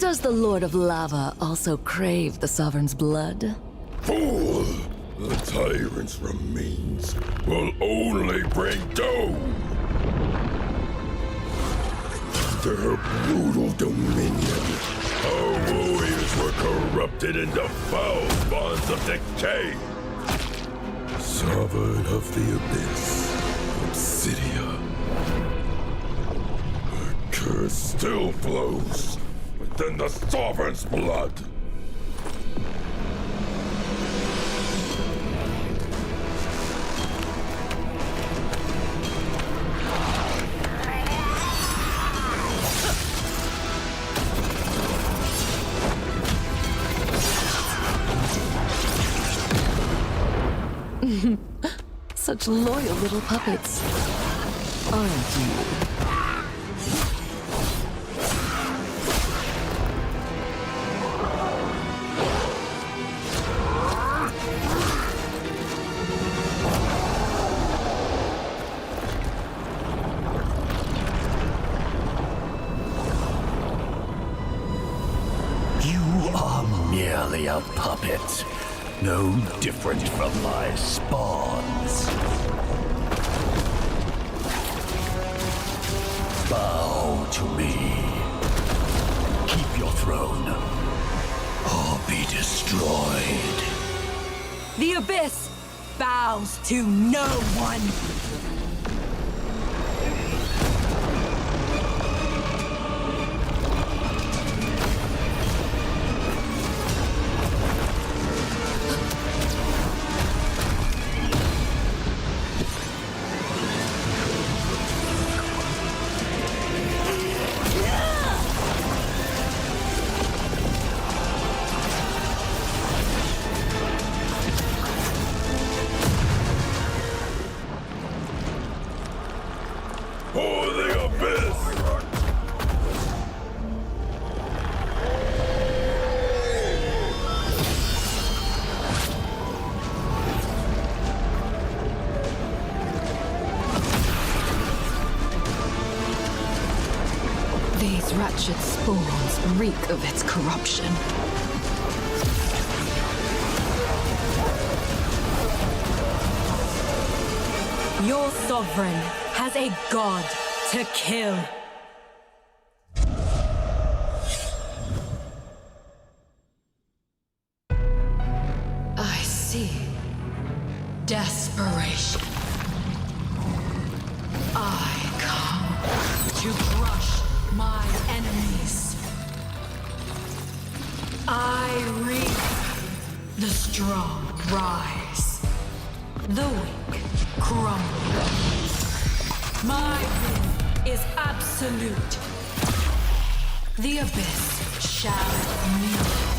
Does the Lord of Lava also crave the Sovereign's blood? Fool! The tyrant's remains will only bring doom! Their brutal dominion, our warriors were corrupted into foul bonds of decay! Sovereign of the Abyss, Obsidia. Her curse still flows within the Sovereign's blood! Such loyal little puppets, aren't you? You are merely a puppet. No different from my spawns. Bow to me. Keep your throne, or be destroyed. The Abyss bows to no one. For the Abyss! These wretched spawns reek of its corruption. Your sovereign has a god to kill. I see. Desperation. I come to crush my enemies. I reap. The strong rise. The weak crumble. My will is absolute. The Abyss shall kneel.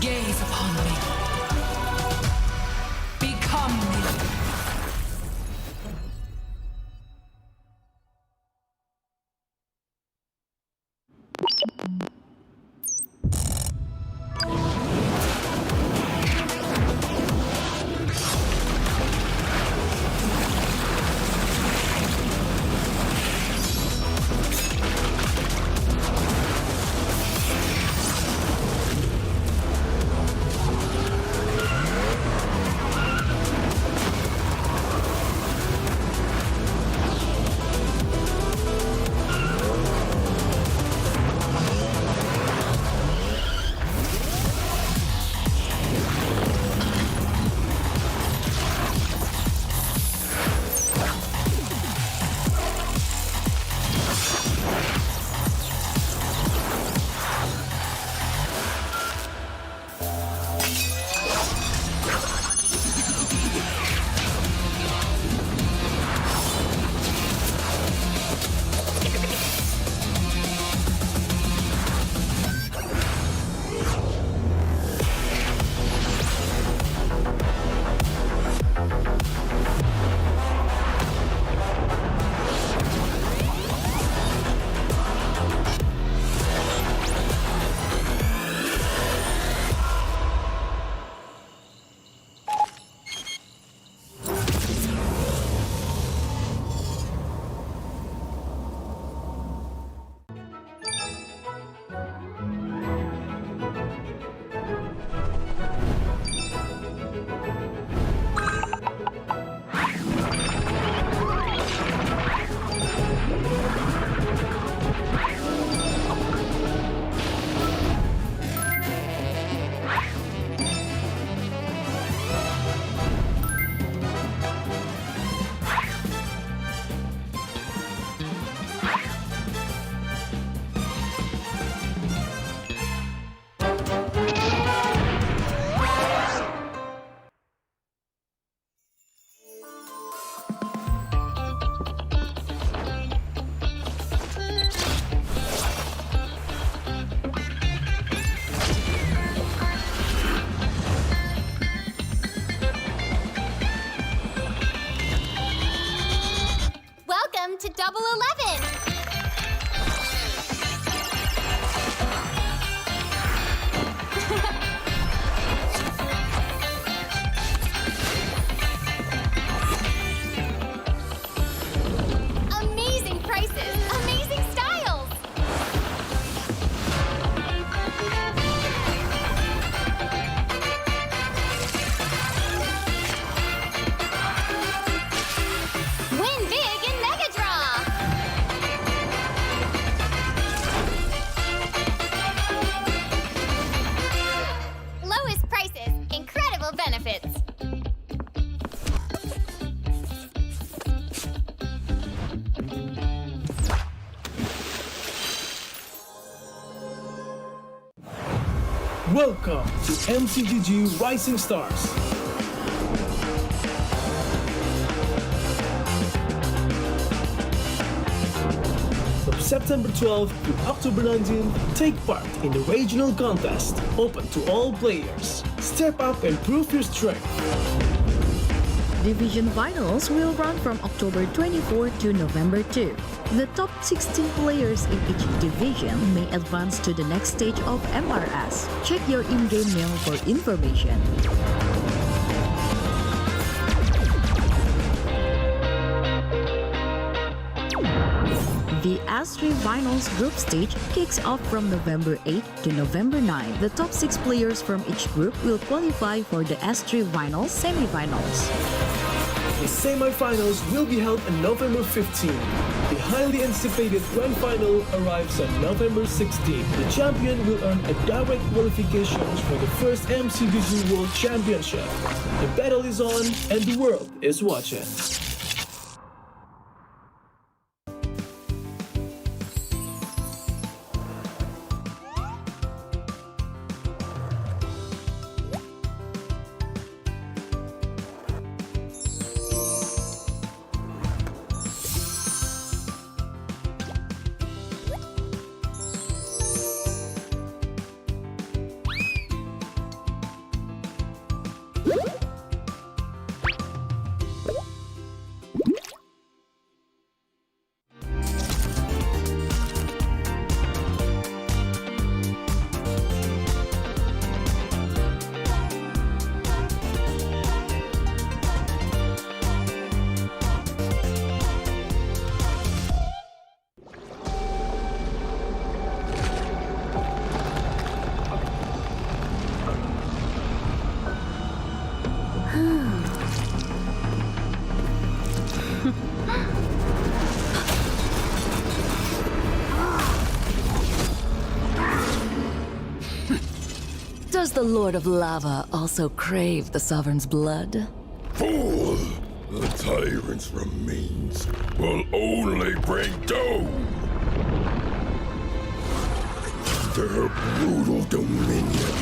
Gaze upon me. Become me. Welcome to Double 11! Amazing prices, amazing styles! Win big in Mega Draw! Lowest prices, incredible benefits. Welcome to MCGG Rising Stars. From September 12th to October 19th, take part in the regional contest, open to all players. Step up and prove your strength. Division finals will run from October 24 to November 2. The top 16 players in each division may advance to the next stage of MRS. Check your in-game mail for information. The S3 Finals group stage kicks off from November 8 to November 9. The top 6 players from each group will qualify for the S3 Finals semifinals. The semi-finals will be held on November 15. The highly anticipated grand final arrives on November 16. The champion will earn a direct qualifications for the first MCGG World Championship. The battle is on and the world is watching. Does the Lord of Lava also crave the Sovereign's blood? Fool! The tyrant's remains will only bring doom! Their brutal dominion,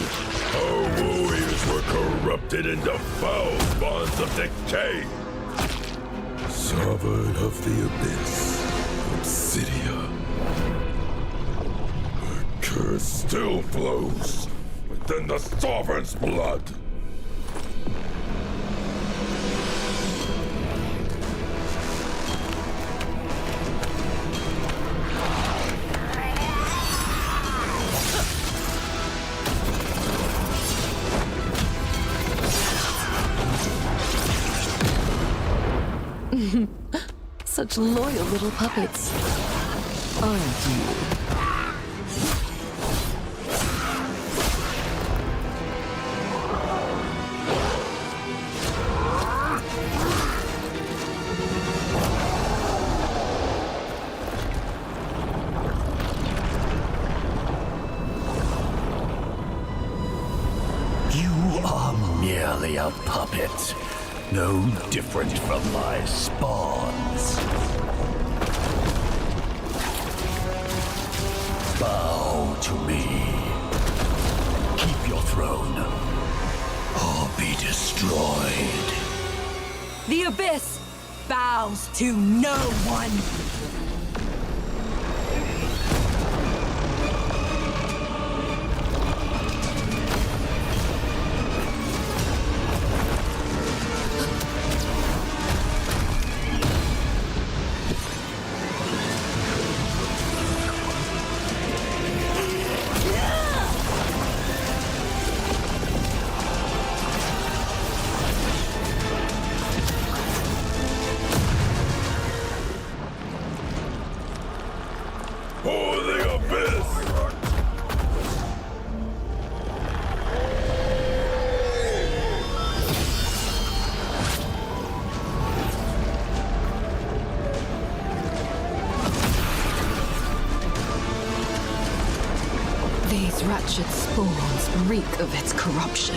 our warriors were corrupted into foul bonds of decay. Sovereign of the Abyss, Obsidia. The curse still flows within the Sovereign's blood. Such loyal little puppets, aren't you? You are merely a puppet, no different from my spawns. Bow to me. Keep your throne, or be destroyed. The Abyss bows to no one. For the abyss! These wretched spawns reek of its corruption.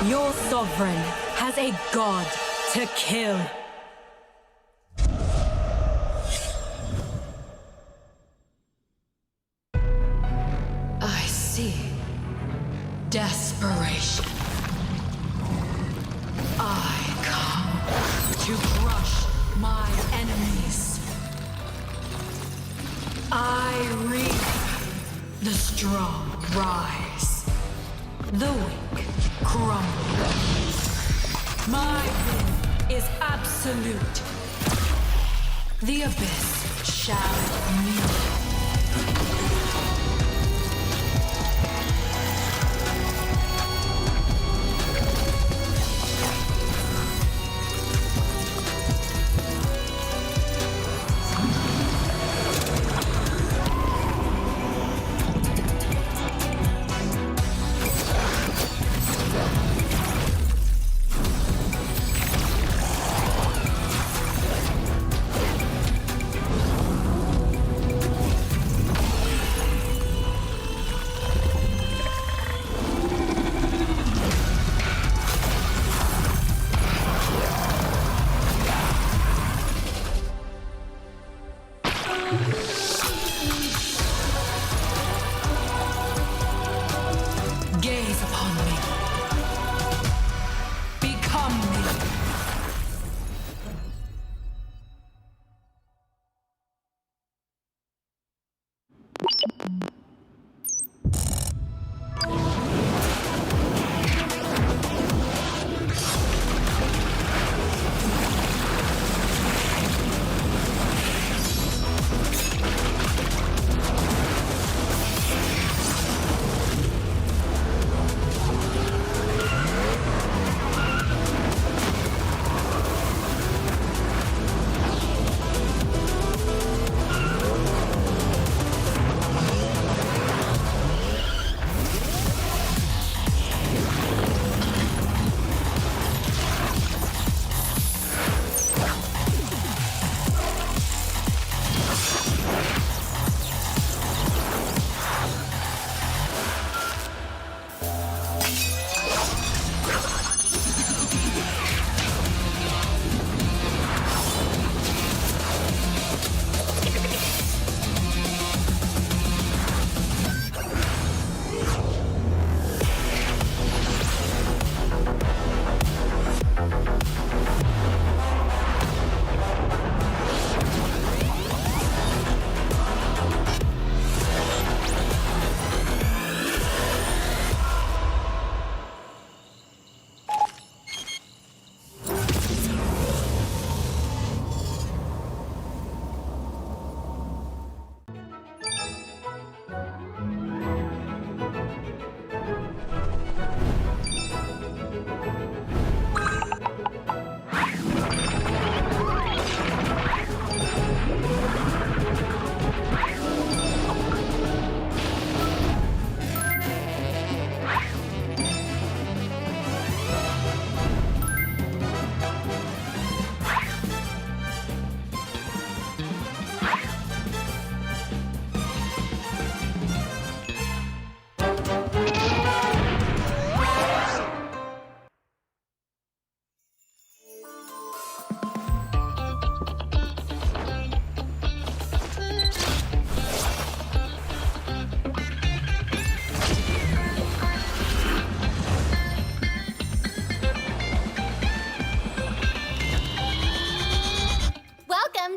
Your sovereign has a god to kill. I see. Desperation. I come to crush my enemies. I reap. The strong rise. The weak crumble. My will is absolute. The abyss shall kneel. Gaze upon me. Become me.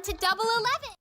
to Double 11.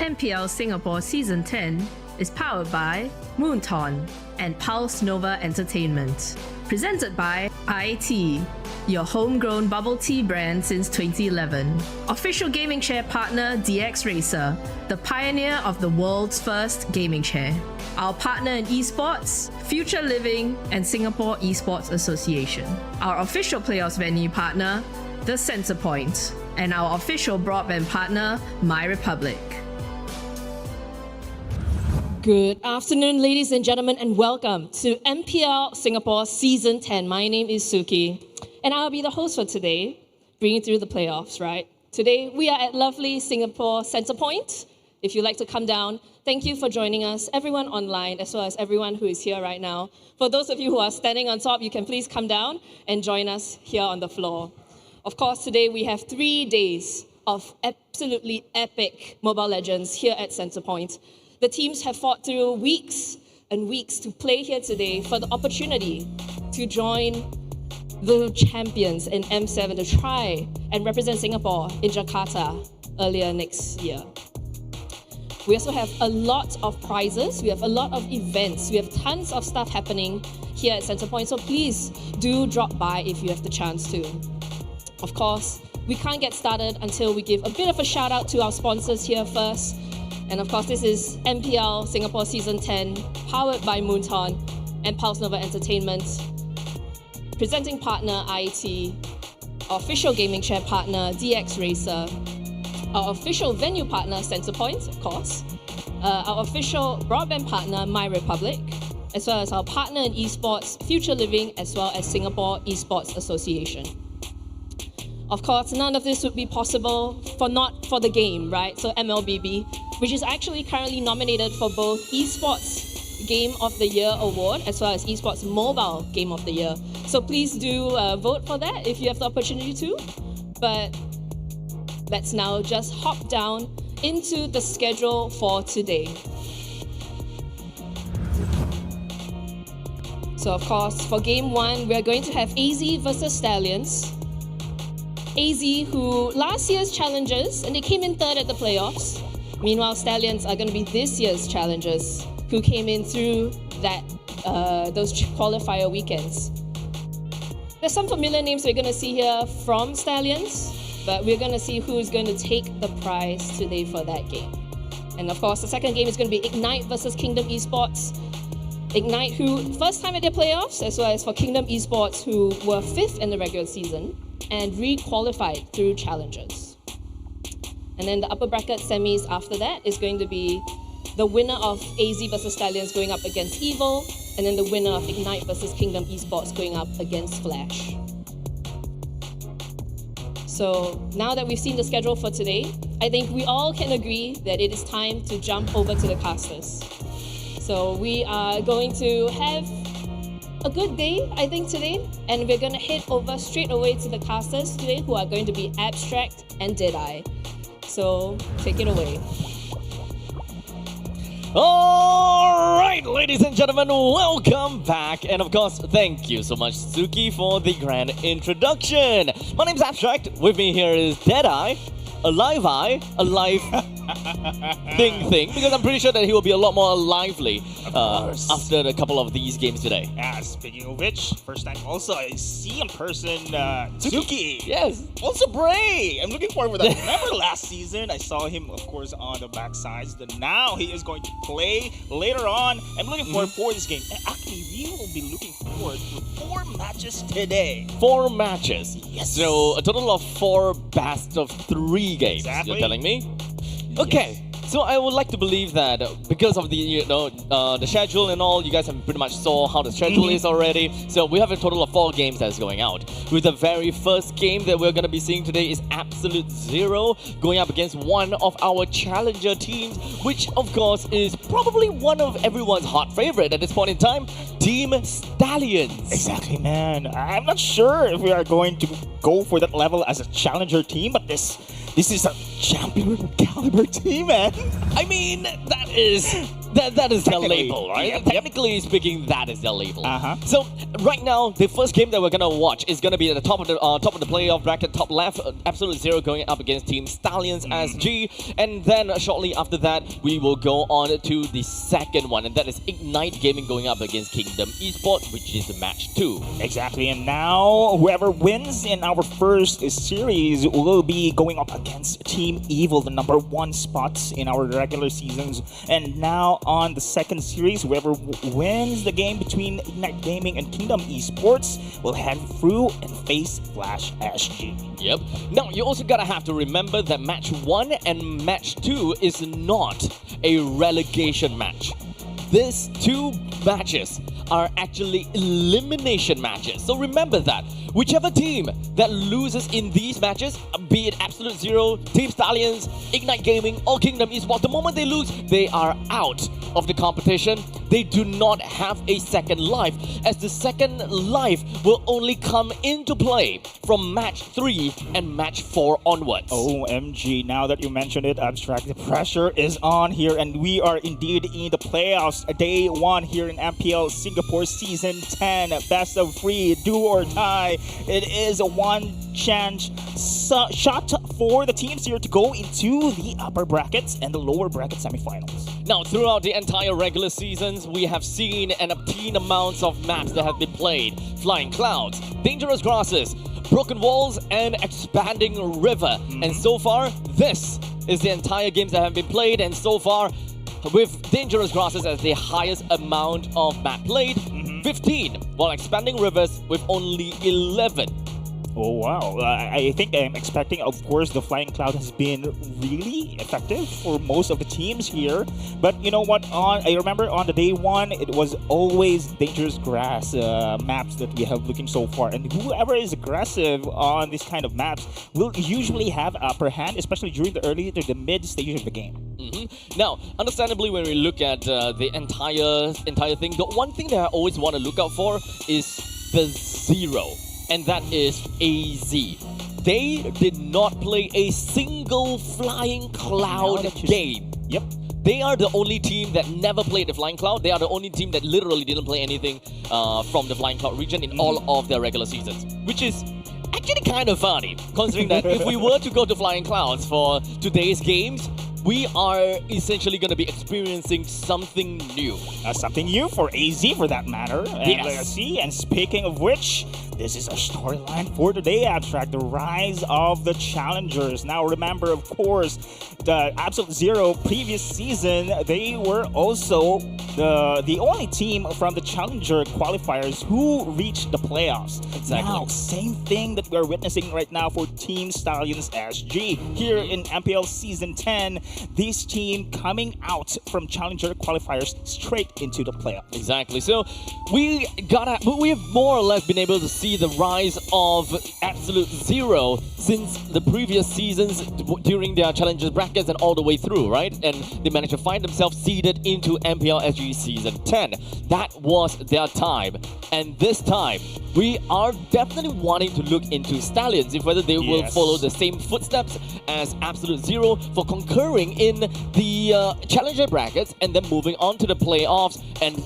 MPL Singapore Season 10 is powered by Moonton and Pulse Nova Entertainment. Presented by IT, your homegrown bubble tea brand since 2011. Official gaming chair partner DX Racer, the pioneer of the world's first gaming chair. Our partner in esports, Future Living and Singapore Esports Association. Our official playoffs venue partner, the Centrepoint. And our official broadband partner, My Republic. Good afternoon, ladies and gentlemen, and welcome to MPL Singapore Season 10. My name is Suki, and I'll be the host for today, bringing you through the playoffs, right? Today, we are at lovely Singapore Centrepoint. If you'd like to come down, thank you for joining us, everyone online, as well as everyone who is here right now. For those of you who are standing on top, you can please come down and join us here on the floor. Of course, today we have 3 days of absolutely epic Mobile Legends here at Centrepoint. The teams have fought through weeks and weeks to play here today for the opportunity to join the champions in M7 to try and represent Singapore in Jakarta earlier next year. We also have a lot of prizes, we have a lot of events, we have tons of stuff happening here at Centrepoint, so please do drop by if you have the chance to. Of course, we can't get started until we give a bit of a shout out to our sponsors here first. And of course, this is MPL Singapore Season 10, powered by Moonton and Pulse Nova Entertainment. Presenting partner IT, our official gaming chair partner DX Racer, our official venue partner Centrepoint, of course, our official broadband partner My Republic, as well as our partner in esports Future Living, as well as Singapore Esports Association. Of course, none of this would be possible not for the game, right? So MLBB, which is actually currently nominated for both Esports Game of the Year award as well as Esports Mobile Game of the Year. So please do vote for that if you have the opportunity to. But let's now just hop down into the schedule for today. So of course, for Game 1, we are going to have AZ versus Stallions. AZ, who last year's challengers, and they came in third at the playoffs. Meanwhile, Stallions are going to be this year's challengers, who came in through that those qualifier weekends. There's some familiar names we're going to see here from Stallions, but we're going to see who's going to take the prize today for that game. And of course, the second game is going to be Ignite versus Kingdom Esports. Ignite, who first time at their playoffs, as well as for Kingdom Esports, who were 5th in the regular season and re-qualified through challenges. And then the upper bracket semis after that is going to be the winner of AZ versus Stallions going up against Evil, and then the winner of Ignite versus Kingdom Esports going up against Flash. So now that we've seen the schedule for today, I think we all can agree that it is time to jump over to the casters. So we are going to have a good day, I think, today, and we're going to head over straight away to the casters today, who are going to be Abstract and Deadeye. So take it away. All right, ladies and gentlemen, welcome back. And of course, thank you so much, Suki, for the grand introduction. My name's Abstract. With me here is Deadeye, a live thing, because I'm pretty sure that he will be a lot more lively after a couple of these games today. Yeah, speaking of which, first time also I see in person Suki. Yes. Also Bray. I'm looking forward to that. Remember last season, I saw him, of course, on the backsides. Now he is going to play later on. I'm looking forward for this game. And actually, we will be looking forward to 4 matches today. 4 matches. Yes. So a total of 4 best of 3 games. Exactly. You're telling me? Okay, so I would like to believe that because of the the schedule and all, you guys have pretty much saw how the schedule is already. So we have a total of 4 games that's going out. With the very first game that we're going to be seeing today is Absolute Zero going up against one of our challenger teams, which of course is probably one of everyone's hot favorite at this point in time, Team Stallions. Exactly, man. I'm not sure if we are going to go for that level as a challenger team, but this is a champion caliber team, man. I mean, that is That is their Technically, label, right? yep. Technically speaking, that is their label. Uh-huh. So right now, the first game that we're gonna watch is gonna be at the top of the playoff bracket, top left, Absolute Zero going up against Team Stallions SG, and then shortly after that, we will go on to the second one, and that is Ignite Gaming going up against Kingdom Esports, which is match 2. Exactly, and now whoever wins in our first series will be going up against Team Evil, the number 1 spots in our regular seasons. And now on the second series, whoever wins the game between Ignite Gaming and Kingdom Esports will head through and face Flash SG. Yep. Now, you also gotta have to remember that match 1 and match 2 is not a relegation match. These 2 matches are actually elimination matches. So remember that. Whichever team that loses in these matches, be it Absolute Zero, Team Stallions, Ignite Gaming, or Kingdom Esports, the moment they lose, they are out of the competition. They do not have a second life, as the second life will only come into play from match 3 and match 4 onwards. OMG, now that you mentioned it, Abstract, the pressure is on here, and we are indeed in the playoffs. Day 1 here in MPL Singapore Season 10, best of 3, do or die. It is a one chance shot for the teams here to go into the upper brackets and the lower bracket semifinals. Now, throughout the entire regular seasons, we have seen an obscene amounts of maps that have been played. Flying Clouds, Dangerous Grasses, Broken Walls, and Expanding River. And so far, this is the entire games that have been played, and so far, with Dangerous Grasses as the highest amount of map played, 15, while Expanding Rivers with only 11. Oh wow, I think I'm expecting, of course, the Flying Cloud has been really effective for most of the teams here. But you know what, I remember on the day 1, it was always Dangerous Grass maps that we have looking so far. And whoever is aggressive on this kind of maps will usually have upper hand, especially during the early to the mid stage of the game. Now, understandably, when we look at the entire thing, the one thing that I always want to look out for is the 0. And that is AZ. They did not play a single Flying Cloud game. Yep. They are the only team that never played the Flying Cloud. They are the only team that literally didn't play anything from the Flying Cloud region in all of their regular seasons. Which is actually kind of funny, considering that if we were to go to Flying Clouds for today's games, we are essentially going to be experiencing something new. Something new for AZ, for that matter. And yes. Let's see. And speaking of which, this is our storyline for today, Abstract. The rise of the challengers. Now, remember, of course, the Absolute Zero previous season, they were also the only team from the challenger qualifiers who reached the playoffs. Exactly. Now, same thing that we're witnessing right now for Team Stallions SG. Here in MPL Season 10, this team coming out from challenger qualifiers straight into the playoffs. Exactly. So we have more or less been able to see the rise of Absolute Zero since the previous seasons during their challenges brackets and all the way through, right? And they managed to find themselves seeded into MPL SG Season 10. That was their time. And this time, we are definitely wanting to look into Stallions, if whether they will follow the same footsteps as Absolute Zero for concurring in the challenger brackets and then moving on to the playoffs and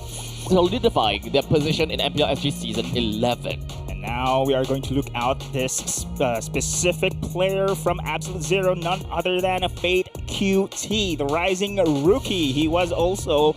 solidifying their position in MPL SG Season 11. Now we are going to look out this specific player from Absolute Zero, none other than Fate QT, the rising rookie. He was also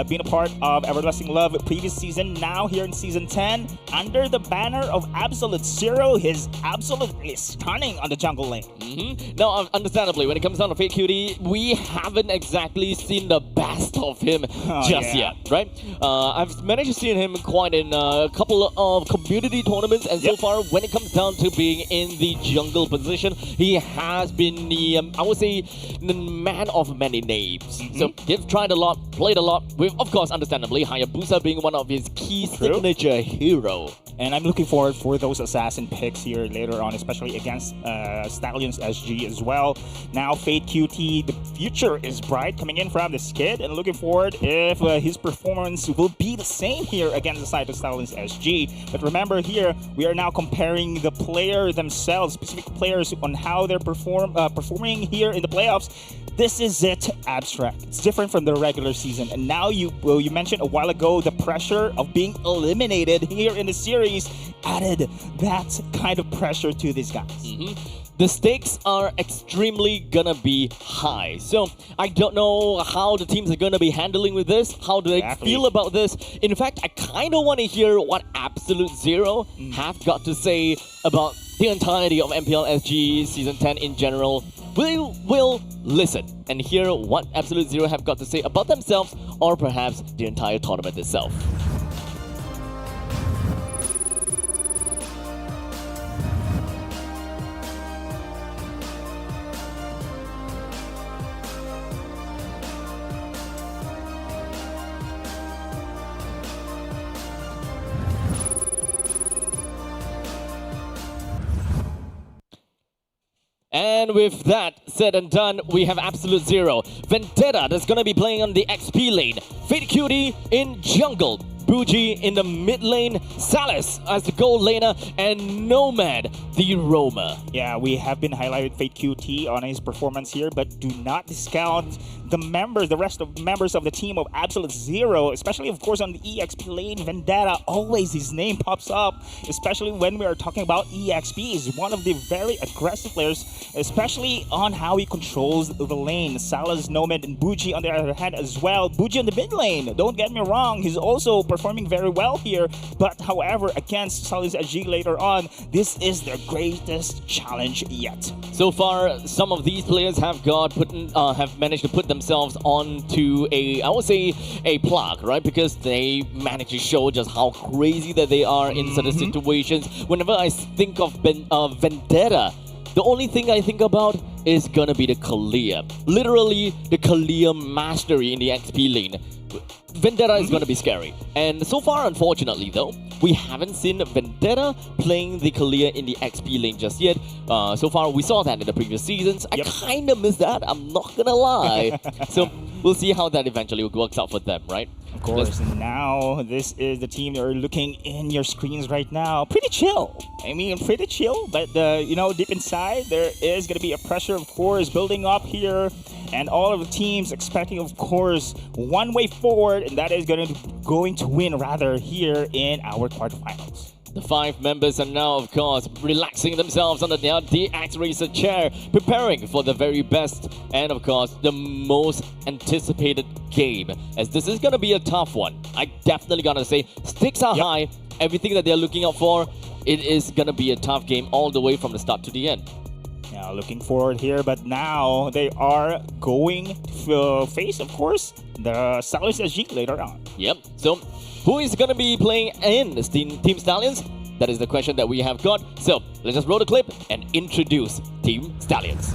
being a part of Everlasting Love previous season. Now here in Season 10, under the banner of Absolute Zero, he's absolutely stunning on the jungle lane. Now, understandably, when it comes down to Fate QT, we haven't exactly seen the best of him just yet, right? I've managed to see him quite in a couple of community tournaments, and so far, when it comes down to being in the jungle position, he has been the, I would say, the man of many names. So he's tried a lot, played a lot, with, of course, understandably, Hayabusa being one of his key signature hero. And I'm looking forward for those assassin picks here later on, especially against Stallions SG as well. Now, Fate QT, the future is bright coming in from this kid, and looking forward if his performance will be the same here against the side of Stallions SG. But remember here, we are now comparing the player themselves, specific players on how they're performing here in the playoffs. this is it, Abstract. It's different from the regular season. And now you mentioned a while ago the pressure of being eliminated here in the series added that kind of pressure to these guys. The stakes are extremely gonna be high. So I don't know how the teams are gonna be handling with this. How do they feel about this? In fact, I kind of want to hear what Absolute Zero have got to say about the entirety of MPL SG Season 10 in general. We'll listen and hear what Absolute Zero have got to say about themselves or perhaps the entire tournament itself. And with that said and done, we have Absolute Zero. Vendetta that's gonna be playing on the XP lane. Fate Cutie in jungle. Bougie in the mid lane. Salas as the gold laner. And Nomad the roamer. Yeah, we have been highlighting Fate QT on his performance here, but do not discount the rest of members of the team of Absolute Zero, especially of course on the EXP lane. Vendetta, always his name pops up, especially when we are talking about EXP. He's one of the very aggressive players, especially on how he controls the lane. Salas, Nomad, and Bougie on the other hand as well. Bougie on the mid lane, don't get me wrong, he's also performing very well here, but however, against Salas SG later on, this is their greatest challenge yet. So far, some of these players have managed to put themselves onto I would say a plug, right? Because they managed to show just how crazy that they are in certain situations. Whenever I think of Vendetta, the only thing I think about is gonna be the Kalia. Literally, the Kalia mastery in the XP lane. Vendetta is going to be scary. And so far, unfortunately though, we haven't seen Vendetta playing the Kalia in the XP lane just yet. So far, we saw that in the previous seasons. I kind of miss that, I'm not going to lie. So we'll see how that eventually works out for them, right? Of course, now this is the team that are looking in your screens right now. Pretty chill. I mean, pretty chill, but you know, deep inside, there is going to be a pressure, of course, building up here. And all of the teams expecting, of course, one way forward, and that is going to win rather here in our quarterfinals. The 5 members are now, of course, relaxing themselves on the DX Racer chair, preparing for the very best and, of course, the most anticipated game. As this is going to be a tough one. I definitely got to say, stakes are high. Everything that they're looking out for, it is going to be a tough game all the way from the start to the end. Yeah, looking forward here, but now they are going to face, of course, the Salas SG later on. Yep, so who is going to be playing in this Team Stallions? That is the question that we have got. So let's just roll the clip and introduce Team Stallions.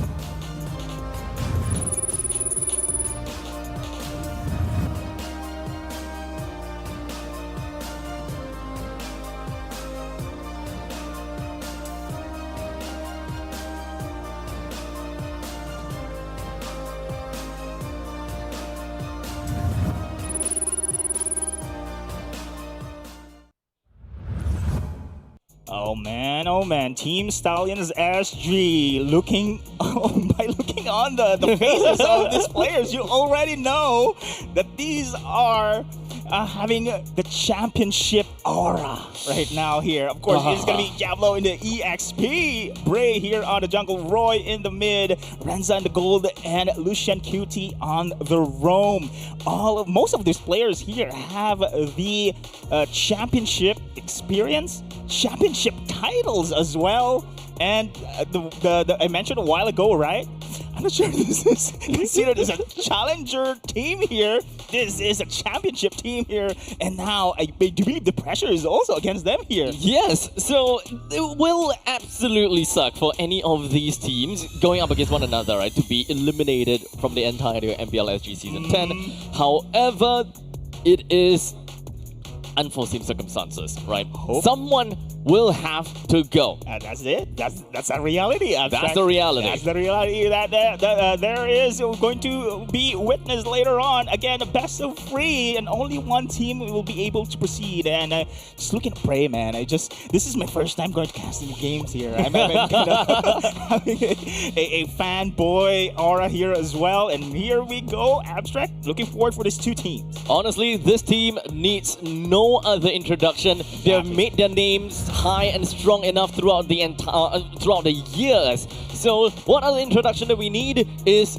Oh man, Team Stallions SG by looking on the faces of these players, you already know that these are having the championship aura right now here. Of course, it's going to be Diablo in the EXP, Bray here on the jungle, Roy in the mid, Renza in the gold, and Lucian QT on the roam. Most of these players here have the championship experience, championship titles as well, and I mentioned a while ago, right? I'm not sure if this is considered as a challenger team here. This is a championship team here, and now I do believe the pressure is also against them here. Yes, so it will absolutely suck for any of these teams going up against one another, right, to be eliminated from the entirety of MPL SG Season 10. However, it is unforeseen circumstances, right? Someone will have to go. That's it. That's a reality. That's the reality. That's the reality that there is going to be witnessed later on. Again, a best of 3, and only one team will be able to proceed. And just looking to pray, man. This is my first time going to casting games here. I'm having a fanboy aura here as well. And here we go, Abstract. Looking forward for these two teams. Honestly, this team needs no other introduction. They have made their names high and strong enough throughout the throughout the years. So, what other introduction that we need is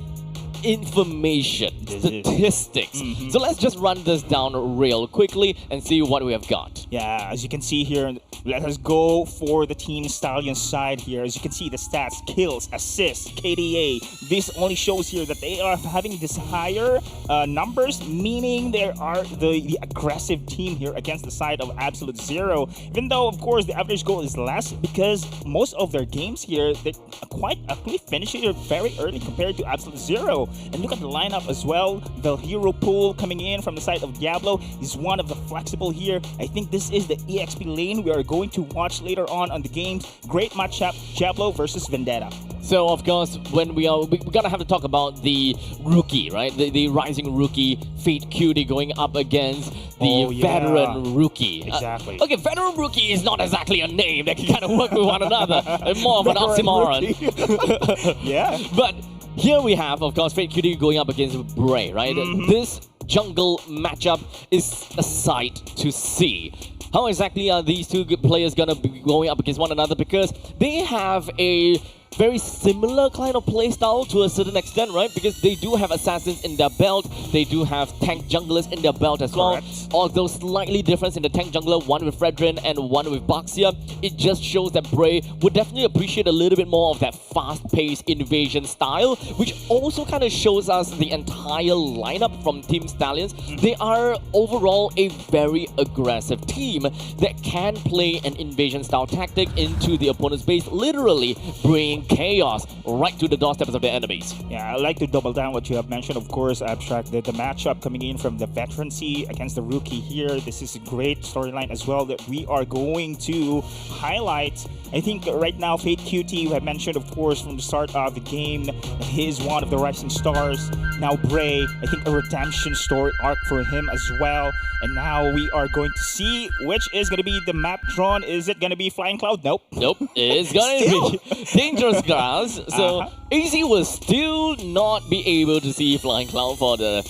information, statistics. So let's just run this down real quickly and see what we have got. Yeah, as you can see here, let us go for the Team Stallions side here. As you can see, the stats, kills, assists, KDA. This only shows here that they are having this higher numbers, meaning they are the aggressive team here against the side of Absolute Zero. Even though, of course, the average goal is less because most of their games here, they quite actually finish it very early compared to Absolute Zero. And look at the lineup as well. The hero pool coming in from the side of Diablo is one of the flexible here. I think this is the EXP lane we are going to watch later on the games. Great matchup, Diablo versus Vendetta. So, of course, when we're gonna have to talk about the rookie, right? The rising rookie, Fate Cutie, going up against the veteran rookie. Exactly. Okay, veteran rookie is not exactly a name that can kind of work with one another. They're more of an oxymoron. Yeah. But here we have, of course, Fate Cutie going up against Bray, right? This jungle matchup is a sight to see. How exactly are these two good players gonna be going up against one another? Because they have a very similar kind of playstyle to a certain extent, right? Because they do have assassins in their belt, they do have tank junglers in their belt as well. Although slightly different in the tank jungler, one with Fredrin and one with Baxia. It just shows that Bray would definitely appreciate a little bit more of that fast-paced invasion style, which also kind of shows us the entire lineup from Team Stallions. They are overall a very aggressive team that can play an invasion style tactic into the opponent's base, literally bringing chaos right to the doorsteps of the enemies. Yeah, I'd like to double down what you have mentioned, of course, Abstract. The matchup coming in from the veterancy against the rookie here. This is a great storyline as well that we are going to highlight. I think right now, Fate QT, you have mentioned, of course, from the start of the game, he is one of the rising stars. Now Bray, I think a redemption story arc for him as well. And now we are going to see which is going to be the map drawn. Is it going to be Flying Cloud? Nope. Nope. It's going to be Dangerous Grass. So AZ will still not be able to see Flying Cloud for the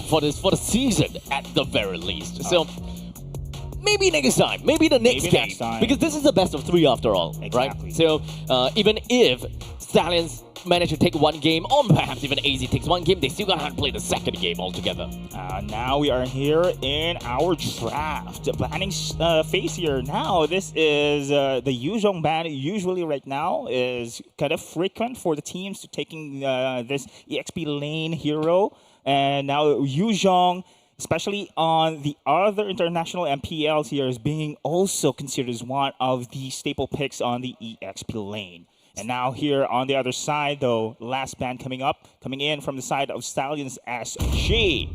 for the season at the very least. So maybe next time, maybe the next game, because this is the best of 3 after all, right? So even if Stallions manage to take one game, or perhaps even AZ takes one game, they still gonna have to play the second game altogether. Now we are here in our draft banning phase here. Now this is the Yuzhong ban. Usually right now is kind of frequent for the teams to taking this EXP lane hero, and now Yuzhong, especially on the other international MPLs here, is being also considered as one of the staple picks on the EXP lane. And now here on the other side, though, last ban coming in from the side of Stallions SG,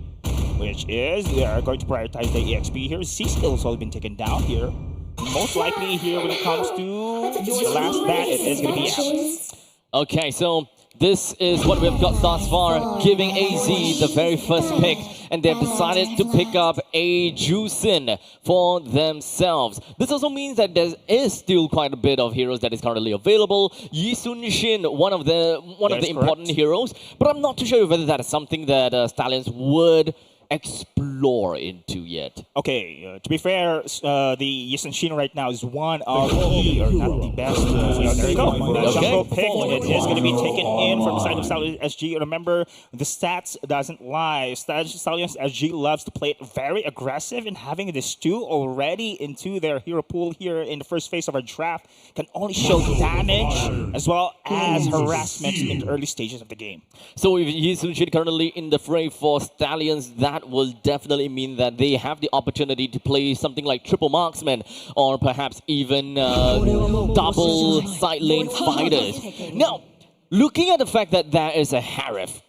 which is they are going to prioritize the EXP here. C-Skill has already been taken down here. Most likely here when it comes to the last ban, it is going to be Alex. Okay, so this is what we've got thus far, giving AZ the very first pick, and they've decided to pick up a Jusin for themselves. This also means that there is still quite a bit of heroes that is currently available. Yi Sun Shin, one of the important heroes, but I'm not too sure whether that is something that Stallions would explore into yet. Okay, to be fair, the Yisun Shin right now is one of the, or not the best. There you go. The jungle pick, it is going to be taken in from the side of Stallions SG. Remember, the stats doesn't lie. Stallions SG loves to play it very aggressive, and having this 2 already into their hero pool here in the first phase of our draft can only show damage as well as harassment in the early stages of the game. So if Yisun Shin currently in the fray for Stallions, that will definitely mean that they have the opportunity to play something like triple marksman, or perhaps even double side lane fighters. Now, looking at the fact that there is a Harif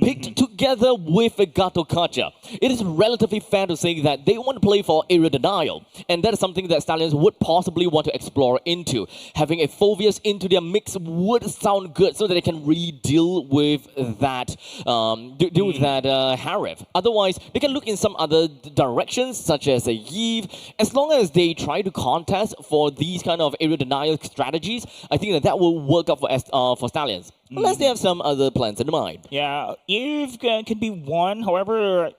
picked together with Gato Kacha, it is relatively fair to say that they want to play for area denial. And that is something that Stallions would possibly want to explore into. Having a Phoveus into their mix would sound good so that they can really deal with that Harif. Otherwise, they can look in some other directions, such as a Yeve. As long as they try to contest for these kind of area denial strategies, I think that will work out for Stallions. Unless they have some other plans in mind. Yeah, Eve can be one. However,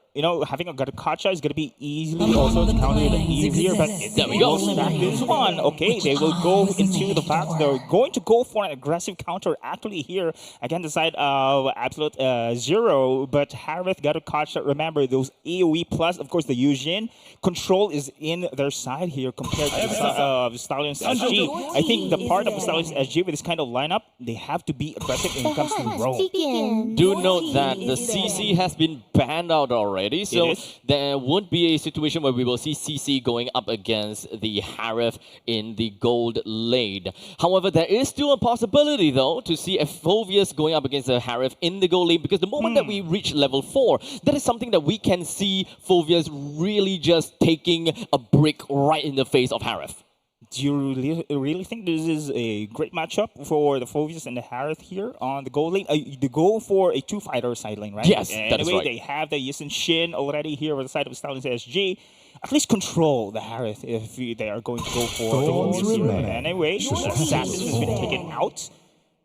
having a Gatokacha is going to be easily also to counter the Eve here. But there we go. This one, okay, they will go into the fact they're going to go for an aggressive counter actually here against the side of Absolute Zero. But Harith, Gatokacha, remember those AoE plus, of course, the Yujin control is in their side here compared to the Stallions SG. I think the part of the Stallions SG with this kind of lineup, they have to be aggressive when it comes to roam. Do note that the CC has been banned out already. So there won't be a situation where we will see CC going up against the Harif in the gold lane. However, there is still a possibility, though, to see a Phoveus going up against the Harif in the gold lane, because the moment that we reach level 4, that is something that we can see Phoveus really just taking a brick right in the face of Harif. Do you really think this is a great matchup for the Phoveus and the Harith here on the gold lane? They go for a two-fighter side lane, right? Yes, anyway, that is right. They have the Yisun Shin already here on the side of Stallions SG. At least control the Harith if they are going to go for the Phoveus here. Anyway, the Assassin has been taken out.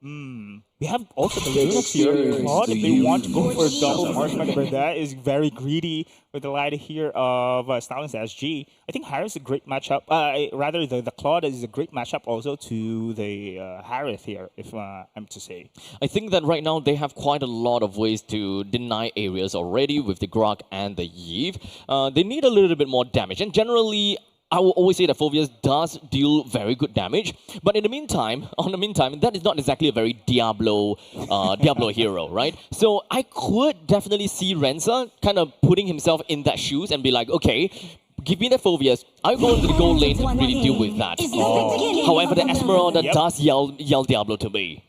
We have also the Linux here. If they want to go for a double marksman, but that is very greedy with the light here of Stallions SG. I think Harith is a great matchup. Rather, the Claude is a great matchup also to the Harith here, if I'm to say. I think that right now they have quite a lot of ways to deny areas already with the Grok and the Yeve. They need a little bit more damage, and generally, I will always say that Phoveus does deal very good damage, but in the meantime, that is not exactly a very Diablo hero, right? So I could definitely see Renza kind of putting himself in that shoes and be like, okay, give me the Phoveus. I'll go into the gold lane to really deal with that. However, the Esmeralda does yell Diablo to me.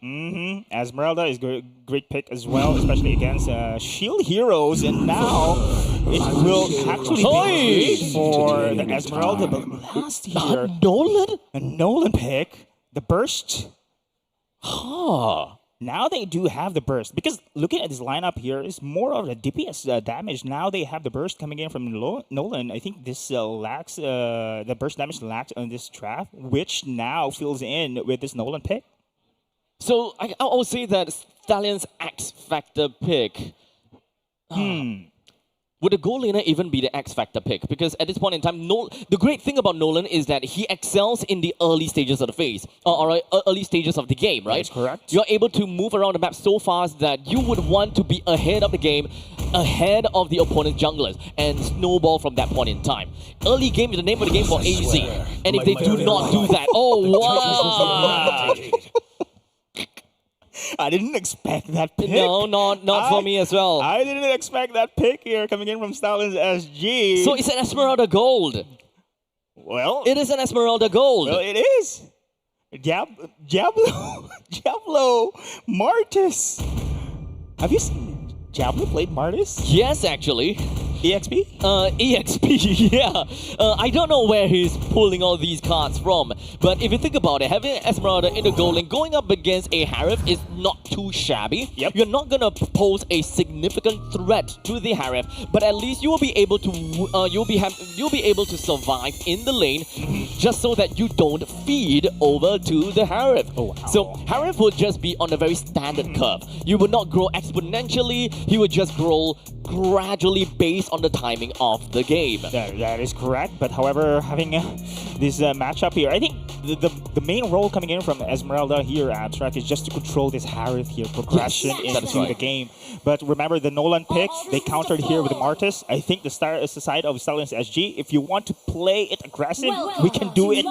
Esmeralda is a great pick as well, especially against shield heroes. And now it will actually be great for the Esmeralda. But last year, a Nolan pick, the burst. Now they do have the burst, because looking at this lineup here is more of the DPS damage. Now they have the burst coming in from Nolan. I think this lacks the burst damage lacks on this draft, which now fills in with this Nolan pick. So I will say that Stallion's X Factor pick. Would the gold laner even be the X Factor pick? Because at this point in time, the great thing about Nolan is that he excels in the early stages of the phase, or early stages of the game, right? That's correct. You're able to move around the map so fast that you would want to be ahead of the game, ahead of the opponent's junglers, and snowball from that point in time. Early game is the name of the game for AZ, and if they do not do that, oh wow! I didn't expect that pick. No, not for me as well. I didn't expect that pick here coming in from Stallions SG. So it's an Esmeralda Gold. Well, it is an Esmeralda Gold. Well, it is. Diablo Martis. Have you seen Diablo played Martis? Yes, actually. EXP? EXP, yeah. I don't know where he's pulling all these cards from, but if you think about it, having Esmeralda in the goal lane going up against a Harif is not too shabby. Yep. You're not gonna pose a significant threat to the Harif, but at least you will be able to you'll be able to survive in the lane, just so that you don't feed over to the Harif. Oh, wow. So Harif will just be on a very standard curve. You will not grow exponentially. He will just grow gradually based on the timing of the game. That is correct, but however, having this matchup here, I think the main role coming in from Esmeralda here, Abstract, is just to control this Harith here, progression into the game. But remember, the Nolan pick, they countered here with the Martis. I think the side of Stallions SG, if you want to play it aggressive, we can do it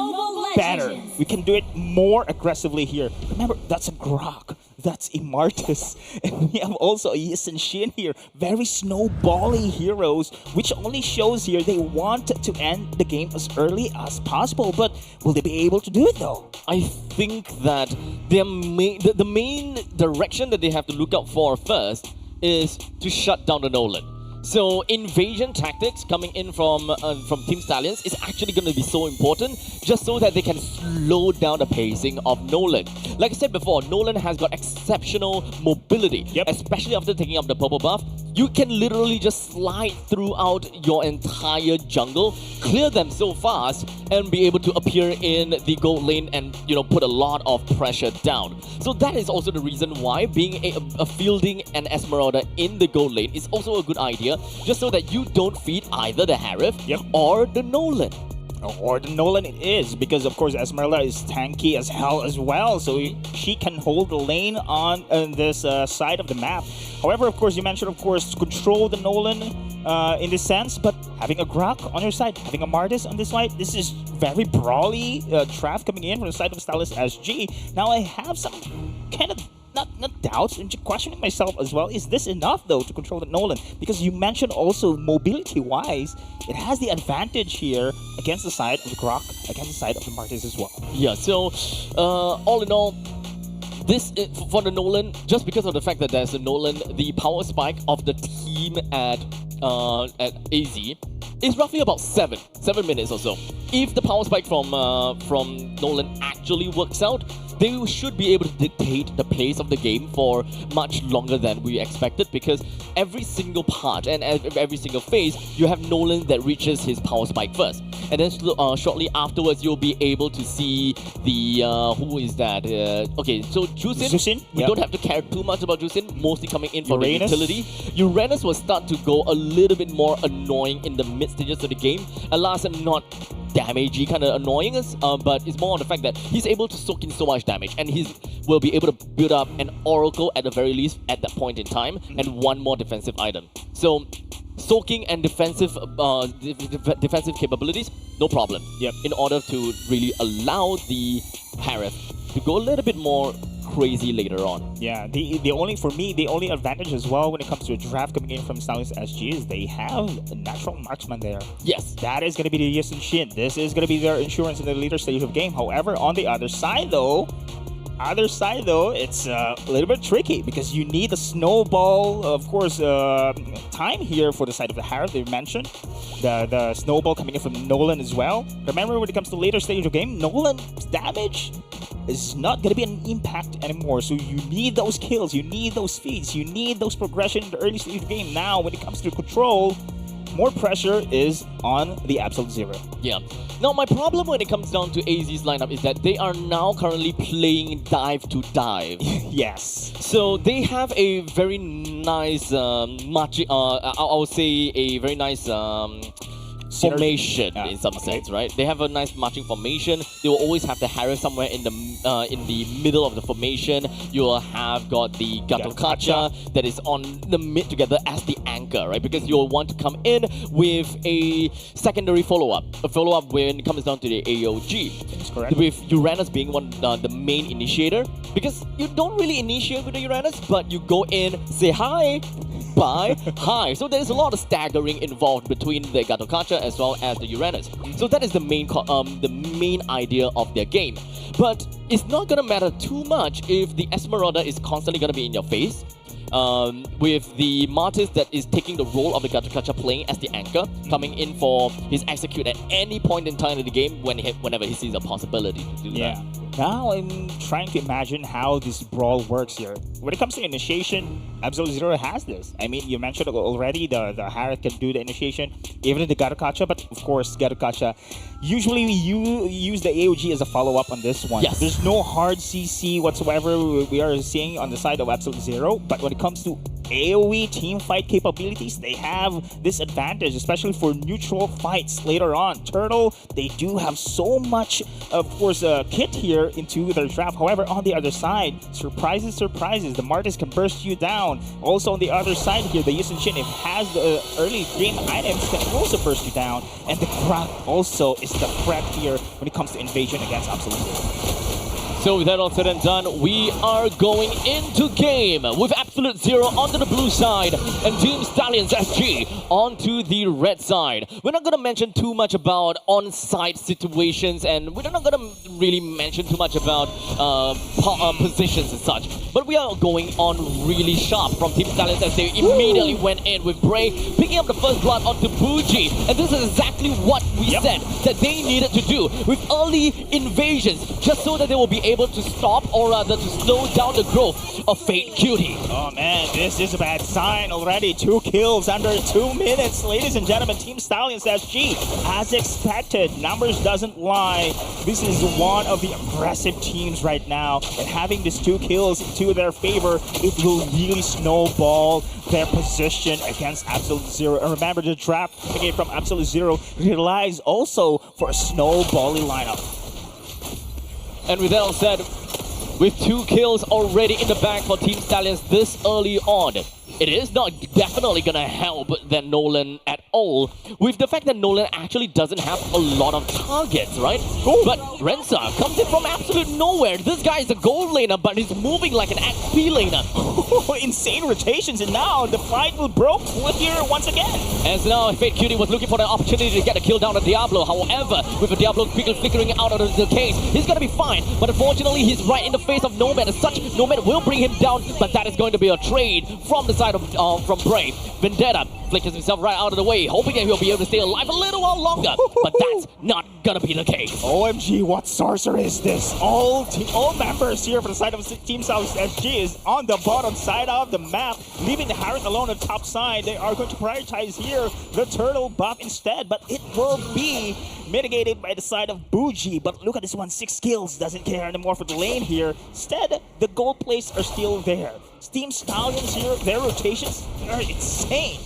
better. We can do it more aggressively here. Remember, that's a Grok. That's a Martis. And we have also a Yisun Shin here. Very snowballing heroes, which only shows here they want to end the game as early as possible. But will they be able to do it though? I think that the main direction that they have to look out for first is to shut down the Nolan. So invasion tactics coming in from Team Stallions is actually going to be so important, just so that they can slow down the pacing of Nolan. Like I said before, Nolan has got exceptional mobility, especially after taking up the purple buff. You can literally just slide throughout your entire jungle, clear them so fast, and be able to appear in the gold lane and, you know, put a lot of pressure down. So that is also the reason why being a fielding an Esmeralda in the gold lane is also a good idea, just so that you don't feed either the Harif or the Nolan. Or the Nolan it is, because of course Esmeralda is tanky as hell as well, so she can hold the lane on this side of the map. However, of course, you mentioned, of course, to control the Nolan in this sense, but having a Grok on your side, having a Martis on this side, this is very brawly trap coming in from the side of Stylus SG. Now I have some kind of not doubts, I'm just questioning myself as well. Is this enough though to control the Nolan? Because you mentioned also mobility wise, it has the advantage here against the side of the Grok, against the side of the Martis as well. Yeah, so all in all, this for the Nolan, just because of the fact that there's a Nolan, the power spike of the team at AZ is roughly about 7 minutes or so. If the power spike from Nolan actually works out, they should be able to dictate the pace of the game for much longer than we expected, because every single part and every single phase, you have Nolan that reaches his power spike first. And then shortly afterwards, you'll be able to see the... who is that? Okay, so Jusin. We don't have to care too much about Jusin, mostly coming in for the utility. Uranus will start to go a little bit more annoying in the mid stages of the game. Alas, not damagey kind of annoying us, but it's more on the fact that he's able to soak in so much damage, and he will be able to build up an Oracle at the very least at that point in time, and one more defensive item. So soaking and defensive capabilities, no problem. In order to really allow the Harith to go a little bit more crazy later on. Yeah, the only advantage as well when it comes to a draft coming in from Stylus SG is they have a natural marksman there. Yes. That is going to be the Yushin Shin. This is going to be their insurance in the later stage of the game. However, on the other side though, it's a little bit tricky, because you need a snowball, of course, time here for the side of the Harith. They mentioned the snowball coming in from Nolan as well. Remember, when it comes to later stage of the game, Nolan's damage is not going to be an impact anymore. So you need those kills, you need those feeds, you need those progression in the early stage of the game. Now, when it comes to control, more pressure is on the Absolute Zero. Yeah. Now, my problem when it comes down to AZ's lineup is that they are now currently playing dive to dive. Yes. So they have a very nice marching. I would say a very nice formation in some sense, right? They have a nice marching formation. They will always have the Harris somewhere in the middle of the formation. You will have got the Gatokacha that is on the mid together as the anchor, right? Because you'll want to come in with a secondary follow-up. A follow-up when it comes down to the AOG. That's correct. With Uranus being the main initiator. Because you don't really initiate with the Uranus, but you go in, say hi, bye, hi. So there's a lot of staggering involved between the Gatokacha as well as the Uranus. So that is the main idea of their game. But it's not gonna matter too much if the Esmeralda is constantly gonna be in your face. With the Martis that is taking the role of the Gatokacha playing as the anchor, coming in for his execute at any point in time in the game whenever he sees a possibility to do that. Now I'm trying to imagine how this brawl works here. When it comes to initiation, Absolute Zero has this. I mean, you mentioned already the Harith can do the initiation, even in the Gatokacha, but of course, Gatokacha, usually you use the AOG as a follow-up on this one. Yes. There's no hard CC whatsoever we are seeing on the side of Absolute Zero, but when it comes to AoE team fight capabilities, they have this advantage, especially for neutral fights later on. Turtle, they do have so much, of course, kit here into their draft. However, on the other side, surprises, the Martis can burst you down. Also on the other side here, the Yushin Shin, if it has the early game items, can also burst you down. And the Grok also is the threat here when it comes to invasion against Absolute Zero. So with that all said and done, we are going into game with Absolute Zero onto the blue side and Team Stallions SG onto the red side. We're not going to mention too much about on-site situations, and we're not going to really mention too much about positions and such. But we are going on really sharp from Team Stallions as they immediately went in with Bray, picking up the first blood onto Bougie. And this is exactly what we said that they needed to do with early invasions, just so that they will be able to stop, or rather to slow down the growth of Fate Cutie. Oh man, this is a bad sign already. 2 kills under 2 minutes. Ladies and gentlemen, Team Stallions SG, as expected, numbers doesn't lie. This is one of the aggressive teams right now, and having these 2 kills to their favor, it will really snowball their position against Absolute Zero. And remember, the draft again from Absolute Zero relies also for a snowballing lineup. And with that all said, with 2 kills already in the bag for Team Stallions this early on, it is not definitely gonna help that Nolan at all, with the fact that Nolan actually doesn't have a lot of targets, right? But Rensa comes in from absolute nowhere. This guy is a gold laner, but he's moving like an XP laner. Insane rotations, and now the fight will broke here once again. As now Fate Cutie was looking for the opportunity to get a kill down on Diablo. However, with the Diablo quickly flickering out of the case, he's gonna be fine. But unfortunately, he's right in the face of Nomad. As such, Nomad will bring him down, but that is going to be a trade from the side of from Bray. Vendetta flickers himself right out of the way, hoping that he'll be able to stay alive a little while longer. But that's not gonna be the case. OMG, what sorcerer is this? All members here for the side of Team Stallions SG is on the bottom side of the map, leaving the Harriet alone on the top side. They are going to prioritize here the turtle buff instead, but it will be mitigated by the side of Bougie. But look at this one, 6 kills, doesn't care anymore for the lane here. Instead, the gold plays are still there. Team Stallions here, their rotations are insane.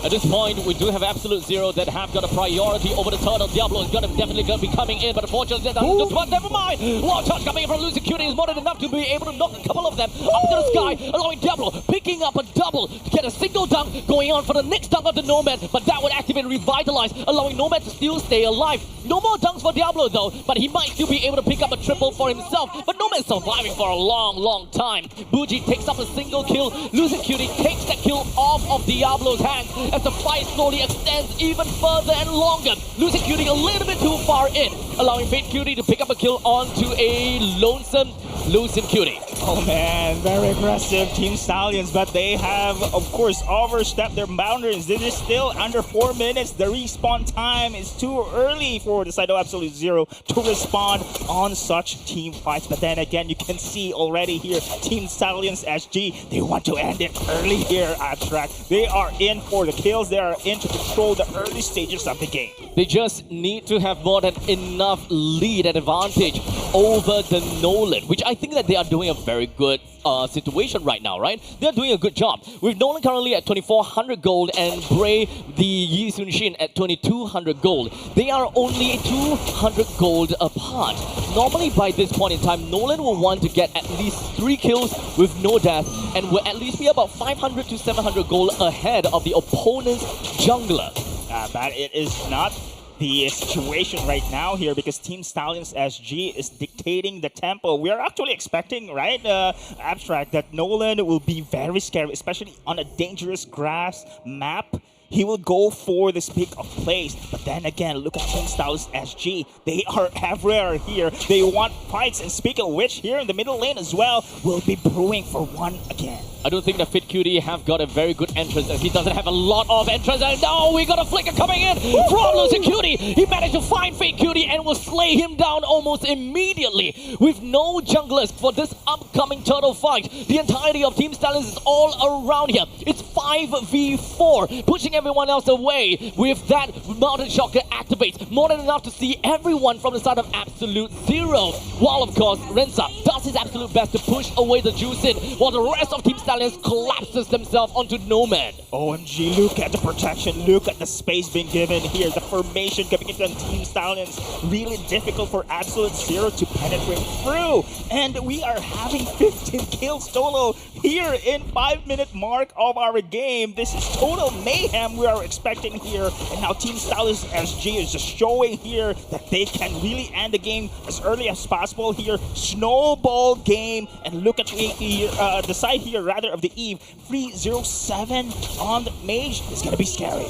At this point, we do have Absolute Zero that have got a priority over the turtle. Diablo is definitely gonna be coming in, but unfortunately, but never mind. Long shot coming in from Losing Cutie is more than enough to be able to knock a couple of them up to the sky, allowing Diablo picking up a double to get a single dunk, going on for the next dunk of the Nomad, but that would activate Revitalize, allowing Nomad to still stay alive. No more dunks for Diablo though, but he might still be able to pick up a triple for himself, but Nomad's surviving for a long time. Bougie takes up a single kill. Losing Cutie takes that kill off of Diablo's hands as the fight slowly extends even further and longer. Losing Cutie a little bit too far in, allowing Fate Cutie to pick up a kill onto a lonesome Losing Cutie. Oh man, very aggressive Team Stallions, but they have, of course, overstepped their boundaries. This is still under 4 minutes. The respawn time is too early for the side of Absolute Zero to respond on such team fights. But then again, you can see already here, Team Stallions SG, they want to end it early here, Abstract. They are in for the kills. They are in to control the early stages of the game. They just need to have more than enough lead and advantage over the Nolan, which I think that they are doing a very good situation right now, right? They're doing a good job. With Nolan currently at 2,400 gold and Bray, the Yi Sun Shin, at 2,200 gold. They are only 200 gold apart. Normally by this point in time, Nolan will want to get at least 3 kills with no death and will at least be about 500 to 700 gold ahead of the opponent's jungler. But it is not the situation right now here because Team Stallions SG is dictating the tempo. We are actually expecting, right, Abstract, that Nolan will be very scary, especially on a dangerous grass map. He will go for this pick of plays. But then again, look at Team Stallions SG. They are everywhere here. They want fights. And speaking of which, here in the middle lane as well, will be brewing for one again. I don't think the Fit Cutie have got a very good entrance as he doesn't have a lot of entrance. And now we got a flicker coming in from Losing Cutie. He managed to find Fate Cutie and will slay him down almost immediately. With no junglers for this upcoming turtle fight, the entirety of Team Stallions is all around here. It's 5v4, pushing everyone else away. With that, Mountain Shocker activates. More than enough to see everyone from the side of Absolute Zero. While, of course, Rensa does his absolute best to push away the juice in, while the rest of Team Stallions collapses themselves onto Nomad. OMG, look at the protection, look at the space being given here. The formation coming into Team Stallions, really difficult for Absolute Zero to penetrate through. And we are having 15 kills total here in 5-minute mark of our game. This is total mayhem we are expecting here. And now Team Stallions SG is just showing here that they can really end the game as early as possible here. Snowball game. And look at the side here, rather, of the Eve. 307 on the mage is going to be scary.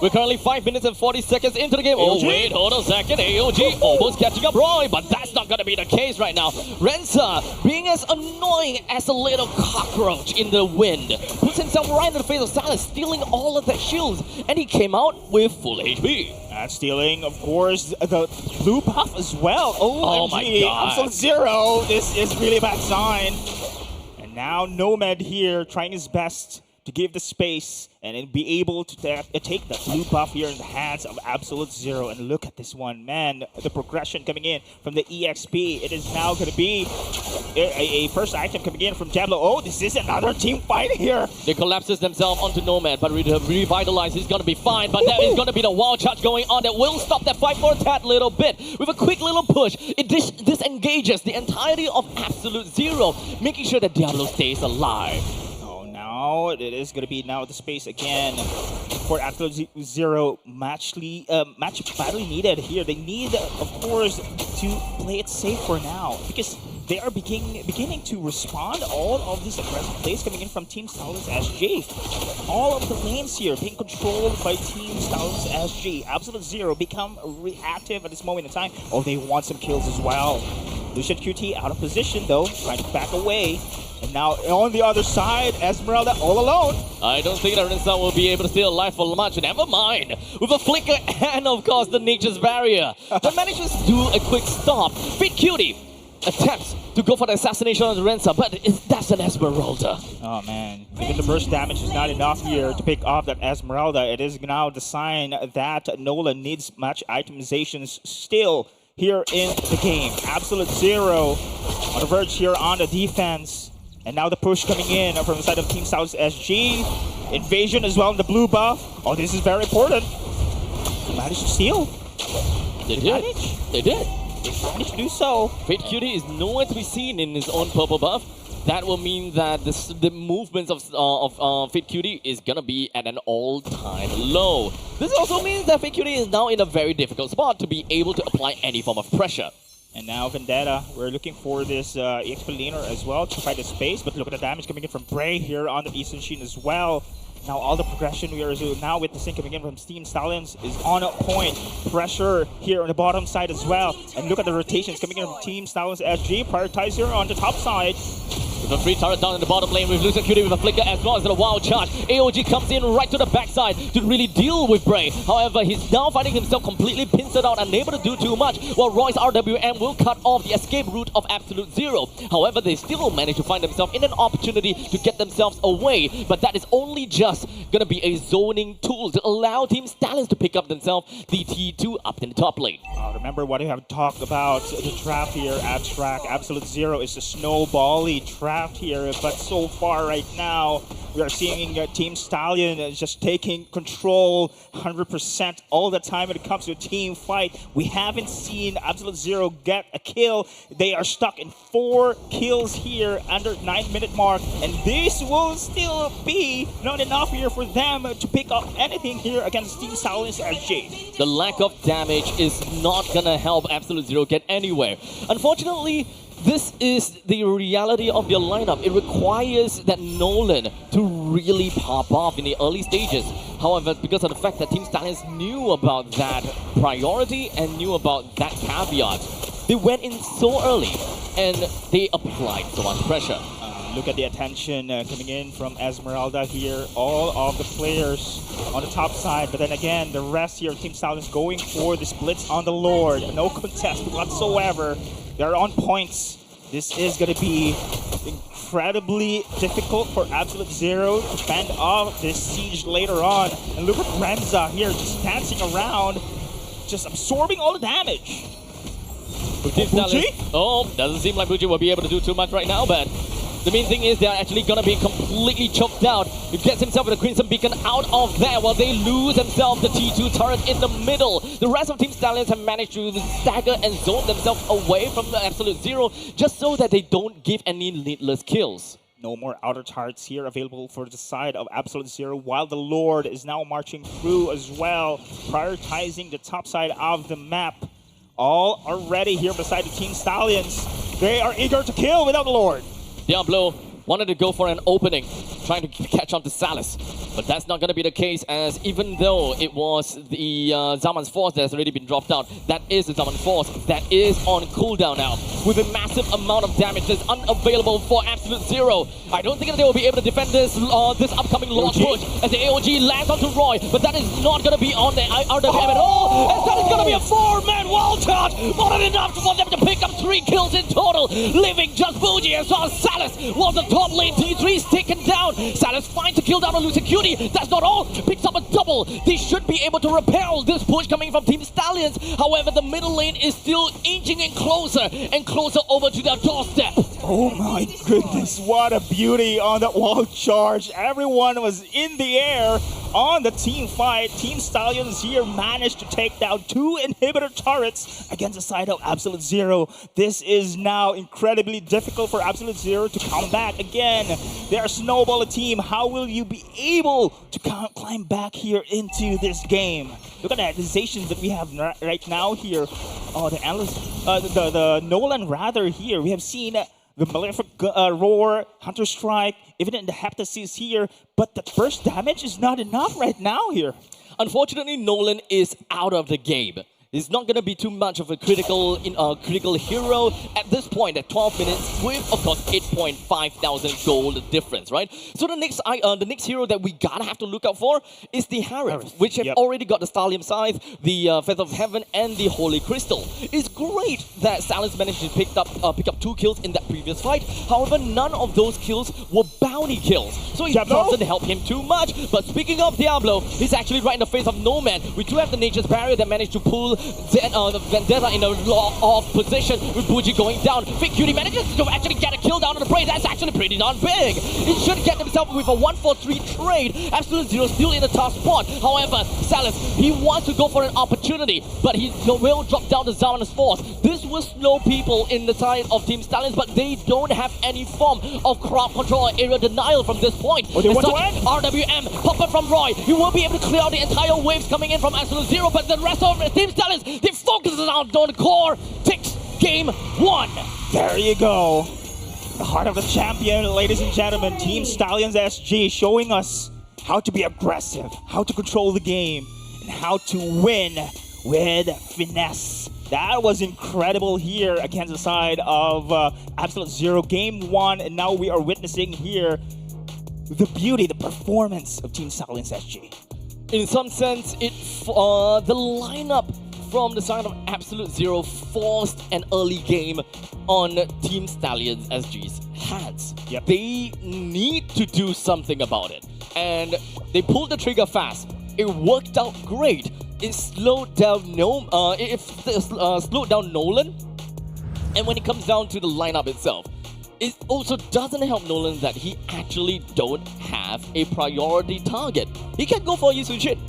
We're currently 5 minutes and 40 seconds into the game. Oh, wait, hold on a second. AOG almost catching up Roy, but that's not going to be the case right now. Renza, being as annoying as a little cockroach in the wind, puts himself right in the face of Silence, stealing all of their shields, and he came out with full HP. And stealing, of course, the blue buff as well. Oh my God. Absolute Zero. This is really a bad sign. And now Nomad here trying his best to give the space and then be able to take the blue buff here in the hands of Absolute Zero. And look at this one, man. The progression coming in from the EXP. It is now going to be a first item coming in from Diablo. Oh, this is another team fight here. They collapses themselves onto Nomad, but Revitalize is going to be fine. But there is going to be the wild charge going on that will stop that fight for a tad little bit. With a quick little push, it disengages the entirety of Absolute Zero, making sure that Diablo stays alive. Now it is going to be now the space again for Absolute Zero. Match badly needed here. They need, of course, to play it safe for now because they are beginning to respond all of these aggressive plays coming in from Team Silence SG. All of the lanes here being controlled by Team Silence SG. Absolute Zero become reactive at this moment in time. Oh, they want some kills as well. Lucian QT out of position though, trying to back away. And now on the other side, Esmeralda all alone. I don't think that Rensa will be able to stay alive for much. Never mind. With a flicker and, of course, the Nature's Barrier. That manages to do a quick stop. Fit Cutie attempts to go for the assassination on Rensa, but that's an Esmeralda. Oh, man. Even the burst damage is not enough here to pick off that Esmeralda. It is now the sign that Nolan needs match itemizations still here in the game. Absolute Zero on the verge here on the defense. And now the push coming in from the side of Team South SG. Invasion as well in the blue buff. Oh, this is very important. They managed to steal. They did. They did. They managed to do so. Fit Cutie is nowhere to be seen in his own purple buff. That will mean that the movements of Fit Cutie is going to be at an all-time low. This also means that Fit Cutie is now in a very difficult spot to be able to apply any form of pressure. And now Vendetta, we're looking for this EXP laner as well to fight the space, but look at the damage coming in from Bray here on the Eastern Sheen as well. Now all the progression we are now witnessing coming in from Steam Stallions is on a point. Pressure here on the bottom side as well. And look at the rotations coming in from Team Stallions SG. Prioritizer on the top side. With a free turret down in the bottom lane with Lucian Cutie with a flicker as well as a wild charge. AOG comes in right to the backside to really deal with Bray. However, he's now finding himself completely pincered out, unable to do too much, while Roy's RWM will cut off the escape route of Absolute Zero. However, they still manage to find themselves in an opportunity to get themselves away, but that is only just gonna be a zoning tool to allow Team Stallions to pick up themselves the T2 up in the top lane. Remember what I have talked about, the draft here, Abstract. Absolute Zero is a snowbally draft here, but so far right now, we are seeing Team Stallion just taking control 100% all the time when it comes to a team fight. We haven't seen Absolute Zero get a kill. They are stuck in 4 kills here under 9-minute mark, and this will still be not enough here for them to pick up anything here against Team Stallions SG. The lack of damage is not gonna help Absolute Zero get anywhere. Unfortunately, this is the reality of your lineup. It requires that Nolan to really pop off in the early stages. However, because of the fact that Team Stallions knew about that priority and knew about that caveat, they went in so early and they applied so much pressure. Look at the attention coming in from Esmeralda here. All of the players on the top side, but then again, the rest here, Team Stallions going for the splits on the Lord. No contest whatsoever. They're on points. This is going to be incredibly difficult for Absolute Zero to fend off this siege later on. And look at Renza here just dancing around, just absorbing all the damage. Doesn't seem like Buji will be able to do too much right now, but the main thing is they're actually going to be completely choked out. He gets himself with a Crimson Beacon out of there while they lose themselves the T2 turret in the middle. The rest of Team Stallions have managed to stagger and zone themselves away from the Absolute Zero just so that they don't give any needless kills. No more outer turrets here available for the side of Absolute Zero, while the Lord is now marching through as well, prioritizing the top side of the map. All are ready here beside the Team Stallions. They are eager to kill without the Lord. Diablo wanted to go for an opening, trying to catch on to Salas. But that's not going to be the case, as even though it was the Zaman's Force that's already been dropped out, that is the Zaman Force that is on cooldown now, with a massive amount of damage that's unavailable for Absolute Zero. I don't think that they will be able to defend this this upcoming launch push, as the AOG lands onto Roy, but that is not going to be on the RWM at all, as that is going to be a 4-man wild shot, more than enough for them to pick up 3 kills in total, leaving just Bougie as well as Salas, while the top lane T3 is taken down. Salas finds to kill down on Lucid Cutie. That's not all, picks up a double. They should be able to repel this push coming from Team Stallions. However, the middle lane is still inching in closer and closer over to their doorstep. Oh my goodness, what a beauty on that wall charge. Everyone was in the air on the team fight. Team Stallions here managed to take down 2 inhibitor turrets against the side of Absolute Zero. This is now incredibly difficult for Absolute Zero to come back again. They are snowball a team. How will you be able to climb back here into this game? Look at the accusations that we have right now here. Oh, the analyst, the Nolan rather here. We have seen the Malefic Roar, Hunter Strike, even in the Heptasis here, but the first damage is not enough right now here. Unfortunately, Nolan is out of the game. He's not going to be too much of a critical hero at this point at 12 minutes with, of course, 8,500 gold difference, right? So the next hero that we gotta have to look out for is the Harith, which have already got the Stallion Scythe, the Feather of Heaven, and the Holy Crystal. It's great that Salas managed to pick up 2 kills in that previous fight. However, none of those kills were bounty kills, so it doesn't help him too much. But speaking of Diablo, he's actually right in the face of No Man. We do have the Nature's Barrier that managed to pull the Vendetta in a off position with Bougie going down. Big Cutie manages to actually get a kill down on the Prey. That's actually pretty darn big. He should get himself with a 1-4-3 trade. Absolute Zero still in a tough spot. However, Salas, he wants to go for an opportunity, but he will drop down to Zaman's Force. This will slow people in the side of Team Stallions, but they don't have any form of crowd control or area denial from this point. RWM, pop up from Roy. He will be able to clear out the entire waves coming in from Absolute Zero, but the rest of Team Stallions, they focus on the core. Takes game 1. There you go. The heart of the champion, ladies and gentlemen. Team Stallions SG showing us how to be aggressive, how to control the game, and how to win with finesse. That was incredible here against the side of Absolute Zero. Game 1, and now we are witnessing here the beauty, the performance of Team Stallions SG. In some sense, the lineup from the side of Absolute Zero forced an early game on Team Stallions SG's hands. They need to do something about it. And they pulled the trigger fast. It worked out great. It slowed down slowed down Nolan. And when it comes down to the lineup itself, it also doesn't help Nolan that he actually don't have a priority target. He can go for Yi Sun-shin.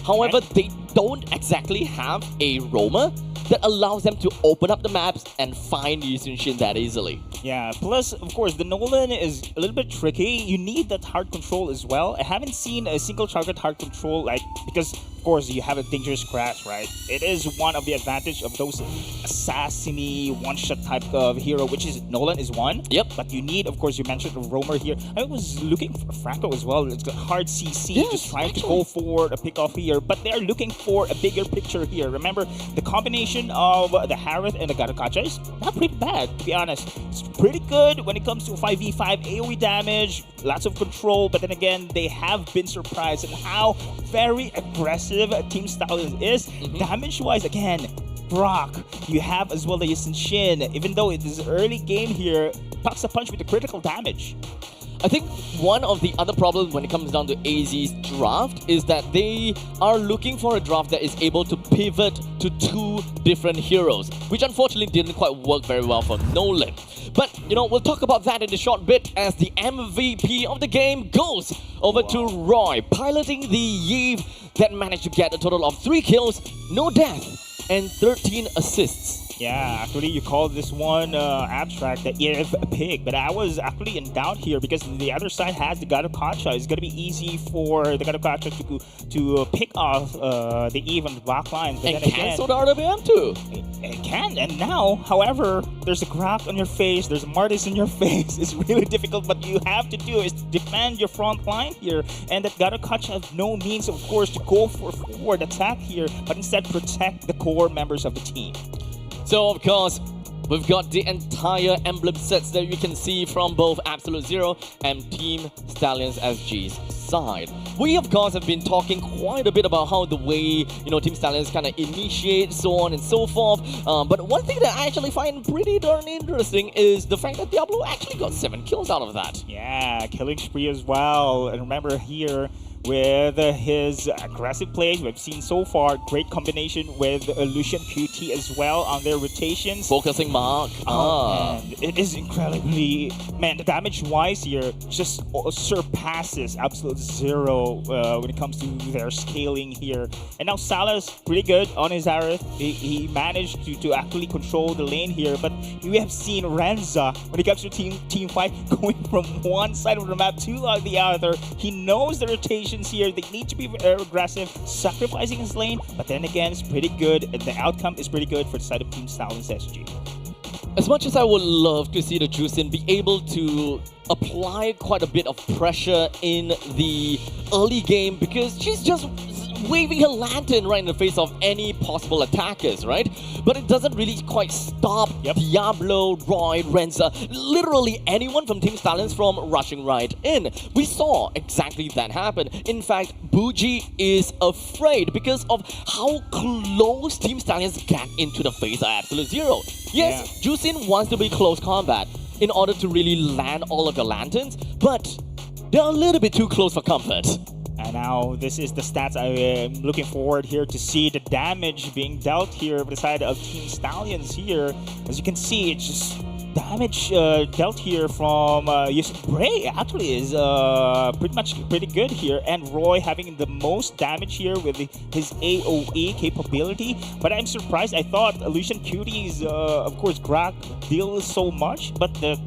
However, they don't exactly have a roamer that allows them to open up the maps and find Yi Sun-shin that easily. Yeah, plus, of course, the Nolan is a little bit tricky. You need that hard control as well. I haven't seen a single target hard control, because, of course, you have a dangerous crash, right? It is one of the advantage of those assassin-y, one-shot type of hero, which is Nolan is one. But you need, of course, you mentioned the roamer here. I was looking for Franco as well. It's got hard CC, just trying to go for a pick-off here. But they're looking for a bigger picture here. Remember, the combination of the Harith and the Garakacha is not pretty bad, to be honest. It's pretty good when it comes to 5v5 AoE damage, lots of control, but then again, they have been surprised at how very aggressive Team Stallions is. Damage-wise, again, Brock, you have as well the Yi Sun-shin. Even though it is early game here, packs a punch with the critical damage. I think one of the other problems when it comes down to AZ's draft is that they are looking for a draft that is able to pivot to 2 different heroes, which unfortunately didn't quite work very well for Nolan. But, we'll talk about that in a short bit as the MVP of the game goes over to Roy, piloting the Yve that managed to get a total of 3 kills, no death, and 13 assists. Yeah, actually, you called this one abstract the if pig, but I was actually in doubt here because the other side has the Garukacha. It's gonna be easy for the Garukacha to pick off the even back line. But And then cancel again, the RWM too. it can. And now, however, there's a Graf on your face, there's a Martis in your face. It's really difficult. What you have to do is defend your front line here, and that Garukacha has no means, of course, to go for forward attack here, but instead protect the core members of the team. So, of course, we've got the entire emblem sets that you can see from both Absolute Zero and Team Stallions SG's side. We, of course, have been talking quite a bit about how the way, Team Stallions kind of initiate, so on and so forth. But one thing that I actually find pretty darn interesting is the fact that Diablo actually got 7 kills out of that. Yeah, killing spree as well. And remember here, with his aggressive plays we've seen so far, great combination with Lucian QT as well on their rotations. Focusing mark. And it is incredibly, man, the damage wise here just surpasses Absolute Zero when it comes to their scaling here. And now Salah's pretty good on his Aerith. He managed to actually control the lane here, but we have seen Renza when it comes to team fight going from one side of the map to the other. He knows the rotation here. They need to be aggressive, sacrificing his lane, but then again, it's pretty good. The outcome is pretty good for the side of Team Stallions SG. As much as I would love to see the Juicin be able to apply quite a bit of pressure in the early game, because she's just waving her lantern right in the face of any possible attackers, right? But it doesn't really quite stop Diablo, Roy, Renza, literally anyone from Team Stallions from rushing right in. We saw exactly that happen. In fact, Bougie is afraid because of how close Team Stallions get into the face of Absolute Zero. Yes, Juicin wants to be close combat in order to really land all of the lanterns, but they're a little bit too close for comfort. And now this is the stats I am looking forward here to see the damage being dealt here by the side of Team Stallions here. As you can see, it's just damage dealt here from Bray actually is pretty good here, and Roy having the most damage here with his AoE capability. But I'm surprised. I thought Lucian Cutie's of course Graf deals so much, but the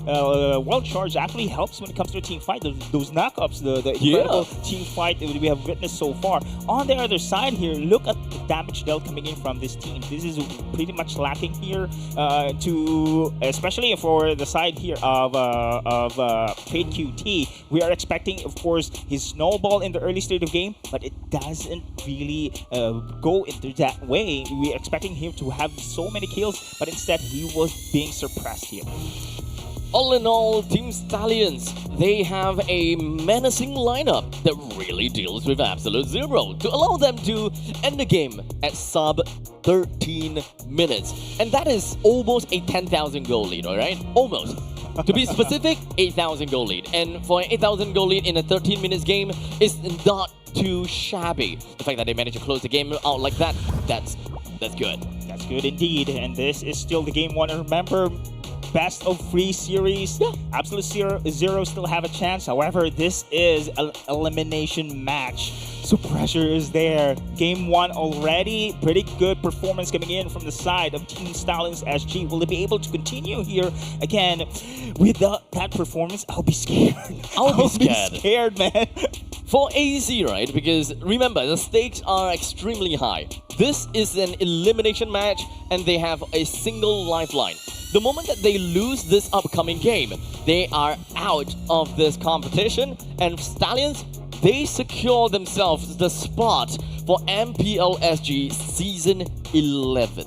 Wild Charge actually helps when it comes to a team fight. Those knockups, the incredible team fight that we have witnessed so far. On the other side here, look at the damage dealt coming in from this team. This is pretty much lacking here, especially for the side here of Fade QT. We are expecting, of course, his snowball in the early stage of game, but it doesn't really go into that way. We are expecting him to have so many kills, but instead he was being suppressed here. All in all, Team Stallions, they have a menacing lineup that really deals with Absolute Zero to allow them to end the game at sub 13 minutes. And that is almost a 10,000 goal lead, alright? Almost. To be specific, 8,000 goal lead. And for an 8,000 goal lead in a 13 minutes game is not too shabby. The fact that they managed to close the game out like that, that's good. That's good indeed. And this is still the game one. And remember, best of 3 series. Absolute Zero still have a chance. However, this is an elimination match, so pressure is there. Game 1 already. Pretty good performance coming in from the side of Team Stallions SG. Will they be able to continue here again? Without that performance, I'll be scared. I'll be scared, man. For AZ, right? Because remember, the stakes are extremely high. This is an elimination match, and they have a single lifeline. The moment that they lose this upcoming game, they are out of this competition, and Stallions, they secure themselves the spot for MPL SG Season 11.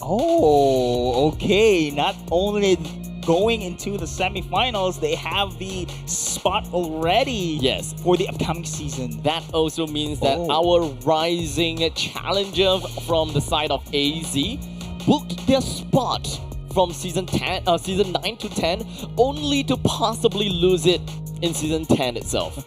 Oh, okay. Not only going into the semifinals, they have the spot already. Yes, for the upcoming season. That also means that our rising challenger from the side of AZ booked their spot from season 9 to 10, only to possibly lose it in season 10 itself.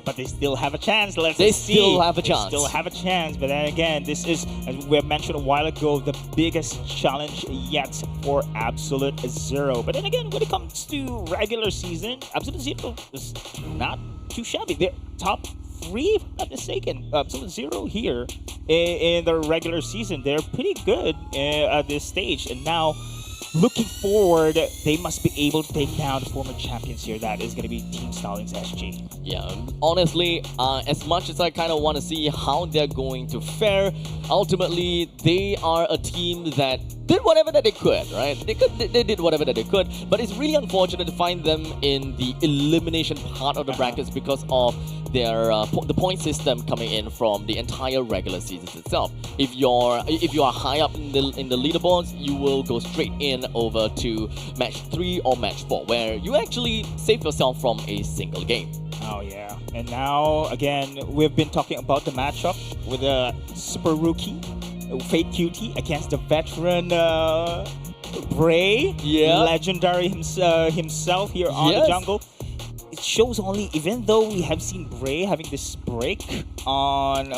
But they still have a chance. They still have a chance. But then again, this is, as we mentioned a while ago, the biggest challenge yet for Absolute Zero. But then again, when it comes to regular season, Absolute Zero is not too shabby. They're top 3, if I'm not mistaken. Absolute Zero here in the regular season. They're pretty good at this stage. And now, looking forward, they must be able to take down the former champions here. That is going to be Team Stallions SG. Yeah, honestly, as much as I kind of want to see how they're going to fare, ultimately, they are a team that did whatever that they could, right? They did whatever that they could, but it's really unfortunate to find them in the elimination part of the brackets because of their the point system coming in from the entire regular season itself. If you are high up in the leaderboards, you will go straight in over to match 3 or match 4, where you actually save yourself from a single game. Oh yeah, and now again we've been talking about the matchup with a super rookie, Fate Cutie, against the veteran Bray, legendary himself here on the jungle. It shows only, even though we have seen Bray having this break on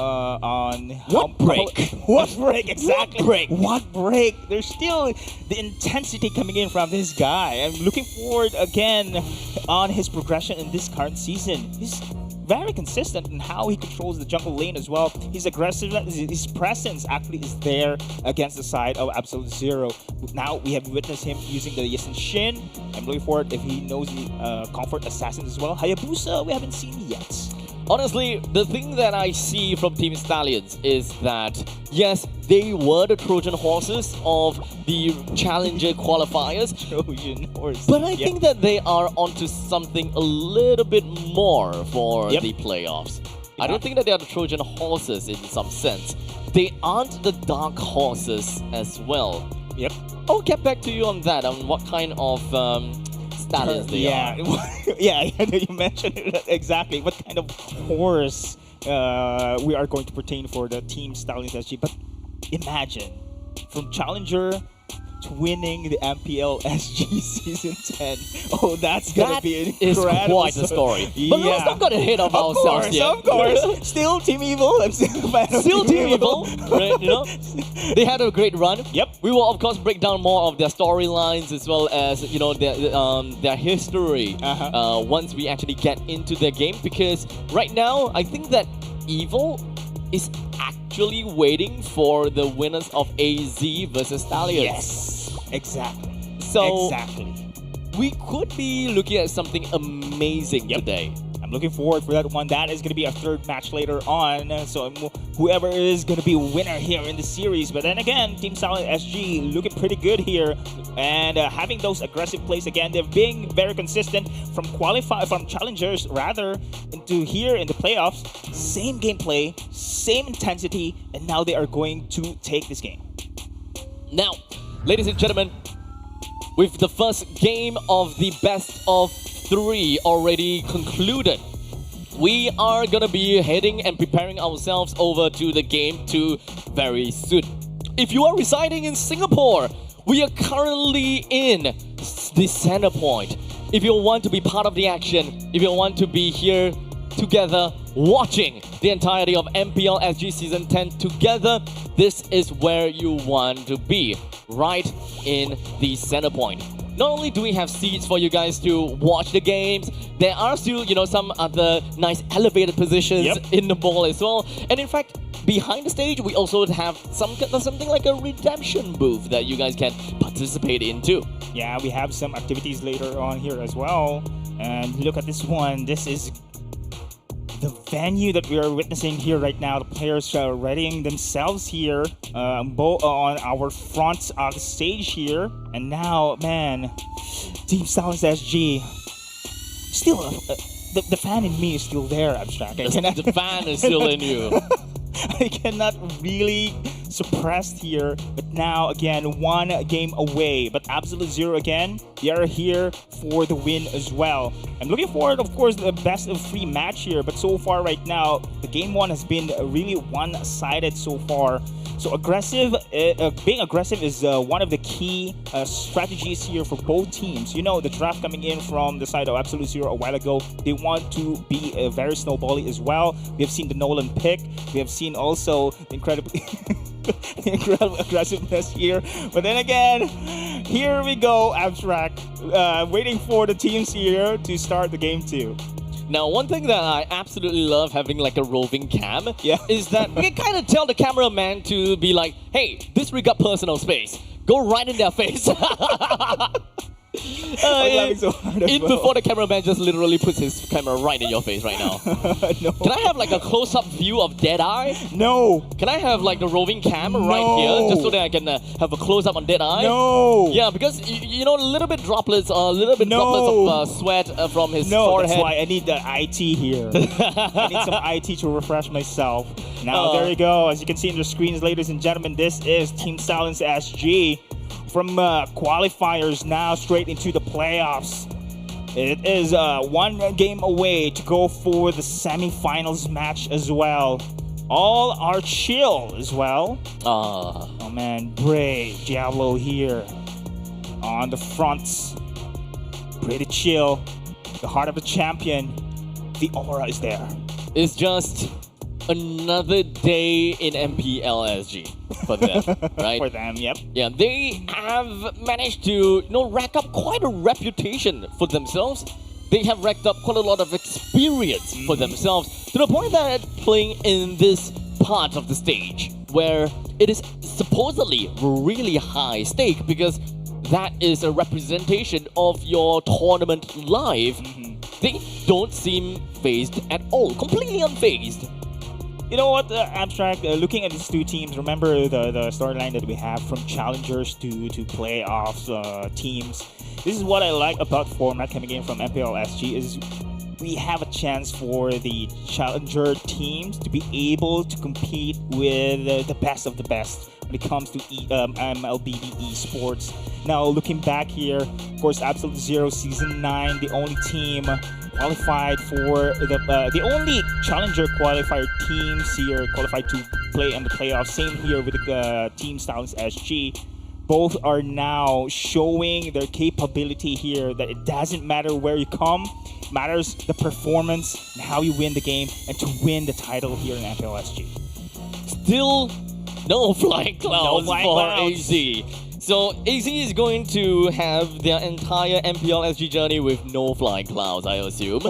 what break? What break exactly? What break? What break? There's still the intensity coming in from this guy. I'm looking forward again on his progression in this current season. He's very consistent in how he controls the jungle lane as well. His aggressiveness, his presence actually is there against the side of Absolute Zero. Now we have witnessed him using the Yasin Shin. I'm looking forward if he knows the Comfort Assassins as well. Hayabusa, we haven't seen yet. Honestly, the thing that I see from Team Stallions is that, yes, they were the Trojan horses of the Challenger qualifiers. Trojan horse. But I think that they are onto something a little bit more for the playoffs. I don't think that they are the Trojan horses in some sense. They aren't the dark horses as well. Yep. I'll get back to you on that, on what kind of stallions they are. Yeah, you mentioned it exactly. What kind of horse we are going to pertain for the Team Stallions SG. But imagine, from Challenger to winning the MPL SG Season 10. Oh, that's going to be incredible. That is quite a story. But let's not get ahead of ourselves yet. Of course. Still Team Evil. I'm still a fan of Still Team Evil. Right, you know? They had a great run. Yep. We will, of course, break down more of their storylines as well as, you know, their history once we actually get into their game. Because right now, I think that Evil is actually waiting for the winners of AZ versus Stallions. Yes, exactly. So we could be looking at something amazing today. I'm looking forward for that one. That is going to be a third match later on. So whoever is going to be a winner here in the series. But then again, Team Stallions SG looking pretty good here. And having those aggressive plays again. They're being very consistent from challengers rather into here in the playoffs. Same gameplay, same intensity. And now they are going to take this game. Now, ladies and gentlemen, with the first game of the best of 3 already concluded, we are gonna be heading and preparing ourselves over to the game 2 very soon. If you are residing in Singapore, we are currently in the Centrepoint. If you want to be part of the action, if you want to be here together watching the entirety of MPL SG Season 10 together, this is where you want to be, right in the Centrepoint. Not only do we have seats for you guys to watch the games, there are still, you know, some other nice elevated positions in the ball as well. And in fact, behind the stage, we also have something like a redemption booth that you guys can participate in too. Yeah, we have some activities later on here as well. And look at this one. This is the venue that we are witnessing here right now. The players are readying themselves here on our front of the stage here. And now, man, Team Stallions SG, still, the fan in me is still there, Abstract. The fan is still in you. I cannot really suppress here, but now again 1 game away. But Absolute Zero again, they are here for the win as well. I'm looking forward, of course, the best of 3 match here. But so far right now, the game 1 has been really one-sided so far. So aggressive, being aggressive is one of the key strategies here for both teams. You know, the draft coming in from the side of Absolute Zero a while ago, they want to be very snowbally as well. We have seen the Nolan pick. We have seen also the incredible aggressiveness here. But then again, here we go, Abstract, waiting for the teams here to start the game 2. Now, one thing that I absolutely love having like a roving cam is that we can kind of tell the cameraman to be like, hey, disregard personal space. Go right in their face. Before the cameraman just literally puts his camera right in your face right now. No. Can I have like a close-up view of Deadeye? No. Can I have like the roving cam right here just so that I can have a close-up on Deadeye? No. Yeah, because you know, a little bit droplets of sweat from his forehead. That's why I need the IT here. I need some IT to refresh myself. Now there you go. As you can see in the screens, ladies and gentlemen, this is Team Silence SG. From qualifiers now straight into the playoffs. It is one game away to go for the semifinals match as well. All are chill as well. Oh man, Bray, Diablo here on the fronts. Pretty chill. The heart of the champion. The aura is there. It's just another day in MPL SG for them, right? For them, yep. Yeah, they have managed to rack up quite a reputation for themselves. They have racked up quite a lot of experience for themselves to the point that playing in this part of the stage where it is supposedly really high stake because that is a representation of your tournament live. They don't seem phased at all, completely unfazed. You know what, Abstract, looking at these two teams, remember the storyline that we have from challengers to playoffs teams. This is what I like about format coming in from MPL SG is we have a chance for the challenger teams to be able to compete with the best of the best when it comes to MLBB esports. Now, looking back here, of course, Absolute Zero Season 9, the only team qualified for the only challenger qualifier teams here qualified to play in the playoffs. Same here with the Team Silence SG. Both are now showing their capability here that it doesn't matter where you come, it matters the performance and how you win the game and to win the title here in MPL SG. Still no flying clouds for AZ. So AZ is going to have their entire MPL SG journey with no flying clouds, I assume.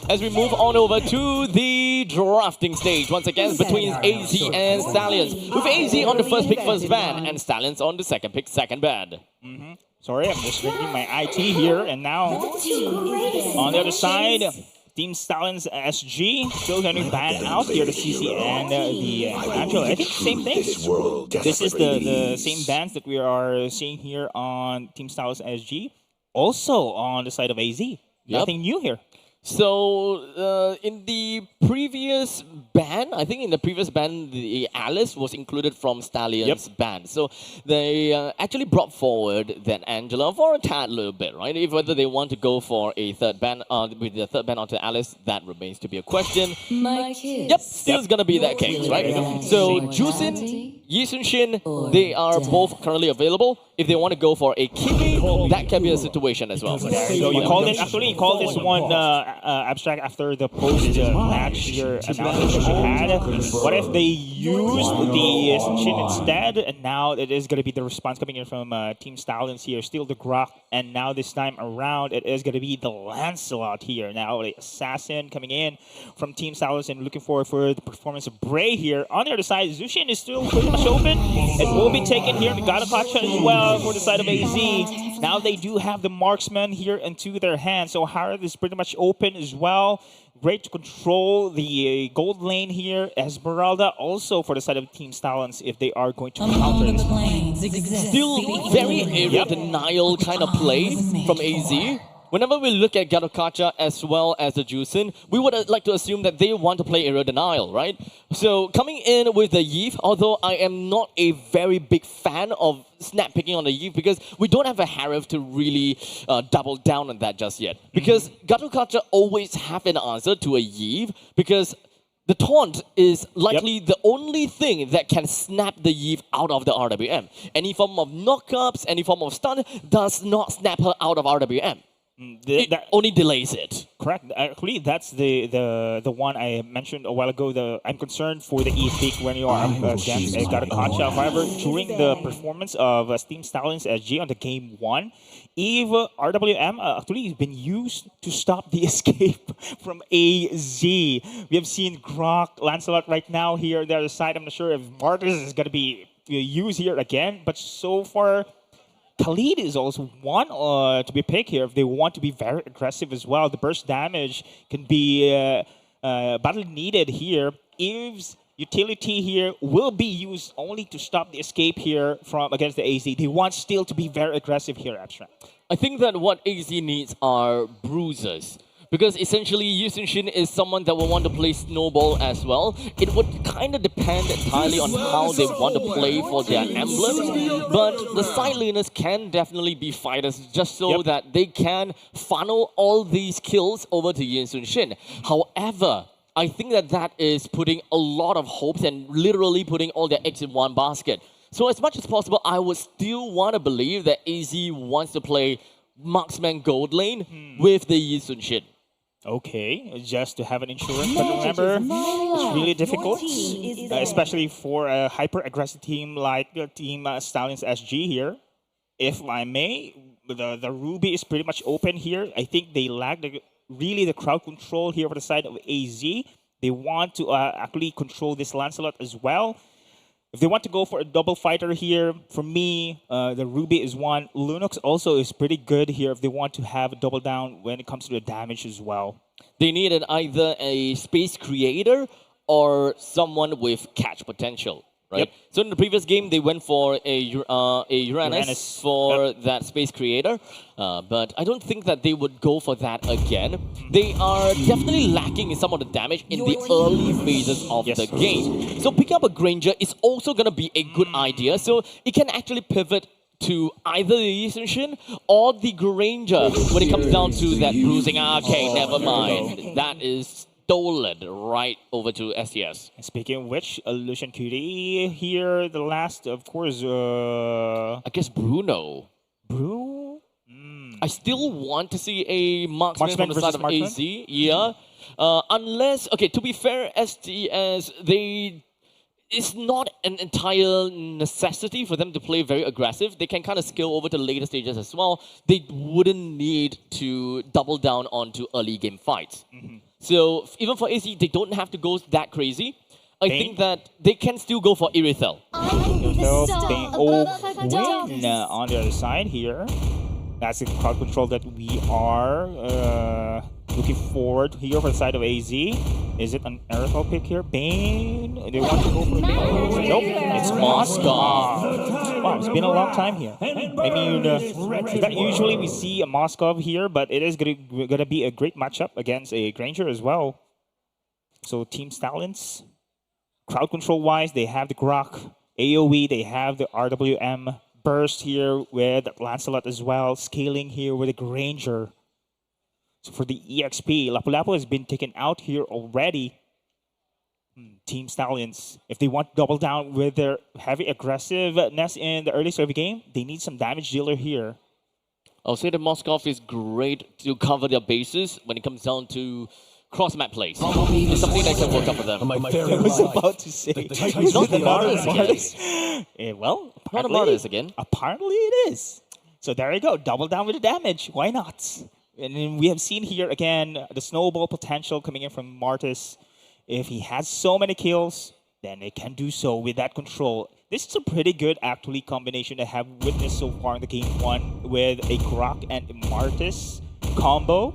As we move on over to the drafting stage, once again between AZ and Stallions. With AZ on the first pick, first ban, and Stallions on the second pick, second ban. Sorry, I'm just drinking my IT here, and now on the other side, Team Stallions SG still getting banned out here, the CC and the Angela. I think same thing. This is the same bans that we are seeing here on Team Stallions SG. Also on the side of AZ. Nothing new here. So, in the previous ban, I think in the previous ban, the Alice was included from Stallion's ban. So, they actually brought forward that Angela for a tad little bit, right? If whether they want to go for a third ban, with the third ban onto Alice, that remains to be a question. My kids. Yep, still gonna be that case, right? So, Jusin, Yisun Shin, they are both currently available. If they want to go for a Kimi, that can be a situation as well. So you called it, actually, you called this one Abstract after the post-match here announcement that you had. What if they used the Shin instead, and now it is going to be the response coming in from Team Stallions here, still the Grok, and now this time around it is going to be the Lancelot here. Now the Assassin coming in from Team Stallions and looking forward for the performance of Bray here. On the other side, Zushin is still pretty much open. It will be taken here. We got a Kacha as well for the side of AZ. Now they do have the marksman here into their hands, so Harad is pretty much open as well. Great to control the gold lane here. Esmeralda also for the side of Team Stallions if they are going to counter this. Still very area denial kind of play from AZ. Whenever we look at Gadokacha as well as the Jusin, we would like to assume that they want to play area denial, right? So coming in with the Yves, although I am not a very big fan of snap picking on the Yves because we don't have a Harif to really double down on that just yet. Because Gadokacha always have an answer to a Yves because the taunt is likely the only thing that can snap the Yves out of the RWM. Any form of knockups, any form of stun does not snap her out of RWM. It only delays it. correct. Actually, that's the one I mentioned a while ago. I'm concerned for the ESP when you are up against a Garakancha. However, during the performance of Team Stallions SG on the game 1, Eve RWM actually has been used to stop the escape from AZ. We have seen Grok, Lancelot right now here on the other side. I'm not sure if Marcus is going to be used here again, but so far Khalid is also one to be picked here if they want to be very aggressive as well. The burst damage can be badly needed here. Eve's utility here will be used only to stop the escape here from against the AZ. They want still to be very aggressive here, Abstract. I think that what AZ needs are bruisers. Because essentially, Yu Sun-shin is someone that will want to play Snowball as well. It would kind of depend entirely on how they want to play for their emblems. But the side laners can definitely be fighters just so that they can funnel all these kills over to Yu Sun-shin. However, I think that is putting a lot of hopes and literally putting all their eggs in one basket. So as much as possible, I would still want to believe that AZ wants to play Marksman Gold Lane with the Yu Sun-shin. Okay, just to have an insurance, but remember, it's really difficult, especially for a hyper-aggressive team like Team Stallions SG here. If I may, the Ruby is pretty much open here. I think they lack really the crowd control here on the side of AZ. They want to actually control this Lancelot as well. If they want to go for a double fighter here, for me, the Ruby is one. Lunox also is pretty good here if they want to have a double down when it comes to the damage as well. They needed either a space creator or someone with catch potential, right? Yep. So in the previous game, they went for a Uranus for that space creator, but I don't think that they would go for that again. They are definitely lacking in some of the damage in the early phases of the game. So picking up a Granger is also going to be a good idea. So it can actually pivot to either the Yu Sun-shin or the Granger when it comes down to that bruising. Okay, never mind. That is stolen right over to STS. Speaking of which, Lucian Curie here, the last, of course, I guess Bruno. Bruno? I still want to see a marksman from the side of AZ. Yeah. Unless, okay, to be fair, STS, it's not an entire necessity for them to play very aggressive. They can kind of scale over to later stages as well. They wouldn't need to double down onto early game fights. So even for AZ, they don't have to go that crazy. I think that they can still go for Irithel. Irithel, win on the other side here. That's the crowd control that we are looking forward here for the side of AZ. Is it an Irithel pick here? Bane? They want to go for Bane? Nope, it's Moskov. Wow, it's been a long time here. I mean, usually we see a Moskov here, but it is going to be a great matchup against a Granger as well. So Team Stallions, crowd control wise, they have the Grok. AoE, they have the RWM. Burst here with Lancelot as well, scaling here with a Granger. So for the EXP, Lapu-Lapu has been taken out here already. Team Stallions, if they want to double down with their heavy aggressiveness in the early serve game, they need some damage dealer here. I'll say that Moskov is great to cover their bases when it comes down to cross-map plays. It's something that can work out for them. I was about to say, it's not the Martis again. Well, not a Martis again. Apparently it is. So there you go, double down with the damage. Why not? And then we have seen here again the snowball potential coming in from Martis. If he has so many kills, then it can do so with that control. This is a pretty good actually combination to have witnessed so far in the game 1 with a Grok and Martis combo.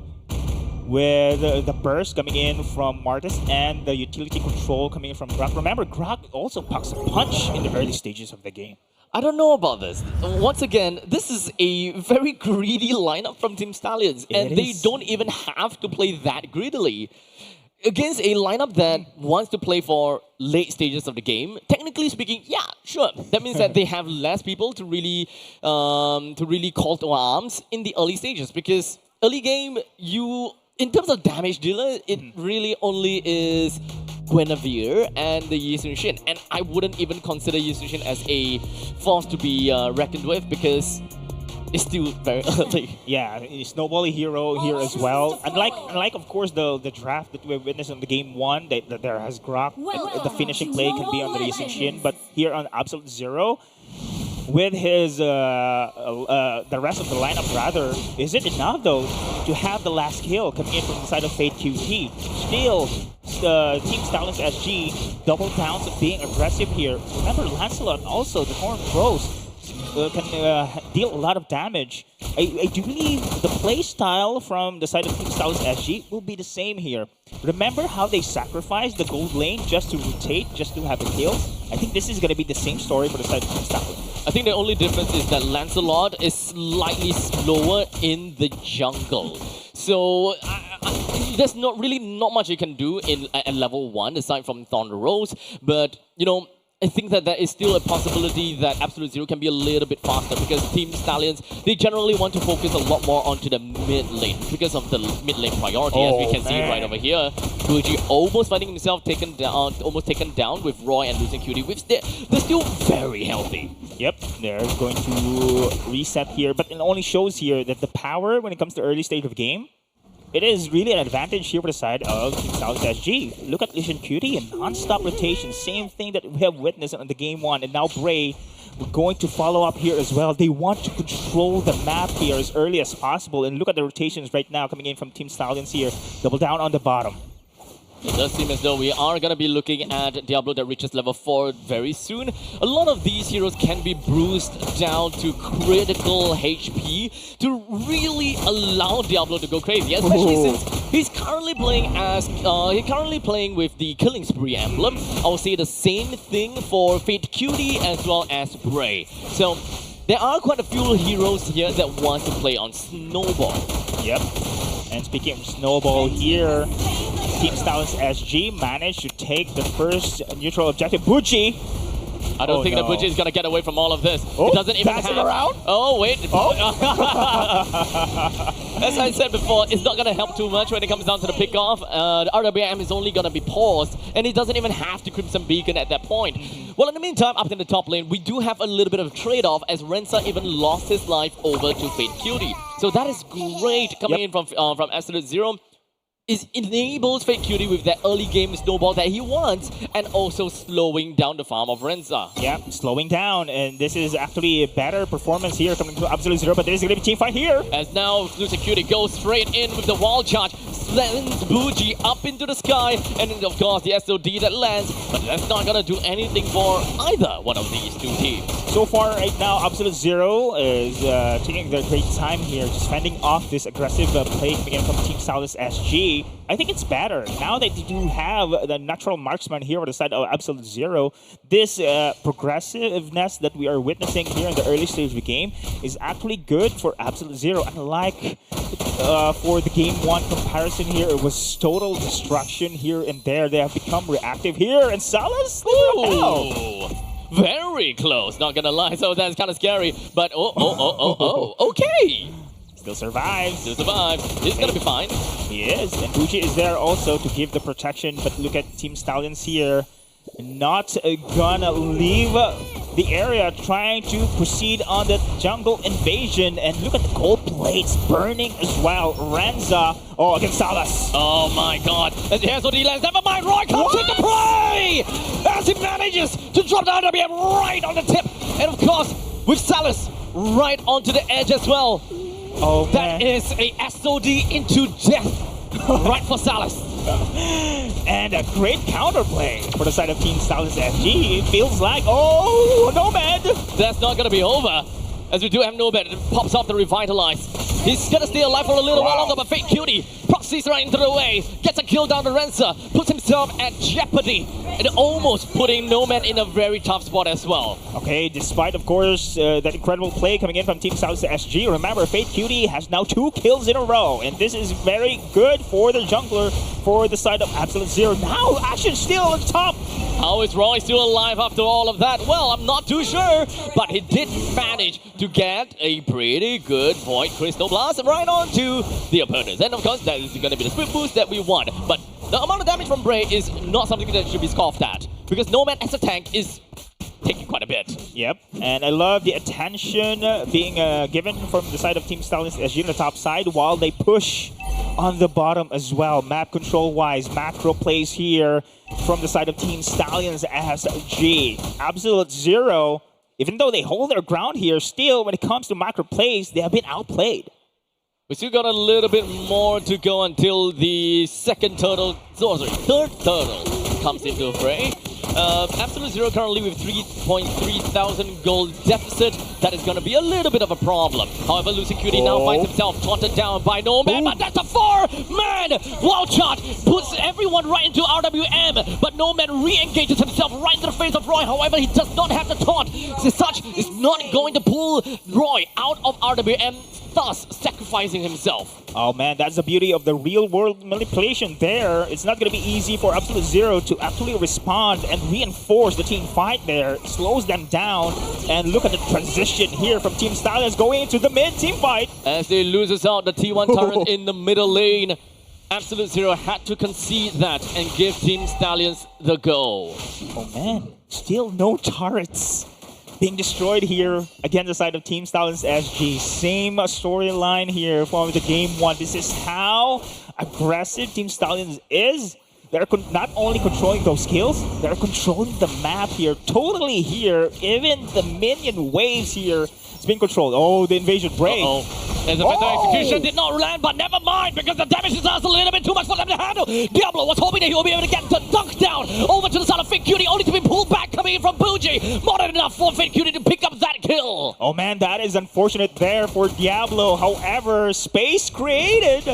With the burst coming in from Martis and the utility control coming in from Grok. Remember, Grok also packs a punch in the early stages of the game. I don't know about this. Once again, this is a very greedy lineup from Team Stallions, and they don't even have to play that greedily. Against a lineup that wants to play for late stages of the game, technically speaking, yeah, sure. That means that they have less people to really call to arms in the early stages, because early game, in terms of damage dealer, it really only is Guinevere and the Yu Sun-shin. And I wouldn't even consider Yu Sun-shin as a force to be reckoned with, because it's still very early. Yeah, Snowball hero here as well. Unlike of course the draft that we witnessed in the game 1, that there has Grok, and the finishing play can be on the Racing Shin, but here on Absolute Zero, with his the rest of the lineup rather, is it enough though to have the last kill come in from the side of Fate QT? Still, Team Stallions SG double downs of being aggressive here. Remember, Lancelot also, the Horn Bros, can deal a lot of damage. I do believe the play style from the side of Team Stallions SG will be the same here. Remember how they sacrificed the gold lane just to rotate, just to have a kill? I think this is going to be the same story for the side of Team Stallions. I think the only difference is that Lancelot is slightly slower in the jungle. So there's not much you can do in at level 1 aside from Thunder Rose, but you know, I think that there is still a possibility that Absolute Zero can be a little bit faster because Team Stallions, they generally want to focus a lot more onto the mid lane because of the mid lane priority, as we can see right over here. Luigi almost finding himself almost taken down with Roy and losing QT, which they're still very healthy. Yep, they're going to reset here, but it only shows here that the power when it comes to early stage of game, it is really an advantage here for the side of Team Stallions SG. Look at Lishan QT and non-stop rotation. Same thing that we have witnessed on the game 1. And now Bray, we're going to follow up here as well. They want to control the map here as early as possible. And look at the rotations right now coming in from Team Stallions here. Double down on the bottom. It does seem as though we are going to be looking at Diablo that reaches level 4 very soon. A lot of these heroes can be bruised down to critical HP to really allow Diablo to go crazy, especially since he's currently playing with the Killing Spree emblem. I will say the same thing for Fate QT as well as Bray. So there are quite a few heroes here that want to play on Snowball. Yep. And speaking of Snowball here, Team Stallions SG managed to take the first neutral objective. Bucci! I don't think that Bucci is going to get away from all of this. Oh, it doesn't even passing have... around? Oh, wait. Oh. As I said before, it's not going to help too much when it comes down to the pickoff. The RWM is only going to be paused, and it doesn't even have to Crimson Beacon at that point. Well, in the meantime, up in the top lane, we do have a little bit of a trade-off as Rensa even lost his life over to Fate QT. So that is great coming in from Absolute Zero. It enables Fate QT with that early game snowball that he wants and also slowing down the farm of Rensa. Yeah, slowing down, and this is actually a better performance here coming to Absolute Zero, but there is going to be a team fight here. As now Lucid QT goes straight in with the wall charge, sends Bougie up into the sky, and then of course the SOD that lands, but that's not going to do anything for either one of these two teams. So far right now, Absolute Zero is taking their great time here, just fending off this aggressive play coming in from Team Stallions SG. I think it's better. Now that you do have the natural marksman here on the side of Absolute Zero, this progressiveness that we are witnessing here in the early stage of the game is actually good for Absolute Zero. Unlike for the Game 1 comparison here, it was total destruction here and there. They have become reactive here, and Salas, very close, not gonna lie, so that's kind of scary, but okay. Still survives. Still survives. He's gonna be fine. He is. And Bucci is there also to give the protection. But look at Team Stallions here. Not gonna leave the area, trying to proceed on the jungle invasion. And look at the gold plates burning as well. Renza. Oh, against Salas. Oh my god. And here's what he lands. Never mind. Roy comes into play! As he manages to drop the RWM right on the tip. And of course, with Salas right onto the edge as well. Oh, that is a SOD into death right for Salas. And a great counterplay for the side of Team Stallions SG. It feels like, oh, Nomad! That's not going to be over. As we do have Nomad, it pops off the Revitalize. He's going to stay alive for a little while longer, but Fate QT proxies right into the way, gets a kill down to Rensa, puts himself at jeopardy, and almost putting Nomad in a very tough spot as well. Okay, despite, of course, that incredible play coming in from Team Stallions SG, remember, Fate QT has now 2 kills in a row, and this is very good for the jungler for the side of Absolute Zero. Now, Ashen still on top! How is Roy still alive after all of that? Well, I'm not too sure, but he did manage to get a pretty good Void Crystal Blast right onto the opponents. And of course, that is going to be the split boost that we want. But the amount of damage from Bray is not something that should be scoffed at, because Nomad as a tank is taking quite a bit. Yep, and I love the attention being given from the side of Team Stallions SG on the top side while they push on the bottom as well. Map control wise, macro plays here from the side of Team Stallions SG. Absolute Zero, even though they hold their ground here, still when it comes to macro plays, they have been outplayed. We still got a little bit more to go until the third turtle comes into fray. Absolute Zero currently with 3.3 thousand gold deficit. That is going to be a little bit of a problem. However, Losing Cutie now finds himself taunted down by Nomad, but that's a 4-man wall shot. Puts everyone right into RWM, but Nomad re-engages himself right into the face of Roy. However, he does not have the taunt. As such, is not going to pull Roy out of RWM, thus sacrificing himself. Oh man, that's the beauty of the real world manipulation there. It's not going to be easy for Absolute Zero to actually respond and reinforce the team fight there. Slows them down, and look at the transition here from Team Stallions going into the mid team fight. As they loses out the T1 turret in the middle lane, Absolute Zero had to concede that and give Team Stallions the go. Oh man, still no turrets being destroyed here against the side of Team Stallions SG. Same storyline here from the game one. This is how aggressive Team Stallions is. They're not only controlling those kills, they're controlling the map here, totally here. Even the minion waves here is being controlled. Oh, the invasion break. As a better execution did not land, but never mind, because the damage is just a little bit too much for them to handle. Diablo was hoping that he will be able to get the dunk down over to the side of Fake Cutie, only to be pulled back coming in from Bougie. More than enough for Fake Cutie to pick up that kill. Oh man, that is unfortunate there for Diablo. However, space created.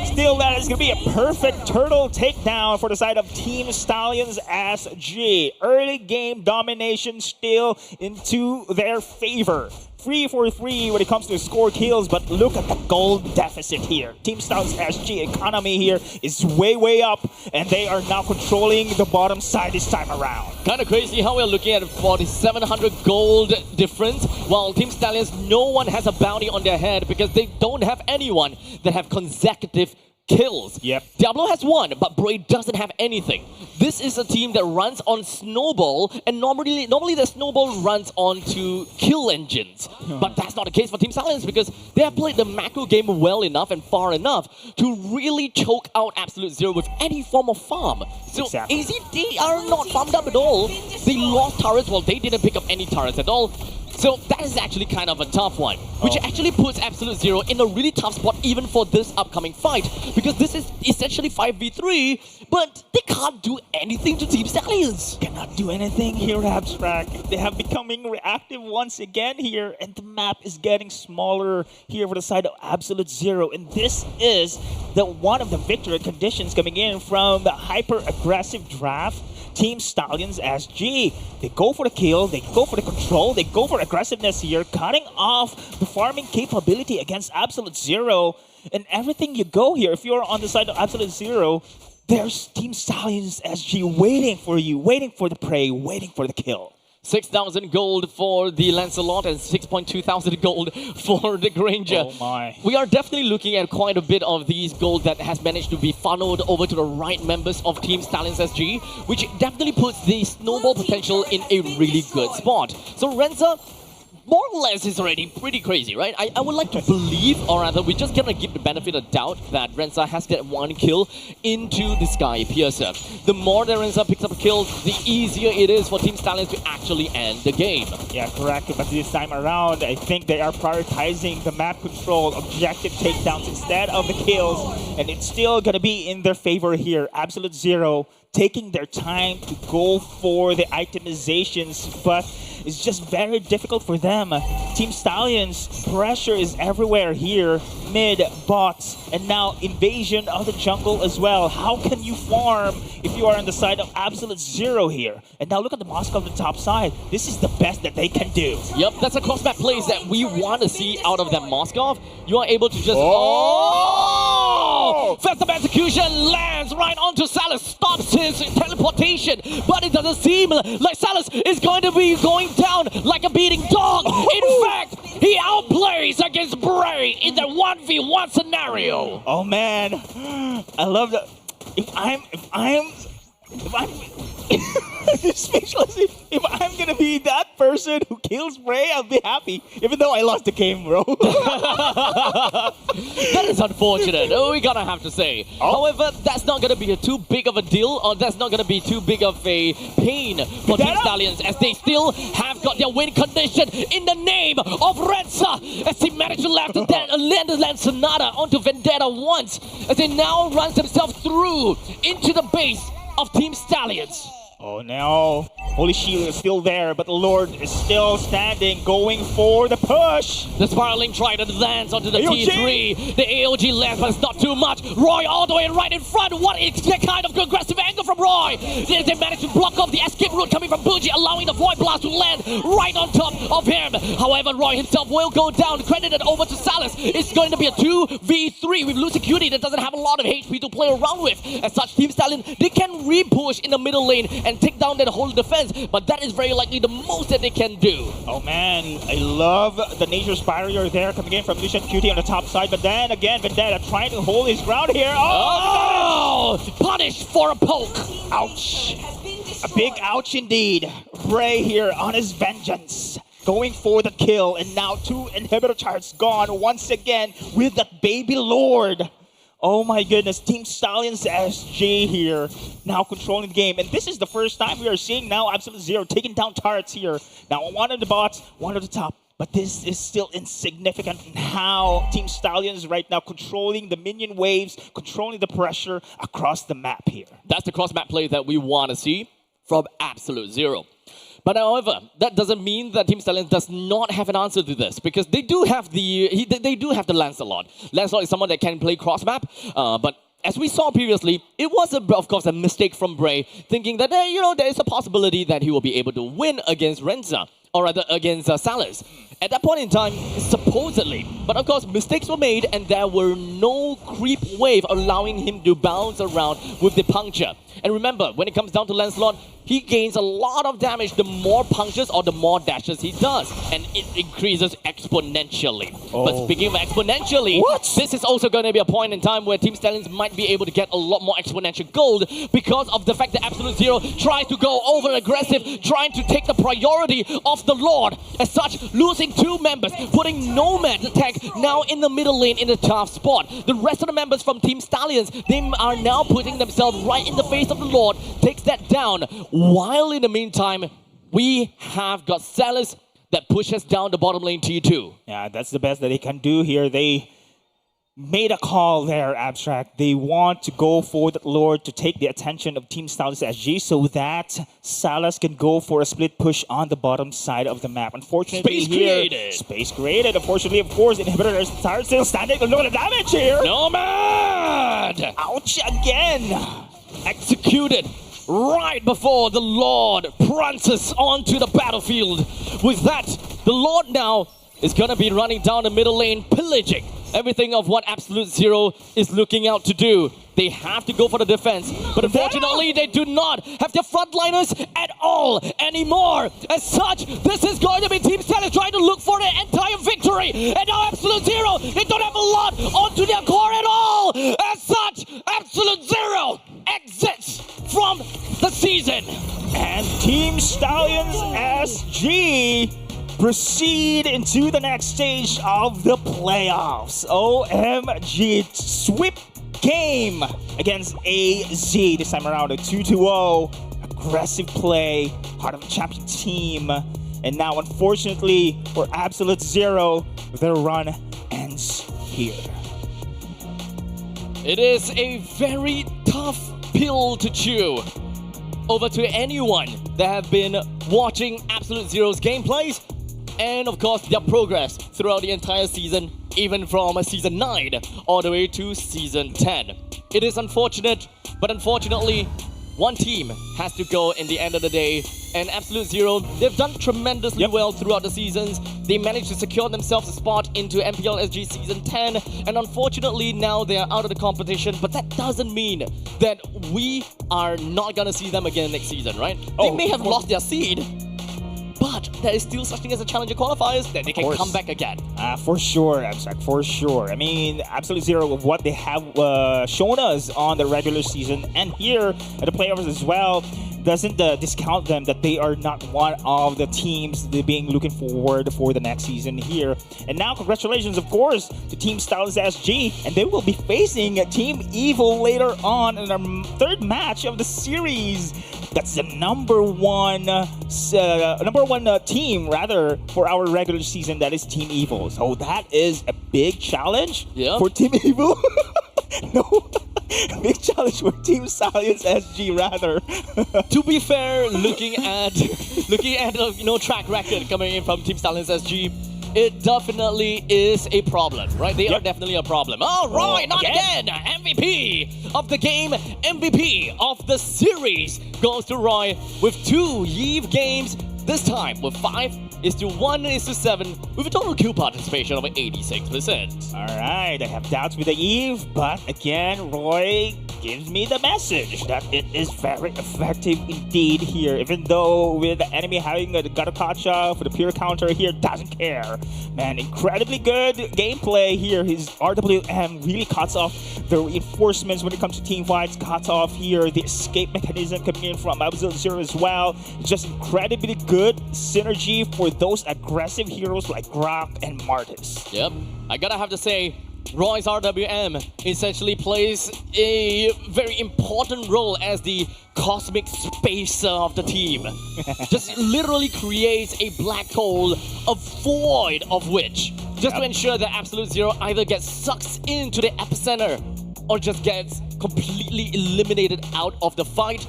Still, that is going to be a perfect turtle takedown for the side of Team Stallions SG. Early game domination still into their favor. 3-for-3 when it comes to score kills, but look at the gold deficit here. Team Stallions SG economy here is way up, and they are now controlling the bottom side this time around. Kind of crazy how we're looking at 4,700 gold difference, while Team Stallions, no one has a bounty on their head because they don't have anyone that have consecutive kills. Yep. Diablo has one, but Bray doesn't have anything. This is a team that runs on Snowball, and normally the Snowball runs onto kill engines. But that's not the case for Team Stallions because they have played the macro game well enough and far enough to really choke out Absolute Zero with any form of farm. So exactly. they are not farmed up at all. They lost turrets while they didn't pick up any turrets at all. So that is actually kind of a tough one, which actually puts Absolute Zero in a really tough spot even for this upcoming fight, because this is essentially 5v3, but they can't do anything to Team Stallions. Cannot do anything here, Abstract. They have becoming reactive once again here, and the map is getting smaller here for the side of Absolute Zero, and this is the one of the victory conditions coming in from the hyper-aggressive draft. Team Stallions SG. They go for the kill, they go for the control, they go for aggressiveness here, cutting off the farming capability against Absolute Zero. And everything you go here, if you're on the side of Absolute Zero, there's Team Stallions SG waiting for you, waiting for the prey, waiting for the kill. 6,000 gold for the Lancelot and 6.2 thousand gold for the Granger. Oh my. We are definitely looking at quite a bit of these gold that has managed to be funneled over to the right members of Team Stallions SG, which definitely puts the snowball potential in a really good spot. So Renza, more or less, is already pretty crazy, right? I would like to believe, or rather, we're just gonna give the benefit of doubt that Renza has that one kill into the Sky Piercer. The more that Renza picks up kills, the easier it is for Team Stallions to actually end the game. Yeah, correct. But this time around, I think they are prioritizing the map control, objective takedowns instead of the kills, and it's still gonna be in their favor here. Absolute Zero taking their time to go for the itemizations, but it's just very difficult for them. Team Stallions, pressure is everywhere here. Mid, bots, and now invasion of the jungle as well. How can you farm if you are on the side of Absolute Zero here? And now look at the Moscow on the top side. This is the best that they can do. Yep, that's a cross-map plays that we want to see out of them, Moskov. You are able to just... Oh! Festive execution lands right onto Salas, stops his teleportation, but it doesn't seem like Salas is going to be going down like a beating dog. In fact, he outplays against Bray in the 1v1 scenario. Oh man, I love that. If I'm Speechless. If I'm gonna be that person who kills Bray, I'll be happy. Even though I lost the game, bro. That is unfortunate. We're gonna have to say. However, that's not gonna be too big of a deal, or that's not gonna be too big of a pain for Team Stallions, as they still have got their win condition in the name of Rensa, as they manage to land the Sonata onto Vendetta once, as they now runs themselves through into the base of Team Stallions. Oh no. Holy Shield is still there, but the Lord is still standing, going for the push. The spiraling trident lands onto the AOG. T3. The AOG lands, but it's not too much. Roy all the way right in front. What is the kind of aggressive angle from Roy? They managed to block off the escape route coming from Bougie, allowing the Void Blast to land right on top of him. However, Roy himself will go down, credited over to Salas. It's going to be a 2v3 with Lucy Cutie that doesn't have a lot of HP to play around with. As such, Team Stallion, they can re-push in the middle lane and take down that whole defense, but that is very likely the most that they can do. Oh man, I love the Nature's Barrier there coming in from Lucian Cutie on the top side, but then again, Vendetta trying to hold his ground here. Oh! Punished for a poke. Ouch. A big ouch indeed. Bray here on his vengeance, going for the kill, and now 2 inhibitor charts gone once again with that baby Lord. Oh my goodness, Team Stallions SG here, now controlling the game. And this is the first time we are seeing now Absolute Zero taking down turrets here. Now one of the bots, one at the top. But this is still insignificant in how Team Stallions right now controlling the minion waves, controlling the pressure across the map here. That's the cross-map play that we want to see from Absolute Zero. But however, that doesn't mean that Team Stallions does not have an answer to this, because they do have the Lancelot. Lancelot is someone that can play cross-map, but as we saw previously, it was, of course, a mistake from Bray, thinking that, there is a possibility that he will be able to win against Renza, or rather against Salas. At that point in time, supposedly. But of course, mistakes were made, and there were no creep wave allowing him to bounce around with the puncture. And remember, when it comes down to Lancelot, he gains a lot of damage the more punctures or the more dashes he does. And it increases exponentially. Oh. But speaking of exponentially, this is also going to be a point in time where Team Stallions might be able to get a lot more exponential gold because of the fact that Absolute Zero tries to go over aggressive, trying to take the priority of the Lord. As such, losing 2 members, putting Nomad attack now in the middle lane in a tough spot. The rest of the members from Team Stallions, they are now putting themselves right in the face of the Lord, takes that down. While in the meantime, we have got Salas that pushes down the bottom lane T2. Yeah, that's the best that they can do here. They made a call there, Abstract. They want to go for that Lord to take the attention of Team Stallions SG so that Salas can go for a split push on the bottom side of the map. Unfortunately, space created. Unfortunately, of course, Inhibitor is still standing. Look at the damage here. Nomad! Ouch again. Executed right before the Lord prances onto the battlefield. With that, the Lord now is going to be running down the middle lane, pillaging everything of what Absolute Zero is looking out to do. They have to go for the defense, but unfortunately they do not have their frontliners at all anymore. As such, this is going to be Team Stallions trying to look for the entire victory, and now Absolute Zero, they don't have a lot onto their core at all. As such, Absolute Zero exits from the season. And Team Stallions SG proceed into the next stage of the playoffs. OMG, sweep game against AZ. This time around a 2-2-0. Aggressive play, part of the champion team. And now, unfortunately, for Absolute Zero, their run ends here. It is a very tough pill to chew. Over to anyone that have been watching Absolute Zero's gameplays, and of course their progress throughout the entire season, even from Season 9 all the way to Season 10. It is unfortunate, but unfortunately, one team has to go in the end of the day, and Absolute Zero, they've done tremendously well throughout the seasons. They managed to secure themselves a spot into MPL SG Season 10, and unfortunately now they are out of the competition, but that doesn't mean that we are not gonna see them again next season, right? They may have lost their seed, but there is still such thing as a challenger qualifiers that they can come back again. For sure, Abstract, for sure. I mean, Absolute Zero of what they have shown us on the regular season and here at the playoffs as well. doesn't discount them that they are not one of the teams that being looking forward for the next season here. And now, congratulations, of course, to Team Stallions SG, and they will be facing Team Evil later on in our third match of the series. That's the number one team rather for our regular season. That is Team Evil. So that is a big challenge for Team Evil. No. Big challenge for Team Stallions SG rather. To be fair, looking at track record coming in from Team Stallions SG, it definitely is a problem, right? They are definitely a problem. Oh, Roy, not again! MVP of the game, MVP of the series goes to Roy with 2 Eve games, this time with 5:1:7, with a total kill participation of 86%. Alright, I have doubts with the Eve, but again, Roy gives me the message that it is very effective indeed here, even though with the enemy having a Gatakacha for the pure counter here, doesn't care. Man, incredibly good gameplay here. His RWM really cuts off the reinforcements when it comes to team fights, cuts off here the escape mechanism coming in from Absolute Zero as well. It's just incredibly good synergy for those aggressive heroes like Grok and Martis. Yep, I gotta have to say, Roy's RWM essentially plays a very important role as the cosmic spacer of the team. Just literally creates a black hole, a void of which, just to ensure that Absolute Zero either gets sucked into the epicenter or just gets completely eliminated out of the fight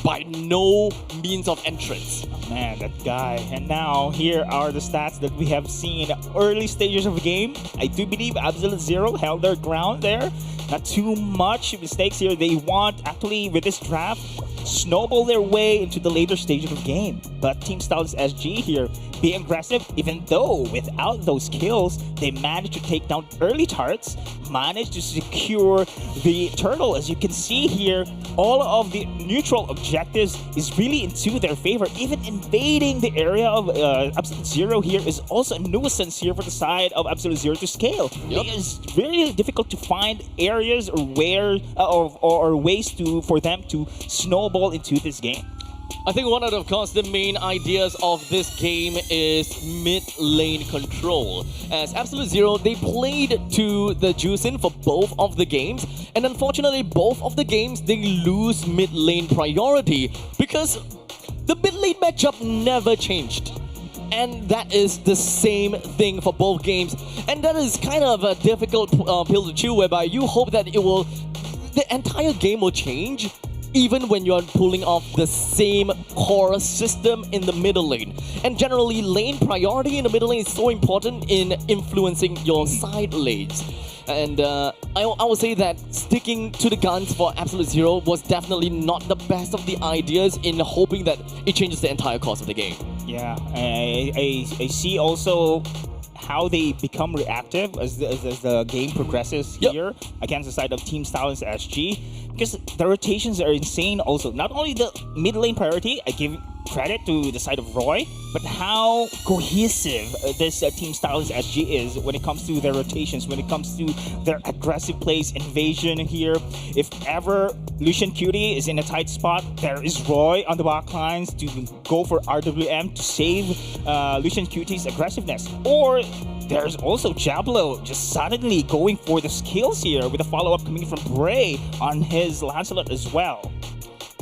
by no means of entrance. Man, that guy. And now, here are the stats that we have seen early stages of the game. I do believe Absolute Zero held their ground there. Not too much mistakes here. They want, actually, with this draft, snowball their way into the later stages of the game. But Team Stallions SG here, being aggressive, even though without those kills, they managed to take down early turrets, managed to secure the turtle. As you can see here, all of the neutral objectives is really into their favor. Even invading the area of Absolute Zero here is also a nuisance here for the side of Absolute Zero to scale. It is really difficult to find areas or where or ways for them to snowball into this game. I think one of the main ideas of this game is mid lane control. As Absolute Zero, they played to the juice-in for both of the games, and unfortunately both of the games they lose mid lane priority because the mid lane matchup never changed. And that is the same thing for both games. And that is kind of a difficult pill to chew, whereby you hope that the entire game will change even when you're pulling off the same core system in the middle lane. And generally, lane priority in the middle lane is so important in influencing your side lanes. And I would say that sticking to the guns for Absolute Zero was definitely not the best of the ideas in hoping that it changes the entire course of the game. Yeah, I see also how they become reactive as the game progresses here against the side of Team Stallions SG, because the rotations are insane also. Not only the mid lane priority, I give credit to the side of Roy, but how cohesive this Team Stallions SG is when it comes to their rotations, when it comes to their aggressive plays, invasion here. If ever Lucian Cutie is in a tight spot, there is Roy on the back lines to go for RWM to save Lucian Cutie's aggressiveness. Or there's also Jablo just suddenly going for the skills here with a follow-up coming from Bray on his Lancelot as well.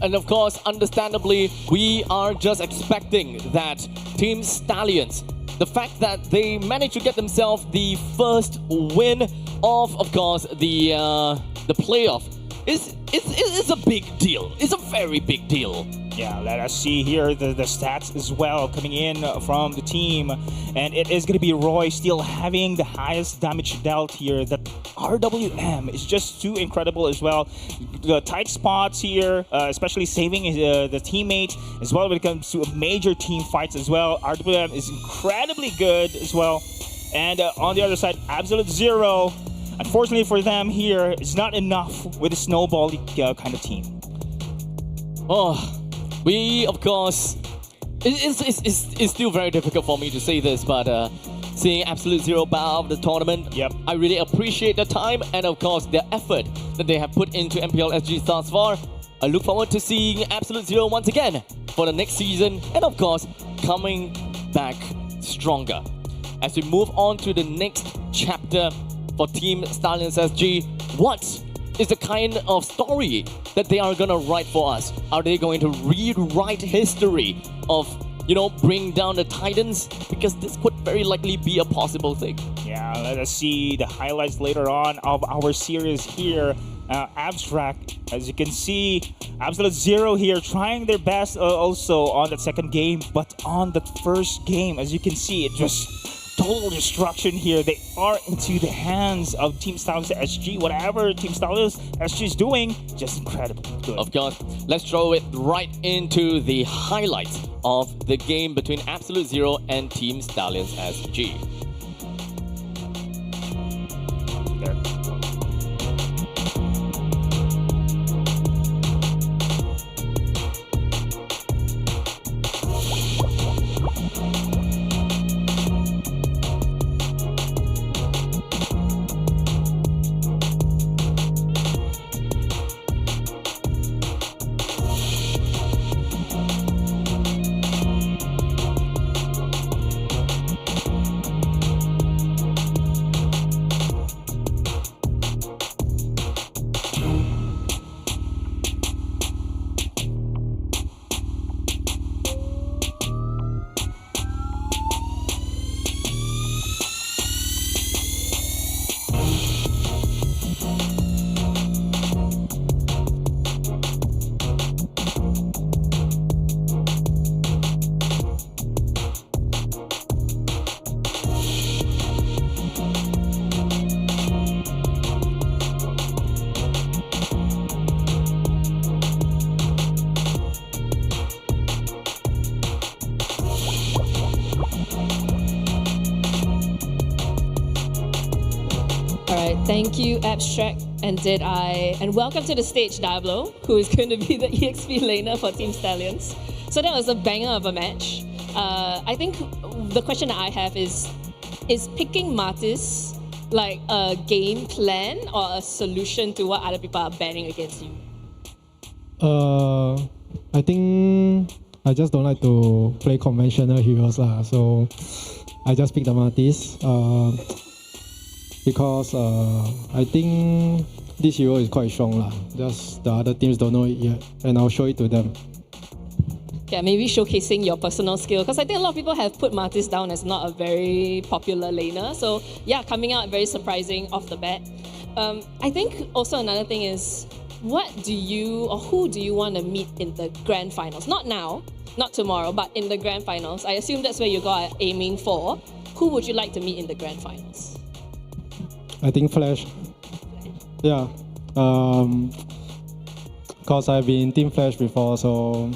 And of course, understandably, we are just expecting that Team Stallions, the fact that they managed to get themselves the first win of course, the playoff, is a big deal. It's a very big deal. Yeah, let us see here the stats as well coming in from the team. And it is going to be Roy still having the highest damage dealt here. That RWM is just too incredible as well. The tight spots here, especially saving the teammate as well when it comes to major team fights as well. RWM is incredibly good as well. And on the other side, Absolute Zero, unfortunately for them here, it's not enough with a snowball kind of team. Oh. We, of course, it's still very difficult for me to say this, but seeing Absolute Zero bow out of the tournament, I really appreciate the time and, of course, the effort that they have put into MPL SG thus far. I look forward to seeing Absolute Zero once again for the next season, and of course, coming back stronger. As we move on to the next chapter for Team Stallions SG, what is the kind of story that they are gonna write for us? Are they going to rewrite history of, bring down the Titans? Because this could very likely be a possible thing. Yeah, let us see the highlights later on of our series here. Abstract, as you can see, Absolute Zero here trying their best also on that second game, but on the first game, as you can see, it just total destruction here. They are into the hands of Team Stallions SG. Whatever Team Stallions SG is doing, just incredible. Good. Of course, let's throw it right into the highlights of the game between Absolute Zero and Team Stallions SG. There. Thank you, Abstract and Did I. And welcome to the stage, Diablo, who is going to be the EXP laner for Team Stallions. So that was a banger of a match. I think the question that I have is picking Martis like a game plan or a solution to what other people are banning against you? I think I just don't like to play conventional heroes lah. So I just pick the Martis. Because I think this hero is quite strong lah. Just the other teams don't know it yet, and I'll show it to them. Yeah, maybe showcasing your personal skill, because I think a lot of people have put Martis down as not a very popular laner. So yeah, coming out very surprising off the bat. I think also another thing is, what do you or who do you want to meet in the grand finals? Not now, not tomorrow, but in the grand finals. I assume that's where you got aiming for. Who would you like to meet in the grand finals? I think Flash. Yeah. Because I've been in Team Flash before, so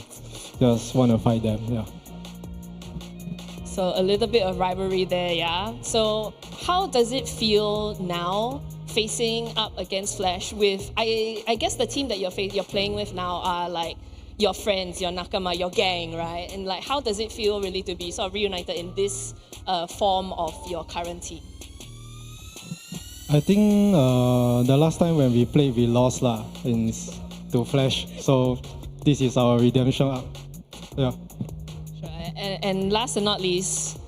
just want to fight them, yeah. So a little bit of rivalry there, yeah. So how does it feel now facing up against Flash with, I guess the team that you're playing with now are like your friends, your nakama, your gang, right? And like, how does it feel really to be sort of reunited in this form of your current team? I think the last time when we played, we lost lah to Flash. So this is our redemption arc. Yeah. Sure. And last but not least,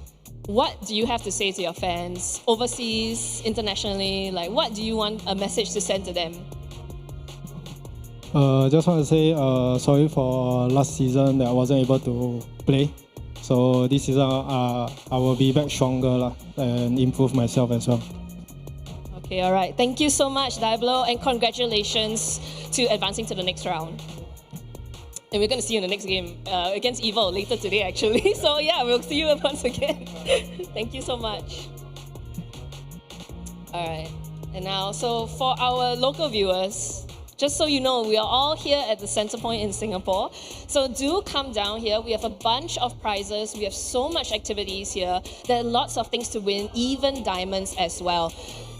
what do you have to say to your fans overseas, internationally? Like, what do you want a message to send to them? Just want to say sorry for last season that I wasn't able to play. So this season I will be back stronger lah, and improve myself as well. Okay, all right. Thank you so much, Diablo, and congratulations to advancing to the next round. And we're going to see you in the next game against Evil later today, actually. So yeah, we'll see you once again. Thank you so much. All right. And now, so for our local viewers, just so you know, we are all here at the Centrepoint in Singapore. So do come down here. We have a bunch of prizes. We have so much activities here. There are lots of things to win, even diamonds as well.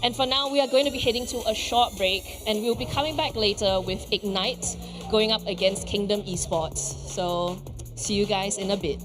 And for now, we are going to be heading to a short break, and we'll be coming back later with Ignite going up against Kingdom Esports. So see you guys in a bit.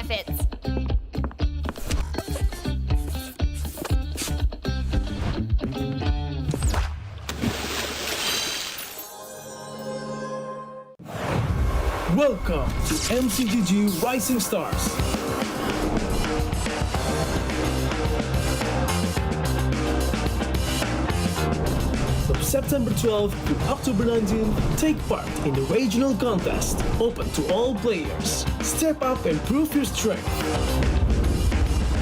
benefits. Welcome to MCGG Rising Stars. From September 12th to October 19th, take part in the regional contest, open to all players. Step up and prove your strength.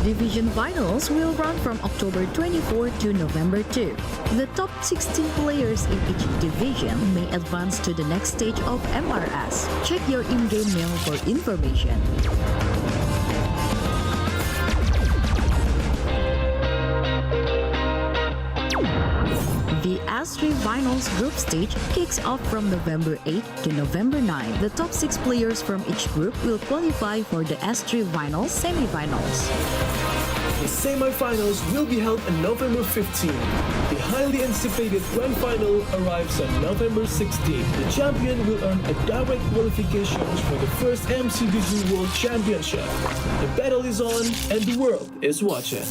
Division finals will run from October 24 to November 2. The top 16 players in each division may advance to the next stage of MRS. Check your in-game mail for information. The S3 Finals group stage kicks off from November 8 to November 9. The top 6 players from each group will qualify for the S3 Finals semifinals. The semifinals will be held on November 15. The highly anticipated grand final arrives on November 16. The champion will earn a direct qualifications for the first MCGG World Championship. The battle is on and the world is watching.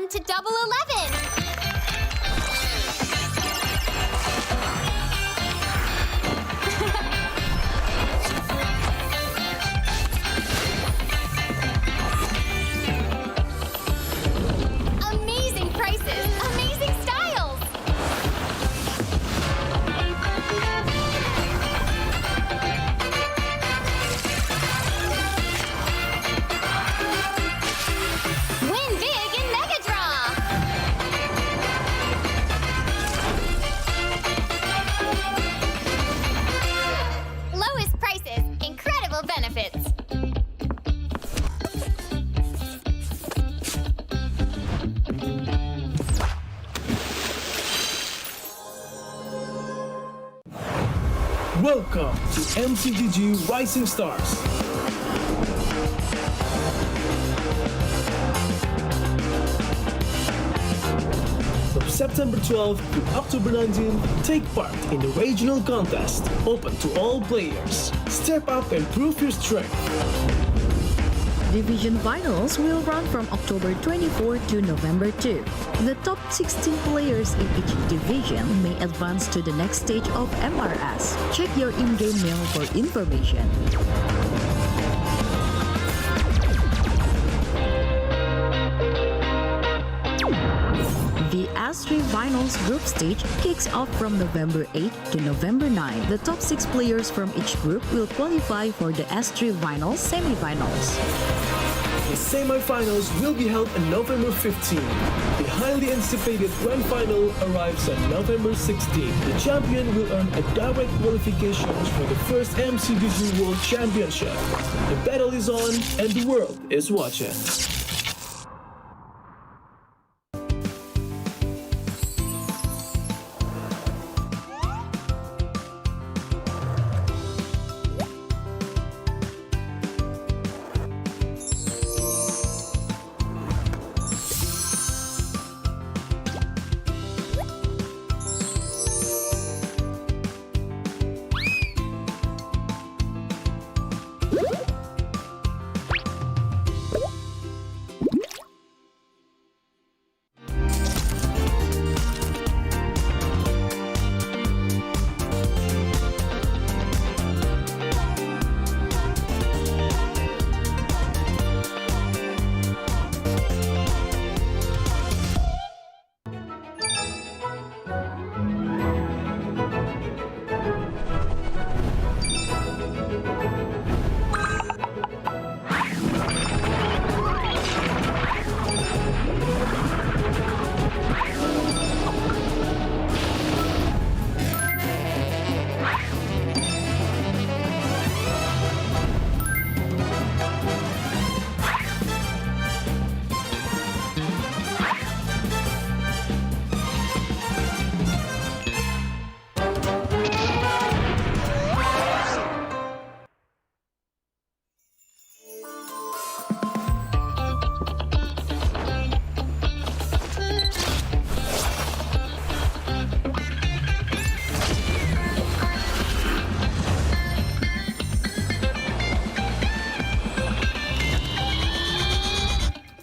To Double 11. Amazing prices, amazing styles. Win big in Mega Draw. Lowest prices, incredible benefits. Welcome to MCGG Rising Stars. From September 12th to October 19th, take part in the regional contest, open to all players. Step up and prove your strength. Division finals will run from October 24 to November 2. The top 16 players in each division may advance to the next stage of MRS. Check your in-game mail for information. The S3 S3 Finals group stage kicks off from November 8 to November 9. The top 6 players from each group will qualify for the S3 Finals semi-finals. The semi-finals will be held on November 15. The highly anticipated grand final arrives on November 16. The champion will earn a direct qualifications for the first MCDG World Championship. The battle is on and the world is watching.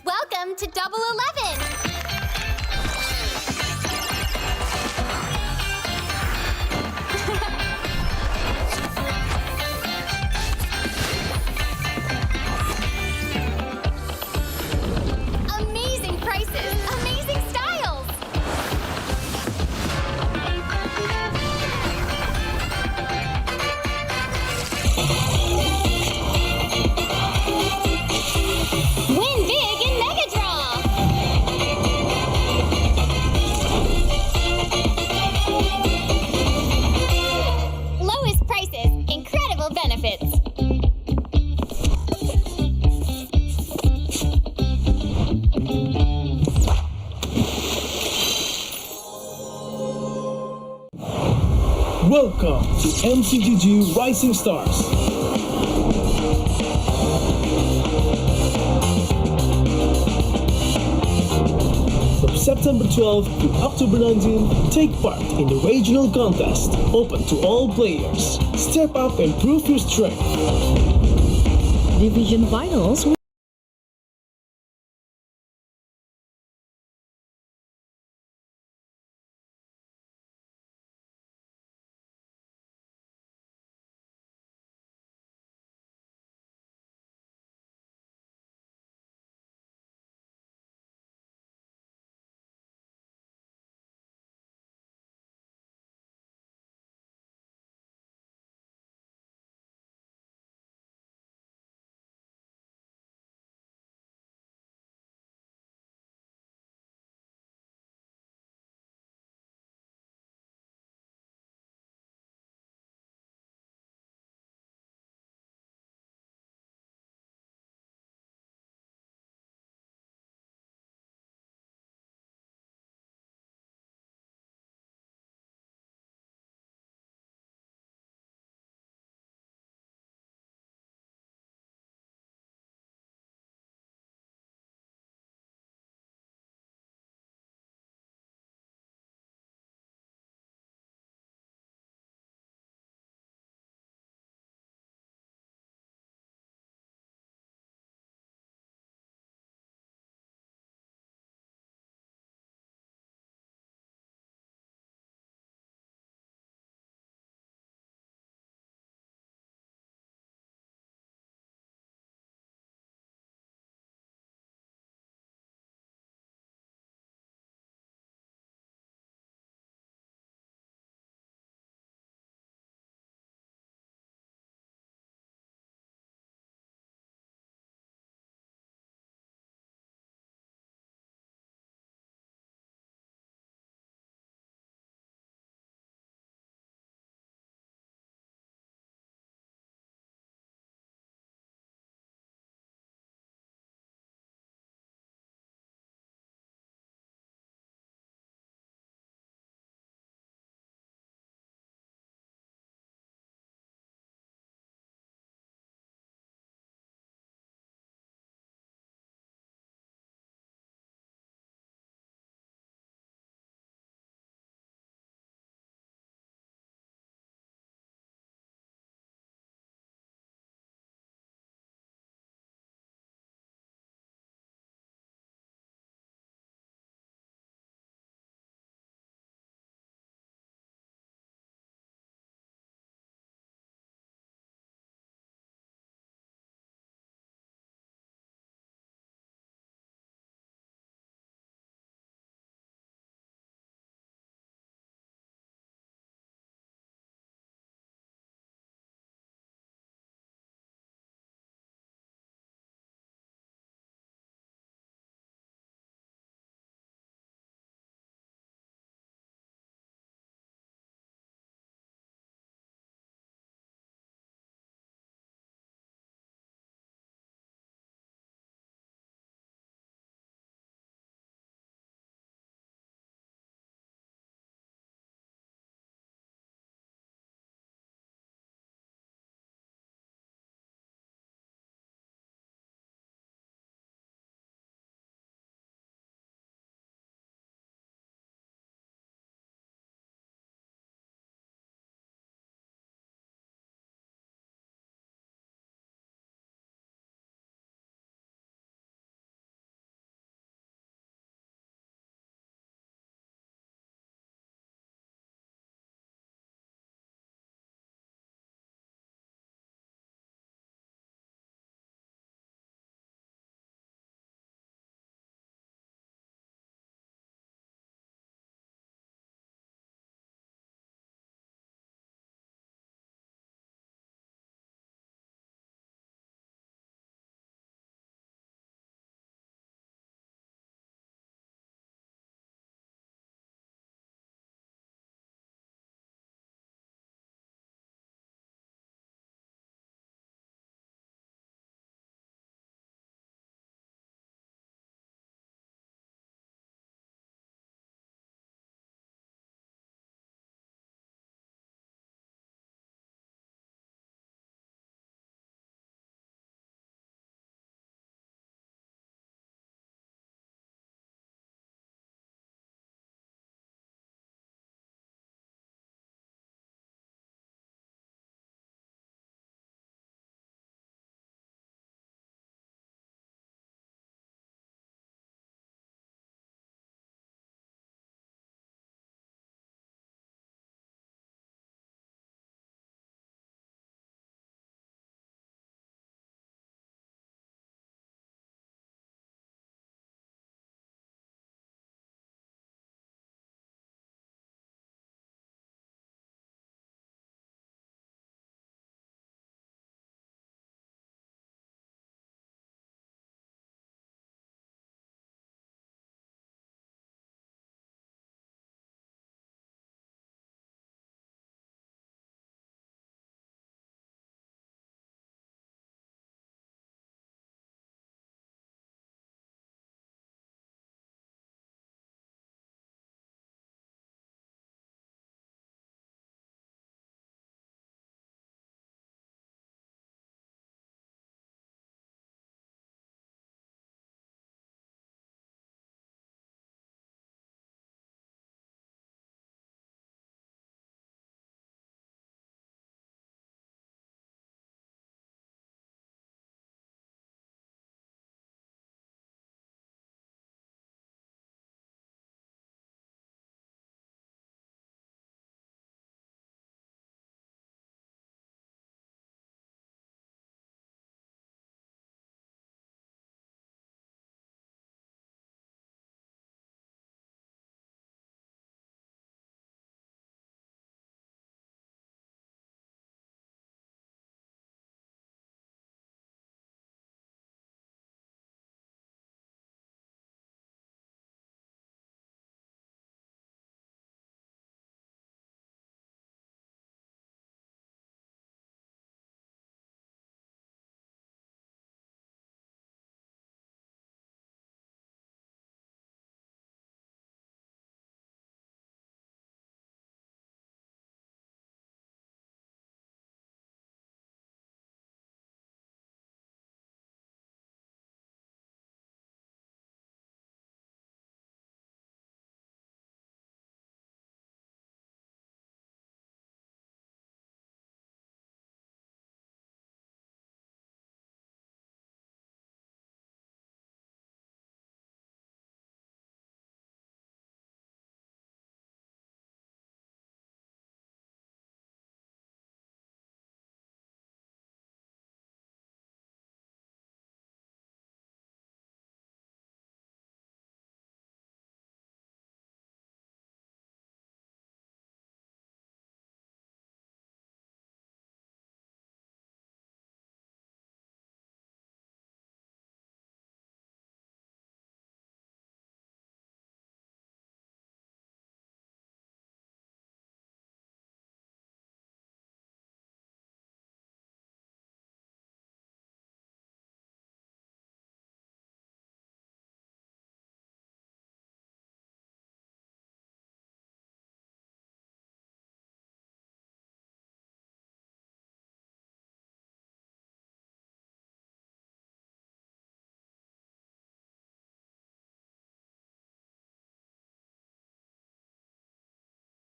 Welcome to Double 11. Amazing prices, amazing styles. Win big in Mega Draw. Lowest prices, incredible benefits. Welcome to MCGG Rising Stars. From September 12th to October 19th, take part in the regional contest, open to all players. Step up and prove your strength. Division Finals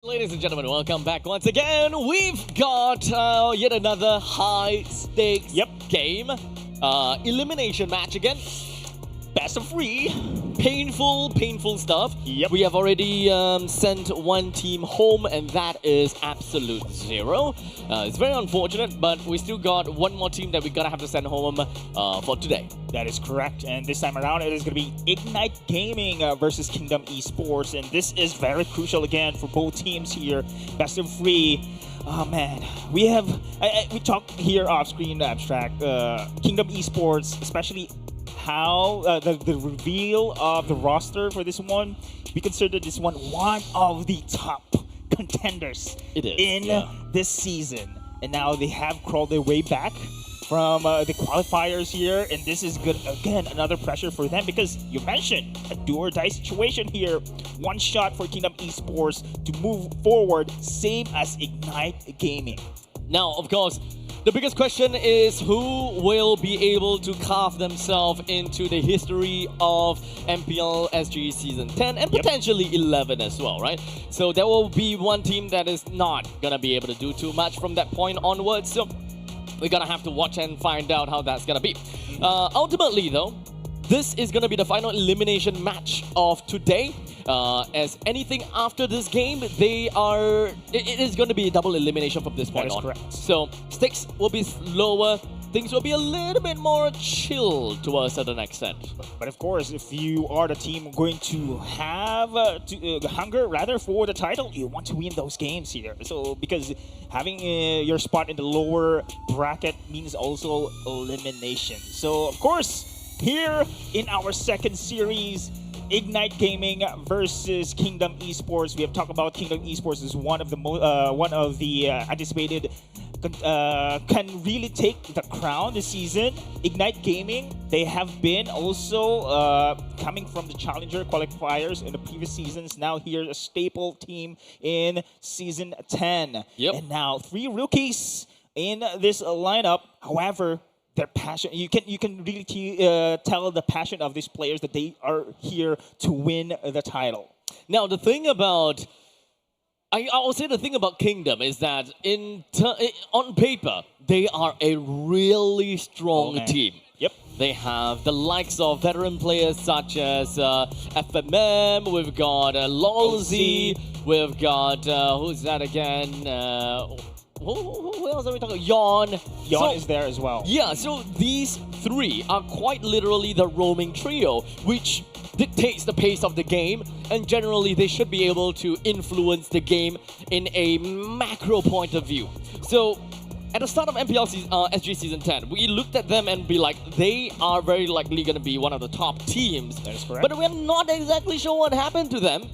Ladies and gentlemen, welcome back once again. We've got yet another high-stakes game. Elimination match again. Best of 3. Painful stuff. We have already sent one team home, and that is Absolute Zero. It's very unfortunate, but we still got one more team that we're gonna have to send home for today. That is correct, and this time around it is going to be Ignite Gaming versus Kingdom Esports, and this is very crucial again for both teams here. Best of 3. Oh man, we talked here off screen, Abstract. Kingdom Esports, especially how the reveal of the roster for this one, we consider this one of the top contenders in this season, and now they have crawled their way back from the qualifiers here, and this is good again, another pressure for them, because you mentioned a do or die situation here. One shot for Kingdom Esports to move forward, same as Ignite Gaming. Now, of course, the biggest question is who will be able to carve themselves into the history of MPL SG Season 10 and potentially 11 as well, right? So there will be one team that is not gonna be able to do too much from that point onwards. So we're gonna have to watch and find out how that's gonna be. Ultimately, though, this is gonna be the final elimination match of today. As anything after this game, it is gonna be a double elimination from this point on. That is correct. So stakes will be lower. Things will be a little bit more chill to a certain extent. But of course, if you are the team going to have hunger rather for the title, you want to win those games here. So because having your spot in the lower bracket means also elimination. So of course, here in our second series, Ignite Gaming versus Kingdom Esports. We have talked about Kingdom Esports as one of the anticipated can really take the crown this season. Ignite Gaming, they have been also coming from the Challenger qualifiers in the previous seasons. Now here a staple team in Season 10. And now 3 rookies in this lineup. However, their passion, you can really tell the passion of these players that they are here to win the title. Now the thing about I will say the thing about Kingdom is that on paper, they are a really strong team. They have the likes of veteran players such as FMM, we've got Lolzy, we've got, who's that again? Who else are we talking about? Yon is there as well. Yeah, so these 3 are quite literally the roaming trio, which dictates the pace of the game, and generally they should be able to influence the game in a macro point of view. So at the start of MPL SG Season 10, we looked at them and be like, they are very likely going to be one of the top teams. That is correct. But we're not exactly sure what happened to them.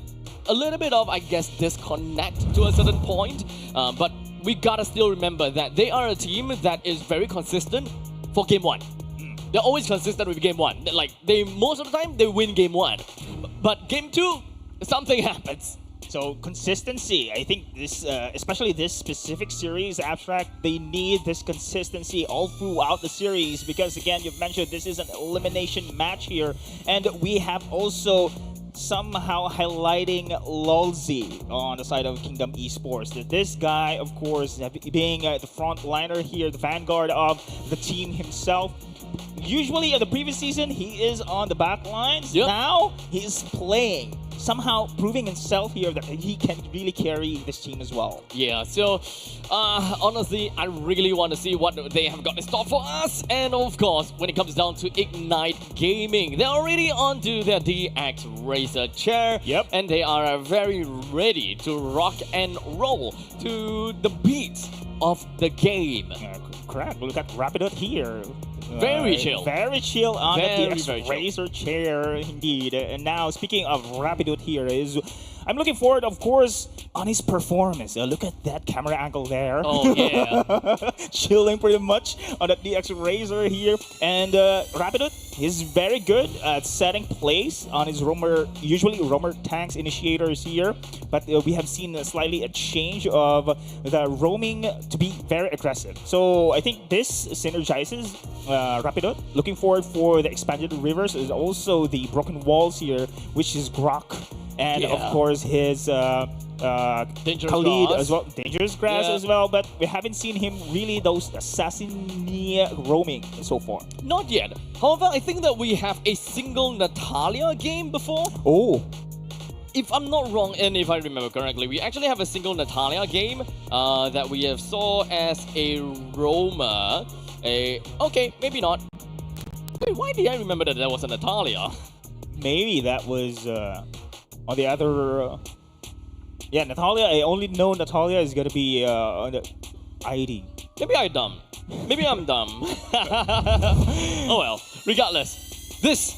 A little bit of, I guess, disconnect to a certain point, but we gotta still remember that they are a team that is very consistent for Game 1. They're always consistent with Game 1. Like, most of the time, they win Game 1. But Game 2, something happens. So consistency, I think this, especially this specific series, Abstract, they need this consistency all throughout the series, because again, you've mentioned this is an elimination match here, and we have also somehow highlighting Lolzy on the side of Kingdom Esports. This guy, of course, being the front liner here, the vanguard of the team himself. Usually in the previous season, he is on the back lines. Now, he's playing, somehow proving himself here that he can really carry this team as well. Yeah, so honestly, I really want to see what they have got in store for us. And of course, when it comes down to Ignite Gaming, they're already onto their DX Racer chair. And they are very ready to rock and roll to the beats of the game. Correct. Look at Rapidot here. Very chill. Very chill on the DX Racer chair, indeed. And now, speaking of Rapidot here, I'm looking forward, of course, on his performance. Look at that camera angle there. Oh, yeah. Chilling pretty much on the DX Racer here. And Rapidot is very good at setting place on his usually roamer tanks initiators here. But we have seen slightly a change of the roaming to be very aggressive. So I think this synergizes Rapidot. Looking forward for the expanded rivers is also the broken walls here, which is Grok. And of course his Dangerous Khalid Grass. as well, Dangerous Grass Yeah. as well, but we haven't seen him really those assassin roaming so far. Not yet. However, I think that we have a single Natalia game before. Oh, If I'm not wrong, and if I remember correctly, we actually have a single Natalia game that we have saw as a roamer. Okay, maybe not. Wait, why did I remember that there was a Natalia? maybe that was on the other. Yeah, Natalia. I only know Natalia is gonna be on the ID. Maybe I'm dumb. Maybe I'm dumb. Oh well, regardless. This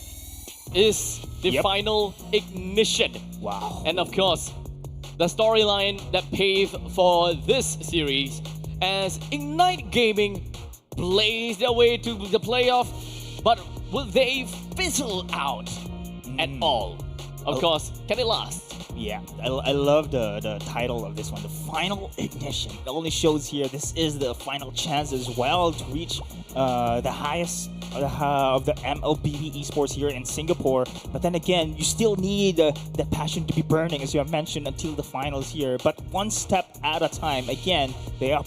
is the final ignition. Wow. And of course, the storyline that paved for this series as Ignite Gaming blaze their way to the playoff, but will they fizzle out at all? Of course, can it last? Yeah, I love the title of this one, the Final Ignition. It only shows here this is the final chance as well to reach the highest of the MLBB esports here in Singapore. But then again, you still need the passion to be burning, as you have mentioned, until the finals here. But one step at a time. Again, they are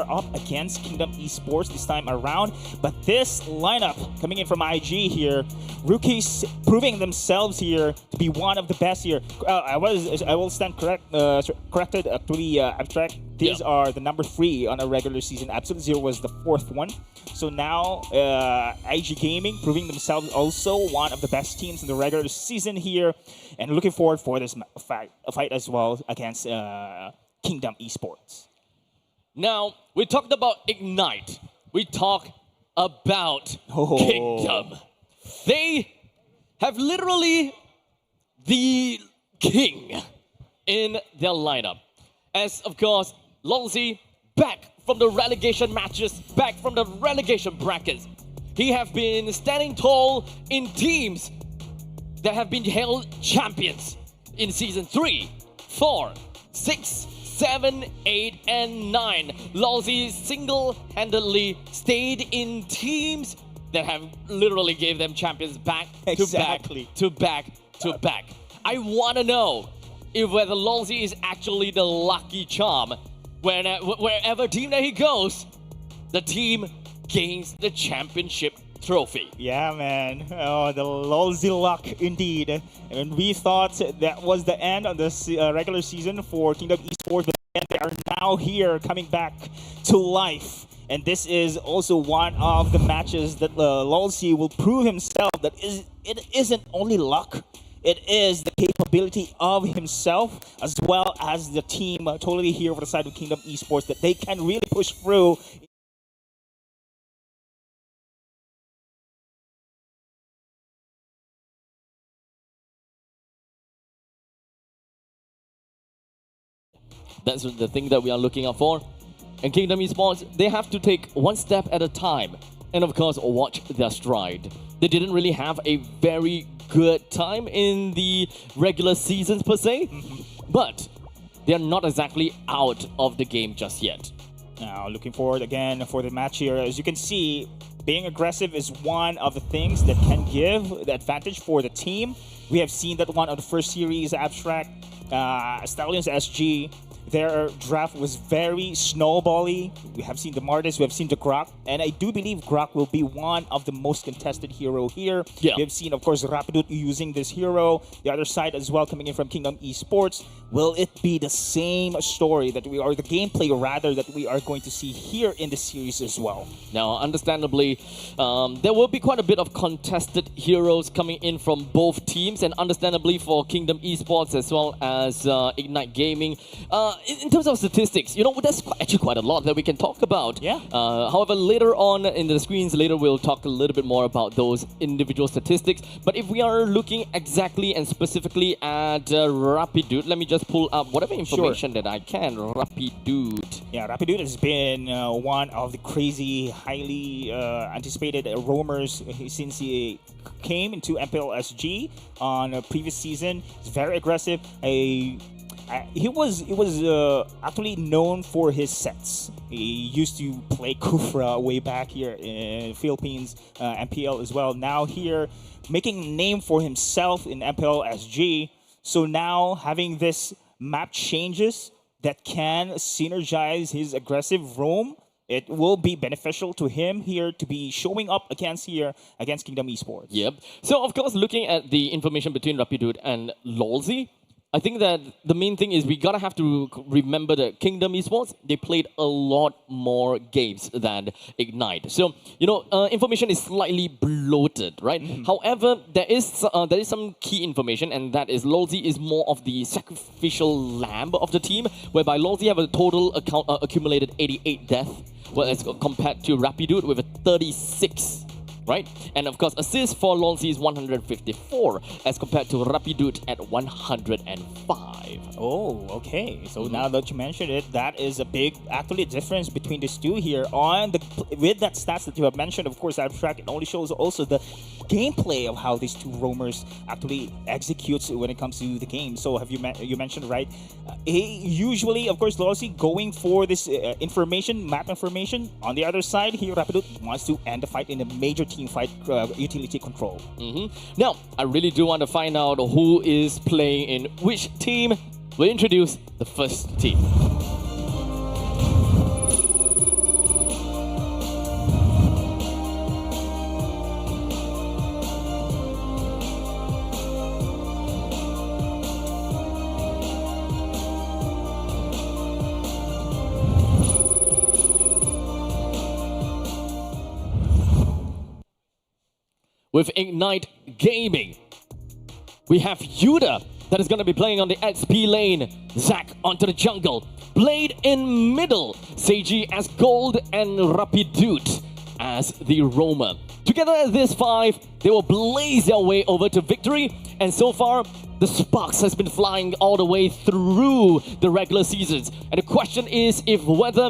up against Kingdom Esports this time around. But this lineup coming in from IG here, rookies proving themselves here to be one of the best here. I will stand corrected. Actually, Abstract. These are the number 3 on a regular season. Absolute Zero was the 4th one. So now IG Gaming proving themselves also one of the best teams in the regular season here, and looking forward for this fight as well against Kingdom Esports. Now, we talked about Ignite. We talked about Kingdom. They have literally the king in their lineup. As, of course, Lolzy back from the relegation matches, back from the relegation brackets. He have been standing tall in teams that have been held champions in Season 3, 4, 6, 7, 8, and 9. Lolzy single-handedly stayed in teams that have literally gave them champions back Exactly. to back to back. I want to know if whether Lolzy is actually the lucky charm. Wherever team that he goes, the team gains the championship trophy. Yeah, man. Oh, the Lolzy luck indeed. And we thought that was the end of the regular season for Kingdom Esports, but then they are now here coming back to life. And this is also one of the matches that Lolzy will prove himself that it isn't only luck. It is the capability of himself as well as the team totally here for the side of Kingdom Esports that they can really push through. That's the thing that we are looking out for. And Kingdom Esports, they have to take one step at a time. And of course, watch their stride. They didn't really have a very good time in the regular seasons per se, but they're not exactly out of the game just yet. Now, looking forward again for the match here. As you can see, being aggressive is one of the things that can give the advantage for the team. We have seen that one of the first series, Abstract, Stallions SG, their draft was very snowbally. We have seen the Martis, we have seen the Grok, and I do believe Grok will be one of the most contested hero here. Yeah. We have seen, of course, Rapidut using this hero. The other side as well coming in from Kingdom Esports. Will it be the same story that we are, the gameplay rather, that we are going to see here in the series as well? Now, understandably, there will be quite a bit of contested heroes coming in from both teams, and understandably for Kingdom Esports as well as Ignite Gaming. In terms of statistics, you know, there's actually quite a lot that we can talk about. Yeah. However, later on in the screens, later we'll talk a little bit more about those individual statistics. But if we are looking exactly and specifically at Rapidut, let me just pull up whatever information that I can. Rapidut. Yeah, Rapidut has been one of the crazy, highly anticipated roamers since he came into MPL SG on a previous season. He's very aggressive. He was actually known for his sets. He used to play Kufra way back here in Philippines, MPL as well. Now here, making a name for himself in MPL SG. So now having this map changes that can synergize his aggressive roam, it will be beneficial to him here to be showing up against Kingdom Esports. Yep. So of course, looking at the information between Rapidude and Lolzy, I think that the main thing is we gotta have to remember that Kingdom Esports, they played a lot more games than Ignite. So, information is slightly bloated, right? However, there is some key information, and that is Lolzy is more of the sacrificial lamb of the team, whereby Lolzy have a total accumulated 88 death, whereas compared to Rapidude with a 36. Right? And of course, assist for Lolzy is 154 as compared to Rapidude at 105. Oh, okay. So now that you mentioned it, that is a big, actually, difference between these two here. With that stats that you have mentioned, of course, abstract, it only shows also the gameplay of how these two roamers actually executes when it comes to the game. So have you mentioned, right? Usually, of course, Lolzy going for this map information. On the other side, here Rapidude wants to end the fight in a major team fight, utility control. Now, I really do want to find out who is playing in which team. We'll introduce the first team. With Ignite Gaming, we have Yuda that is going to be playing on the XP lane, Zack onto the jungle, Blade in middle, Seiji as gold, and Rapidude as the roamer. Together as this five, they will blaze their way over to victory, and so far, the sparks has been flying all the way through the regular seasons. And the question is if whether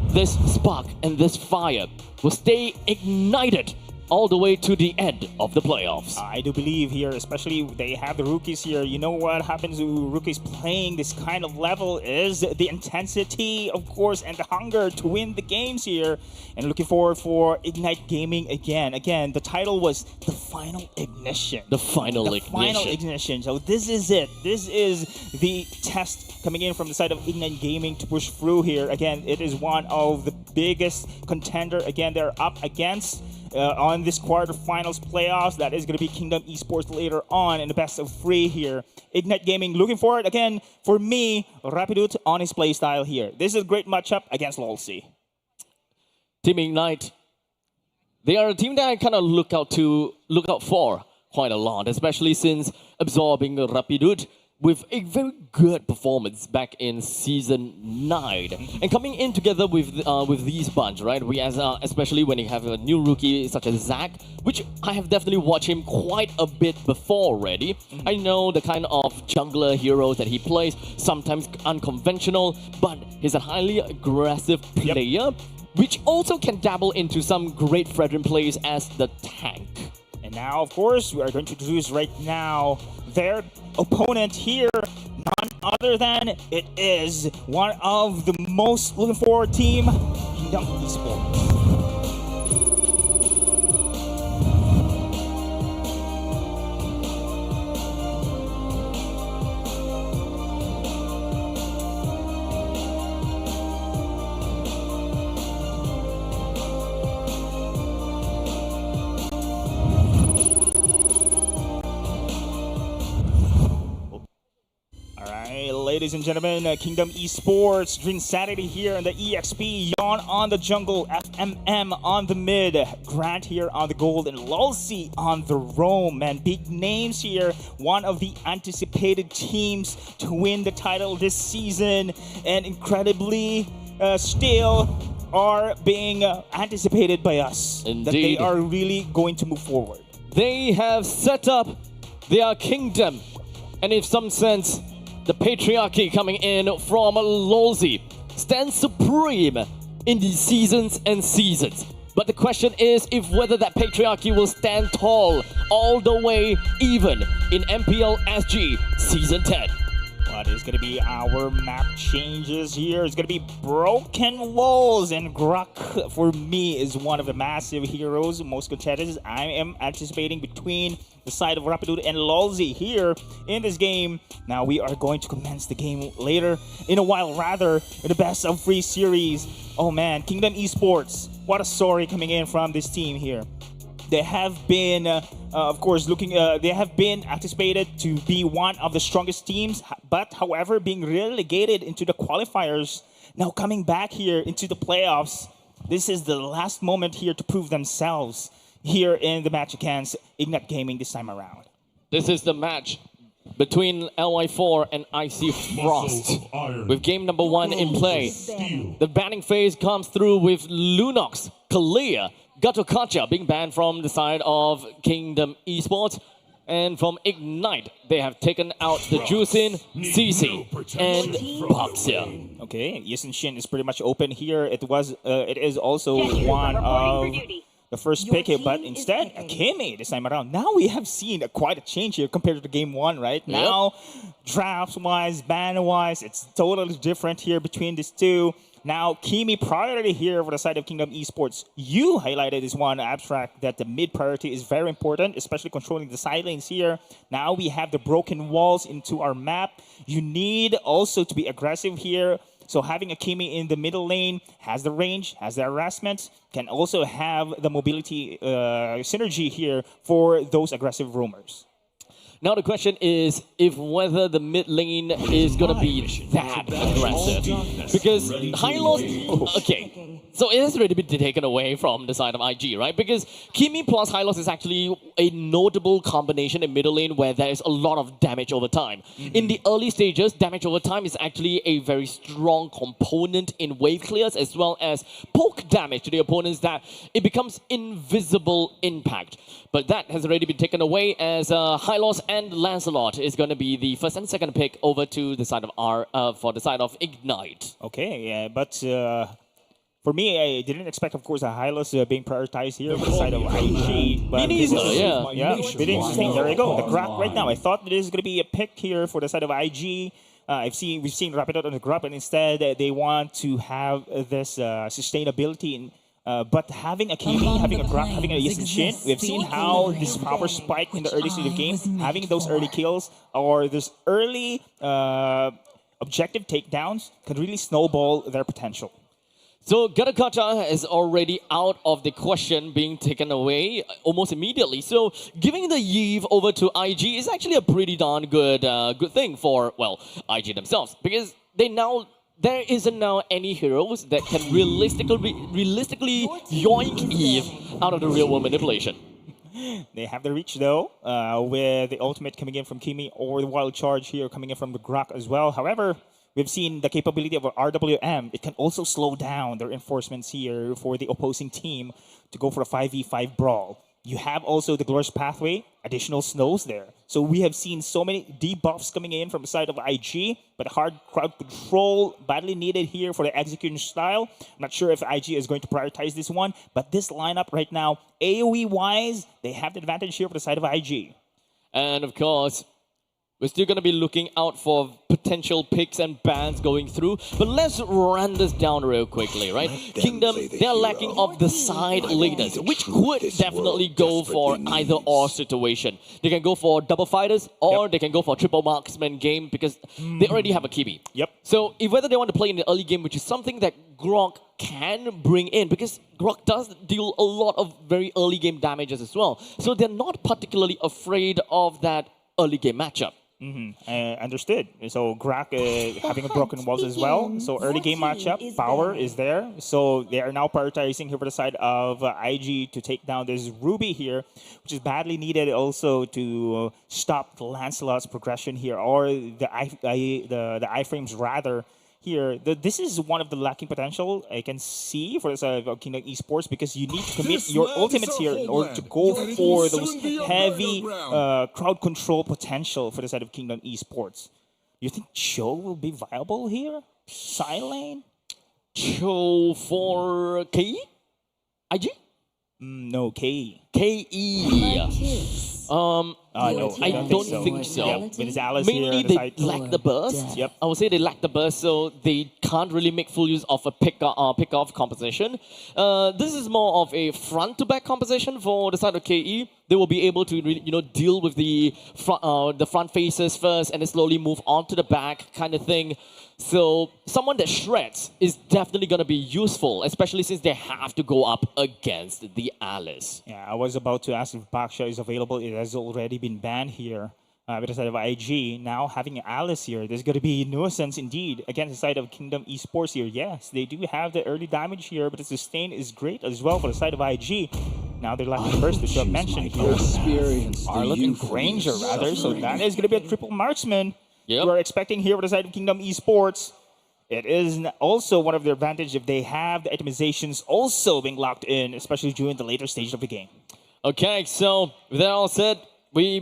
this spark and this fire will stay ignited all the way to the end of the playoffs. I do believe here, especially they have the rookies here. You know what happens to rookies playing this kind of level is the intensity, of course, and the hunger to win the games here. And looking forward for Ignite Gaming again. Again, the title was The Final Ignition. The Final Ignition. So this is it. This is the test coming in from the side of Ignite Gaming to push through here. Again, it is one of the biggest contender. Again, they're up against on this quarterfinals playoffs. That is going to be Kingdom Esports later on in the best of 3 here. Ignite Gaming looking for it again. For me, Rapidude on his playstyle here. This is a great matchup against Lolzy. Team Ignite, they are a team that I kind of look out for quite a lot, especially since absorbing Rapidude with a very good performance back in Season 9. And coming in together with these bunch, right? Especially when you have a new rookie such as Zack, which I have definitely watched him quite a bit before already. I know the kind of jungler heroes that he plays, sometimes unconventional, but he's a highly aggressive player, which also can dabble into some great Fredrin plays as the tank. And now, of course, we are going to introduce right now their opponent here, none other than it is one of the most looking forward team, Kingdom Esports. Ladies and gentlemen, Kingdom Esports, Dream Saturday here in the EXP, Yawn on the jungle, FMM on the mid, Grant here on the gold, and Lolzy on the roam. And big names here, one of the anticipated teams to win the title this season, and incredibly still are being anticipated by us. Indeed. That they are really going to move forward. They have set up their kingdom, and in some sense, the patriarchy coming in from Lolzy stands supreme in these seasons and seasons. But the question is if whether that patriarchy will stand tall all the way even in MPL SG Season 10. Well, what is going to be our map changes here? It's going to be Broken Walls, and Grok, for me, is one of the massive heroes, most contenders. I am anticipating between the side of Rapidude and Lolzy here in this game. Now we are going to commence the game later in a while, rather, in the best of 3 series. Oh man, Kingdom Esports, what a story coming in from this team here. They have been, of course, they have been anticipated to be one of the strongest teams, but however, being relegated into the qualifiers, now coming back here into the playoffs. This is the last moment here to prove themselves here in the match against Ignite Gaming this time around. This is the match between LY4 and IC Frost, with game number 1 in play. The banning phase comes through with Lunox, Kalia, Gatokacha being banned from the side of Kingdom Esports. And from Ignite, they have taken out the Juicin, CC, and Baxia. Okay, Yisen Shin is pretty much open here. It is also one of the first pick here, but instead, Akemi this time around. Now we have seen quite a change here compared to game 1, right? Yep. Now, drafts-wise, ban-wise, it's totally different here between these two. Now, Kimi priority here for the side of Kingdom Esports. You highlighted this one, Abstract, that the mid priority is very important, especially controlling the side lanes here. Now we have the broken walls into our map. You need also to be aggressive here. So having a Kimi in the middle lane has the range, has the harassment, can also have the mobility synergy here for those aggressive roamers. Now the question is if whether the mid lane is going to be that aggressive. Because Hylos, okay, so it has already been taken away from the side of IG, right? Because Kimi plus Hylos is actually a notable combination in middle lane where there is a lot of damage over time. In the early stages, damage over time is actually a very strong component in wave clears as well as poke damage to the opponents, that it becomes invisible impact. But that has already been taken away as Hylos and Lancelot is going to be the first and second pick over to the side of for the side of Ignite. Okay, yeah, but for me, I didn't expect, of course, a Hylos being prioritized here for the side of IG. But Me neither, yeah. Yeah, pretty interesting. There you go. The Grok right now. I thought this is going to be a pick here for the side of IG. We've seen Rapid on the Grok, and instead they want to have this sustainability. But having a Kimi, having a Grok, having a Yisen Shin, we've seen how this power spike in the early stage of the game, having those early kills or this early objective takedowns can really snowball their potential. So Gatokacha is already out of the question, being taken away almost immediately. So giving the Yve over to IG is actually a pretty darn good thing for, well, IG themselves, because there isn't now any heroes that can realistically yoink Eve out of the real world manipulation. They have the reach though, with the ultimate coming in from Kimi or the wild charge here coming in from the Grok as well. However, we've seen the capability of RWM. It can also slow down their enforcements here for the opposing team to go for a 5v5 brawl. You have also the Glorious Pathway, additional snows there. So we have seen so many debuffs coming in from the side of IG, but hard crowd control badly needed here for the execution style. I'm not sure if IG is going to prioritize this one, but this lineup right now, AoE-wise, they have the advantage here for the side of IG. And of course, we're still going to be looking out for potential picks and bans going through. But let's run this down real quickly, right? Kingdom, they're lacking of the side leaders, which could definitely go for either or situation. They can go for double fighters or they can go for triple marksman game because they already have a Kimi. Yep. So if whether they want to play in the early game, which is something that Grok can bring in, because Grok does deal a lot of very early game damages as well. So they're not particularly afraid of that early game matchup. Understood. So Grok having a broken walls as well. So early game matchup, power is there. So they are now prioritizing here for the side of IG to take down this Ruby here, which is badly needed also to stop the Lancelot's progression here, or the iframes rather. Here, this is one of the lacking potential I can see for the Kingdom Esports, because you need to commit your ultimates here in order to go for those heavy crowd control potential for the side of Kingdom Esports. You think Cho will be viable here? Side lane? Cho for KE? IG? No, KE. KE. No, I don't think so. Yep, with his Alice Mainly here, they lack the burst. Yep. I would say they lack the burst, so they can't really make full use of a pick-off composition. This is more of a front-to-back composition for the side of KE. They will be able to deal with the front faces first and then slowly move on to the back kind of thing. So someone that shreds is definitely going to be useful, especially since they have to go up against the Alice. Yeah, I was about to ask if Baksha is available. It has already been banned here with the side of IG. Now having Alice here, there's going to be nuisance indeed against the side of Kingdom Esports here. Yes, they do have the early damage here, but the sustain is great as well for the side of IG. Now they're lacking burst, as you have mentioned here. Arlott and Granger, rather. So that is going to be a triple marksman. Yep. We're expecting here for the side of Kingdom Esports. It is also one of their advantage if they have the itemizations also being locked in, especially during the later stage of the game. Okay, so with that all said, we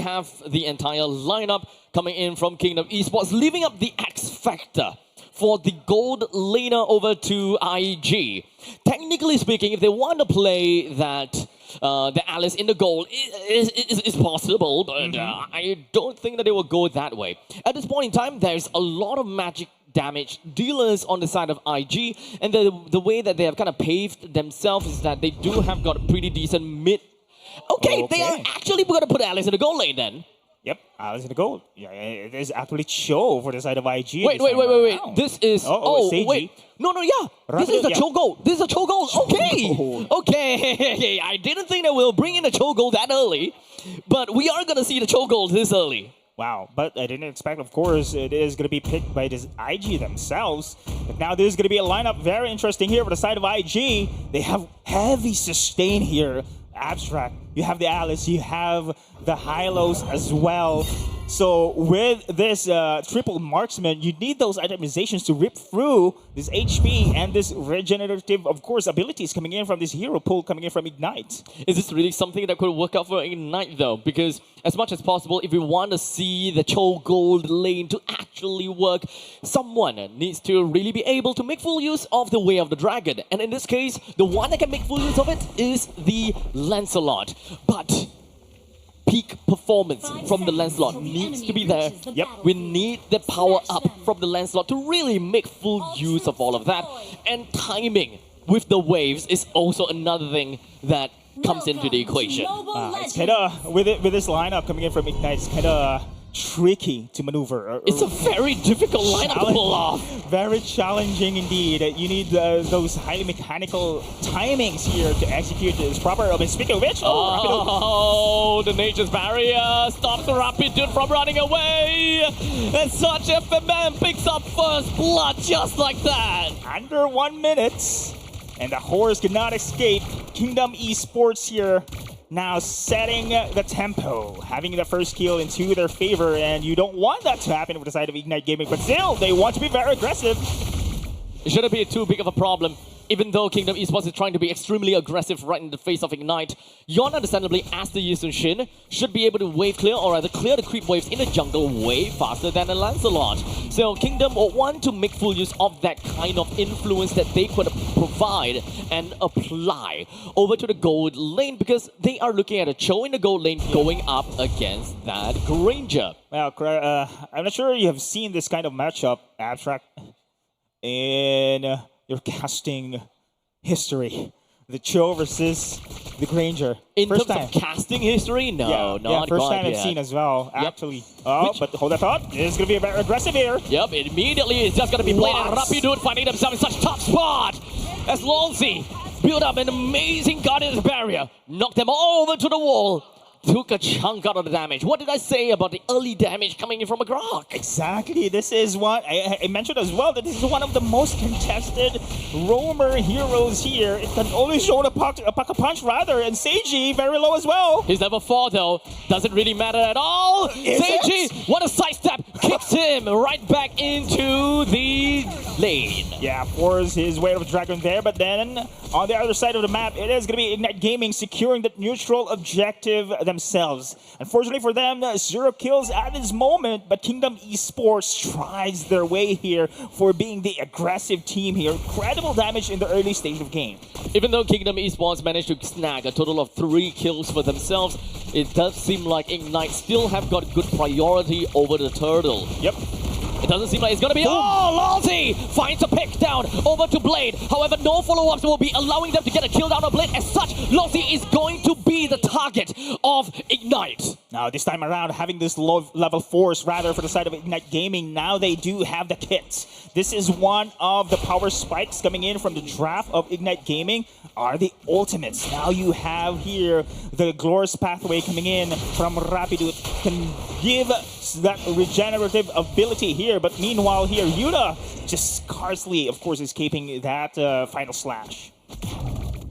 have the entire lineup coming in from Kingdom Esports, leaving up the X Factor for the gold laner over to IG. Technically speaking, if they want to play that the Alice in the gold is possible, but I don't think that they will go that way. At this point in time, there's a lot of magic damage dealers on the side of IG, and the way that they have kind of paved themselves is that they do have got a pretty decent mid. Okay, they are actually going to put Alice in the gold lane then. Yep, Alice in the gold. Yeah, it is actually Cho for the side of IG. Wait. This is... wait. No, yeah. This is a Cho gold. This is a Cho gold. Okay. Okay. I didn't think that we'll bring in a Cho gold that early, but we are going to see the Cho gold this early. Wow, but I didn't expect, of course, it is going to be picked by this IG themselves. But now there's going to be a lineup very interesting here for the side of IG. They have heavy sustain here. Abstract, you have the Alice, you have the Hylos as well. So with this triple marksman, you need those itemizations to rip through this HP and this regenerative, of course, abilities coming in from this hero pool, coming in from Ignite. Is this really something that could work out for Ignite though? Because as much as possible, if we want to see the Cho Gold lane to actually work, someone needs to really be able to make full use of the Way of the Dragon. And in this case, the one that can make full use of it is the Lancelot. But peak performance from the Lancelot needs to be there. Yep. We need the power up from the Lancelot to really make full use of all of that. And timing with the waves is also another thing that comes into the equation. It's kind of, with this lineup coming in from Ignite, it's kind of tricky to maneuver. It's a very difficult lineup to pull off. Very challenging indeed. You need those highly mechanical timings here to execute this proper. I mean, speaking of which, the nature's barrier stops Rapidude from running away. And such FMM picks up first blood just like that. Under 1 minute, and the horse could not escape. Kingdom Esports here now setting the tempo, having the first kill into their favor, and you don't want that to happen with the side of Ignite Gaming, but still, they want to be very aggressive. It shouldn't be too big of a problem. Even though Kingdom Esports is trying to be extremely aggressive right in the face of Ignite, Yon, understandably, as the Yi Sun-shin, should be able to wave clear, or rather clear the creep waves in the jungle way faster than a Lancelot. So Kingdom will want to make full use of that kind of influence that they could provide and apply over to the gold lane, because they are looking at a Cho in the gold lane going up against that Granger. Well, I'm not sure you have seen this kind of matchup, Abstract, in your casting history. The Cho versus the Granger. In terms of casting history? No, not first time yet. I've seen as well, actually. But hold that thought. This is going to be very aggressive here. Yep, immediately it's just going to be played. Rapidude finding themselves in such top spot. As Longzi built up an amazing Guardian's Barrier. Knocked them all over to the wall. Took a chunk out of the damage. What did I say about the early damage coming in from a Grok? Exactly. This is what I mentioned as well, that this is one of the most contested roamer heroes here. It can only show a punch rather, and Seiji very low as well. He's level 4 though. Doesn't really matter at all. Seiji, what a sidestep. Kicks him right back into the lane. Yeah, forces his Way of the Dragon there, but then on the other side of the map, it is going to be Ignite Gaming securing the neutral objective themselves. themselves. Unfortunately for them, 0 kills at this moment, but Kingdom Esports tries their way here for being the aggressive team here. Incredible damage in the early stage of game. Even though Kingdom Esports managed to snag a total of 3 kills for themselves, it does seem like Ignite still have got good priority over the Turtle. Yep. It doesn't seem like it's gonna be. Oh, Lousy finds a pick down over to Blade. However, no follow-ups will be allowing them to get a kill down on Blade. As such, Lousy is going to be the target of Ignite. Now, this time around, having this low level force rather for the side of Ignite Gaming, now they do have the kits. This is one of the power spikes coming in from the draft of Ignite Gaming are the ultimates. Now you have here the glorious pathway coming in from Rapidu can give that regenerative ability here. But meanwhile here, Yuta just scarcely, of course, escaping that final slash.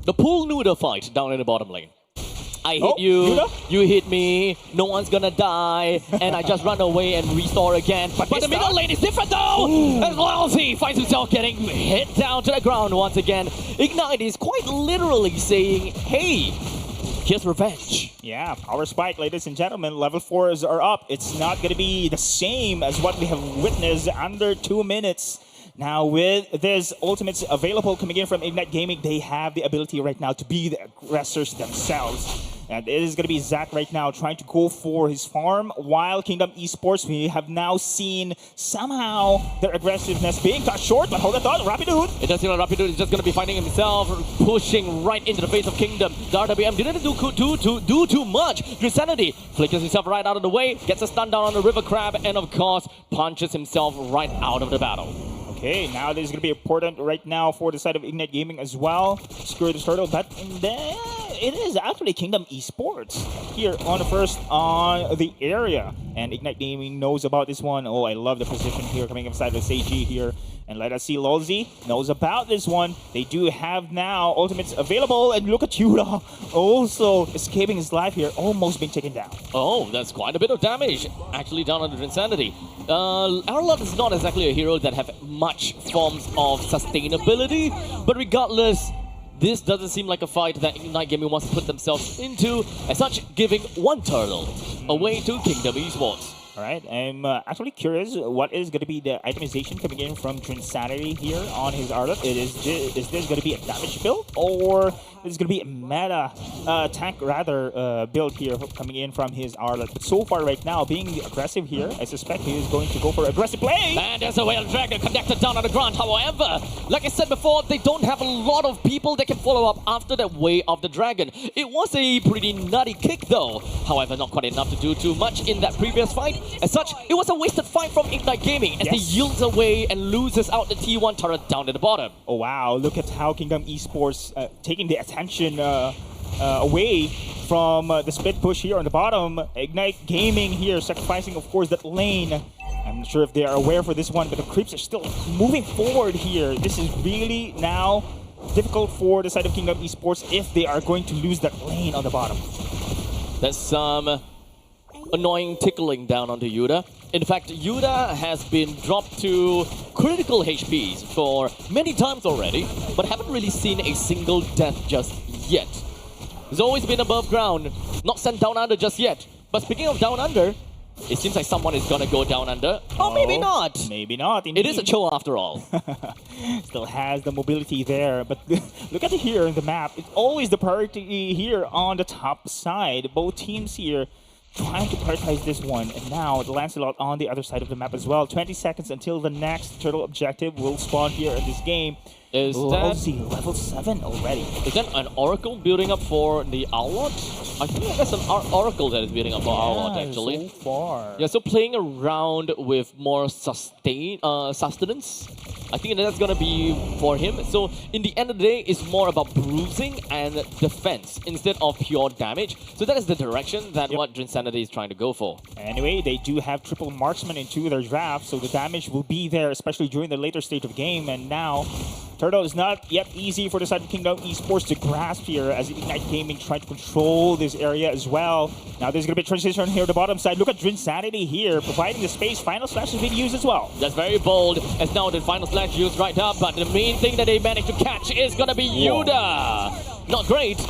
The pool noodle fight down in the bottom lane. I hit you, Yuta? you hit me, no one's gonna die, and I just run away and restore again. But the middle lane is different though! As Lousy finds himself getting hit down to the ground once again. Ignite is quite literally saying, hey, here's revenge. Yeah, power spike, ladies and gentlemen. Level 4s are up. It's not going to be the same as what we have witnessed under 2 minutes. Now, with this ultimates available coming in from Ignite Gaming, they have the ability right now to be the aggressors themselves. And it is going to be Zach right now trying to go for his farm, while Kingdom Esports, we have now seen somehow their aggressiveness being cut short. But hold that thought, Rapidude. It does seem like Rapidude is just going to be finding himself pushing right into the face of Kingdom. The RWM didn't do too much. Grisanity flickers himself right out of the way, gets a stun down on the River Crab, and of course, punches himself right out of the battle. Okay, now this is going to be important right now for the side of Ignite Gaming as well. Secure the turtle, but then it is actually Kingdom Esports here on the first on the area. And Ignite Gaming knows about this one. Oh, I love the position here coming inside the Seiji here. And let us see, Lousy knows about this one. They do have now ultimates available. And look at Yuta also escaping his life here, almost being taken down. Oh, that's quite a bit of damage actually down under Insanity. Arlott is not exactly a hero that have much forms of sustainability, but regardless, this doesn't seem like a fight that Ignite Gaming wants to put themselves into, as such giving one turtle away to Kingdom Esports. Alright, I'm actually curious what is going to be the itemization coming in from Trinsanity here on his Arlott. Is this going to be a damage build, or is going to be a meta tank rather build here coming in from his Arlott? But so far right now, being aggressive here, I suspect he is going to go for aggressive play. And there's a Whale Dragon connected down on the ground. However, like I said before, they don't have a lot of people that can follow up after that Way of the Dragon. It was a pretty nutty kick though. However, not quite enough to do too much in that previous fight. As such, it was a wasted fight from Ignite Gaming as they yields away and loses out the T1 turret down at the bottom. Oh wow, look at how Kingdom Esports taking the attention away from the split push here on the bottom. Ignite Gaming here sacrificing, of course, that lane. I'm not sure if they are aware for this one, but the creeps are still moving forward here. This is really now difficult for the side of Kingdom Esports if they are going to lose that lane on the bottom. There's some annoying tickling down onto Yuta. In fact, Yuta has been dropped to critical HPs for many times already, but haven't really seen a single death just yet. He's always been above ground, not sent down under just yet. But speaking of down under, it seems like someone is gonna go down under. Or maybe not. Maybe not. Indeed. It is a chill after all. Still has the mobility there, but look at it here in the map. It's always the priority here on the top side. Both teams here trying to prioritize this one, and now the Lancelot on the other side of the map as well. 20 seconds until the next turtle objective will spawn here in this game. Is Lousy, level 7 already. Is that an Oracle building up for the Arlott? I think that's an Oracle that is building up for Arlott, actually. So far. Yeah, so playing around with more sustenance. I think that's going to be for him. So in the end of the day, it's more about bruising and defense instead of pure damage. So that is the direction that what Drinsanity is trying to go for. Anyway, they do have triple marksman into their draft, so the damage will be there, especially during the later stage of game. And now, Turtle is not yet easy for the side of Kingdom Esports to grasp here as Ignite Gaming trying to control this area as well. Now there's going to be a transition here on the bottom side. Look at Drinsanity here, providing the space. Final Slash has been used as well. That's very bold, as now the Final Slash used right up, but the main thing that they managed to catch is going to be Yuta. Not great,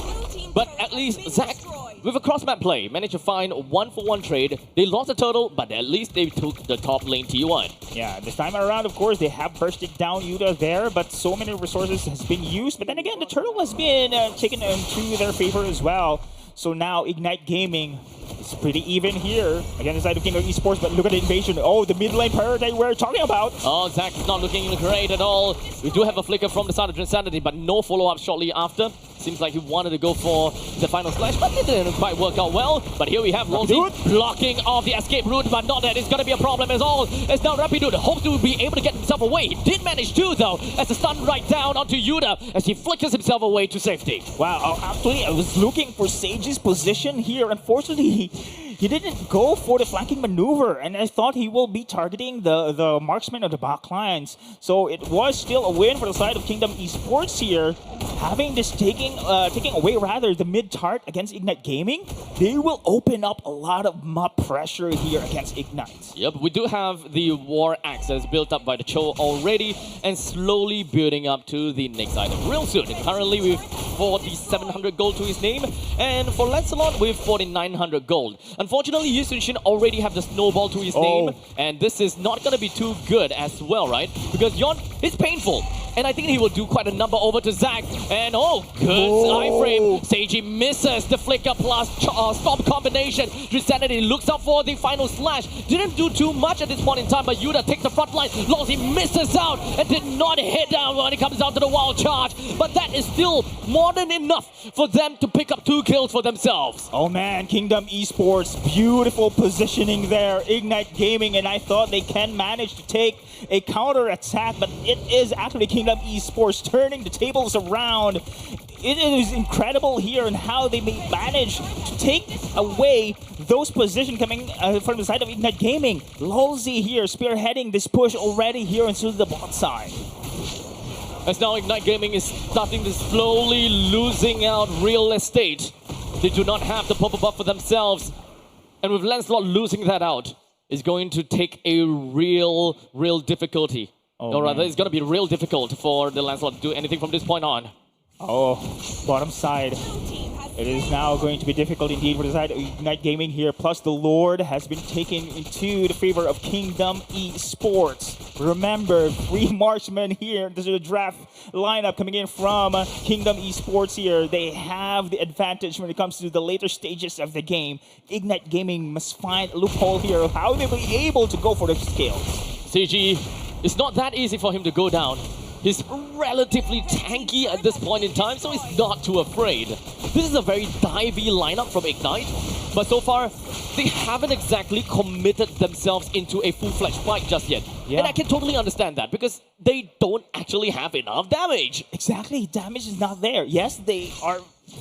but at least Zach with a cross-map play, managed to find 1-for-1 trade. They lost the turtle, but at least they took the top lane T1. Yeah, this time around, of course, they have bursted down Yuta there, but so many resources has been used. But then again, the turtle has been taken into their favor as well. So now Ignite Gaming is pretty even here against the side of Kingdom Esports, but look at the invasion. Oh, the mid lane priority we're talking about. Oh, Zac is not looking great at all. We do have a flicker from the side of Insanity, but no follow-up shortly after. Seems like he wanted to go for the final slash, but it didn't quite work out well. But here we have Rosie blocking off the escape route, but not that it's going to be a problem at all. As now Rapidude hopes to be able to get himself away. He did manage to, though, as the stun right down onto Yuta as he flickers himself away to safety. Wow, actually, I was looking for Sage's position here. Unfortunately, he didn't go for the flanking maneuver, and I thought he will be targeting the marksman of the back lines. So it was still a win for the side of Kingdom Esports here. Having this taking away rather the mid tart against Ignite Gaming, they will open up a lot of map pressure here against Ignite. Yep, we do have the War Axe that is built up by the Cho already and slowly building up to the next item real soon. Currently with 4,700 gold to his name, and for Lancelot with 4,900 gold. Unfortunately, Yu Sun-shin already have the snowball to his name, and this is not going to be too good as well, right? Because Yon is painful, and I think he will do quite a number over to Zac. And good iframe. Seiji misses the flicker plus stop combination. Insanity looks up for the final slash. Didn't do too much at this point in time, but Yuta takes the front line. Lossie misses out and did not hit down when it comes down to the wild charge. But that is still more than enough for them to pick up 2 kills for themselves. Oh man, Kingdom Esports, beautiful positioning there. Ignite Gaming, and I thought they can manage to take a counter attack, but it is actually Kingdom Esports turning the tables around. It is incredible here and how they may manage to take away those positions coming from the side of Ignite Gaming. Lolzy here spearheading this push already here into the bot side. As now Ignite Gaming is starting to slowly losing out real estate. They do not have the purple buff for themselves. And with Lancelot losing that out, it's going to take a real difficulty. Or rather, it's going to be real difficult for the Lancelot to do anything from this point on. Bottom side. It is now going to be difficult indeed for the side of Ignite Gaming here. Plus, the Lord has been taken into the favor of Kingdom Esports. Remember, 3 marksmen here. This is the draft lineup coming in from Kingdom Esports here. They have the advantage when it comes to the later stages of the game. Ignite Gaming must find a loophole here of how they will be able to go for the kills. CG, it's not that easy for him to go down. He's relatively tanky at this point in time, so he's not too afraid. This is a very divey lineup from Ignite, but so far, they haven't exactly committed themselves into a full-fledged fight just yet. Yeah. And I can totally understand that, because they don't actually have enough damage. Exactly, damage is not there. Yes, they are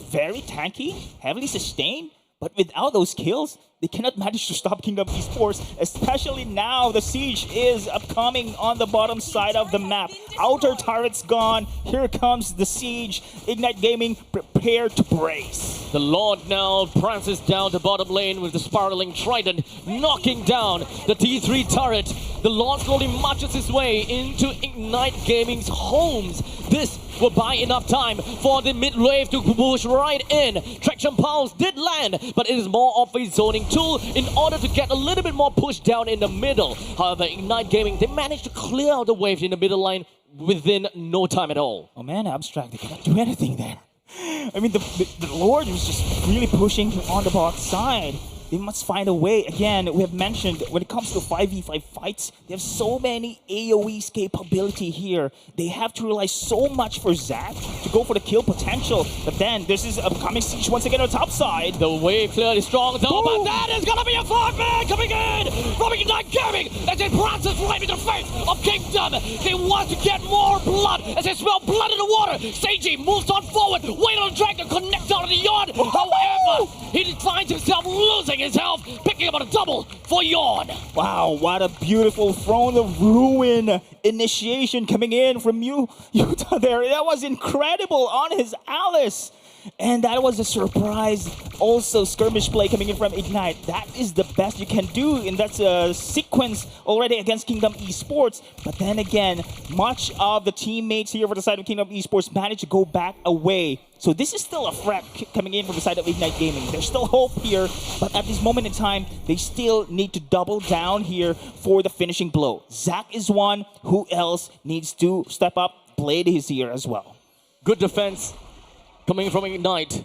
very tanky, heavily sustained, but without those kills, they cannot manage to stop Kingdom Esports, especially now the siege is upcoming on the bottom side of the map. Outer turret's gone. Here comes the siege. Ignite Gaming, prepare to brace. The Lord now prances down the bottom lane with the spiraling trident, knocking down the T3 turret. The Lord slowly marches his way into Ignite Gaming's homes. This will buy enough time for the mid wave to push right in. Traction Pulse did land, but it is more of a zoning tool in order to get a little bit more push down in the middle. However, Ignite Gaming, they managed to clear out the wave in the middle line within no time at all. Oh man, Abstract, they cannot do anything there. I mean, the Lord was just really pushing on the bot side. They must find a way. Again, we have mentioned when it comes to 5v5 fights, they have so many AoE's capability here. They have to rely so much for Zac to go for the kill potential. But then this is upcoming siege once again on the top side. The wave clearly strong though, but that is gonna be a 5-man coming in from Ignite Gaming as it prances right in the face of Kingdom. They want to get more blood as they smell blood in the water. Seiji moves on forward, wait on the dragon, connects out of the yard. However, he finds himself losing his health, picking up on a double for Yawn. Wow, what a beautiful Throne of Ruin initiation coming in from Yuta there. That was incredible on his Alice. And that was a surprise. Also, skirmish play coming in from Ignite. That is the best you can do in that sequence already against Kingdom Esports. But then again, much of the teammates here for the side of Kingdom Esports managed to go back away. So this is still a threat coming in from the side of Ignite Gaming. There's still hope here, but at this moment in time, they still need to double down here for the finishing blow. Zach is one. Who else needs to step up? Blade is here as well. Good defense coming from Ignite.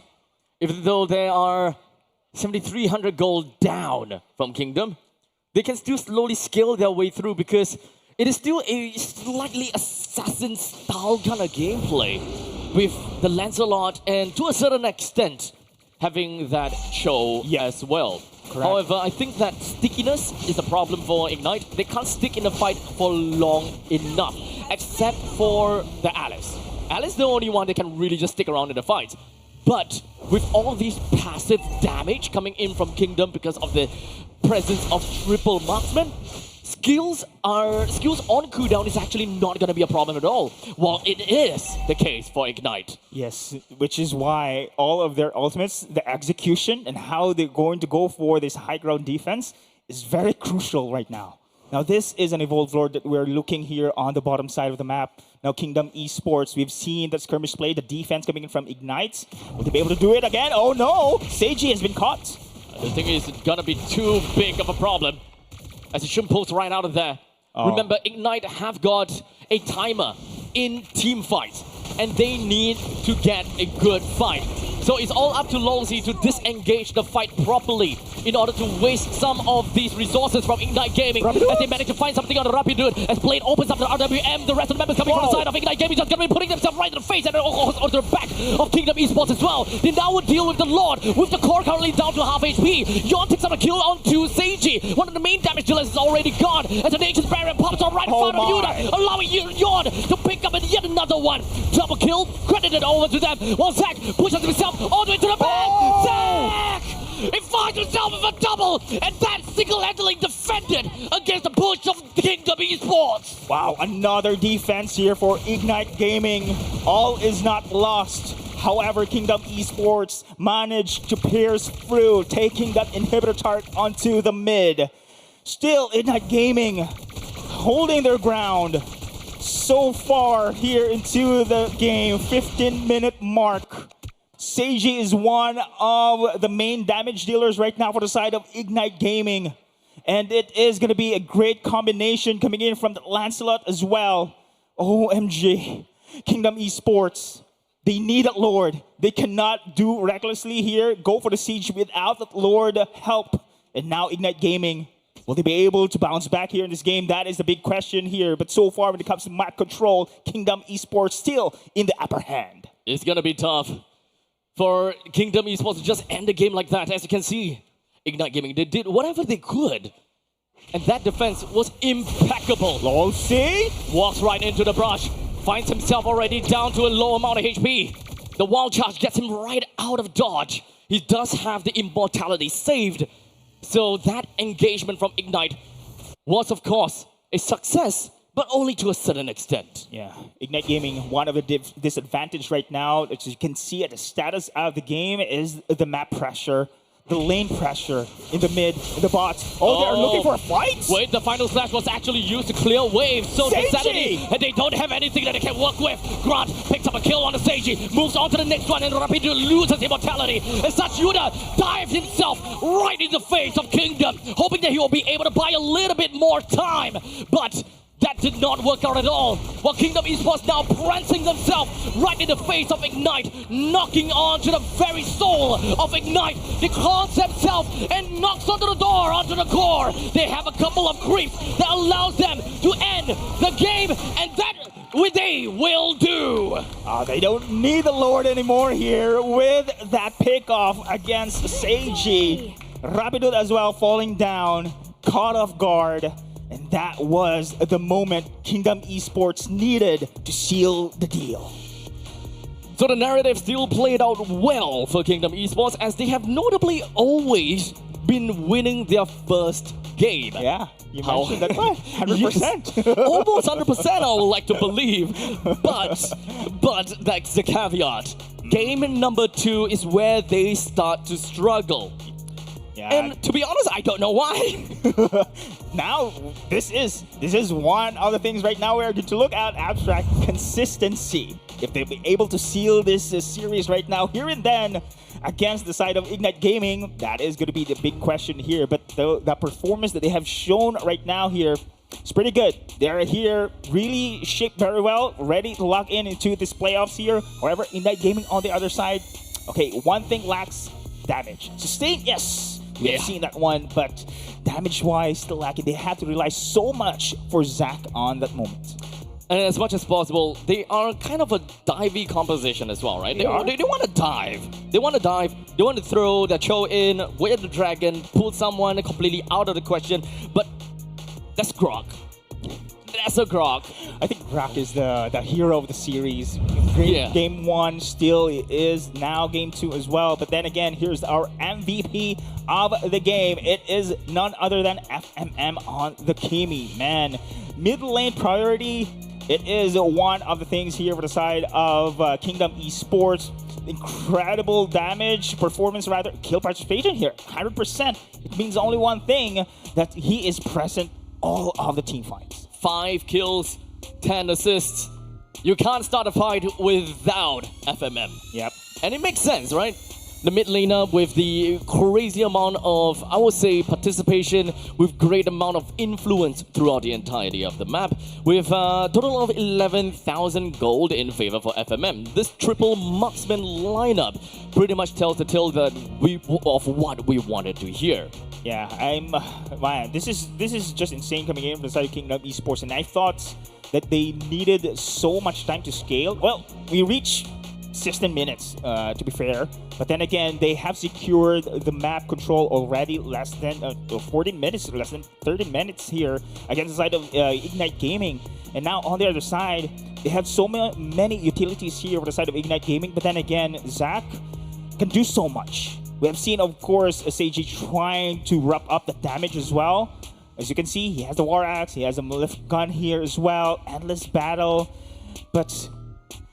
Even though they are 7,300 gold down from Kingdom, they can still slowly scale their way through because it is still a slightly assassin-style kind of gameplay with the Lancelot and to a certain extent having that show as well. Correct. However, I think that stickiness is a problem for Ignite. They can't stick in the fight for long enough, except for the Alice. Alice is the only one that can really just stick around in the fight. But with all these passive damage coming in from Kingdom because of the presence of triple marksman, skills on cooldown is actually not going to be a problem at all, while it is the case for Ignite. Yes, which is why all of their ultimates, the execution and how they're going to go for this high ground defense is very crucial right now. Now this is an Evolved Lord that we're looking here on the bottom side of the map. Now Kingdom Esports, we've seen that skirmish play, the defense coming in from Ignite. Will they be able to do it again? Oh no! Seiji has been caught. The thing is, it's gonna be too big of a problem, as it shouldn't pulls right out of there. Remember, Ignite have got a timer in team fights, and they need to get a good fight. So it's all up to Lolzy to disengage the fight properly in order to waste some of these resources from Ignite Gaming as they manage to find something on the Rapid as Blade opens up the RWM. The rest of the members coming from the side of Ignite Gaming just going to be putting themselves right in the face and onto the back of Kingdom Esports as well. They now would deal with the Lord with the core currently down to half HP. Yon takes out a kill onto Seiji. One of the main damage dealers is already gone as the Nature's Barrier pops up right in front of Yuda, allowing Yon to pick up yet another one. Double kill, credited over to them while Zach pushes himself all the way to the back. Zach! He finds himself with a double, and that's single-handedly defended against the push of Kingdom Esports. Wow, another defense here for Ignite Gaming. All is not lost. However, Kingdom Esports managed to pierce through, taking that inhibitor turret onto the mid. Still, Ignite Gaming holding their ground so far here into the game, 15-minute mark. Seiji is one of the main damage dealers right now for the side of Ignite Gaming. And it is going to be a great combination coming in from the Lancelot as well. OMG. Kingdom Esports. They need a Lord. They cannot do recklessly here, go for the siege without the Lord help. And now Ignite Gaming. Will they be able to bounce back here in this game? That is the big question here. But so far, when it comes to map control, Kingdom Esports still in the upper hand. It's going to be tough for Kingdom Esports to just end the game like that. As you can see, Ignite Gaming, they did whatever they could. And that defense was impeccable. Lolzy walks right into the brush, finds himself already down to a low amount of HP. The wild charge gets him right out of dodge. He does have the immortality saved. So that engagement from Ignite was, of course, a success, but only to a certain extent. Yeah, Ignite Gaming, one of the disadvantage right now, as you can see at the status of the game, is the map pressure, the lane pressure in the mid, in the bot. Oh, they're looking for a fight? Wait, the final slash was actually used to clear waves. So the Sanity, and they don't have anything that they can work with. Grant picks up a kill on the Seiji, moves on to the next one, and Rapido loses immortality. As such, Yuda dives himself right in the face of Kingdom, hoping that he will be able to buy a little bit more time. But that did not work out at all. While Kingdom Esports now prancing themselves right in the face of Ignite, knocking on to the very soul of Ignite. They close themselves and knocks onto the door, onto the core. They have a couple of creeps that allows them to end the game, and that they will do. They don't need the Lord anymore here with that pickoff against Seiji. Rapido as well falling down, caught off guard. And that was the moment Kingdom Esports needed to seal the deal. So the narrative still played out well for Kingdom Esports, as they have notably always been winning their first game. Yeah, you mentioned that 100%. Yes, almost 100%, I would like to believe. But that's the caveat. Game number 2 is where they start to struggle. Yeah. And to be honest, I don't know why. Now, this is one of the things right now we're going to look at, Abstract consistency. If they'll be able to seal this series right now, here and then, against the side of Ignite Gaming, that is going to be the big question here. But the performance that they have shown right now here is pretty good. They're here really shaped very well, ready to lock into this playoffs here. However, Ignite Gaming on the other side, okay, one thing lacks: damage. Sustain, yes, we have seen that one, but damage-wise, still lacking. They had to rely so much for Zach on that moment. And as much as possible, they are kind of a divey composition as well, right? They want to dive. They want to dive. They want to throw their Cho in, wait the dragon, pull someone completely out of the question. But that's Grok. That's a Grok. I think Grok is the hero of the series. Great game 1 still is, now game 2 as well. But then again, here's our MVP of the game. It is none other than FMM on the Kimi. Man, mid lane priority. It is one of the things here for the side of Kingdom Esports. Incredible damage, performance rather, kill participation here, 100%. It means only one thing, that he is present all of the team fights. 5 kills, 10 assists. You can't start a fight without FMM. Yep. And it makes sense, right? The mid laner with the crazy amount of, I would say, participation, with great amount of influence throughout the entirety of the map, with a total of 11,000 gold in favor for FMM. This triple marksman lineup pretty much tells the tale that of what we wanted to hear. Yeah, man, this is just insane coming in from the side of Kingdom Esports, and I thought that they needed so much time to scale. Well, we reached 16 minutes, to be fair. But then again, they have secured the map control already, less than 40 minutes, less than 30 minutes here against the side of Ignite Gaming. And now on the other side, they have so many utilities here for the side of Ignite Gaming. But then again, Zach can do so much. We have seen, of course, Seiji trying to wrap up the damage as well. As you can see, he has the War Axe, he has a lift gun here as well, endless battle. But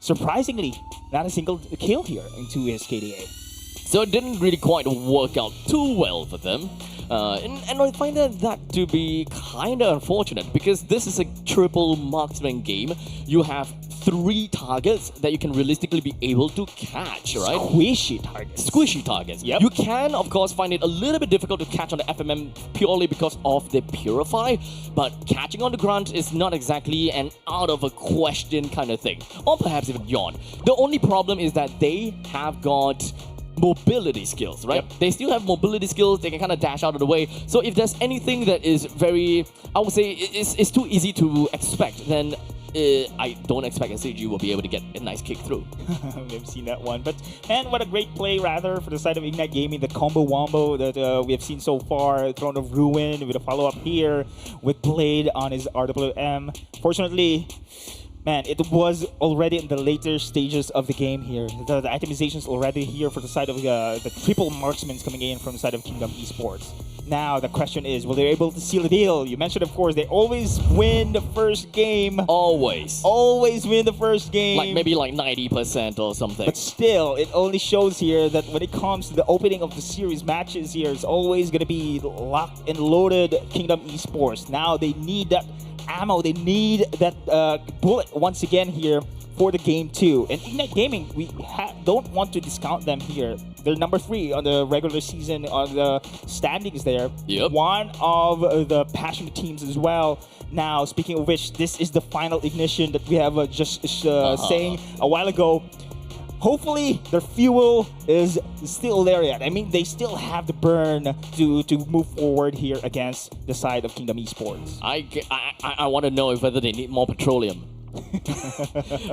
surprisingly, not a single kill here into his KDA. So it didn't really quite work out too well for them. And I find that to be kind of unfortunate, because this is a triple marksman game. You have 3 targets that you can realistically be able to catch, right? Squishy targets. Squishy targets. Yep. You can, of course, find it a little bit difficult to catch on the FMM purely because of the Purify, but catching on the Grunt is not exactly an out of a question kind of thing. Or perhaps even Yawn. The only problem is that they have got mobility skills, right? Yep. They still have mobility skills, they can kind of dash out of the way. So if there's anything that is very, I would say, it's too easy to expect, then I don't expect SAG will be able to get a nice kick through. We've seen that one. But, man, what a great play, rather, for the side of Ignite Gaming. The combo wombo that we have seen so far. Throne of Ruin with a follow-up here with Blade on his RWM. Fortunately, man, it was already in the later stages of the game here. The itemization is already here for the side of the triple marksmen coming in from the side of Kingdom Esports. Now, the question is, will they be able to seal the deal? You mentioned, of course, they always win the first game. Always. Always win the first game. Like maybe like 90% or something. But still, it only shows here that when it comes to the opening of the series matches here, it's always going to be locked and loaded Kingdom Esports. Now, they need that ammo. They need that bullet once again here for the game 2. And Ignite Gaming, we don't want to discount them here. They're number 3 on the regular season on the standings there. Yep. One of the passionate teams as well. Now, speaking of which, this is the final ignition that we have just saying a while ago. Hopefully, their fuel is still there yet. I mean, they still have the burn to move forward here against the side of Kingdom Esports. I want to know whether they need more petroleum.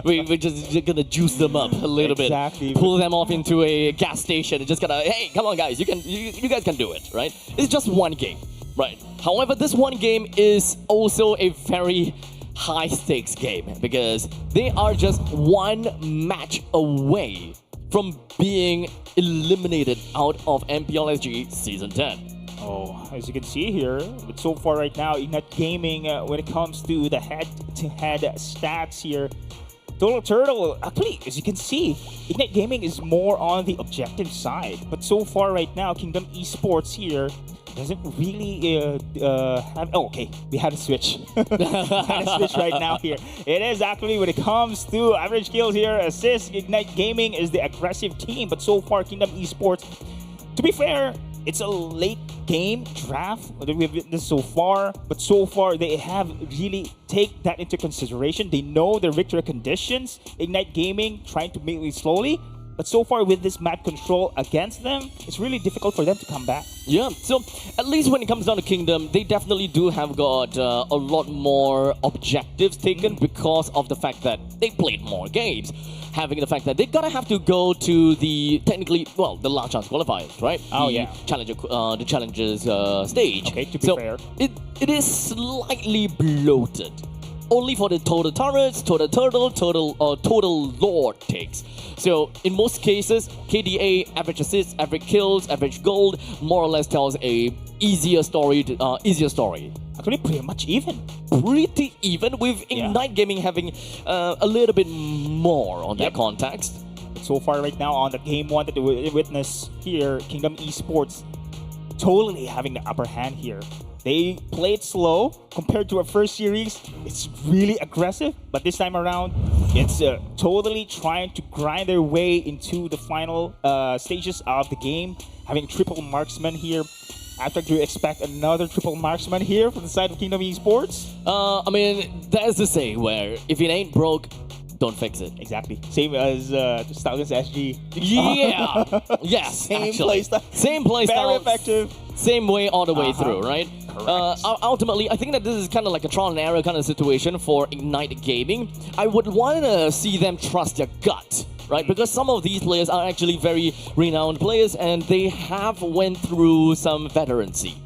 We're just gonna juice them up a little bit, pull them off into a gas station, and just gotta, hey, come on, guys, you guys can do it, right? It's just one game, right? However, this one game is also a very high stakes game because they are just one match away from being eliminated out of MPL SG Season 10. Oh, as you can see here, but so far right now, Ignite Gaming, when it comes to the head-to-head stats here, Total Turtle, actually, as you can see, Ignite Gaming is more on the objective side. But so far right now, Kingdom Esports here doesn't really have... Oh, okay, we had a switch. We had a switch right now here. It is actually, when it comes to average kills here, assists, Ignite Gaming is the aggressive team. But so far, Kingdom Esports, to be fair, it's a late game draft that we've witnessed so far, but so far they have really take that into consideration. They know their victory conditions. Ignite Gaming trying to make it slowly, but so far with this map control against them, it's really difficult for them to come back. Yeah, so at least when it comes down to Kingdom, they definitely do have got a lot more objectives taken because of the fact that they played more games. Having the fact that they're gonna have to go to the technically, well, the last chance qualifiers, right? Oh, the yeah. Challenger, the challengers stage. Okay, to be fair. It is slightly bloated. Only for the total turrets, total turtle, total lord takes. So in most cases, KDA, average assists, average kills, average gold, more or less tells a easier story. Actually, pretty much even. Pretty even, with Ignite Gaming having a little bit more on that context. So far right now on the game one that we witness here, Kingdom Esports totally having the upper hand here. They played slow compared to our first series. It's really aggressive, but this time around, it's totally trying to grind their way into the final stages of the game, having triple marksman here. After, do you expect another triple marksman here from the side of Kingdom Esports? I mean, that's the say where if it ain't broke, don't fix it. Exactly. Same as Stallions SG. Yeah. Yes. Same playstyle. Same playstyle. Very effective. Same way all the way through, right? Correct. Ultimately, I think that this is kind of like a trial and error kind of situation for Ignite Gaming. I would want to see them trust their gut, right? Because some of these players are actually very renowned players and they have went through some veterancy.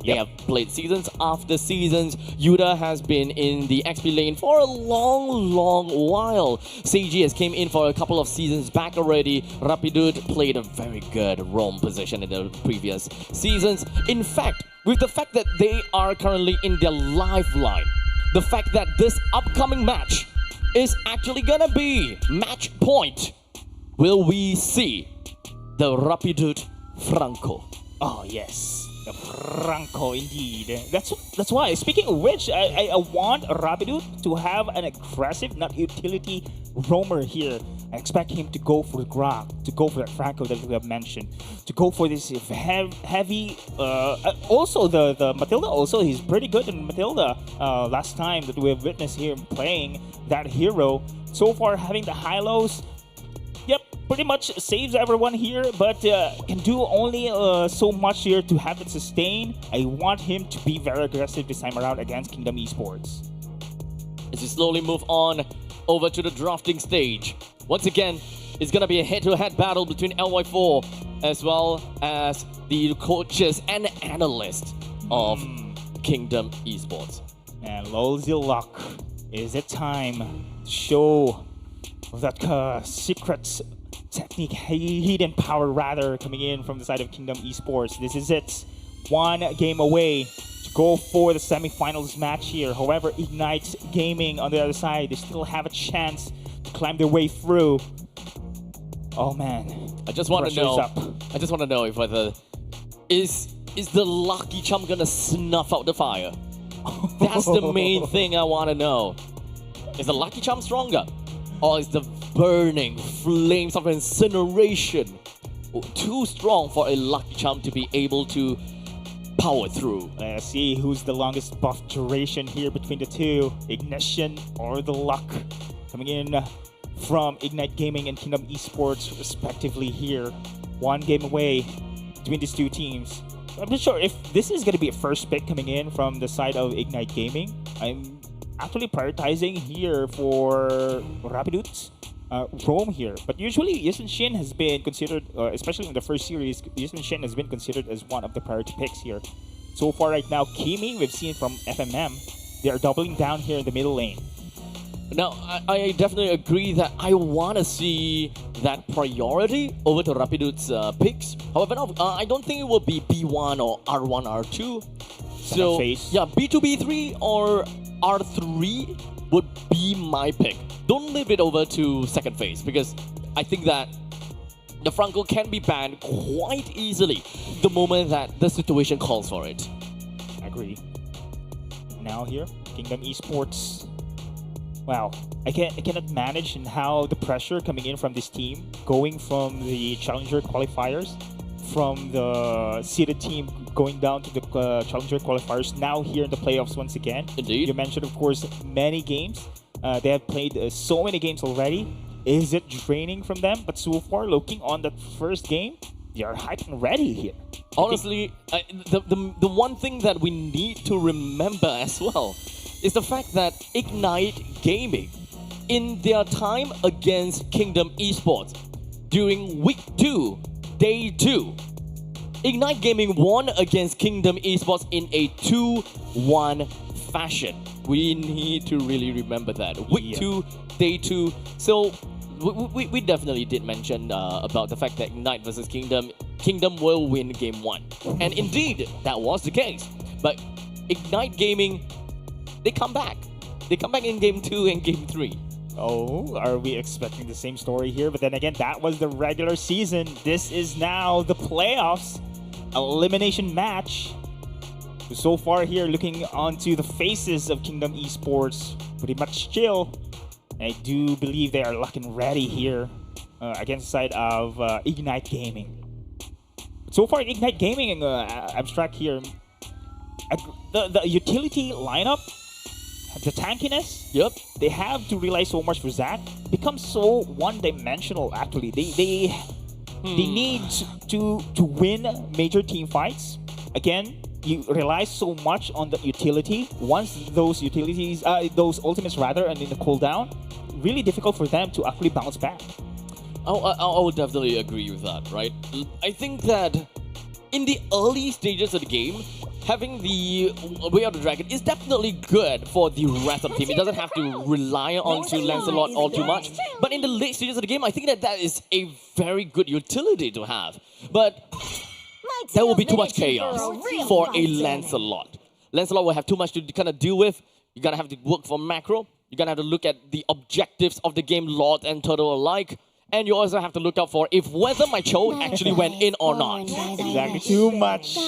They have played seasons after seasons. Yuda has been in the XP lane for a long while. Seiji has came in for a couple of seasons back already. Rapidut played a very good roam position in the previous seasons. In fact, with the fact that they are currently in their lifeline, the fact that this upcoming match is actually gonna be match point, will we see the Rapidut Franco? Oh, yes. The Franco, indeed. That's why. Speaking of which, I want Rapidut to have an aggressive, not utility roamer here. I expect him to go for Grok, to go for that Franco that we have mentioned, to go for this heavy. Also, the Matilda. Also, he's pretty good in Matilda. Last time that we have witnessed him playing that hero. So far, having the high lows. Yep, pretty much saves everyone here, but can do only so much here to have it sustain. I want him to be very aggressive this time around against Kingdom Esports. As we slowly move on over to the drafting stage. Once again, it's going to be a head-to-head battle between LY4 as well as the coaches and analysts of Kingdom Esports. And Lolzilok, is it time to show that secret technique, hidden power rather, coming in from the side of Kingdom Esports? This is it. One game away to go for the semifinals match here. However, Ignite Gaming on the other side, they still have a chance to climb their way through. Oh man. I just want to know. Up. I just want to know if whether is the Lucky Chum gonna snuff out the fire? That's the main thing I want to know. Is the Lucky Chum stronger? Or is the burning flames of incineration too strong for a Lucky Charm to be able to power through? Let's see who's the longest buff duration here between the two. Ignition or the Luck, coming in from Ignite Gaming and Kingdom Esports respectively here. One game away between these two teams. I'm not sure if this is going to be a first pick coming in from the side of Ignite Gaming. I'm actually prioritizing here for Rapidut's roam here. But usually Yisen Shin has been considered, especially in the first series, Yisen Shin has been considered as one of the priority picks here. So far right now, Kimi, we've seen from FMM, they are doubling down here in the middle lane. Now, I definitely agree that I want to see that priority over to Rapidut's picks. However, no, I don't think it will be B1 or R1, R2. So, yeah, B2, B3 or R3 would be my pick. Don't leave it over to second phase because I think that the Franco can be banned quite easily the moment that the situation calls for it. Agree. Now here, Kingdom Esports. Wow, I cannot manage and how the pressure coming in from this team, going from the Challenger qualifiers, from the seeded team going down to the Challenger qualifiers, now here in the playoffs once again. Indeed. You mentioned, of course, many games. They have played so many games already. Is it draining from them? But so far, looking on that first game, they are hyped and ready here. Honestly, the one thing that we need to remember as well is the fact that Ignite Gaming, in their time against Kingdom Esports, during week 2, day 2, Ignite Gaming won against Kingdom Esports in a 2-1 fashion. We need to really remember that. Week 2, day 2. So we definitely did mention about the fact that Ignite versus Kingdom will win game 1. And indeed, that was the case. But Ignite Gaming, they come back. They come back in game 2 and game 3. Oh, are we expecting the same story here? But then again, that was the regular season. This is now the playoffs. Elimination match. So far here, looking onto the faces of Kingdom Esports, pretty much chill. I do believe they are looking ready here against the side of Ignite Gaming. So far, Ignite Gaming, abstract here, the utility lineup, the tankiness, they have to rely so much for Zac. Becomes so one-dimensional. Actually, they need to win major team fights. Again, you rely so much on the utility. Once those utilities, those ultimates rather, and in the cooldown, really difficult for them to actually bounce back. I would definitely agree with that, right? I think that in the early stages of the game, having the Way of the Dragon is definitely good for the rest of the team. It doesn't have to rely on to Lancelot all too much. But in the late stages of the game, I think that is a very good utility to have. But there will be too much chaos for a Lancelot. Lancelot will have too much to kind of deal with. You're going to have to work for macro. You're going to have to look at the objectives of the game, Lord and Turtle alike. And you also have to look out for if whether my Cho actually went in or not. Exactly, too much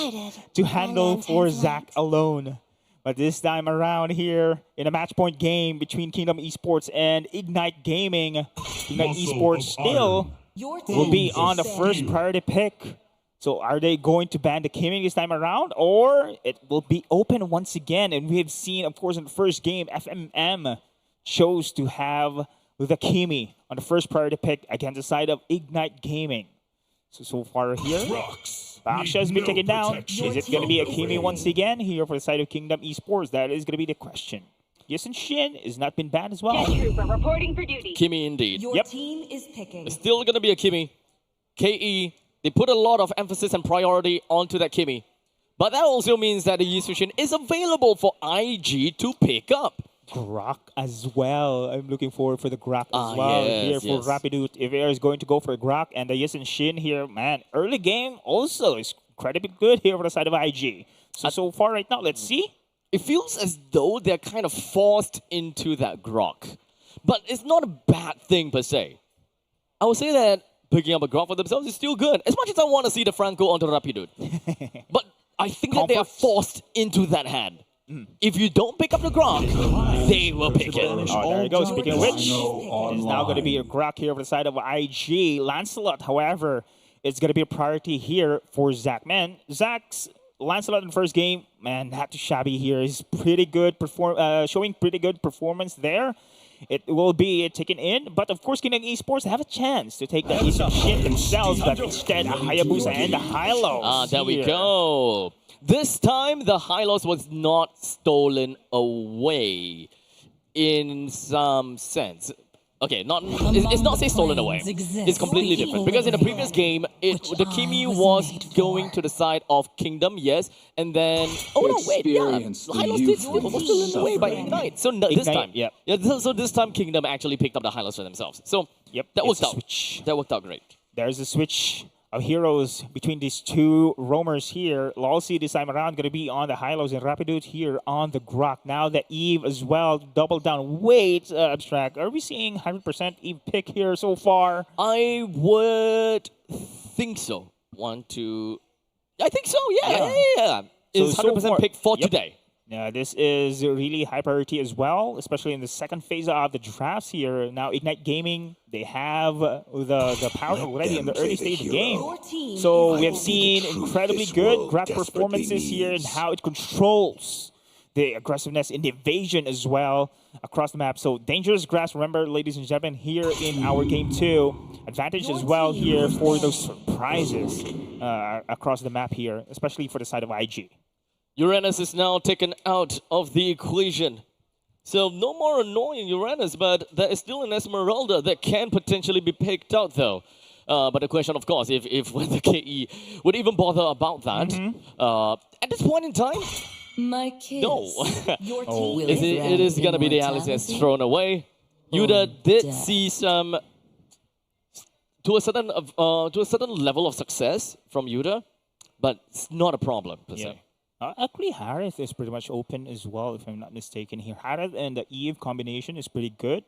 to handle for Zac alone. But this time around here, in a match point game between Kingdom Esports and Ignite Gaming, Ignite Esports still will be on the first priority pick. So are they going to ban the Kimmy this time around? Or it will be open once again? And we have seen, of course, in the first game, FMM chose to have the Kimmy on the first priority pick against the side of Ignite Gaming. So far here, Basha has been taken down. Is it going to be a Kimmy once again here for the side of Kingdom Esports? That is going to be the question. Yes, and Shin has not been banned as well. Reporting for duty. Kimmy indeed. Your team is picking. It's still going to be a Kimmy. KE, they put a lot of emphasis and priority onto that Kimmy. But that also means that the Yisu Shin is available for IG to pick up. Grok as well. I'm looking forward for the Grok as well here for Rapidu. If Air is going to go for a Grok and the Yes and Shin here, man, early game also is incredibly good here for the side of IG. So far right now, let's see. It feels as though they're kind of forced into that Grok. But it's not a bad thing per se. I would say that picking up a Grok for themselves is still good. As much as I want to see the Franco onto Rapidu. But I think that they are forced into that hand. If you don't pick up the Grok, they will pick it. Oh, there you go. Speaking of which, it is now going to be a Grok here for the side of IG. Lancelot, however, it's going to be a priority here for Zac. Man, Zac's Lancelot in the first game, man, not too shabby here. He's pretty good, showing pretty good performance there. It will be taken in, but of course, Kingdom Esports have a chance to take the shit themselves, but instead, a Hayabusa and the Hylos. There we go. This time, the Hylos was not stolen away in some sense. Okay, it's not say stolen away. It's completely different. Because in the previous game, the Kimi was going to the side of Kingdom, yes, and then... Oh no, wait, yeah. Hylos was stolen away by Ignite. So this time, so this time Kingdom actually picked up the Hylos for themselves. So that worked out. That worked out great. There's a switch of heroes between these two roamers here. Lalsi this time around going to be on the Hylos and Rapidude here on the Grok. Now the Eve as well, double down. Wait, Abstract, are we seeing 100% Eve pick here so far? I would think so. I think so, yeah. It's 100% pick for today. Yeah, this is really high priority as well, especially in the second phase of the drafts here. Now, Ignite Gaming, they have the power already in the early stage of the game. So we have seen incredibly good grab performances here and how it controls the aggressiveness in the evasion as well across the map. So dangerous grabs, remember, ladies and gentlemen, here in our game 2. Advantage as well here for those surprises across the map here, especially for the side of IG. Uranus is now taken out of the equation. So no more annoying Uranus, but there is still an Esmeralda that can potentially be picked out though. But the question, of course, if whether KE would even bother about that. At this point in time, my kids. No. Your team it is going to be the Alice that's thrown away. Yuda did see some, to a certain level of success from Yuda, but it's not a problem per se. Actually, Harith is pretty much open as well, if I'm not mistaken here. Harith and the Eve combination is pretty good.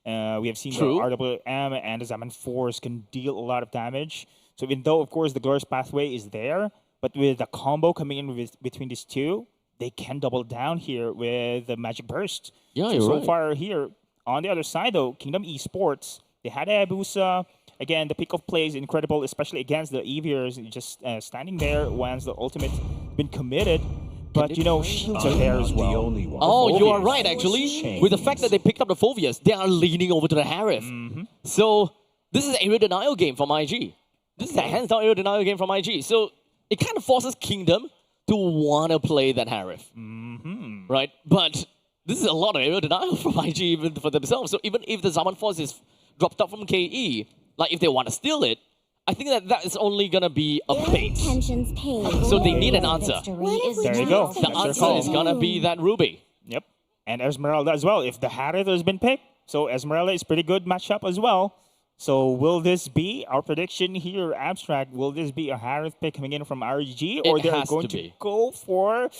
We have seen the RWM and the Zaman Force can deal a lot of damage. So even though, of course, the Glorious Pathway is there, but with the combo coming in between these two, they can double down here with the Magic Burst. Yeah, so far here, on the other side though, Kingdom Esports, they had Abusa. Again, the pick of play is incredible, especially against the Eviers, just standing there once the ultimate been committed. But, you know, shields are there as well. Oh, you are right, actually. With the fact that they picked up the Phobias, they are leaning over to the Harith. So, this is an area denial game from IG. This is a hands-down area denial game from IG. So, it kind of forces Kingdom to want to play that Harith. Right? But this is a lot of area denial from IG even for themselves. So, even if the Zaman Force is dropped out from KE, like if they want to steal it, I think that is only going to be a bait. So they need an answer. There you go. The answer is going to be that Ruby. Yep. And Esmeralda as well. If the Harith has been picked, so Esmeralda is pretty good matchup as well. So will this be our prediction here, Abstract? Will this be a Harith pick coming in from RG? Or they're going to go for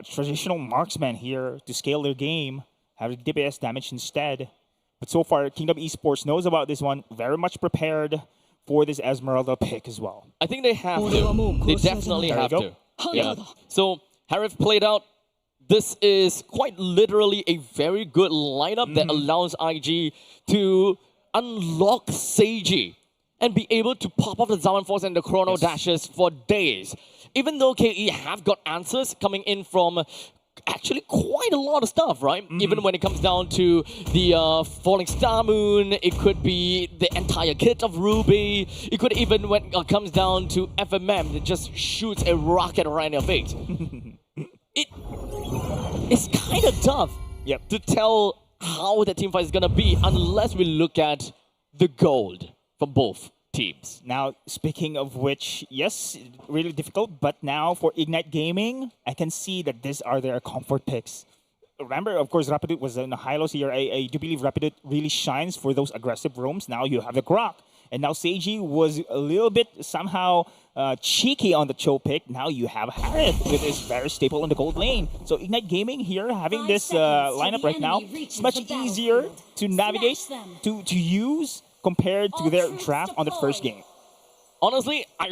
traditional marksman here to scale their game, have DPS damage instead? But so far, Kingdom Esports knows about this one, very much prepared for this Esmeralda pick as well. I think they have to. They definitely have to. Yeah. So, Harith played out. This is quite literally a very good lineup that allows IG to unlock Seiji and be able to pop off the Zaman Force and the Chrono Dashes for days. Even though KE have got answers coming in from actually quite a lot of stuff, right? Even when it comes down to the Falling Star Moon, it could be the entire kit of Ruby. It could even, when it comes down to FMM, it just shoots a rocket right in your face. It's kind of tough to tell how the team fight is going to be unless we look at the gold from both teams. Now, speaking of which, yes, really difficult, but now for Ignite Gaming, I can see that these are their comfort picks. Remember, of course, Rapidude was in the high-lows here. I do believe Rapidude really shines for those aggressive roams. Now you have the Grok. And now Seiji was a little bit somehow cheeky on the Cho pick. Now you have Harith with his very staple in the gold lane. So Ignite Gaming here, having this lineup right now, it's much easier to navigate, to use, compared to their draft on the first game. Honestly, I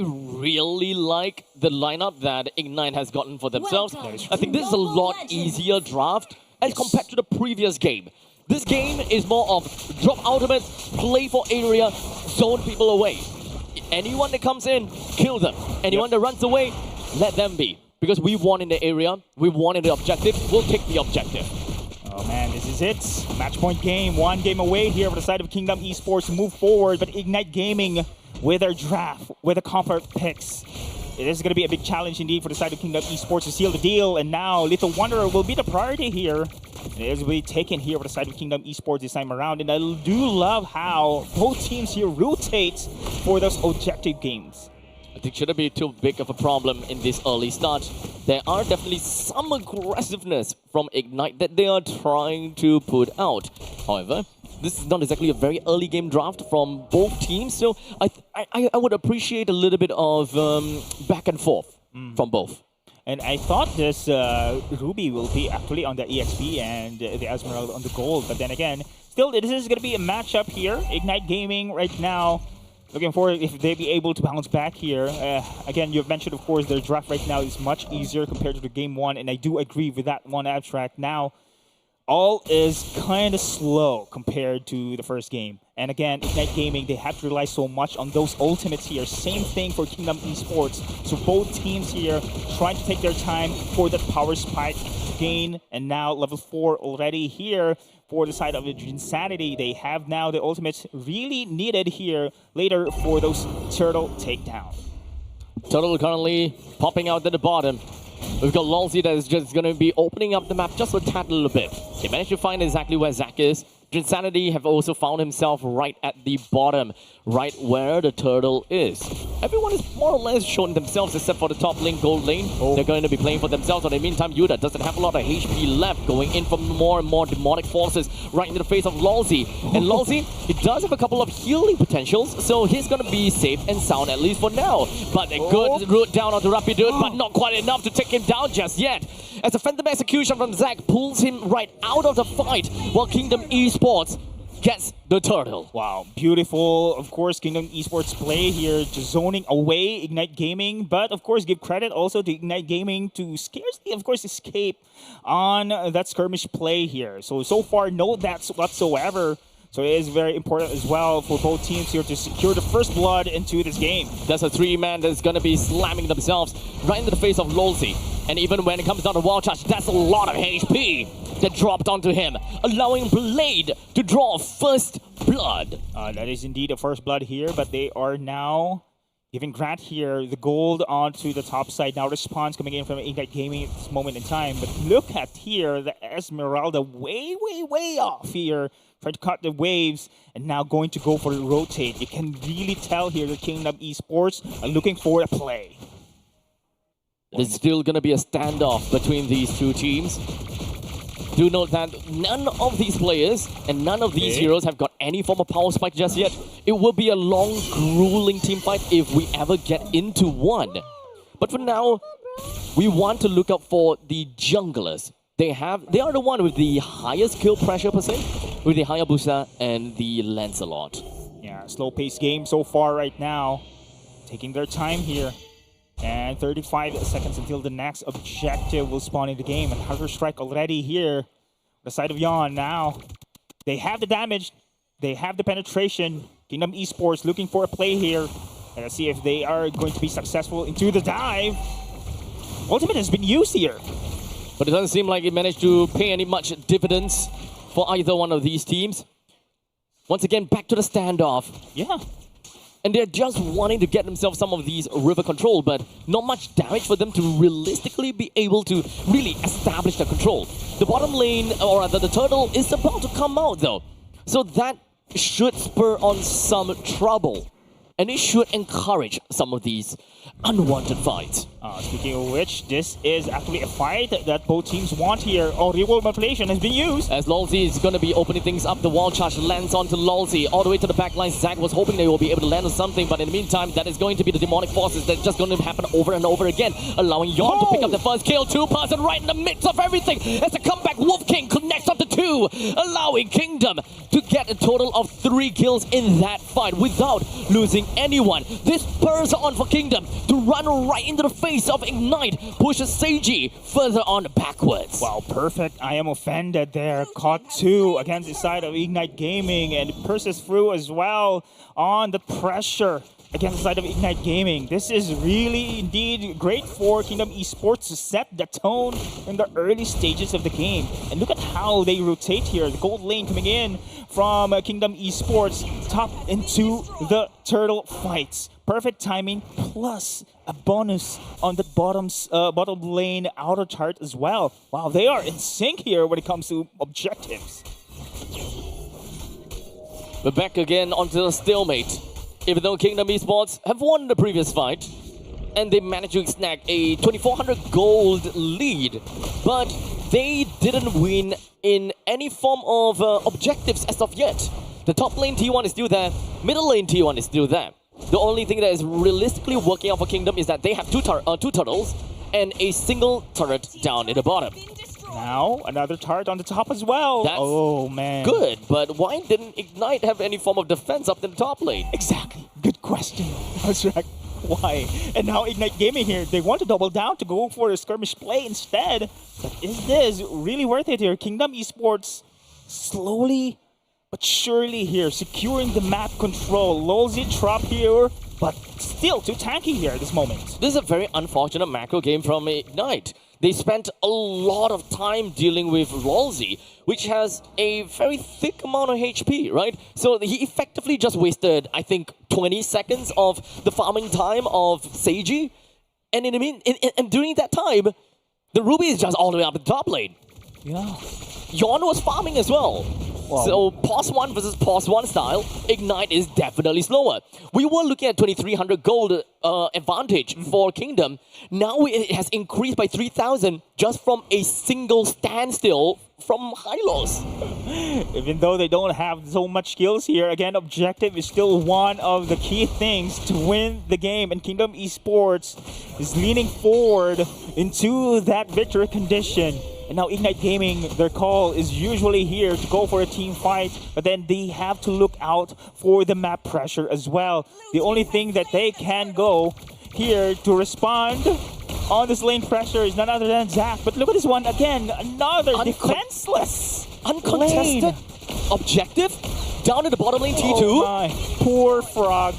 really like the lineup that Ignite has gotten for themselves. I think this is a lot easier draft as compared to the previous game. This game is more of drop ultimate, play for area, zone people away. Anyone that comes in, kill them. Anyone that runs away, let them be. Because we won in the area, we won in the objective, we'll take the objective. Oh man, this is it. Match point game, one game away here for the side of Kingdom Esports to move forward, but Ignite Gaming with their draft, with the comfort picks. It is going to be a big challenge indeed for the side of Kingdom Esports to seal the deal, and now Little Wanderer will be the priority here. It is really taken here for the side of Kingdom Esports this time around, and I do love how both teams here rotate for those objective games. I think shouldn't be too big of a problem in this early start. There are definitely some aggressiveness from Ignite that they are trying to put out. However, this is not exactly a very early game draft from both teams. So I would appreciate a little bit of back and forth from both. And I thought this Ruby will be actually on the EXP and the Esmeralda on the gold. But then again, still, this is going to be a matchup here. Ignite Gaming right now, looking forward if they be able to bounce back here. Again, you've mentioned, of course, their draft right now is much easier compared to the game one. And I do agree with that one, Abstract. Now, all is kind of slow compared to the first game. And again, Ignite Gaming, they have to rely so much on those ultimates here. Same thing for Kingdom Esports. So both teams here trying to take their time for that power spike to gain. And now level 4 already here for the side of Insanity. They have now the ultimates really needed here later for those turtle takedown. Turtle currently popping out at the bottom. We've got Lolzy that is just going to be opening up the map just a tad little bit. They managed to find exactly where Zach is. Insanity have also found himself right at the bottom, right where the turtle is. Everyone is more or less shown themselves except for the top lane, gold lane. They're going to be playing for themselves. In the meantime, Yuda doesn't have a lot of HP left, going in from more and more demonic forces right into the face of Lolzy. And Lolzy, he does have a couple of healing potentials, so he's going to be safe and sound at least for now. But a good route down onto Rapidud, but not quite enough to take him down just yet. As a Phantom execution from Zach pulls him right out of the fight, while Kingdom Esports gets the turtle. Wow, beautiful. Of course, Kingdom Esports play here, just zoning away Ignite Gaming. But of course, give credit also to Ignite Gaming to scarcely, of course, escape on that skirmish play here. So far, no deaths whatsoever. So it is very important as well for both teams here to secure the first blood into this game. That's a 3-man that's going to be slamming themselves right into the face of Lolzy. And even when it comes down to wall charge, that's a lot of HP that dropped onto him, allowing Blade to draw first blood. That is indeed a first blood here, but they are now giving Grant here the gold onto the top side. Now response coming in from Ignite Gaming at this moment in time. But look at here, the Esmeralda way off here. Trying to cut the waves and now going to go for the rotate. You can really tell here that Kingdom Esports are looking for a play. There's still going to be a standoff between these two teams. Do note that none of these players and none of these heroes have got any form of power spike just yet. It will be a long, grueling team fight if we ever get into one. But for now, we want to look out for the junglers. They are the one with the highest kill pressure per se, with the Hayabusa and the Lancelot. Yeah, slow-paced game so far right now. Taking their time here. And 35 seconds until the next objective will spawn in the game. And Hunter Strike already here. The side of Yon now. They have the damage. They have the penetration. Kingdom Esports looking for a play here. And let's see if they are going to be successful into the dive. Ultimate has been used here. But it doesn't seem like it managed to pay any much dividends for either one of these teams. Once again, back to the standoff. Yeah. And they're just wanting to get themselves some of these river control, but not much damage for them to realistically be able to really establish the control. The bottom lane, or rather the turtle, is about to come out though. So that should spur on some trouble. And it should encourage some of these unwanted fights. Speaking of which, this is actually a fight that both teams want here. Oh, real-world manipulation has been used. As Lolzy is going to be opening things up, the wall charge lands onto Lolzy all the way to the back line. Zach was hoping they will be able to land on something, but in the meantime, that is going to be the demonic forces that's just going to happen over and over again, allowing Yon to pick up the first kill. 2-person right in the midst of everything as the comeback Wolf King connects up to 2, allowing Kingdom to get a total of 3 kills in that fight without losing anyone. This spurs on for Kingdom to run right into the face of Ignite, pushes Seiji further on backwards. Wow, perfect. I am offended there. Caught 2 against the side of Ignite Gaming and pushes through as well on the pressure against the side of Ignite Gaming. This is really indeed great for Kingdom Esports to set the tone in the early stages of the game. And look at how they rotate here. The gold lane coming in from Kingdom Esports top into the turtle fights. Perfect timing plus a bonus on the bottom lane outer chart as well. Wow, they are in sync here when it comes to objectives. We're back again onto the stalemate. Even though Kingdom Esports have won the previous fight, and they managed to snag a 2400 gold lead, but they didn't win in any form of objectives as of yet. The top lane T1 is still there, middle lane T1 is still there. The only thing that is realistically working out for Kingdom is that they have two turtles and a single turret down in the bottom. Now, another turret on the top as well. That's oh, man. good, but why didn't Ignite have any form of defense up in the top lane? Exactly. Good question. That's right. Why? And now Ignite Gaming here, they want to double down to go for a skirmish play instead. But is this really worth it here? Kingdom Esports slowly but surely here, securing the map control. Lolzy trap here, but still too tanky here at this moment. This is a very unfortunate macro game from Ignite. They spent a lot of time dealing with Lolzy, which has a very thick amount of HP, right? So he effectively just wasted, I think, 20 seconds of the farming time of Seiji. And and during that time, the Ruby is just all the way up the top lane. Yeah. Yon was farming as well. Wow. So pause 1 versus pause 1 style, Ignite is definitely slower. We were looking at 2,300 gold advantage for Kingdom. Now it has increased by 3,000 just from a single standstill from Hylos. Even though they don't have so much skills here, again, objective is still one of the key things to win the game. And Kingdom Esports is leaning forward into that victory condition. And now Ignite Gaming, their call is usually here to go for a team fight, but then they have to look out for the map pressure as well. The only thing that they can go here to respond on this lane pressure is none other than Zach. But look at this one again, another defenseless uncontested lane. Objective down in the bottom lane T2. Oh my, poor Frog.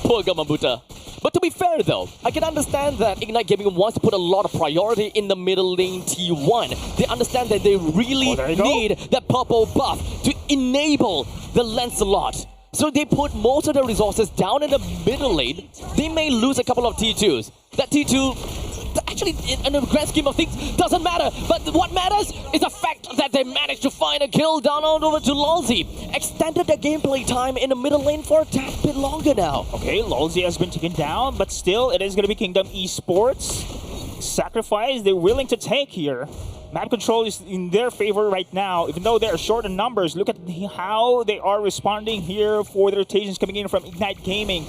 Poor Gamabuta. But to be fair though, I can understand that Ignite Gaming wants to put a lot of priority in the middle lane T1. They understand that they really need that purple buff to enable the Lancelot. So they put most of their resources down in the middle lane. They may lose a couple of T2s. That T2, actually, in the grand scheme of things, doesn't matter. But what matters is the fact that they managed to find a kill down on over to Lolzy. Extended their gameplay time in the middle lane for a tad bit longer now. Okay, Lolzy has been taken down, but still, it is going to be Kingdom Esports. Sacrifice they're willing to take here. Map control is in their favor right now, even though they're short in numbers. Look at how they are responding here for the rotations coming in from Ignite Gaming.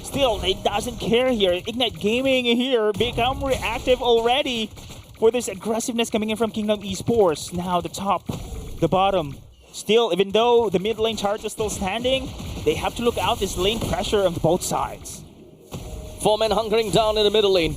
Still, they doesn't care here. Ignite Gaming here become reactive already for this aggressiveness coming in from Kingdom Esports. Now the top, the bottom. Still, even though the mid lane charge is still standing, they have to look out this lane pressure on both sides. 4 men hunkering down in the middle lane.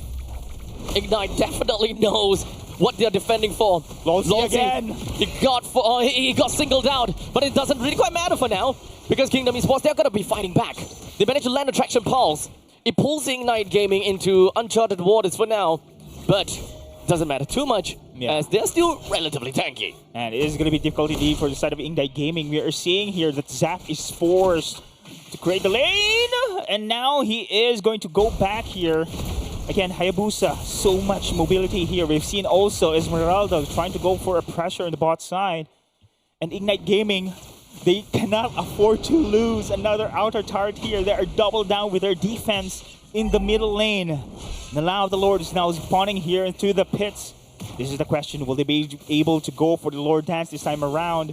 Ignite definitely knows what they're defending for. Lolzy again. He got singled out, but it doesn't really quite matter for now because Kingdom Esports, they're going to be fighting back. They managed to land a traction pulse. It pulls Ignite Gaming into uncharted waters for now, but doesn't matter too much as they're still relatively tanky. And it is going to be difficult indeed for the side of Ignite Gaming. We are seeing here that Zach is forced to create the lane, and now he is going to go back here. Again, Hayabusa, so much mobility here. We've seen also Esmeralda trying to go for a pressure on the bot side. And Ignite Gaming, they cannot afford to lose another outer turret here. They are double down with their defense in the middle lane. Nalao of the Lord is now spawning here into the pits. This is the question, will they be able to go for the Lord Dance this time around?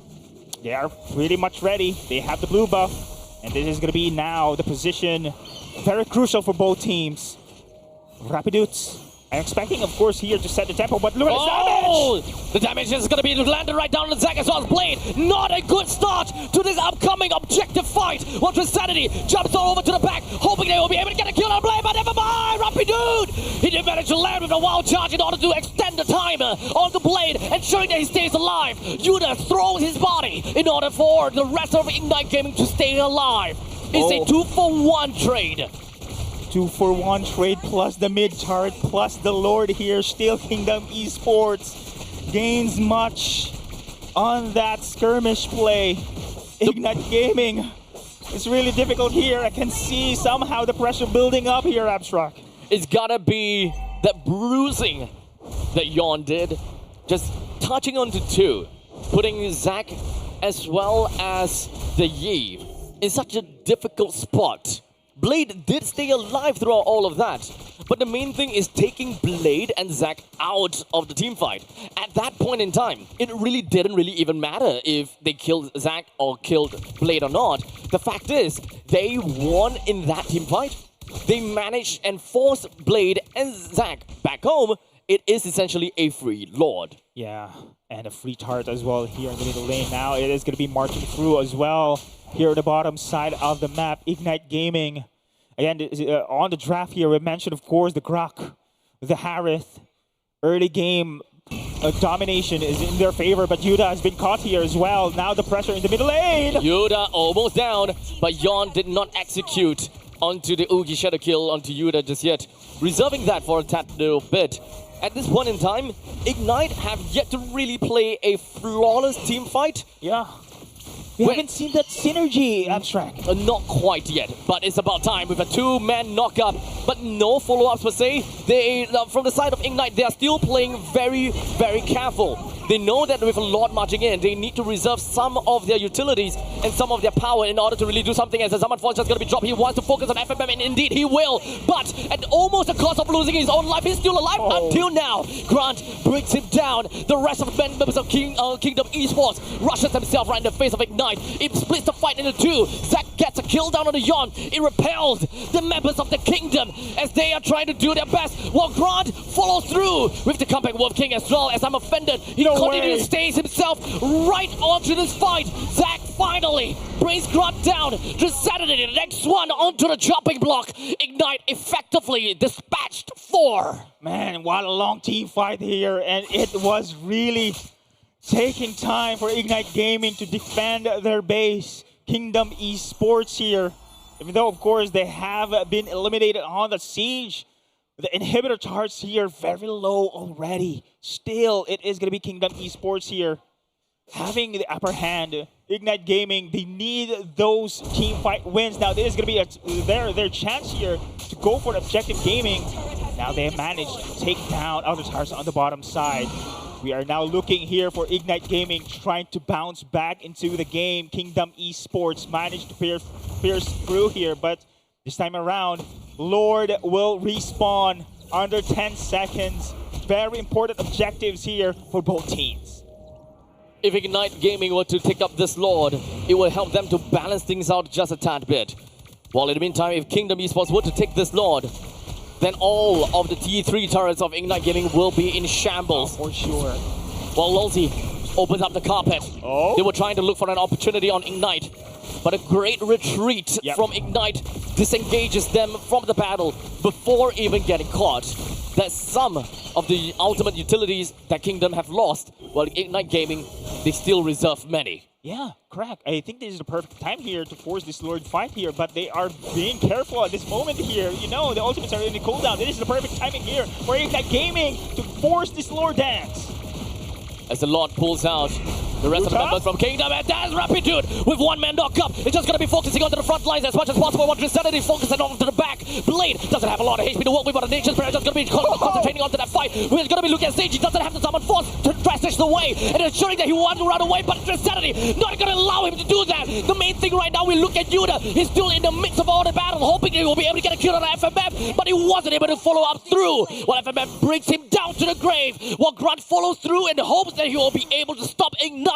They are pretty much ready. They have the blue buff. And this is going to be now the position very crucial for both teams. Rapidudes. I'm expecting, of course, here to set the tempo, but look at the damage! The damage is going to be landed right down on Zach as well as Blade. Not a good start to this upcoming objective fight. What Insanity jumps all over to the back, hoping they will be able to get a kill on Blade, but never mind! Rapidude! He did manage to land with a wild charge in order to extend the timer on the Blade, ensuring that he stays alive. Yuda throws his body in order for the rest of Ignite Gaming to stay alive. It's a 2-for-1 trade. 2-for-1 trade plus the mid turret plus the Lord here. Still Kingdom Esports gains much on that skirmish play. Ignite Gaming, it's really difficult here. I can see somehow the pressure building up here, Abstract. It's gotta be that bruising that Yon did. Just touching onto 2, putting Zach as well as the Yi in such a difficult spot. Blade did stay alive throughout all of that. But the main thing is taking Blade and Zack out of the team fight. At that point in time, it really didn't really even matter if they killed Zack or killed Blade or not. The fact is, they won in that team fight. They managed and forced Blade and Zack back home. It is essentially a free Lord. Yeah, and a free tart as well here in the middle lane. Now it is going to be marching through as well here at the bottom side of the map. Ignite Gaming. Again, on the draft here, we mentioned, of course, the Grok, the Harith. Early game domination is in their favor, but Yuda has been caught here as well. Now the pressure in the middle lane. Yuda almost down, but Yon did not execute onto the Oogie Shadow kill onto Yuda just yet. Reserving that for a tad little bit. At this point in time, Ignite have yet to really play a flawless team fight. Yeah. We haven't seen that synergy, Abstract. Not quite yet, but it's about time with a two-man knock-up, but no follow-ups per se. They, from the side of Ignite, they are still playing very, very careful. They know that with a Lord marching in, they need to reserve some of their utilities and some of their power in order to really do something. As the Zaman Force is going to be dropped, he wants to focus on FMM, and indeed he will. But at almost the cost of losing his own life, he's still alive until now. Grant brings him down. The rest of the members of Kingdom Esports rushes himself right in the face of Ignite. It splits the fight into two. Zack gets a kill down on the Yon. It repels the members of the Kingdom as they are trying to do their best, while Grant follows through with the comeback Wolf King as well. As I'm offended, he continues to stays himself right onto this fight. Zack finally brings Grant down to Saturday, the next one onto the chopping block. Ignite effectively dispatched 4. Man, what a long team fight here, and it was really taking time for Ignite Gaming to defend their base. Kingdom Esports here, even though of course they have been eliminated on the siege, the inhibitor charts here very low already. Still, it is going to be Kingdom Esports here having the upper hand. Ignite Gaming, they need those team fight wins. Now, this is going to be their chance here to go for the objective gaming. Now they managed to take down other tires on the bottom side. We are now looking here for Ignite Gaming trying to bounce back into the game. Kingdom Esports managed to pierce through here, but this time around, Lord will respawn under 10 seconds. Very important objectives here for both teams. If Ignite Gaming were to take up this Lord, it will help them to balance things out just a tad bit. While in the meantime, if Kingdom Esports were to take this Lord, then all of the T3 turrets of Ignite Gaming will be in shambles. For sure. While Lolzy opens up the carpet. They were trying to look for an opportunity on Ignite, but a great retreat from Ignite disengages them from the battle before even getting caught. That's some of the ultimate utilities that Kingdom have lost, while Ignite Gaming, they still reserve many. Yeah, correct. I think this is the perfect time here to force this Lord fight here, but they are being careful at this moment here. You know, the ultimates are in the cooldown. This is the perfect timing here for Ignite Gaming to force this Lord dance. As the Lord pulls out the rest of the members from Kingdom, and that's Rapitude with one man knock up. It's just going to be focusing onto the front lines as much as possible. One Insanity focusing onto the back. Blade doesn't have a lot of HP to work with, but the Nature's Prayer is just going to be concentrating onto that fight. We're going to be looking at Sage. He doesn't have the Summon Force to transition the way and ensuring that he wants to run away, but Insanity not going to allow him to do that. The main thing right now, we look at Yuda. He's still in the midst of all the battle, hoping he will be able to get a kill on FMF, but he wasn't able to follow up through. While FMF brings him down to the grave, while Grunt follows through in the hopes that he will be able to stop Ignite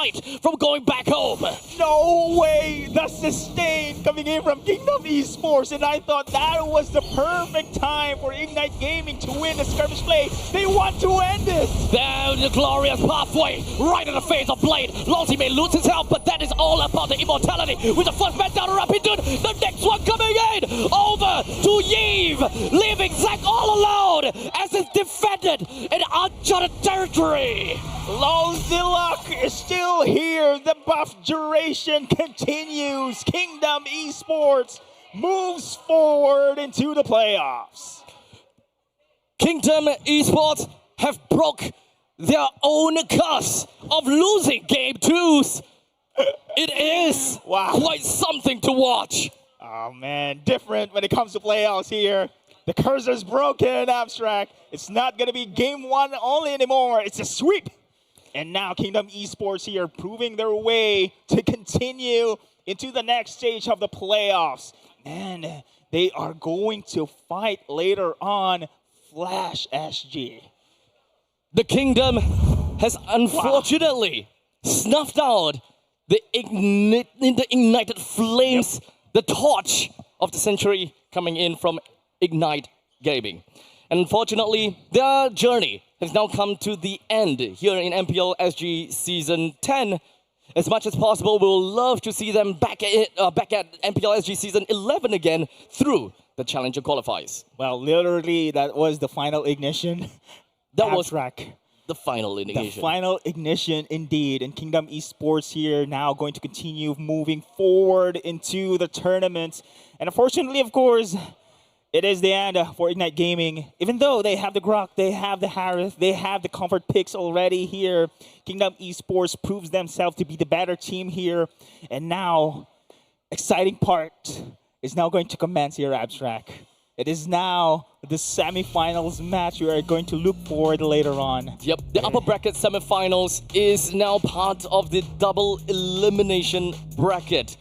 from going back home. No way! The sustain coming in from Kingdom Esports, and I thought that was the perfect time for Ignite Gaming to win the skirmish play. They want to end it! Down the glorious pathway, right in the face of Blade. Lolzy may lose his health, but that is all about the immortality. With the first man down to Rapitude, the next one coming in, over to Yves, leaving Zack all alone as it's defended in uncharted territory. Lolzy is still here. The buff duration continues. Kingdom Esports moves forward into the playoffs. Kingdom Esports have broke their own curse of losing game 2s. It is quite something to watch. Oh man, different when it comes to playoffs here. The curse is broken, Abstract. It's not going to be game 1 only anymore. It's a sweep. And now Kingdom Esports here proving their way to continue into the next stage of the playoffs. Man, they are going to fight later on Flash SG. The kingdom has unfortunately snuffed out the ignited flames, the torch of the century coming in from Ignite Gaming. Unfortunately, their journey has now come to the end here in MPL SG Season 10. As much as possible, we will love to see them back at MPL SG Season 11 again through the Challenger qualifiers. Well, literally, that was the final ignition. That was track. The final ignition. The final ignition, indeed. And Kingdom Esports here now going to continue moving forward into the tournament. And unfortunately, of course, it is the end for Ignite Gaming. Even though they have the Grok, they have the Harith, they have the comfort picks already here, Kingdom Esports proves themselves to be the better team here. And now, exciting part is now going to commence here, Abstract. It is now the semifinals match we are going to look forward later on. Yep, the upper bracket semifinals is now part of the double elimination bracket.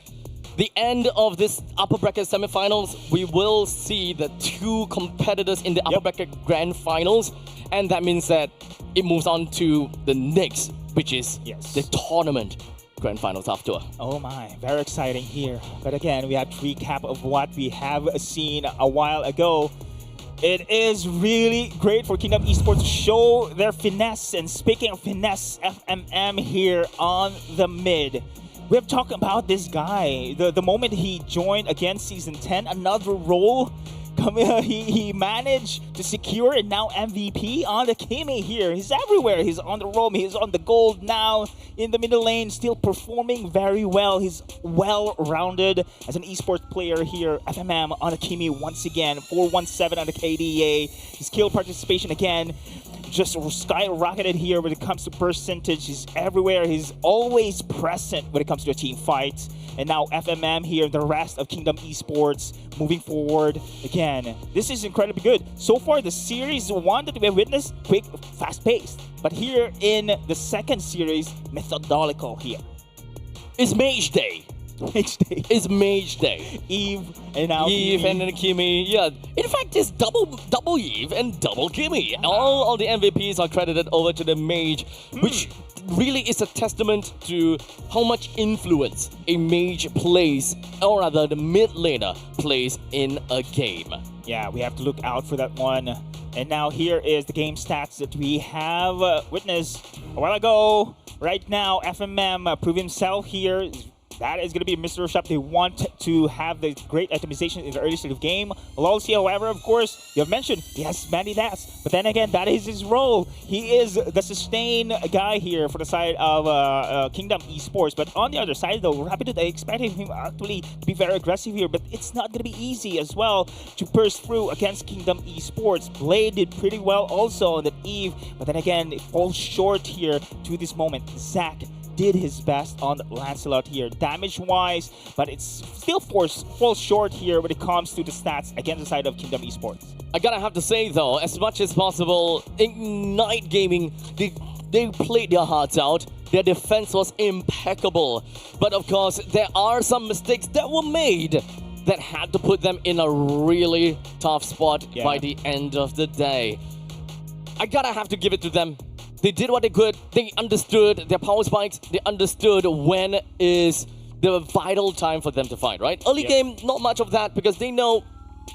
The end of this upper bracket semifinals, we will see the two competitors in the upper bracket grand finals, and that means that it moves on to the next, which is the tournament grand finals after. Oh my, very exciting here. But again, we have to recap of what we have seen a while ago. It is really great for Kingdom Esports to show their finesse. And speaking of finesse, FMM here on the mid. We have talked about this guy. The moment he joined against Season 10, another role. He managed to secure it now MVP on the Kimi here. He's everywhere. He's on the roam. He's on the gold now in the middle lane, still performing very well. He's well-rounded as an esports player here. FMM on the Kimi once again. 417 on the KDA. His kill participation again just skyrocketed here when it comes to percentage. He's everywhere. He's always present when it comes to a team fight. And now FMM here, the rest of Kingdom Esports moving forward. Again, this is incredibly good. So far, the series one that we have witnessed, quick, fast-paced. But here in the second series, methodical here. It's Mage Day. Mage Day. It's Mage Day. Eve and now Eve Kimi. and Kimi. Yeah. In fact, it's double Eve and double Kimi. All the MVPs are credited over to the Mage, which really is a testament to how much influence a Mage plays, or rather the mid laner plays in a game. Yeah, we have to look out for that one. And now here is the game stats that we have witnessed a while ago. Right now, FMM proved himself here. That is going to be a mystery shop. They want to have the great itemization in the early stage of the game. Lolsey, however, of course, you have mentioned he has many deaths. But then again, that is his role. He is the sustain guy here for the side of Kingdom Esports. But on the other side, though, Rapid, I expected him actually to be very aggressive here. But it's not going to be easy as well to burst through against Kingdom Esports. Blade did pretty well also on the Eve. But then again, it falls short here to this moment. Zach did his best on Lancelot here, damage-wise, but it's still falls short here when it comes to the stats against the side of Kingdom Esports. I gotta have to say though, as much as possible, Ignite Gaming, they played their hearts out. Their defense was impeccable, but of course there are some mistakes that were made that had to put them in a really tough spot by the end of the day. I gotta have to give it to them. They did what they could. They understood their power spikes. They understood when is the vital time for them to fight, right? Early game, not much of that because they know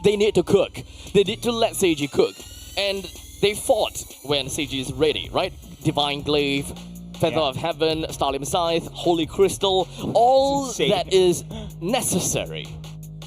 they need to cook. They need to let Seiji cook. And they fought when Seiji is ready, right? Divine Glaive, Feather of Heaven, Starlim Scythe, Holy Crystal, all that is necessary.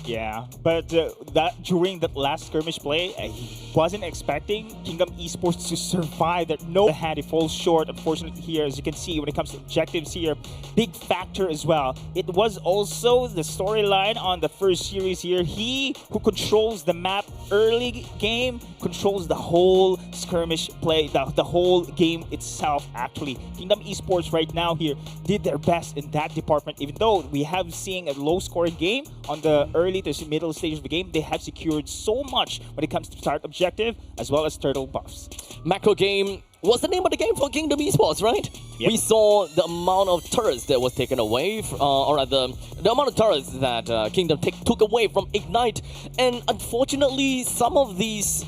Yeah, but that during that last skirmish play, I wasn't expecting Kingdom Esports to survive that. No, had it falls short, unfortunately, here, as you can see, when it comes to objectives here. Big factor as well. It was also the storyline on the first series here. He who controls the map early game controls the whole skirmish play, the whole game itself, actually. Kingdom Esports right now here did their best in that department, even though we have seen a low-scoring game on the early to middle stage of the game. They have secured so much when it comes to start objective as well as turtle buffs. Macro game, was the name of the game for Kingdom Esports, right? Yep. We saw the amount of turrets that was taken away, or rather, the amount of turrets that Kingdom took away from Ignite, and unfortunately, some of these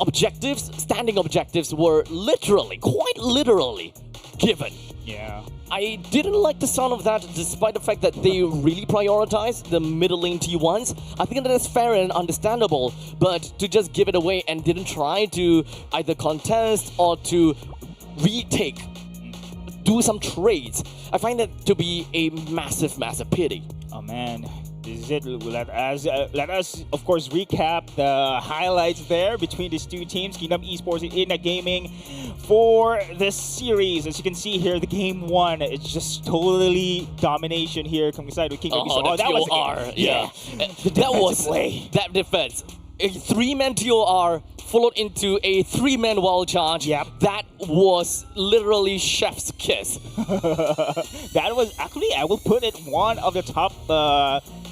objectives, standing objectives, were literally, quite literally, given. Yeah. I didn't like the sound of that, despite the fact that they really prioritized the middle lane T1s. I think that is fair and understandable, but to just give it away and didn't try to either contest or to retake, do some trades, I find that to be a massive, massive pity. Oh man. This is it. Let us, of course, recap the highlights there between these two teams, Kingdom Esports and Ignite Gaming, for this series. As you can see here, the game one, it's just totally domination here coming aside with Kingdom Esports. Oh, that was a game. yeah. That was that defense. A 3-man TOR followed into a 3-man wall charge. Yep. That was literally chef's kiss. That was actually, I will put it one of the top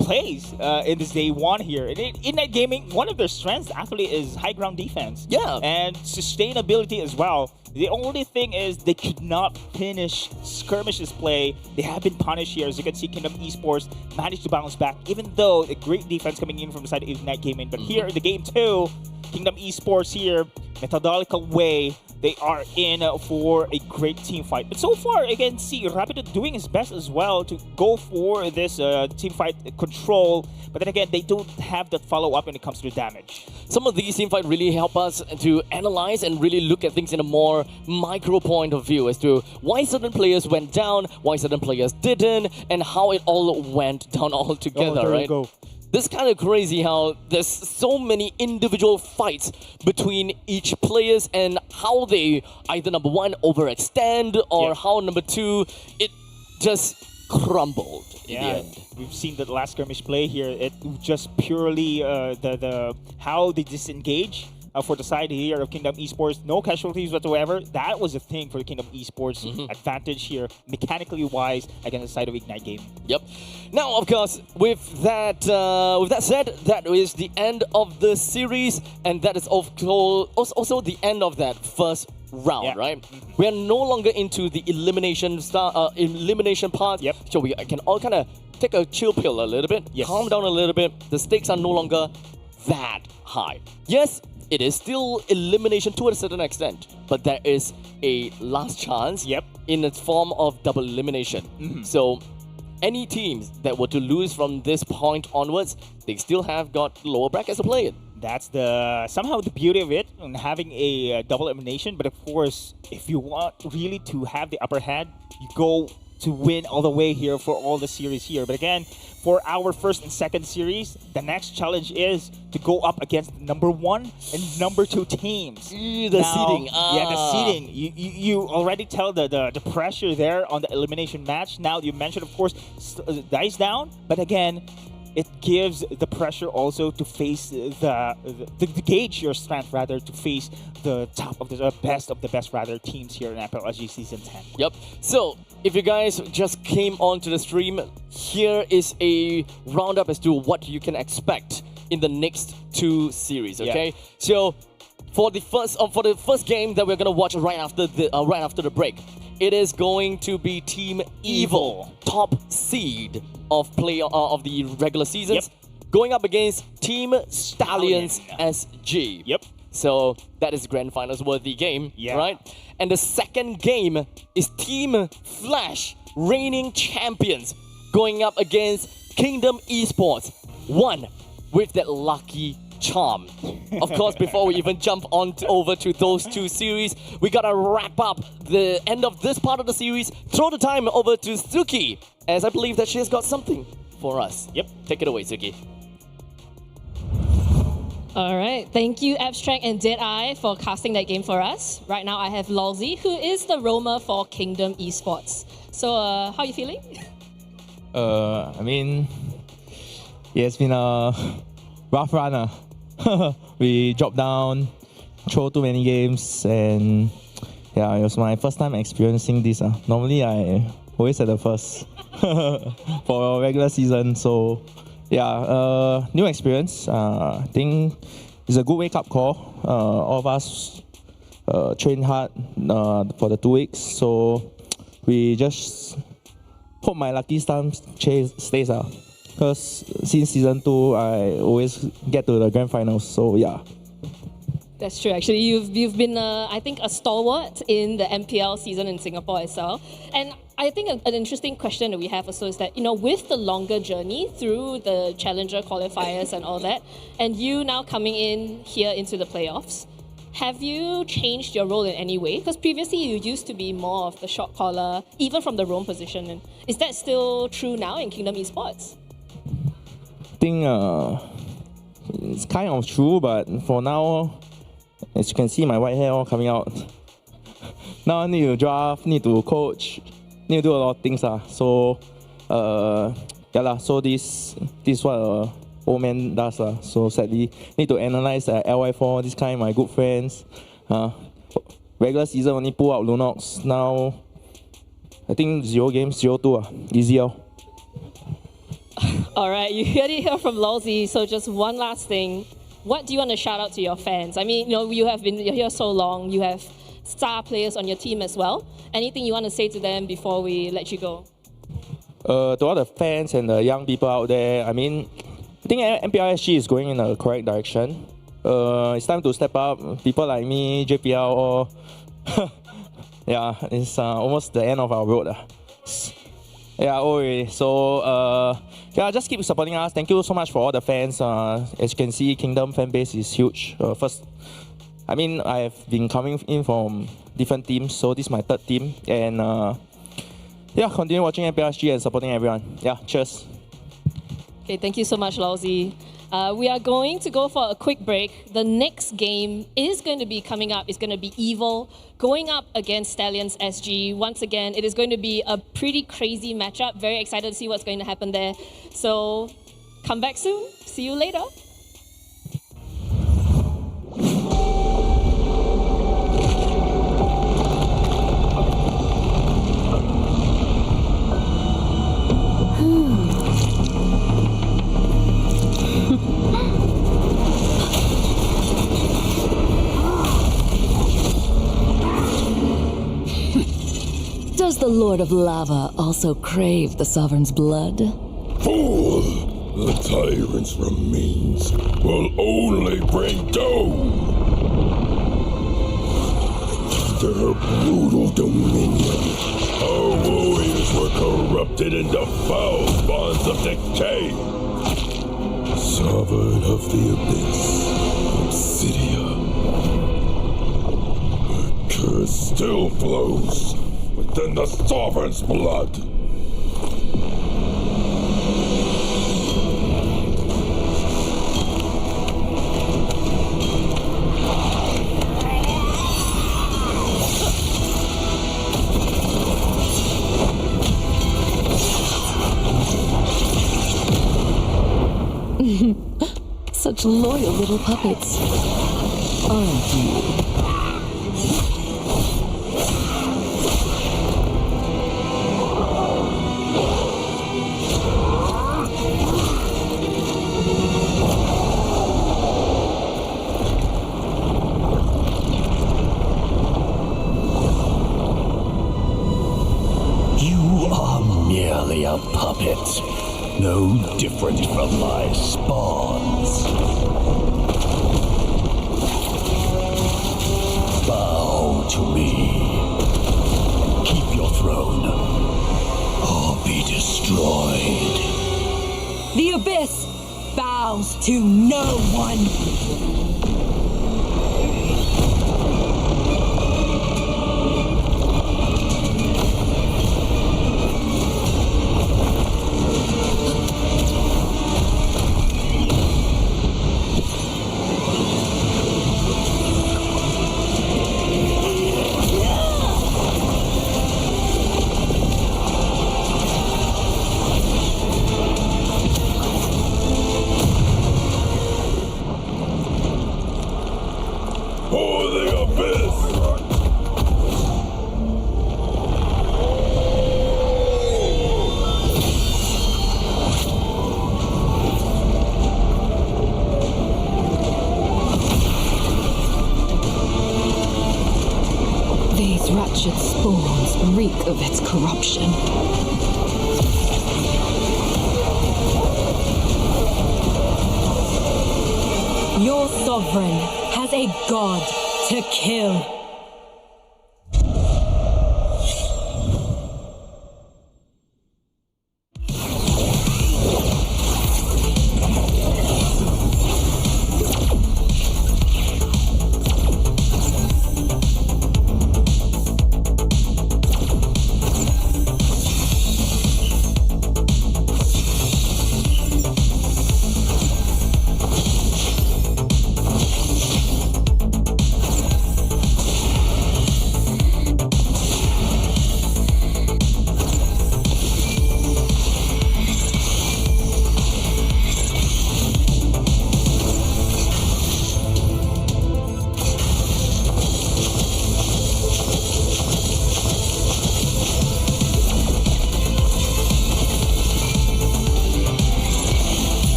plays in this day one here. In that gaming, one of their strengths actually is high ground defense. Yeah. And sustainability as well. The only thing is they could not finish Skirmish's play. They have been punished here. As you can see, Kingdom Esports managed to bounce back, even though a great defense coming in from the side of Ignite Gaming. But here in the game two, Kingdom Esports here, methodical way, they are in for a great team fight. But so far, again, see Rapid doing his best as well to go for this team fight control. But then again, they don't have that follow-up when it comes to damage. Some of these team fights really help us to analyze and really look at things in a more micro point of view as to why certain players went down, why certain players didn't, and how it all went down all together, there right? you go. This is kind of crazy how there's so many individual fights between each players and how they either number one overextend or how number two it just crumbled in the end. We've seen the last skirmish play here. It just purely the how they disengage. For the side here of Kingdom Esports, no casualties whatsoever. That was a thing for the Kingdom Esports advantage here, mechanically wise, against the side of Ignite Game. Yep. Now, of course, with that said, that is the end of the series, and that is also the end of that first round, right? We are no longer into the elimination part. Yep. So we can all kind of take a chill pill a little bit, calm down a little bit. The stakes are no longer that high. Yes, it is still elimination to a certain extent, but there is a last chance in the form of double elimination. So any teams that were to lose from this point onwards, they still have got lower brackets to play in. That's somehow the beauty of it, and having a double elimination. But of course, if you want really to have the upper hand, you go to win all the way here for all the series here. But again, for our first and second series, the next challenge is to go up against number 1 and number 2 teams. Seeding. Yeah, the seeding. You already tell the pressure there on the elimination match. Now you mentioned, of course, dice down, but again, it gives the pressure also to face to gauge your strength, rather, to face the top of the best rather teams here in MPL SG Season 10. Yep. So if you guys just came onto the stream, here is a roundup as to what you can expect in the next 2 series. Okay. So for the first game that we're gonna watch right after the break, it is going to be Team Evil, top seed of the regular seasons, going up against Team Stallions SG. Yep. So that is grand finals worthy game, right? And the second game is Team Flash, reigning champions, going up against Kingdom Esports, one with that lucky charm. Of course, before we even jump on over to those 2 series, we gotta wrap up the end of this part of the series. Throw the time over to Suki, as I believe that she has got something for us. Yep. Take it away, Suki. All right, thank you Abstract and Deadeye for casting that game for us. Right now I have Lolzy, who is the roamer for Kingdom Esports. So how are you feeling? I mean, it's been a rough run. We dropped down, throw too many games, and yeah, it was my first time experiencing this. Normally I always at the first for a regular season, so yeah, new experience. I think it's a good wake-up call. All of us train hard for the 2 weeks. So we just hope my lucky star stays out. Because since season 2, I always get to the grand finals. So yeah. That's true. Actually, you've been, I think, a stalwart in the MPL season in Singapore itself. And I think an interesting question that we have also is that, with the longer journey through the Challenger qualifiers and all that, and you now coming in here into the playoffs, have you changed your role in any way? Because previously you used to be more of the shot caller, even from the roam position. And is that still true now in Kingdom Esports? I think it's kind of true, but for now, as you can see, my white hair all coming out. Now I need to draft, need to coach, need to do a lot of things. So, so this is what old man does. So sadly, need to analyze LY4, this kind, my good friends. Regular season only pull out Lunox. Now, I think 0 games, 0-2. Easy. All right, you heard it here from Lawsy. So just one last thing. What do you want to shout out to your fans? I mean, you have been here so long. You have star players on your team as well. Anything you want to say to them before we let you go? To all the fans and the young people out there, I mean, I think MPL SG is going in the correct direction. It's time to step up. People like me, JPL, or yeah, it's almost the end of our road. Yeah, so just keep supporting us. Thank you so much for all the fans. As you can see, Kingdom fan base is huge. I've been coming in from different teams, so this is my 3rd team. And continue watching MPL SG and supporting everyone. Yeah, cheers. Okay, thank you so much, Lawsy. We are going to go for a quick break. The next game is going to be coming up. It's going to be Evil going up against Stallions SG. Once again, it is going to be a pretty crazy matchup. Very excited to see what's going to happen there. So come back soon. See you later. Does the Lord of Lava also crave the Sovereign's blood? Fool! The tyrant's remains will only bring doom! Their brutal dominion, our warriors were corrupted into foul bonds of decay. Sovereign of the Abyss, Obsidia. The curse still flows within the Sovereign's blood. Such loyal little puppets, aren't you? Merely a puppet, no different from my spawns. Bow to me. Keep your throne, or be destroyed. The Abyss bows to no one. These wretched spores reek of its corruption. Your sovereign has a god to kill.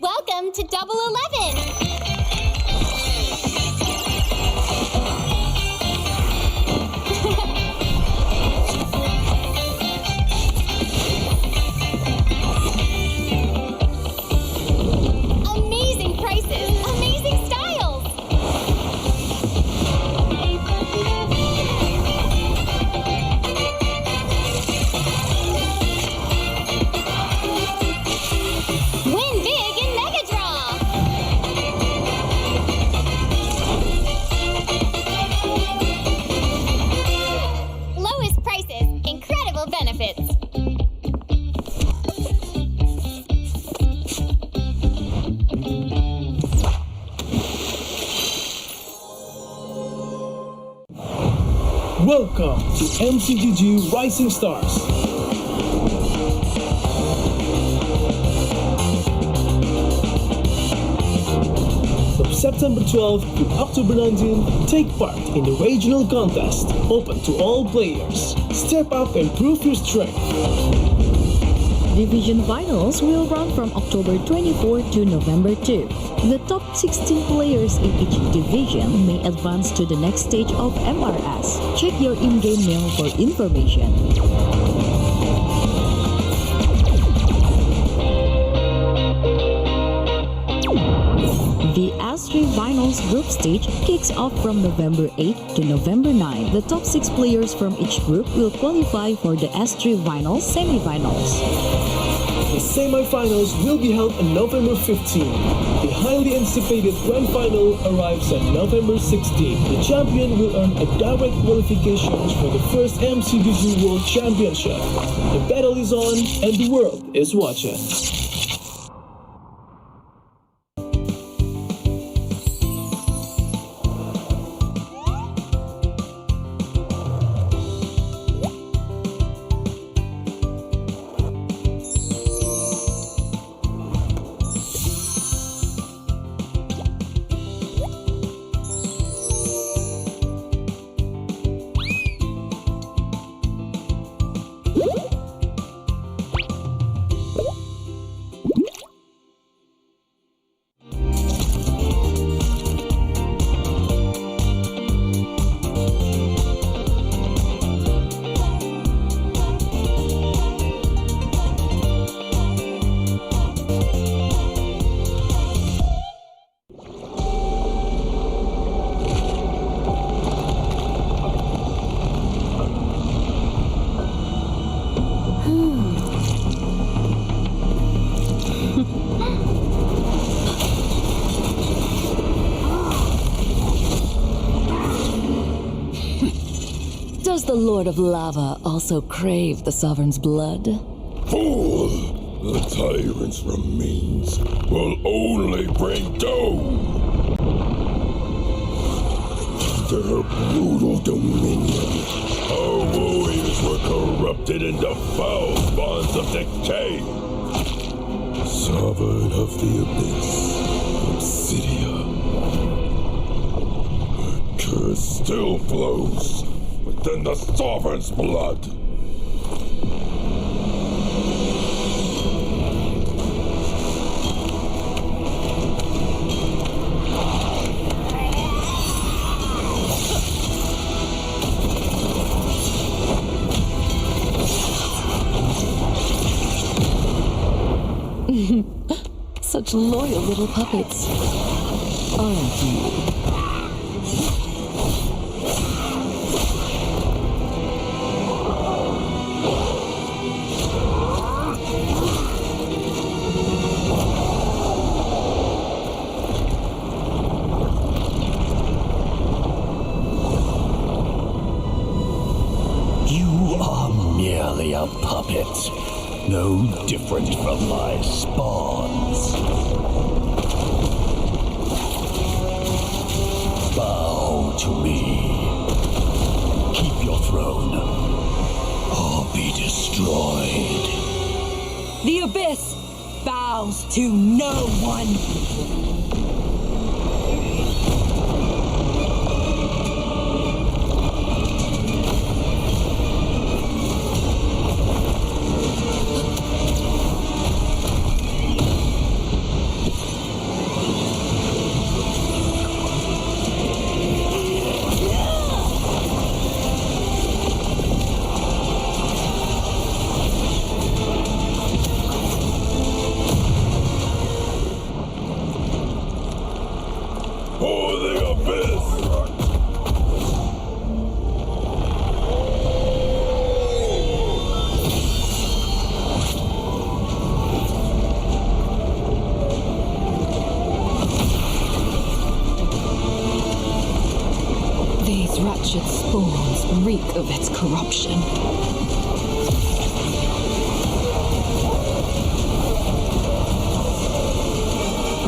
Welcome to Double 11. Amazing prices, amazing styles. Win big in Mega Draw. Lowest prices, incredible benefits. Welcome to MCGG Rising Stars. From September 12th to October 19th, take part in the regional contest, open to all players. Step up and prove your strength. Division finals will run from October 24 to November 2. The top 16 players in each division may advance to the next stage of MRS. Check your in-game mail for information. The S3 Finals group stage kicks off from November 8 to November 9. The top 6 players from each group will qualify for the S3 Finals semifinals. The semi-finals will be held on November 15. The highly anticipated grand final arrives on November 16. The champion will earn a direct qualifications for the first MCBG World Championship. The battle is on and the world is watching. Does the Lord of Lava also crave the Sovereign's blood? Fool! The tyrant's remains will only bring doom! Their brutal dominion, our warriors were corrupted into foul bonds of decay. Sovereign of the Abyss, Obsidia. The curse still flows within the Sovereign's blood. Such loyal little puppets, aren't you? You are merely a puppet, no different from my spawns. Bow to me. Keep your throne, or be destroyed. The Abyss bows to no one. For the Abyss! These wretched spawns reek of its corruption.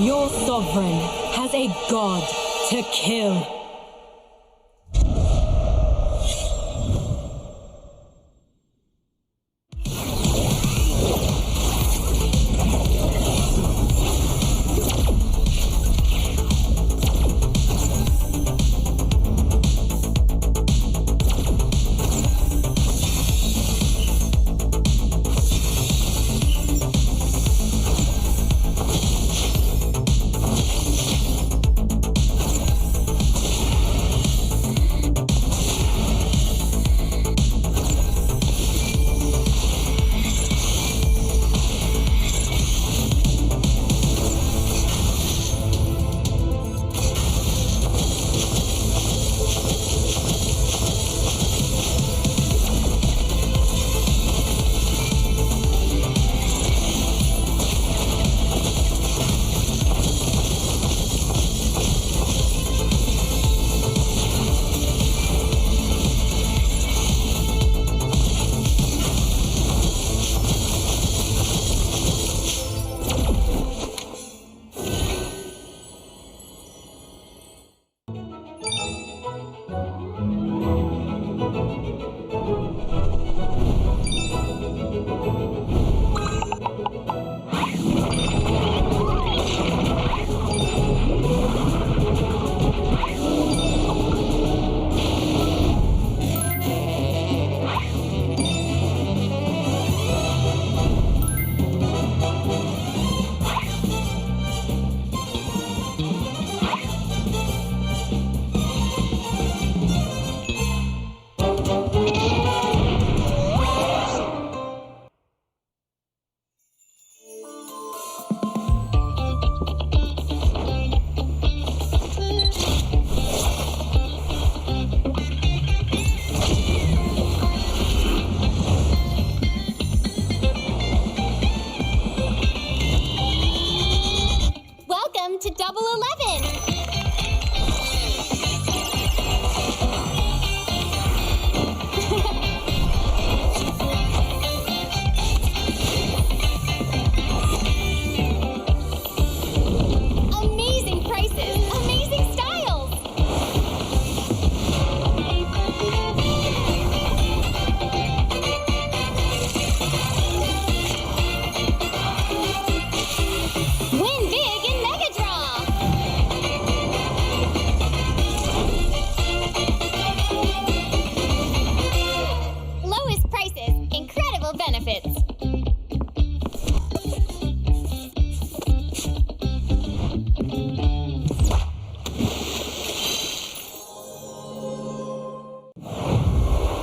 Your sovereign has a god to kill.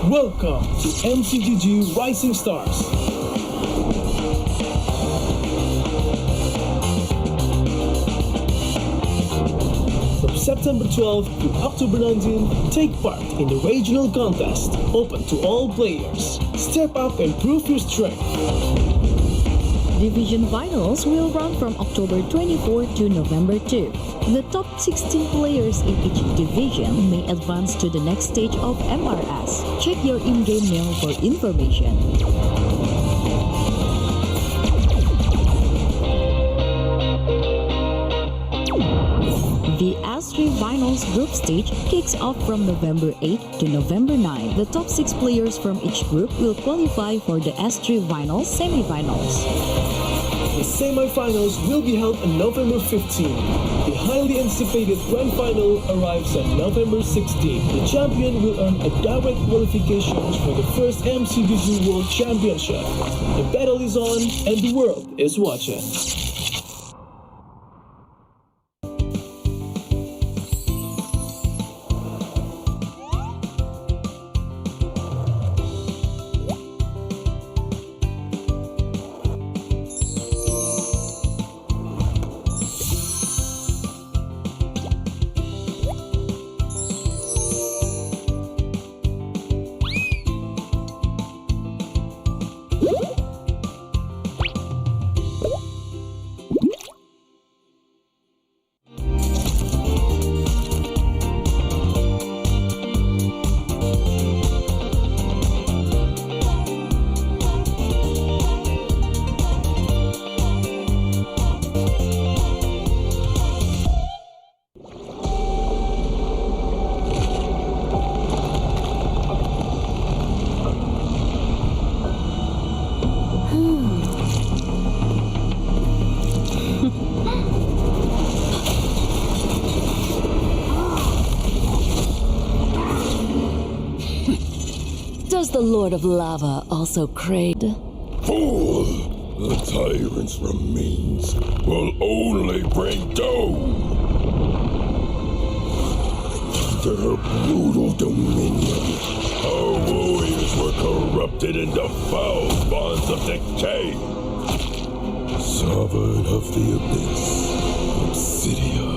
Welcome to MCGG Rising Stars. From September 12th to October 19th, take part in the regional contest, open to all players. Step up and prove your strength. Division finals will run from October 24 to November 2. The top 16 players in each division may advance to the next stage of MRS. Check your in-game mail for information. The S3 Finals group stage kicks off from November 8 to November 9. The top 6 players from each group will qualify for the S3 Finals semifinals. The semifinals will be held on November 15. The highly anticipated grand final arrives on November 16. The champion will earn a direct qualifications for the first MCBG World Championship. The battle is on and the world is watching. Does the Lord of Lava also crave? Fool! The tyrant's remains will only bring doom! Under her brutal dominion, our warriors were corrupted into foul bonds of decay. Sovereign of the Abyss, Obsidia.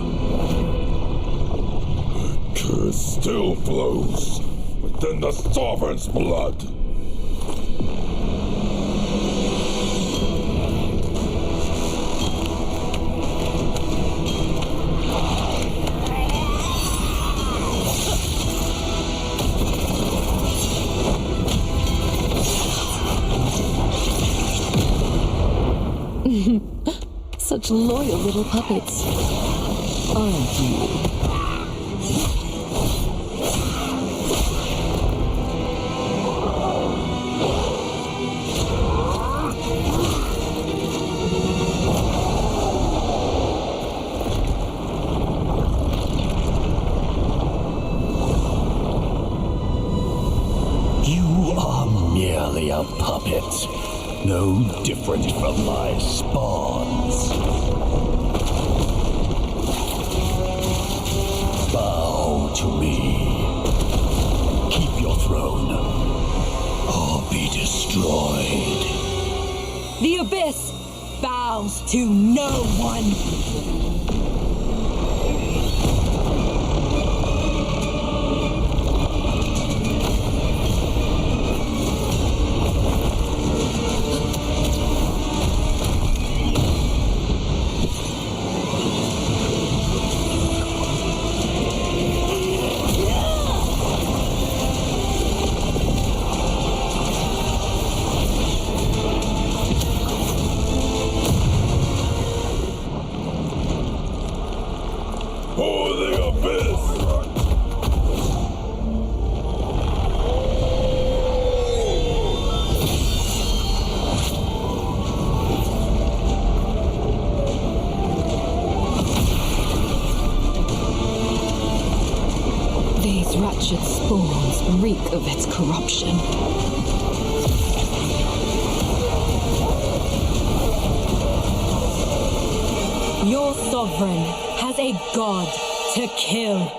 Her curse still flows within the Sovereign's blood. Such loyal little puppets, aren't you? You are merely a puppet, no different from my spawns. Bow to me. Keep your throne, or be destroyed. The Abyss bows to no one. For the Abyss! These wretched spawns reek of its corruption. Your sovereign has a god to kill.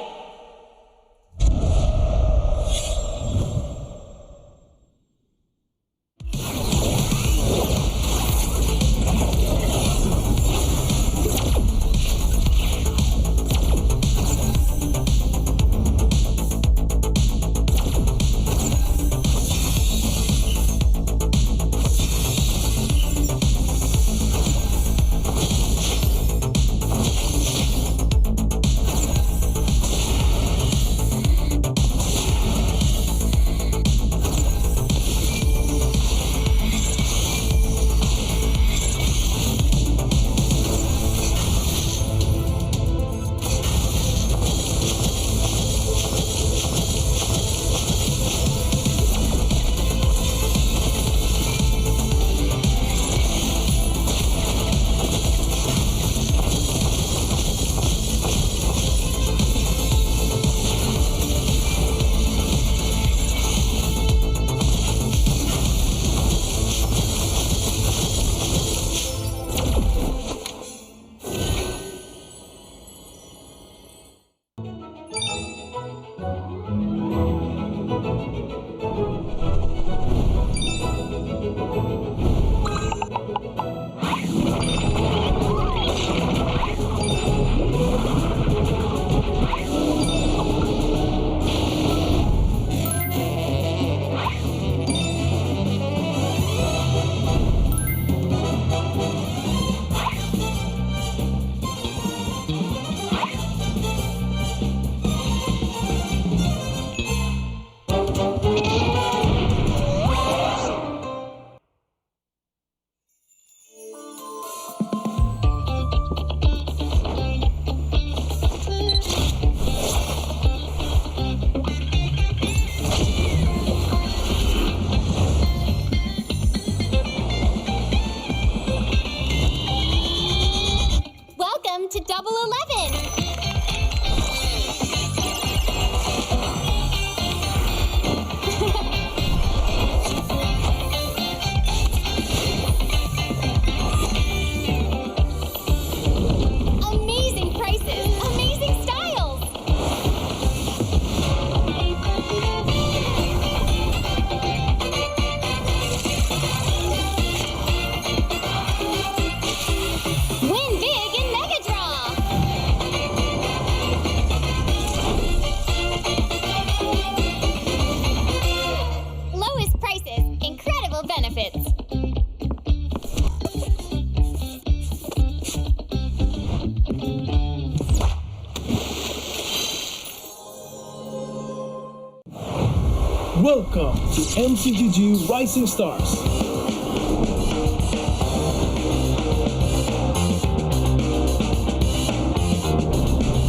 Welcome to MCGG Rising Stars.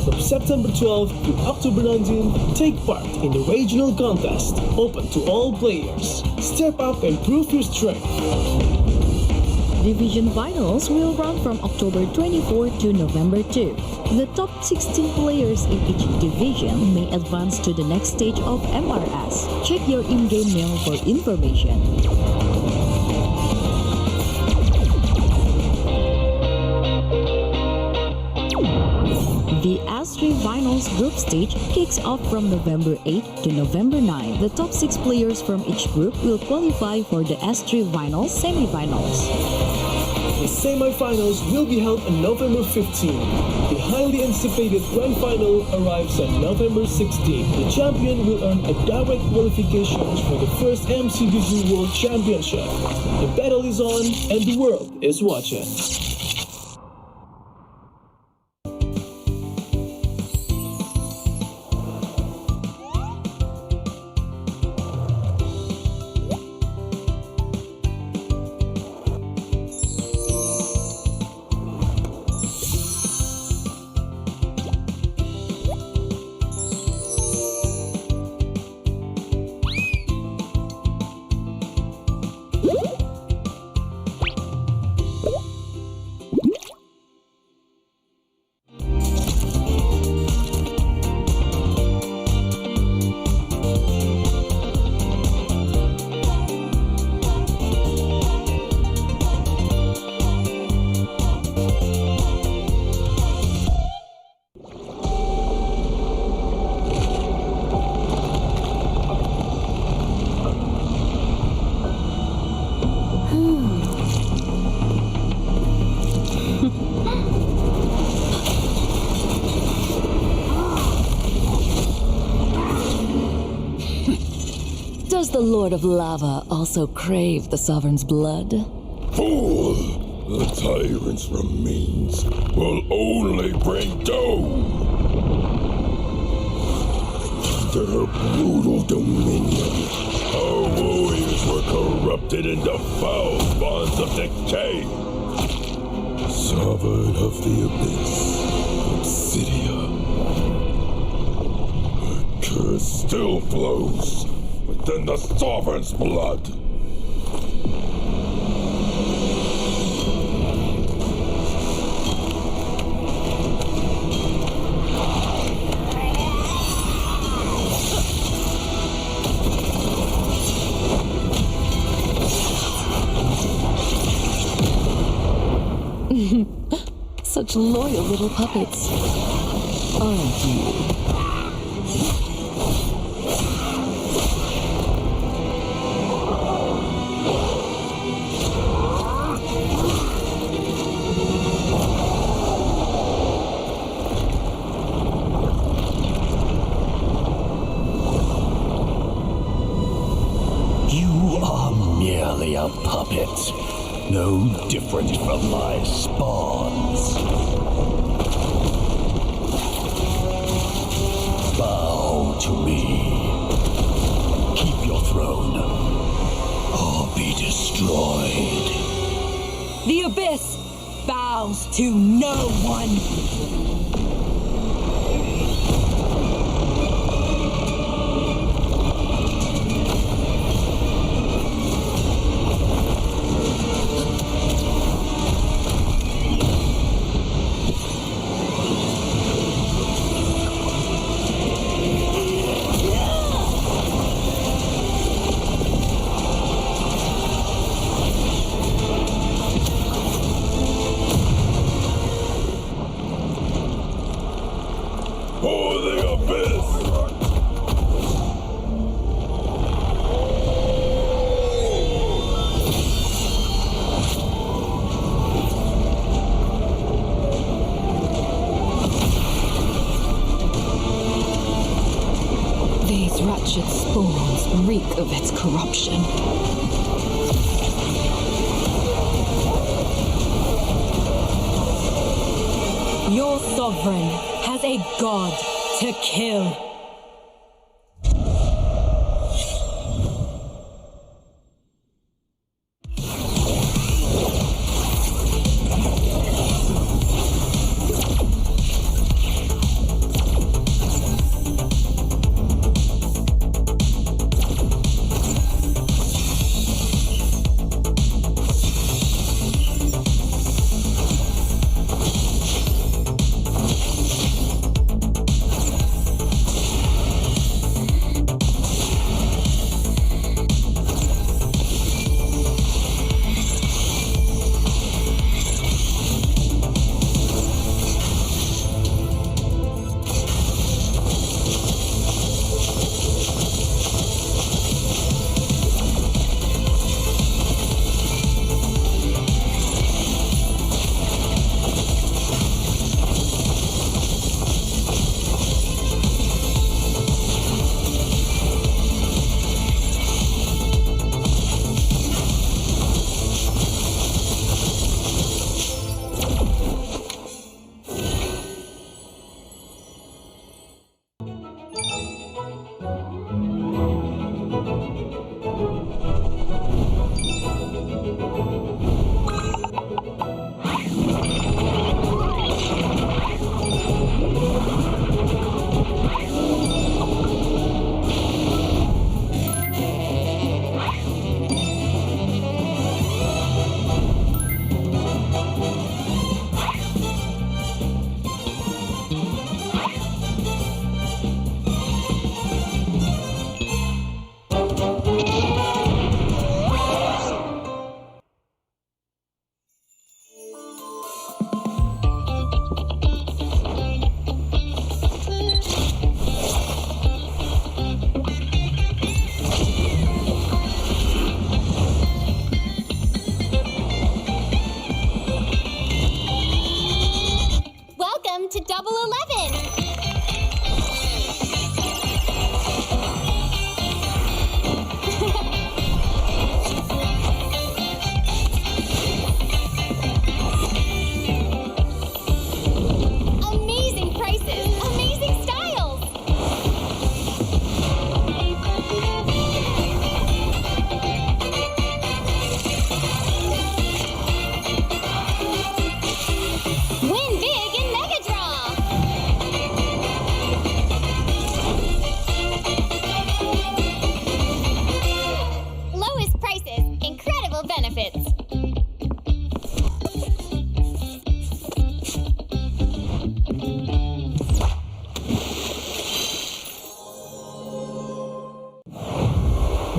From September 12th to October 19th, take part in the regional contest, open to all players. Step up and prove your strength. Division finals will run from October 24 to November 2. The top 16 players in each division may advance to the next stage of MRS. Check your in-game mail for information. The S3 Finals group stage kicks off from November 8 to November 9. The top 6 players from each group will qualify for the S3 Finals semi-finals. The semi-finals will be held on November 15. The highly anticipated grand final arrives on November 16. The champion will earn a direct qualifications for the first MCGG World Championship. The battle is on and the world is watching. Does the Lord of Lava also crave the Sovereign's blood? Fool! The tyrant's remains will only bring doom! Under her brutal dominion, our warriors were corrupted into foul bonds of decay. Sovereign of the Abyss, Obsidia. Her curse still flows within the Sovereign's blood. Such loyal little puppets, aren't you? You are merely a puppet, no different from my spawns. Bow to me. Keep your throne, or be destroyed. The Abyss bows to no one. For the Abyss! These wretched spawns reek of its corruption. Your sovereign has a god to kill.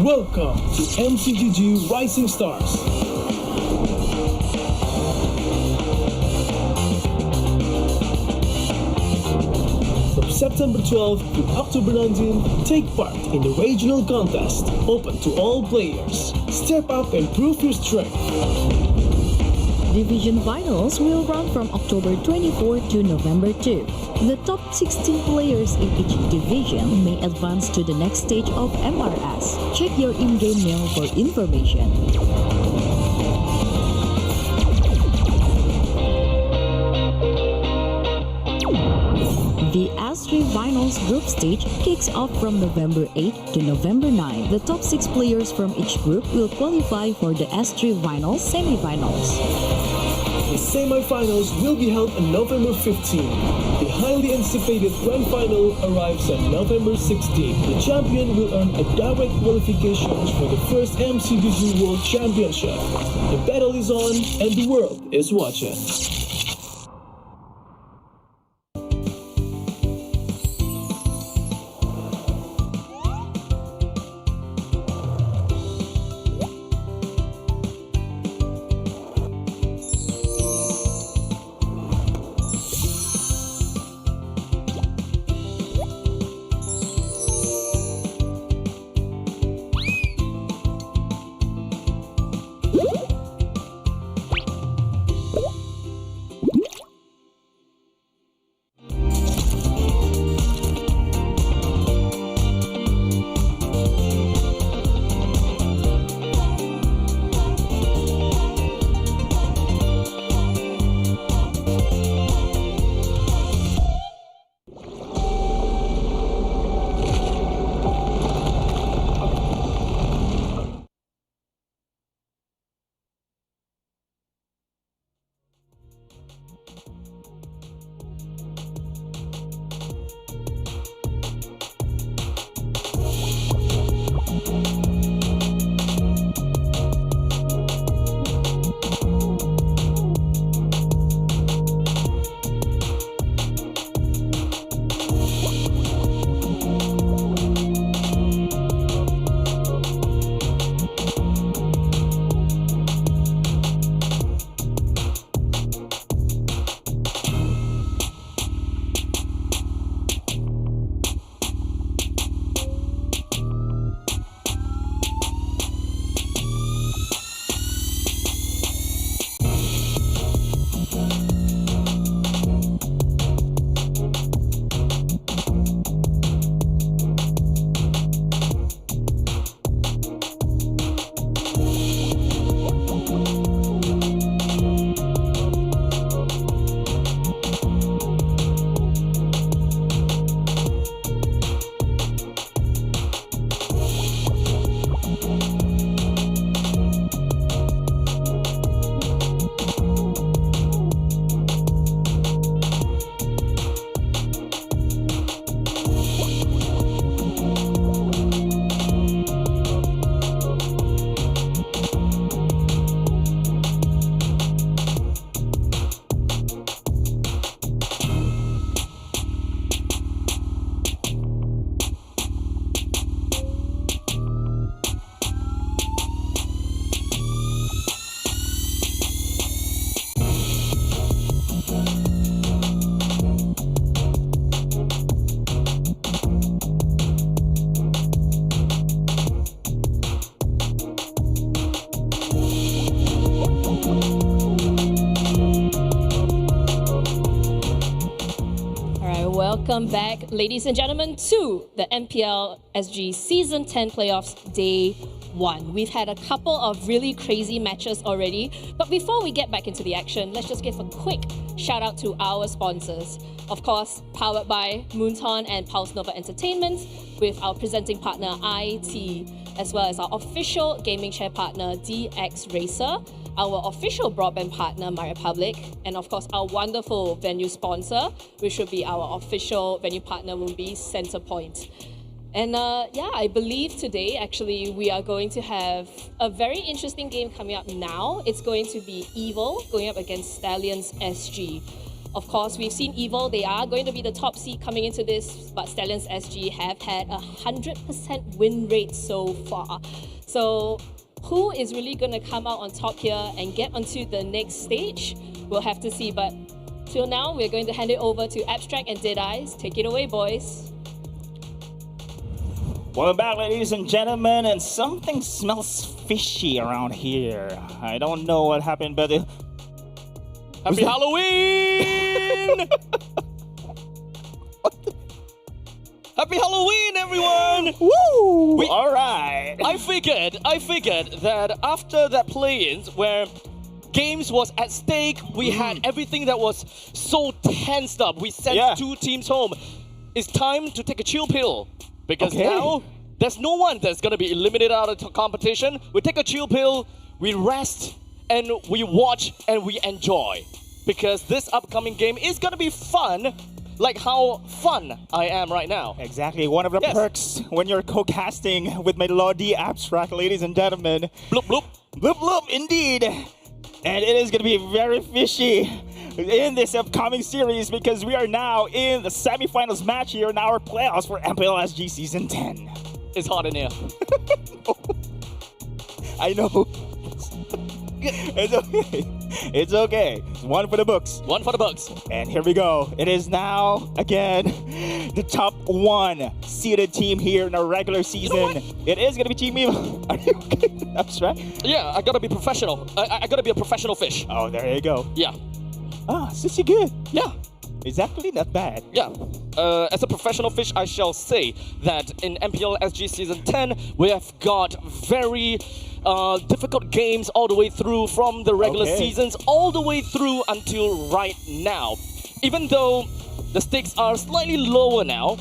Welcome to MCGG Rising Stars. From September 12th to October 19th, take part in the regional contest, open to all players. Step up and prove your strength. Division finals will run from October 24 to November 2. The top 16 players in each division may advance to the next stage of MRS. Check your in-game mail for information. The S3 Finals group stage kicks off from November 8 to November 9. The top 6 players from each group will qualify for the S3 Finals semi-finals. The semi-finals will be held on November 15. The highly anticipated grand final arrives on November 16. The champion will earn a direct qualifications for the first MCGG World Championship. The battle is on and the world is watching. Welcome back, ladies and gentlemen, to the MPL SG Season 10 Playoffs Day 1. We've had a couple of really crazy matches already, but before we get back into the action, let's just give a quick shout out to our sponsors. Of course, powered by Moonton and Pulse Nova Entertainment, with our presenting partner IT, as well as our official gaming chair partner DX Racer, our official broadband partner MyRepublic, and of course our wonderful venue sponsor, which would be our official venue partner, will be Centrepoint. And yeah, I believe today actually we are going to have a very interesting game coming up now. It's going to be Evil going up against Stallions SG. Of course, we've seen Evil. They are going to be the top seed coming into this, but Stallions SG have had a 100% win rate so far. So who is really going to come out on top here and get onto the next stage? We'll have to see. But till now, we're going to hand it over to Abstract and Dead Eyes. Take it away, boys. Welcome back, ladies and gentlemen, and something smells fishy around here. I don't know what happened, but... Happy Halloween! Happy Halloween, everyone! Woo! All right. I figured that after that play-ins where games was at stake, we had everything that was so tensed up. We sent 2 teams home. It's time to take a chill pill. Because now, there's no one that's going to be eliminated out of the competition. We take a chill pill, we rest, and we watch, and we enjoy. Because this upcoming game is going to be fun, like how fun I am right now. Exactly, one of the perks when you're co-casting with Melody Abstract, ladies and gentlemen. Bloop, bloop. Bloop, bloop, indeed. And it is going to be very fishy in this upcoming series because we are now in the semifinals match here in our playoffs for MPL SG Season 10. It's hot in here. I know. It's okay. It's okay. It's one for the books. One for the books. And here we go. It is now, again, the top 1 seeded team here in our regular season. You know it is going to be Team Evil. Are you okay? That's right. Yeah, I got to be professional. I got to be a professional fish. Oh, there you go. Yeah. Ah, since you're good. Yeah. It's actually not bad. Yeah. As a professional fish, I shall say that in MPL SG Season 10, we have got very difficult games all the way through from the regular seasons all the way through until right now. Even though the stakes are slightly lower now,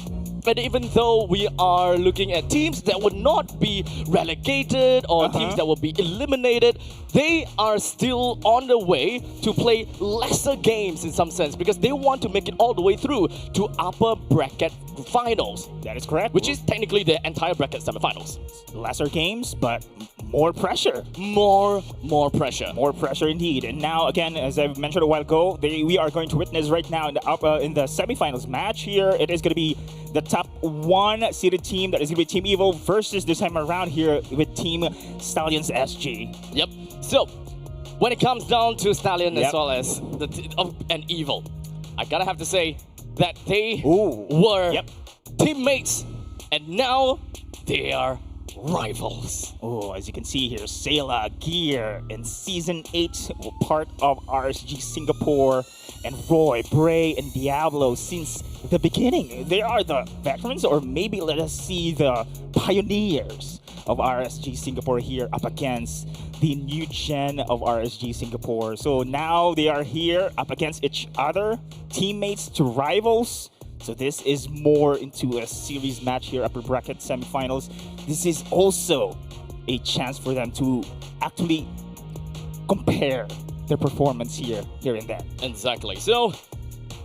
and even though we are looking at teams that would not be relegated or teams that will be eliminated, they are still on the way to play lesser games in some sense because they want to make it all the way through to upper bracket finals. That is correct. Which is technically the entire bracket semifinals. Lesser games, but more pressure. More pressure. More pressure indeed. And now, again, as I mentioned a while ago, we are going to witness right now in the semifinals match here. It is going to be the top 1 seeded team that is going to be Team Evil versus this time around here with Team Stallions SG. Yep. So, when it comes down to Stallion as well as and Evil, I gotta have to say that they were teammates and now they are rivals. Oh, as you can see here, Sayla, Gear, in Season 8 were part of RSG Singapore, and Roy, Bray, and Diablo since the beginning. They are the veterans, or maybe let us see the pioneers of RSG Singapore here up against the new gen of RSG Singapore. So now they are here up against each other, teammates to rivals. So this is more into a series match here, upper bracket semifinals. This is also a chance for them to actually compare their performance here and there. Exactly. So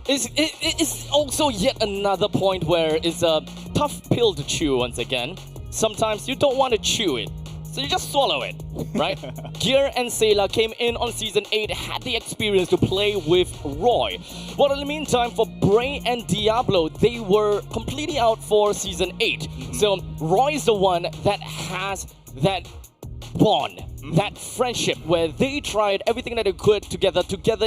it's also yet another point where it's a tough pill to chew once again. Sometimes you don't want to chew it, so you just swallow it, right? Gear and Sayla came in on Season 8, had the experience to play with Roy. But in the meantime, for Bray and Diablo, they were completely out for Season 8. So Roy is the one that has that bond, that friendship, where they tried everything that they could together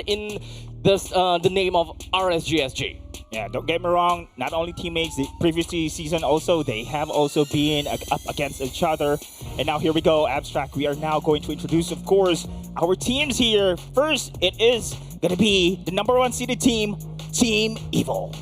in this, the name of RSGSG. Yeah, don't get me wrong, not only teammates, the previous season also, they have also been up against each other. And now here we go, Abstract. We are now going to introduce, of course, our teams here. First, it is going to be the number 1 seeded team, Team Evil.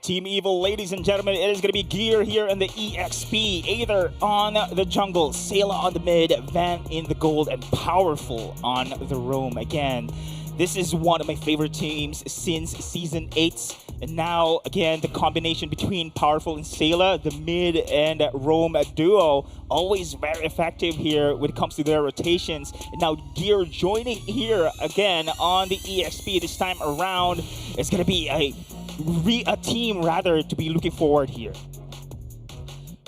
Team Evil, ladies and gentlemen, it is going to be Gear here in the EXP, either on the jungle, Sayla on the mid, Van in the gold, and Powerful on the roam. Again, this is one of my favorite teams since Season 8. And now, again, the combination between Powerful and Sayla, the mid and roam duo, always very effective here when it comes to their rotations. And now Gear joining here again on the EXP this time around. It's going to be a team rather to be looking forward here.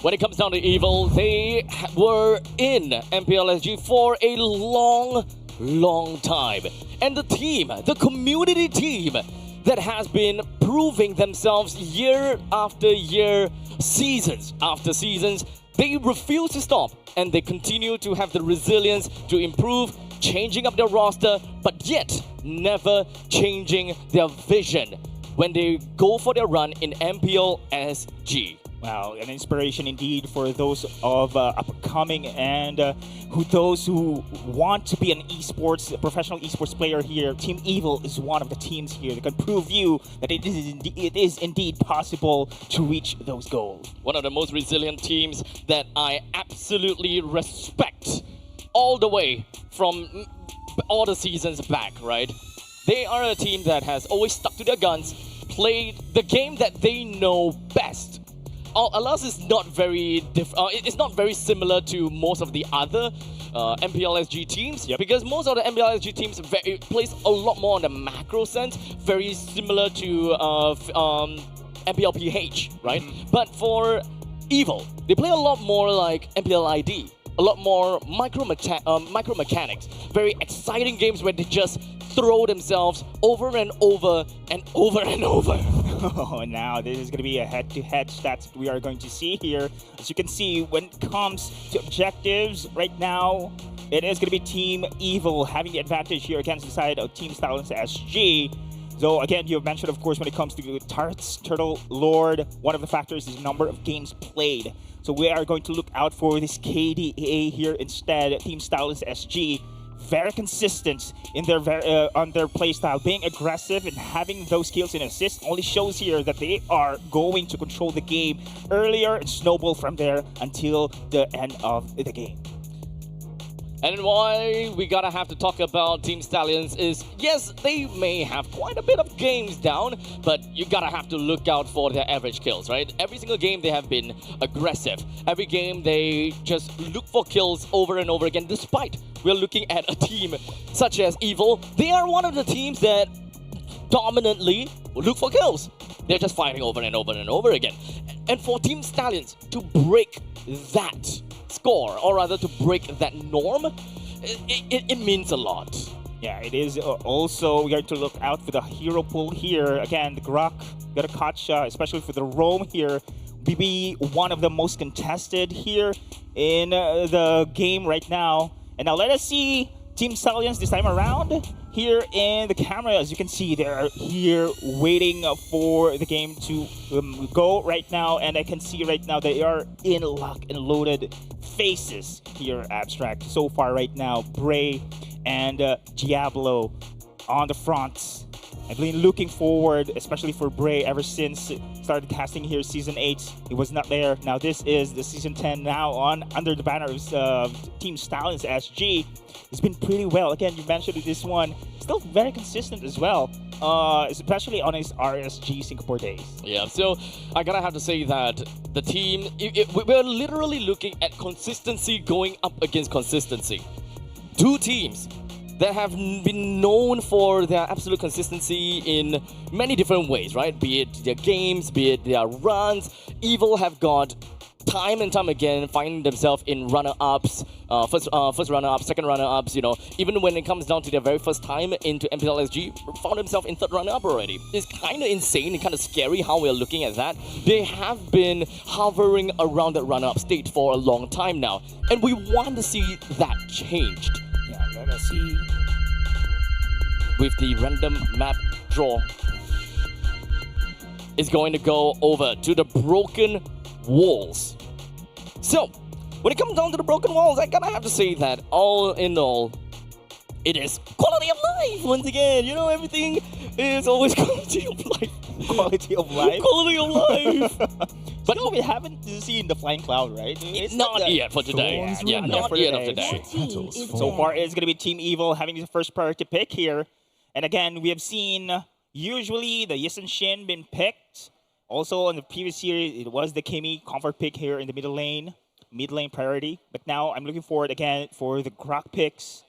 When it comes down to Evil, they were in MPL SG for a long time. And the team, the community team that has been proving themselves year after year, seasons after seasons, they refuse to stop and they continue to have the resilience to improve, changing up their roster, but yet never changing their vision when they go for their run in MPL SG. Wow, an inspiration indeed for those of upcoming and those who want to be an a professional esports player here. Team Evil is one of the teams here that can prove you that it is indeed possible to reach those goals. One of the most resilient teams that I absolutely respect all the way from all the seasons back, right? They are a team that has always stuck to their guns, played the game that they know best. Alas, it's not very it's not very similar to most of the other MPL SG teams, because most of the MPL SG teams plays a lot more on the macro sense, very similar to MPL PH, right? But for Evil, they play a lot more like MPL ID, a lot more micro mechanics, very exciting games where they just throw themselves over and over and over and over. Oh, now this is going to be a head-to-head stats we are going to see here. As you can see, when it comes to objectives, right now, it is going to be Team Evil having the advantage here against the side of Team Stallions SG. So again, you mentioned, of course, when it comes to Turtle Lord, one of the factors is the number of games played. So we are going to look out for this KDA here instead. Team Stallions SG, very consistent in their on their playstyle, being aggressive and having those skills in assist only shows here that they are going to control the game earlier and snowball from there until the end of the game. And why we gotta have to talk about Team Stallions is, yes, they may have quite a bit of games down, but you gotta have to look out for their average kills, right? Every single game they have been aggressive. Every game they just look for kills over and over again, despite we're looking at a team such as Evil. They are one of the teams that dominantly look for kills. They're just fighting over and over and over again. And for Team Stallions to break that score, or rather to break that norm, it means a lot. Yeah, it is. Also, we are to look out for the hero pool here. Again, the Grok, got a Kacha, especially for the roam here. Be one of the most contested here in the game right now. And now let us see Team Stallions this time around. Here in the camera, as you can see, they're here waiting for the game to go right now. And I can see right now they are in lock and loaded faces here, Abstract. So far right now, Bray and Diablo on the front. I've been looking forward, especially for Bray, ever since started casting here Season 8. He was not there. Now this is the Season 10 now under the banner of Team Stallions SG. It's been pretty well. Again, you mentioned this one. Still very consistent as well, especially on his RSG Singapore days. Yeah, so I gotta have to say that the team, we're literally looking at consistency going up against consistency. Two teams that have been known for their absolute consistency in many different ways, right? Be it their games, be it their runs. Evil have got time and time again finding themselves in runner-ups, first runner-ups, second runner-ups, you know, even when it comes down to their very first time into MPL SG, found themselves in third runner-up already. It's kind of insane and kind of scary how we're looking at that. They have been hovering around that runner-up state for a long time now, and we want to see that changed. Yeah, let us see. With the random map draw, is going to go over to the broken walls. So, when it comes down to the broken walls, I gotta have to say that all in all, it is quality of life once again. You know, everything is always quality of life. Quality of life? Quality of life. But no, we haven't seen the flying cloud, right? It's not yet for today. Yeah, not yet of today. So far, it's going to be Team Evil having the first priority pick here. And again, we have seen Usually, the Yisen Shin been picked. Also, in the previous series, it was the Kimi comfort pick here in the middle lane. Mid lane priority. But now, I'm looking forward again for the Grok picks.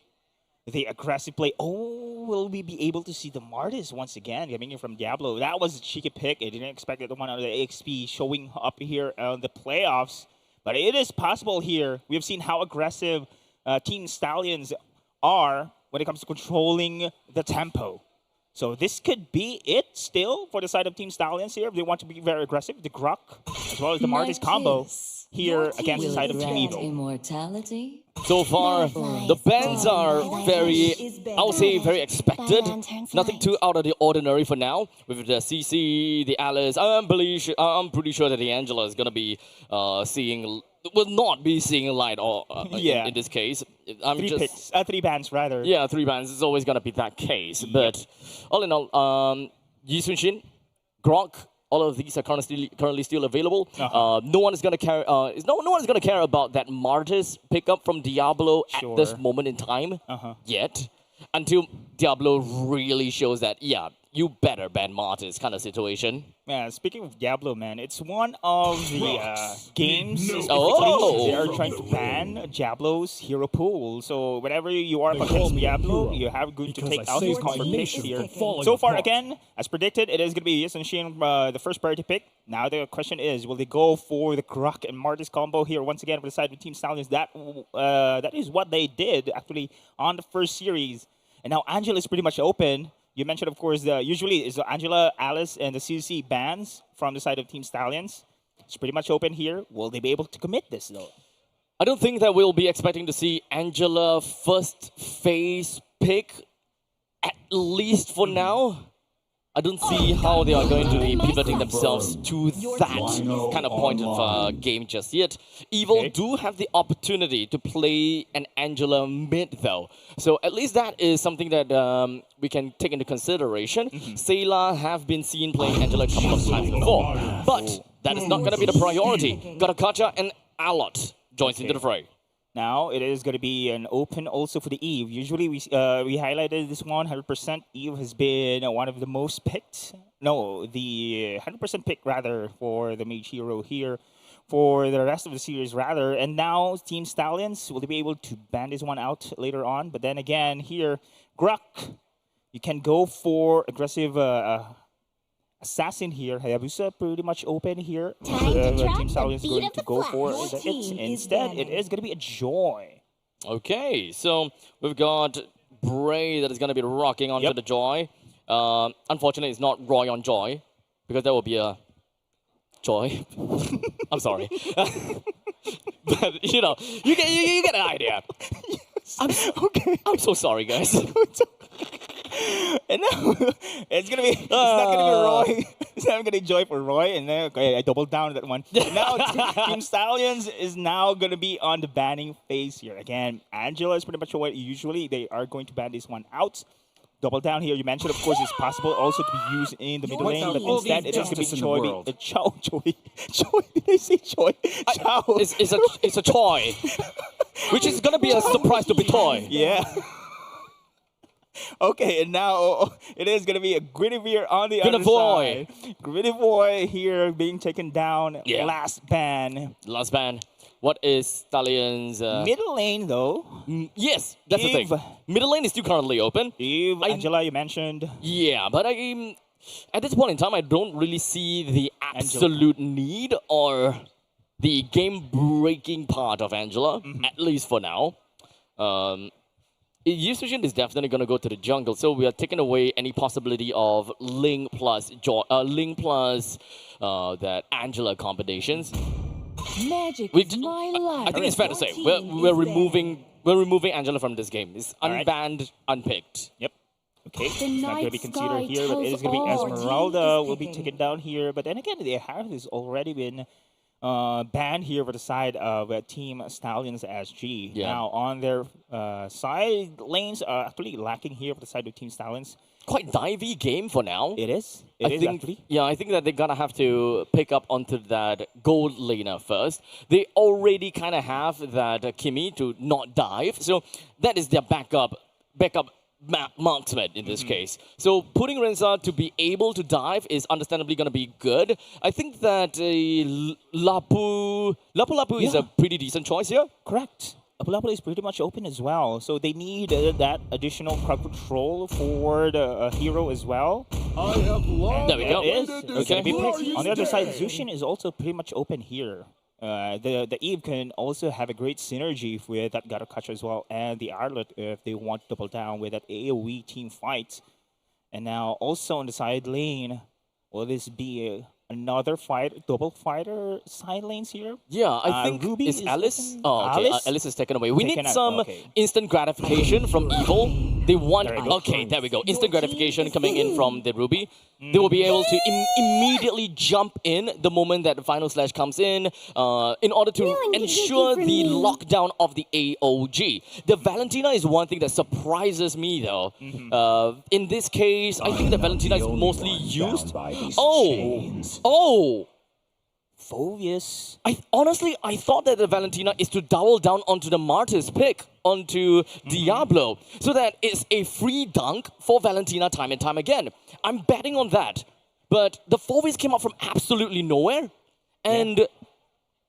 The aggressive play. Oh, will we be able to see the Martis once again coming in from Diablo? That was a cheeky pick. I didn't expect the one out of the AXP showing up here on the playoffs. But it is possible here. We have seen how aggressive Team Stallions are when it comes to controlling the tempo. So this could be it still for the side of Team Stallions here. If they want to be very aggressive, the Grok as well as the Martis combo here against the side of Team Evo. Immortality? So far, the bans are very, I would say, very expected. Nothing too out of the ordinary for now. With the CC, the Alice, I'm pretty sure that the Angela is going to be will not be seeing light in this case. Three bans rather. Yeah, 3 bans is always going to be that case. But all in all, Yi Sun Shin, Grok, all of these are currently still available. No one is going to care. No one is going to care about that Martis pickup from Diablo at this moment in time yet, until Diablo really shows that you better ban Martis kind of situation. Yeah, speaking of Diablo, man, it's one of the games they are trying to ban Diablo's hero pool. So whenever you are against Diablo, you have to take out his comfort picks here. So far, again, as predicted, it is going to be Yisen Shin, the first priority pick. Now the question is, will they go for the Grok and Martis combo here once again for the side of Team Stallions? That is what they did actually on the first series. And now Angela is pretty much open. You mentioned, of course, usually is Angela, Alice, and the CC bans from the side of Team Stallions. It's pretty much open here. Will they be able to commit this, though? I don't think that we'll be expecting to see Angela first phase pick, at least for now. I don't see how they are going to be pivoting themselves to that kind of point of game just yet. Evil do have the opportunity to play an Angela mid, though. So at least that is something that we can take into consideration. Sayla have been seen playing Angela a couple of times before. But that is not going to be the priority. Garakacha and Alot joins into the fray. Now it is going to be an open also for the Eve. Usually we highlighted this one 100%. Eve has been one of the most picked. No, the 100% pick rather for the Mage Hero here for the rest of the series rather. And now Team Stallions, will they be able to ban this one out later on? But then again here, Grok, you can go for aggressive Assassin here. Hayabusa pretty much open here. Team Stallions is going to go for it. Instead, it is going to be a Joy. Okay, so we've got Bray that is going to be rocking onto the Joy. Unfortunately, it's not Roy on Joy, because that will be a Joy. I'm sorry. But, you know, you get an idea. I'm so sorry, guys. And now it's gonna be it's not gonna be Roy. It's not gonna be Joy for Roy. And then I doubled down on that one. And now Team Stallions is now gonna be on the banning phase here. Again, Angela is pretty much what usually they are going to ban this one out. Double down here. You mentioned, of course, it's possible also to be used in the middle lane, but instead it is going to be Joy. Joy. Did I say Joy? Chow. It's a Choi, which is going to be a surprise to be Toy. Yeah. Okay, and now it is going to be a Guinevere on the other side. Guinevere here being taken down. Yeah. Last ban. What is Stallions? Middle lane, though. Yes, that's the thing. Middle lane is still currently open. Eve, Angela, you mentioned. Yeah, but at this point in time, I don't really see the absolute need or the game-breaking part of Angela, at least for now. Yusujin is definitely going to go to the jungle, so we are taking away any possibility of Ling plus that Angela combinations. Magic is my life. I think it's fair to say we're removing Angela from this game. It's unbanned, unpicked. Yep. Okay, it's not going to be considered here, but it is going to be Esmeralda will be taken down here. But then again, they have this already been banned here for the side of Team Stallions SG. Yeah. Now on their side lanes are actually lacking here for the side of Team Stallions. Quite divey game for now. It is. I think that they're gonna have to pick up onto that gold laner first. They already kind of have that Kimi to not dive, so that is their backup marksman in this case. So putting Renza to be able to dive is understandably going to be good. I think that Lapu is a pretty decent choice here. Correct. Lapu is pretty much open as well, so they need that additional crowd control for the hero as well. I have long There we go. On the other side, Zushin is also pretty much open here. The Eve can also have a great synergy with that Garukacha as well, and the Arlet if they want to double down with that AoE team fight. And now also on the side lane, will this be another double fighter side lanes here? Yeah, I think Ruby is Alice. taken- Oh, okay. Alice? Alice is taken away. We Taken need out, some okay. instant gratification from Evil. They want. There we go. Okay, there we go. Instant gratification coming in from the Ruby. They will be able to immediately jump in the moment that the final slash comes in order to ensure the lockdown of the AOG. The Valentina is one thing that surprises me though. In this case, I think the Valentina is mostly used. Oh! Phobius. I thought that the Valentina is to double down onto the Martyrs pick onto Diablo, so that it's a free dunk for Valentina time and time again. I'm betting on that. But the Phobius came up from absolutely nowhere, and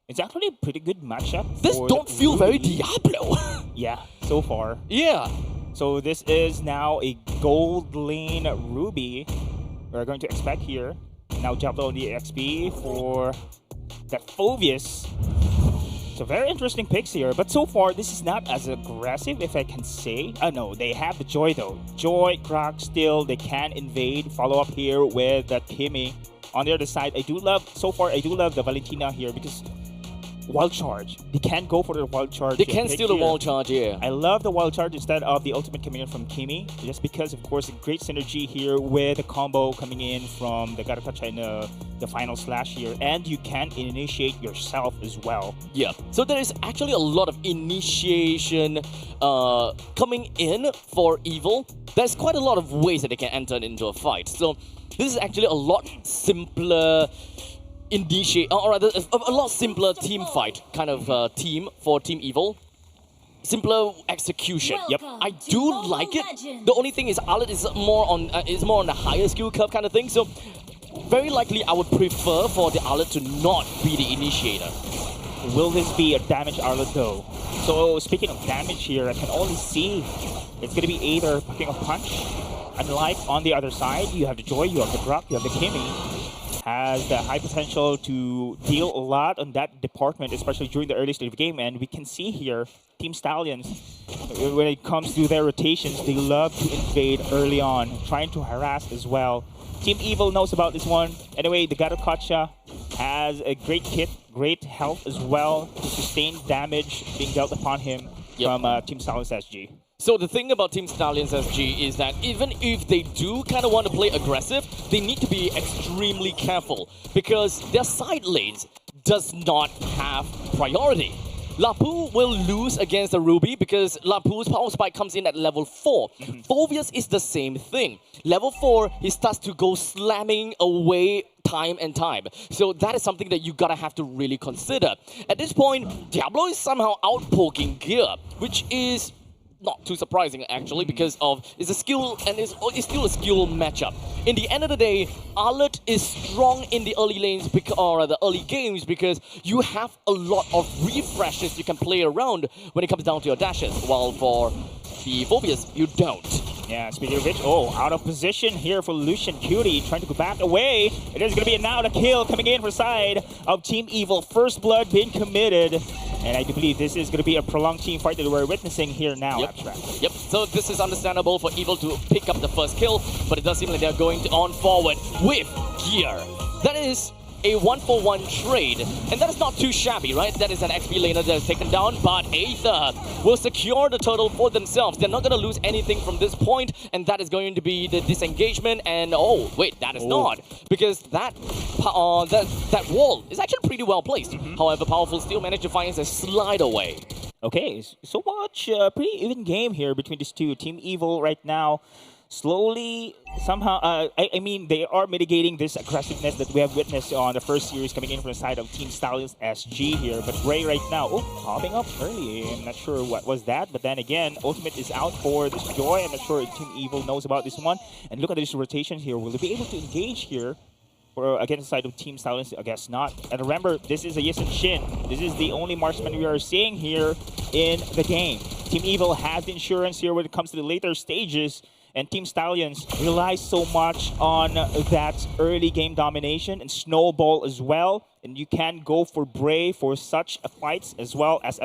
it's actually a pretty good matchup. This don't feel very Diablo. Yeah, so far. Yeah. So this is now a gold lane Ruby. We're going to expect here. Now Diablo on the XP for that Phobius. So very interesting picks here, but so far this is not as aggressive, if I can say. No, they have the Joy though. Joy, Croc, still they can invade. Follow up here with that Kimmy. On the other side, I do love the Valentina here because wild charge. They can go for the wild charge. They can steal the wild charge, yeah. I love the wild charge instead of the ultimate coming in from Kimmy, just because, of course, a great synergy here with the combo coming in from the Garukacha and the final slash here, and you can initiate yourself as well. Yeah, so there is actually a lot of initiation coming in for Evil. There's quite a lot of ways that they can enter into a fight. So this is actually a lot simpler or rather a lot simpler team fight kind of team for Team Evil. Simpler execution. Yep, I do like it. The only thing is Arlet is more on the higher skill curve kind of thing. So very likely I would prefer for the Arlet to not be the initiator. Will this be a damage Arlet though? So speaking of damage here, I can only see it's going to be either picking a punch. Unlike on the other side, you have the Joy, you have the Grok, you have the Kimmy. Has the high potential to deal a lot on that department, especially during the early stage of the game. And we can see here, Team Stallions, when it comes to their rotations, they love to invade early on, trying to harass as well. Team Evil knows about this one. Anyway, the Garukacha has a great kit, great health as well to sustain damage being dealt upon him from Team Stallions SG. So the thing about Team Stallions SG is that even if they do kind of want to play aggressive, they need to be extremely careful because their side lanes does not have priority. Lapu will lose against the Ruby because Lapu's power spike comes in at level 4. Phobius is the same thing. Level 4, he starts to go slamming away time and time. So that is something that you gotta have to really consider. At this point, Diablo is somehow outpoking Gear, which is not too surprising actually because it's a skill and it's still a skill matchup. In the end of the day, Arlet is strong in the early lanes or the early games because you have a lot of refreshes you can play around when it comes down to your dashes, while for the Phobius, you don't. Yeah, speaking of which, out of position here for Lucian Cutie, trying to go back away. It is going to be now the kill coming in for side of Team Evil. First blood being committed. And I do believe this is going to be a prolonged team fight that we're witnessing here now. Yep, so this is understandable for Evil to pick up the first kill, but it does seem like they're going on forward with Gear. That is a 1-for-1 trade, and that is not too shabby, right? That is an XP laner that is taken down, but Aether will secure the turtle for themselves. They're not going to lose anything from this point, and that is going to be the disengagement, and that is not, because that wall is actually pretty well placed. However, Powerful still managed to find a slide away. Okay, so much pretty even game here between these two. Team Evil right now, slowly, somehow, I mean, they are mitigating this aggressiveness that we have witnessed on the first series coming in from the side of Team Stallions SG here. But Ray right now, popping up early. I'm not sure what was that. But then again, Ultimate is out for this Joy. I'm not sure if Team Evil knows about this one. And look at this rotation here. Will they be able to engage here? Or against the side of Team Stallions? I guess not. And remember, this is a Yes and Shin. This is the only marksman we are seeing here in the game. Team Evil has the insurance here when it comes to the later stages. And Team Stallions relies so much on that early game domination and snowball as well. And you can go for Bray for such fights as well as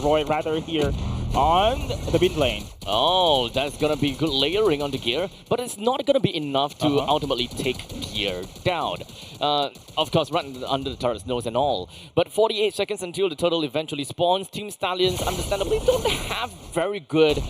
Roy rather here on the mid lane. Oh, that's gonna be good layering on the gear, but it's not gonna be enough to ultimately take gear down. Of course, right under the turret's nose and all. But 48 seconds until the turtle eventually spawns. Team Stallions, understandably, don't have very good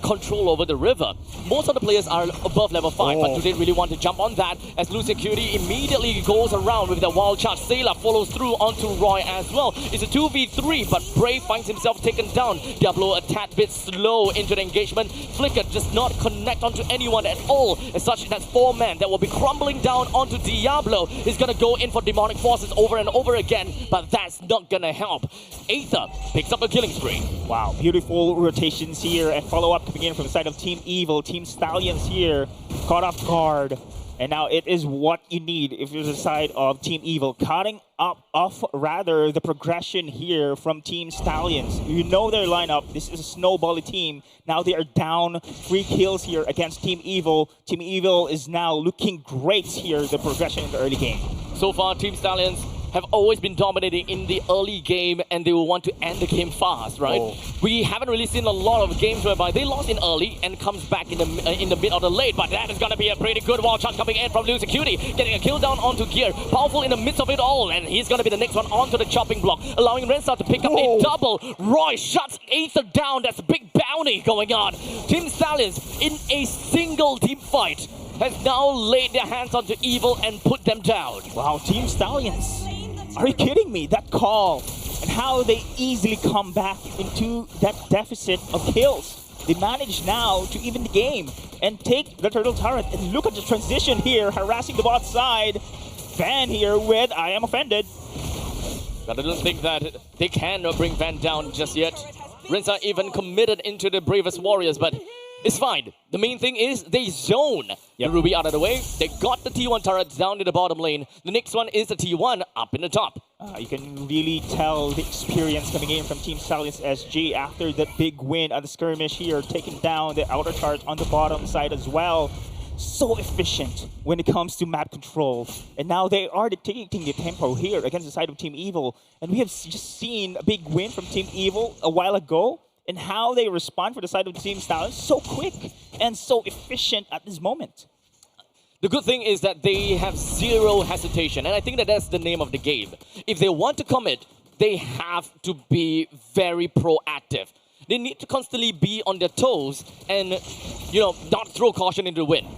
control over the river. Most of the players are above level 5, but do they really want to jump on that? As Blue Security immediately goes around with the wild charge. Sailor follows through onto Roy as well. It's a 2v3, but Bray finds himself taken down. Diablo a tad bit slow into the engagement. Flicker does not connect onto anyone at all. As such, that's 4 men that will be crumbling down onto Diablo. He's gonna go in for demonic forces over and over again, but that's not gonna help. Aether picks up a killing spree. Wow, beautiful rotations here and follow-up coming in from the side of Team Evil. Team Stallions here, caught off guard. And now it is what you need if you're the side of Team Evil. Cutting off rather the progression here from Team Stallions. You know their lineup. This is a snowbally team. Now they are down 3 kills here against Team Evil. Team Evil is now looking great here, the progression in the early game. So far, Team Stallions have always been dominating in the early game, and they will want to end the game fast, right? We haven't really seen a lot of games whereby they lost in early and comes back in the mid or the late, but that is going to be a pretty good wall shot coming in from Blue Security, getting a kill down onto Gear, powerful in the midst of it all, and he's going to be the next one onto the chopping block, allowing Rensa to pick up a double. Roy shuts Aether down. That's a big bounty going on. Team Stallions in a single team fight has now laid their hands onto Evil and put them down. Wow, Team Stallions. Are you kidding me? That call and how they easily come back into that deficit of kills. They manage now to even the game and take the turtle turret. And look at the transition here, harassing the bot side. Van here with I am offended. But I don't think that they can bring Van down just yet. Rensa even committed into the bravest warriors, but it's fine. The main thing is they zone the Ruby out of the way. They got the T1 turret down to the bottom lane. The next one is the T1 up in the top. You can really tell the experience coming in from Team Stallions SG after that big win at the skirmish here, taking down the outer turret on the bottom side as well. So efficient when it comes to map control. And now they are dictating the tempo here against the side of Team Evil. And we have just seen a big win from Team Evil a while ago. And how they respond for the side of Team Stallions, so quick and so efficient at this moment. The good thing is that they have zero hesitation, and I think that that's the name of the game. If they want to commit, they have to be very proactive. They need to constantly be on their toes and, not throw caution into the wind.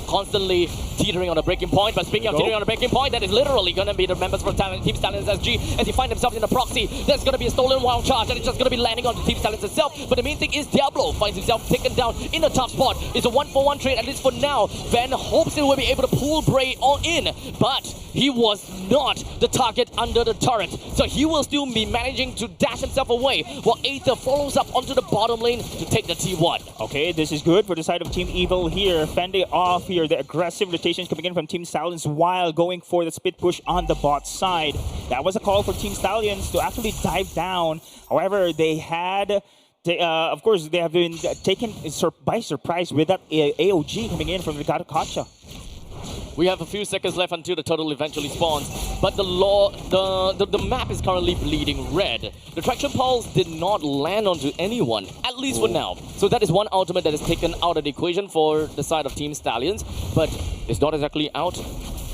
Constantly teetering on the breaking point, but speaking of teetering on the breaking point, that is literally going to be the members from Team Stallions SG as they find themselves in the proxy. There's going to be a stolen wild charge and it's just going to be landing on the Team Stallions itself. But the main thing is Diablo finds himself taken down in a tough spot. It's a 1-for-1 trade, at least for now. Van hopes he will be able to pull Bray on in, but he was not the target under the turret. So he will still be managing to dash himself away while Aether follows up onto the bottom lane to take the T1. Okay, this is good for the side of Team Evil here. Fending off here the aggressive rotations coming in from Team Stallions while going for the split push on the bot side. That was a call for Team Stallions to actually dive down. However, they had... of course, they have been taken by surprise with that AOG coming in from the Kacha. We have a few seconds left until the turtle eventually spawns, but the map is currently bleeding red. The traction pulse did not land onto anyone, at least for now. So that is one ultimate that is taken out of the equation for the side of Team Stallions, but it's not exactly out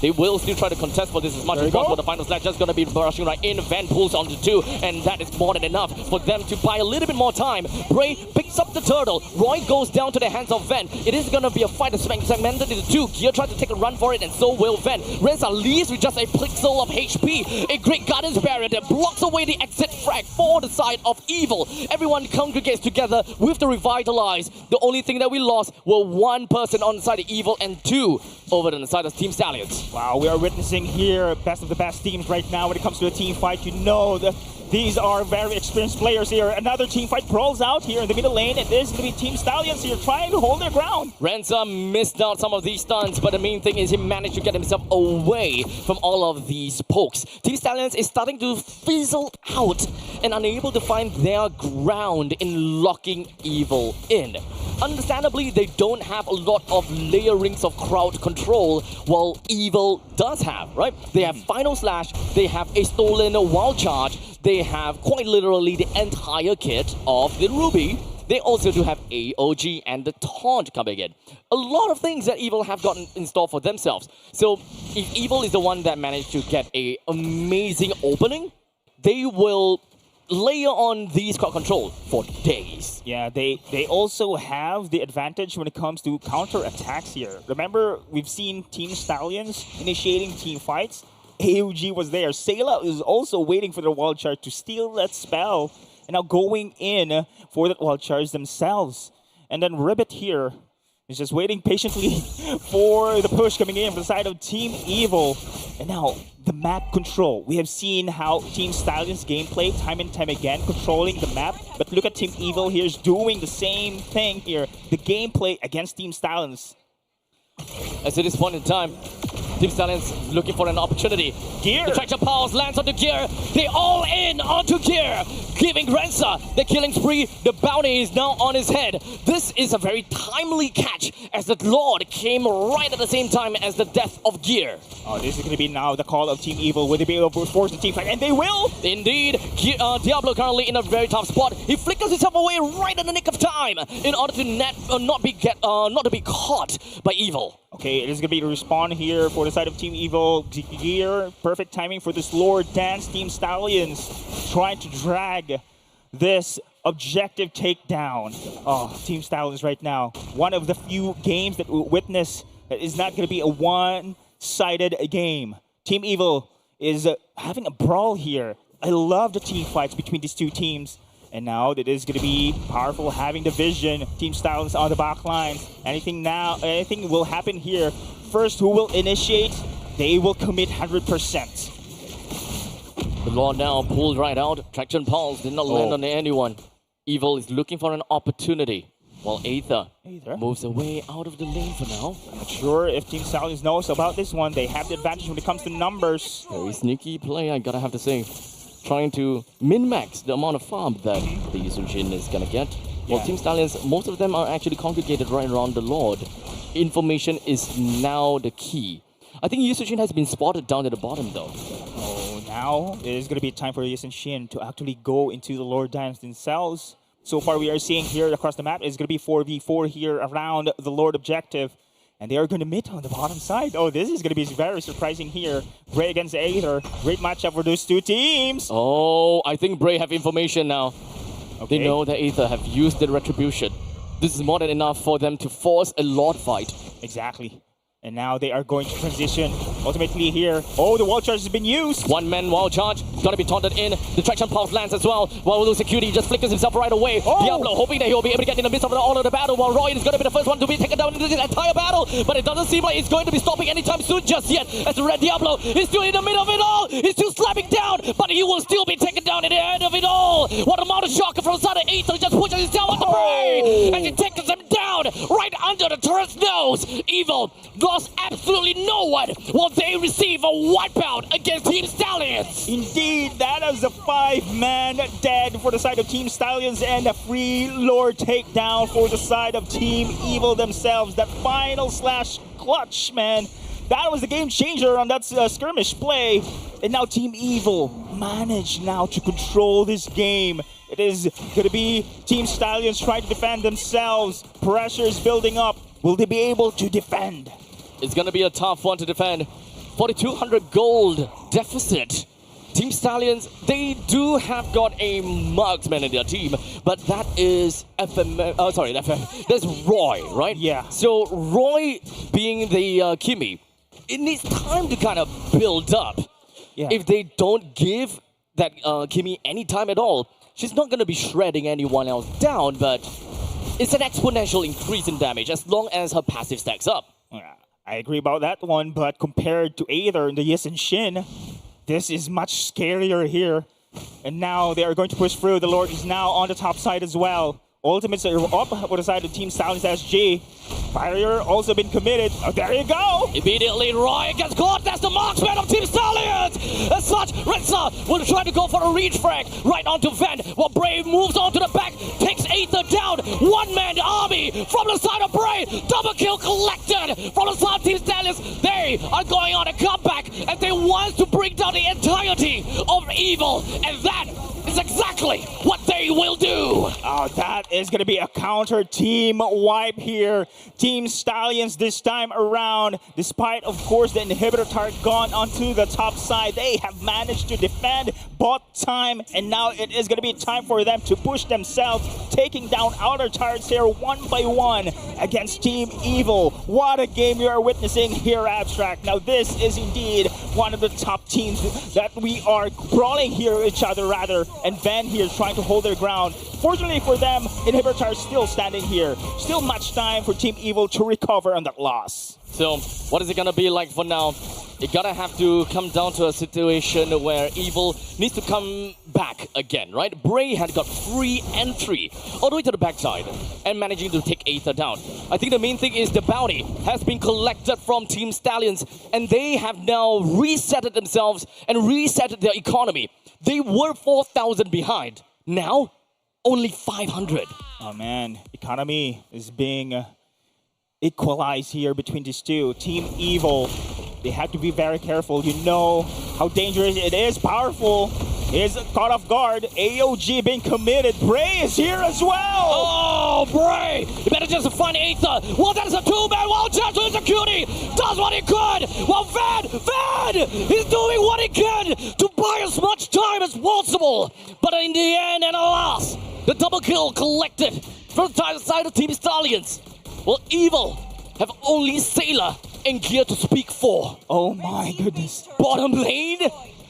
They will still try to contest for this as much as possible. The final slash just going to be rushing right in. Van pulls onto 2, and that is more than enough for them to buy a little bit more time. Bray picks up the turtle. Roy goes down to the hands of Van. It is going to be a fight that's segmented into 2. Gear tries to take a run for it, and so will Van. Rensa leaves with just a pixel of HP. A great guidance barrier that blocks away the exit frag for the side of Evil. Everyone congregates together with the Revitalize. The only thing that we lost were 1 person on the side of Evil and 2 over on the side of Team Stallions. Wow, we are witnessing here best of the best teams right now when it comes to a team fight. You know that these are very experienced players here. Another team fight brawls out here in the middle lane, and there's going to be Team Stallions here trying to hold their ground. Rensa missed out some of these stunts, but the main thing is he managed to get himself away from all of these pokes. Team Stallions is starting to fizzle out and unable to find their ground in locking Evil in. Understandably, they don't have a lot of layerings of crowd control, while Evil does have, right? They have Final Slash, they have a stolen wild charge, they have quite literally the entire kit of the Ruby. They also do have AOG and the Taunt coming in. A lot of things that Evil have gotten in store for themselves. So if Evil is the one that managed to get an amazing opening, they will layer on these crowd control for days. Yeah, they also have the advantage when it comes to counter attacks here. Remember, we've seen Team Stallions initiating team fights. AOG was there. Sayla is also waiting for the wild charge to steal that spell, and now going in for that wild charge themselves. And then Ribbit here is just waiting patiently for the push coming in from the side of Team Evil. And now the map control. We have seen how Team Stallions gameplay time and time again, controlling the map. But look at Team Evil here is doing the same thing here. The gameplay against Team Stallions. As at this point in time, Team Stallions looking for an opportunity. Gear! The traction pulse lands onto Gear. They all in onto Gear, giving Rensa the killing spree. The bounty is now on his head. This is a very timely catch as the Lord came right at the same time as the death of Gear. Oh, this is going to be now the call of Team Evil. Will they be able to force the team fight? And they will! Indeed. Diablo currently in a very tough spot. He flickers himself away right in the nick of time in order to not to be caught by Evil. Okay, it is going to be the respawn here for the side of Team Evil. Gear, perfect timing for this Lord Dance. Team Stallions trying to drag this objective takedown. Oh, Team Stallions right now. One of the few games that we'll witness that is not going to be a one-sided game. Team Evil is having a brawl here. I love the team fights between these two teams. And now it is going to be powerful having the vision. Team Stallions on the back lines. Anything will happen here. First, who will initiate? They will commit 100%. The Lord now pulled right out. Traction pulse did not land on anyone. Evil is looking for an opportunity, while Aether moves away out of the lane for now. I'm not sure if Team Stallions knows about this one. They have the advantage when it comes to numbers. Very sneaky play, I gotta have to say. Trying to min-max the amount of farm that the Yusujin is gonna get. Well, Team Stallions, most of them are actually congregated right around the Lord. Information is now the key. I think Yusujin has been spotted down at the bottom though. Oh, now it is gonna be time for Yusujin to actually go into the Lord Dance themselves. So far we are seeing here across the map is gonna be 4v4 here around the Lord objective. And they are going to meet on the bottom side. Oh, this is going to be very surprising here. Bray against Aether. Great matchup for those two teams. Oh, I think Bray have information now. Okay. They know that Aether have used the retribution. This is more than enough for them to force a Lord fight. Exactly. And now they are going to transition ultimately here. Oh, the wall charge has been used. One-man wall charge. Gonna be taunted in. The traction pulse lands as well. While Lose Security just flickers himself right away. Oh. Diablo hoping that he'll be able to get in the midst of all of the battle, while Roy is gonna be the first one to be taken down in this entire battle. But it doesn't seem like it's going to be stopping anytime soon just yet. As the Red Diablo is still in the middle of it all. He's still slapping down, but he will still be taken down at the end of it all. What a mountain shocker from the side of Aether just pushes himself on the Bray. And he takes him down right under the turret's nose. Evil lost absolutely no one while they receive a wipeout against Team Stallions. Indeed, that is a 5-man dead for the side of Team Stallions and a free Lord takedown for the side of Team Evil themselves. That final slash clutch, man. That was the game changer on that skirmish play. And now Team Evil managed now to control this game. It is going to be Team Stallions trying to defend themselves. Pressure is building up. Will they be able to defend? It's going to be a tough one to defend. 4,200 gold deficit. Team Stallions, they do have got a marksman in their team, but that is that's Roy, right? Yeah. So Roy being the Kimi, it needs time to kind of build up. Yeah. If they don't give that Kimi any time at all, she's not going to be shredding anyone else down, but it's an exponential increase in damage as long as her passive stacks up. Yeah, I agree about that one, but compared to Aether and the Yes and Shin, this is much scarier here. And now they are going to push through. The Lord is now on the top side as well. Ultimates are up for the side of Team Stallions SG. Barrier also been committed. Oh, there you go! Immediately, Roy gets caught. That's the marksman of Team Stallions! As such, Ritza will try to go for a reach frag right onto Ven, while Brave moves on to the back, takes Aether down. One-man army from the side of Brave. Double kill collected from the side of Team Stallions. They are going on a comeback, and they want to bring down the entirety of Evil, and that is exactly what they will do. Oh, that is going to be a counter team wipe here. Team Stallions this time around, despite, of course, the inhibitor turret gone onto the top side, they have managed to defend bot time, and now it is going to be time for them to push themselves, taking down outer turrets here one by one against Team Evil. What a game you are witnessing here, Abstract. Now, this is indeed one of the top teams that we are brawling here with each other, rather, and Van here trying to hold their ground. Fortunately for them, inhibitor is still standing here. Still much time for Team Evil to recover on that loss. So, what is it gonna be like for now? It gonna have to come down to a situation where Evil needs to come back again, right? Bray had got free entry all the way to the backside and managing to take Aether down. I think the main thing is the bounty has been collected from Team Stallions, and they have now resetted themselves and reset their economy. They were 4,000 behind. Now, only 500. Oh man, economy is being equalized here between these two. Team Evil, they have to be very careful. You know how dangerous it is. Powerful is caught off guard. AOG being committed. Bray is here as well. Oh, Bray! He manages to find Aether. Well, that is a two-man. Well, Chance with security does what he could. Well, Van, he's doing what he can to buy as much time as possible. But in the end, and alas, the double kill collected from the side of Team Stallions. Well, Evil have only Sailor and Gear to speak for. Oh my goodness. Bottom lane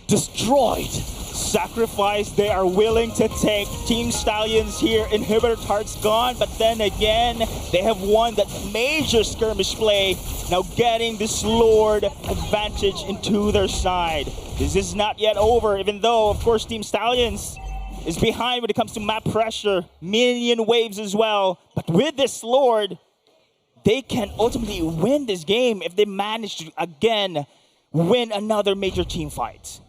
destroyed. Sacrifice they are willing to take. Team Stallions here, inhibitor tarts gone, but then again, they have won that major skirmish play, now getting this Lord advantage into their side. This is not yet over, even though, of course, Team Stallions is behind when it comes to map pressure, minion waves as well. But with this Lord, they can ultimately win this game if they manage to, again, win another major team fight.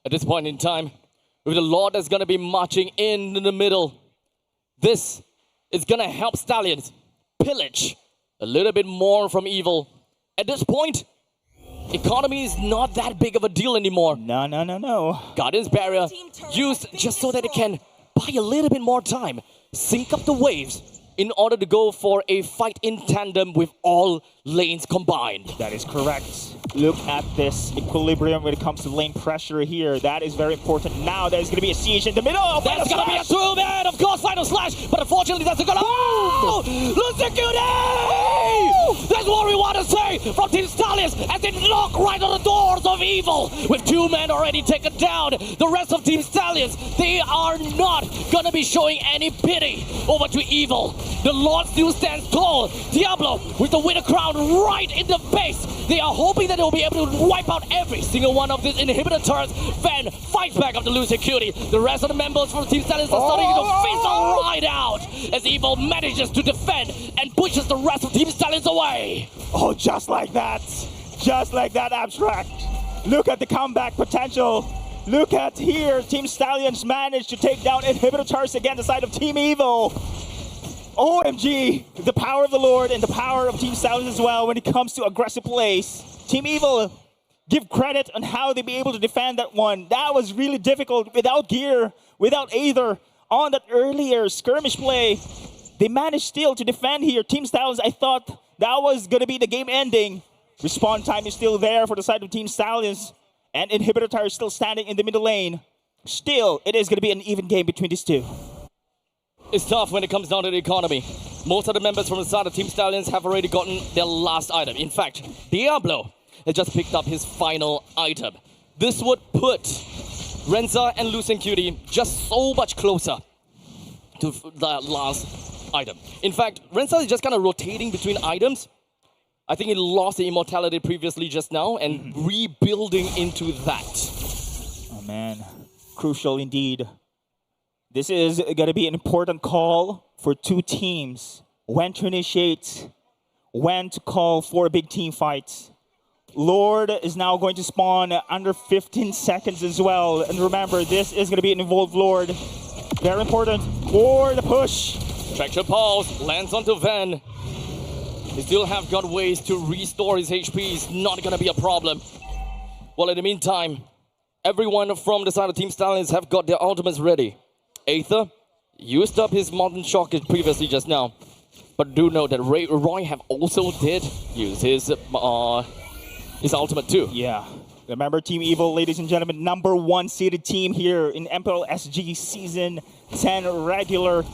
At this point in time, with the Lord that's going to be marching in the middle, this is going to help Stallions pillage a little bit more from Evil. At this point, economy is not that big of a deal anymore. No. Guardian's Barrier used just so that it can buy a little bit more time, sync up the waves in order to go for a fight in tandem with all lanes combined. That is correct. Look at this equilibrium when it comes to lane pressure here. That is very important. Now there's going to be a siege in the middle. There's going to be a through man, of course, final slash, but unfortunately that's going to... Oh! Lucy! That's what we want to say from Team Stallions as they knock right on the doors of Evil. With two men already taken down, the rest of Team Stallions, they are not going to be showing any pity over to Evil. The Lord still stands tall. Diablo with the winner crown right in the base. They are hoping that they'll be able to wipe out every single one of these inhibitor turrets. Fan fights back after losing Cutie. The rest of the members from Team Stallions are starting to fizzle right out as Evil manages to defend and pushes the rest of Team Stallions away. Oh, just like that. Just like that, Abstract. Look at the comeback potential. Look at here. Team Stallions managed to take down inhibitor turrets again, the side of Team Evil. OMG, the power of the Lord and the power of Team Stallions as well when it comes to aggressive plays. Team Evil, give credit on how they be able to defend that one. That was really difficult without gear, without Aether. On that earlier skirmish play, they managed still to defend here. Team Stallions, I thought that was going to be the game ending. Respawn time is still there for the side of Team Stallions. And Inhibitor Tire is still standing in the middle lane. Still, it is going to be an even game between these two. It's tough when it comes down to the economy. Most of the members from the side of Team Stallions have already gotten their last item. In fact, Diablo has just picked up his final item. This would put Renza and Lucien Cutie just so much closer to the last item. In fact, Renza is just kind of rotating between items. I think he lost the immortality previously just now and rebuilding into that. Oh man, crucial indeed. This is going to be an important call for two teams. When to initiate, when to call for a big team fight. Lord is now going to spawn under 15 seconds as well. And remember, this is going to be an involved Lord. Very important for the push. Fracture Pulse lands onto Ven. He still have got ways to restore his HP. It's not going to be a problem. Well, in the meantime, everyone from the side of Team Stallions have got their ultimates ready. Aether used up his Modern Shock previously just now. But do know that Roy have also did use his ultimate too. Yeah. Remember Team Evil, ladies and gentlemen, #1 seeded team here in MPL SG Season 10 regular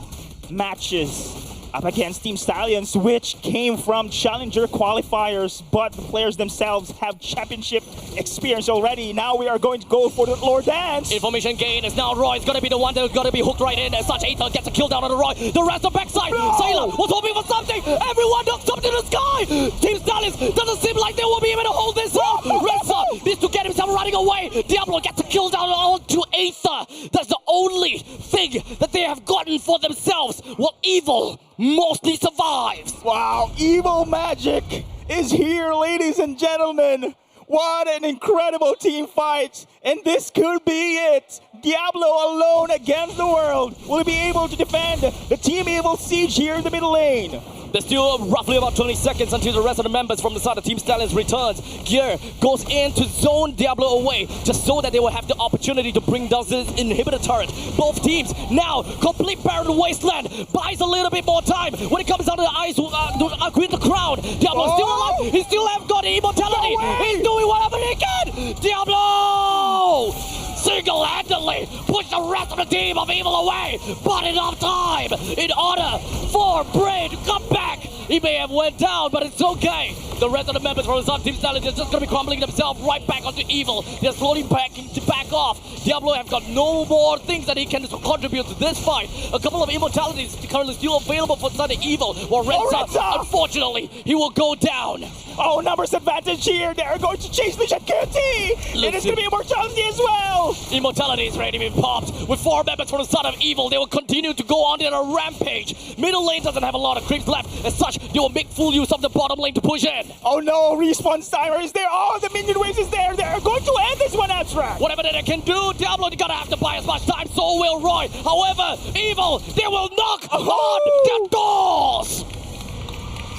matches. Up against Team Stallions, which came from Challenger qualifiers, but the players themselves have championship experience already. Now we are going to go for the Lord Dance. Information gain is now Roy's going to be the one that's going to be hooked right in. As such, Aether gets a kill down on the Roy. The rest of backside. No! Sailor was hoping for something. Everyone looks up to the sky. Team Stallions doesn't seem like they will be able to hold this up. Renza needs to get himself running away. Diablo gets a kill down onto Aether. That's the only thing that they have gotten for themselves. Well, Evil mostly survives. Wow, Evil Magic is here, ladies and gentlemen. What an incredible team fight. And this could be it. Diablo alone against the world. Will he be able to defend the Team Evil siege here in the middle lane? There's still roughly about 20 seconds until the rest of the members from the side of Team Stallions returns. Gear goes in to zone Diablo away, just so that they will have the opportunity to bring down this inhibitor turret. Both teams now complete barren wasteland. Buys a little bit more time when it comes down to the eyes to win the crown. Diablo still alive. He still have got immortality. He's doing whatever he can. Diablo single-handedly push the rest of the team of Evil away, but enough time in order for Brain to come back. He may have went down, but it's okay. The rest of the members from the Sun Team Stallions are just going to be crumbling themselves right back onto Evil. They're slowly backing to back off. Diablo have got no more things that he can contribute to this fight. A couple of immortalities currently still available for the side of Evil. While Renza, unfortunately, he will go down. Oh, numbers advantage here. They're going to chase Lucien Cutie. It is going to be immortality as well. Immortality is ready to be popped. With 4 members from the side of Evil, they will continue to go on in a rampage. Middle lane doesn't have a lot of creeps left. As such, they will make full use of the bottom lane to push in. Oh no, respawn timer is there. Oh, the minion wave is there. They're going to end this one, abstract. Whatever that they can do, Diablo, they're gonna have to buy as much time. So will Roy. However, Evil, they will knock on their doors.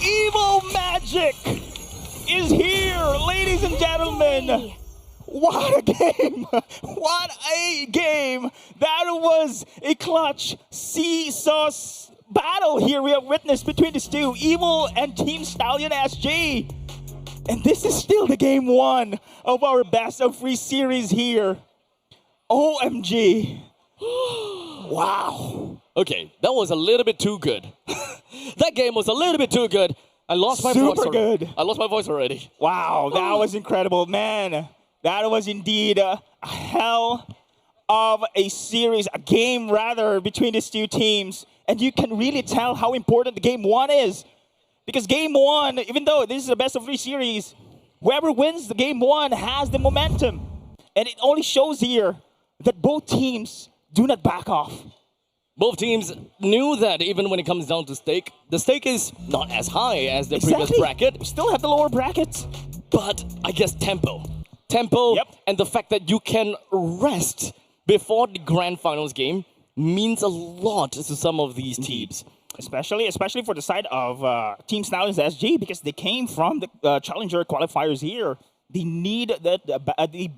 Evil Magic is here, ladies and gentlemen. What a game! What a game! That was a clutch seesaw battle here we have witnessed between these two, Evil and Team Stallion SG. And this is still the game 1 of our best of 3 series here. OMG. Wow. Okay, that was a little bit too good. That game was a little bit too good. I lost my voice already. Good. I lost my voice already. Wow, that was incredible, man. That was indeed a hell of a series, a game rather, between these two teams. And you can really tell how important the game 1 is. Because game 1, even though this is the best of 3 series, whoever wins the game 1 has the momentum. And it only shows here that both teams do not back off. Both teams knew that even when it comes down to stake, the stake is not as high as the previous bracket. We still have the lower brackets. But I guess tempo. Tempo and the fact that you can rest before the grand finals game means a lot to some of these teams. Especially for the side of Team Stallions SG, because they came from the Challenger qualifiers here. They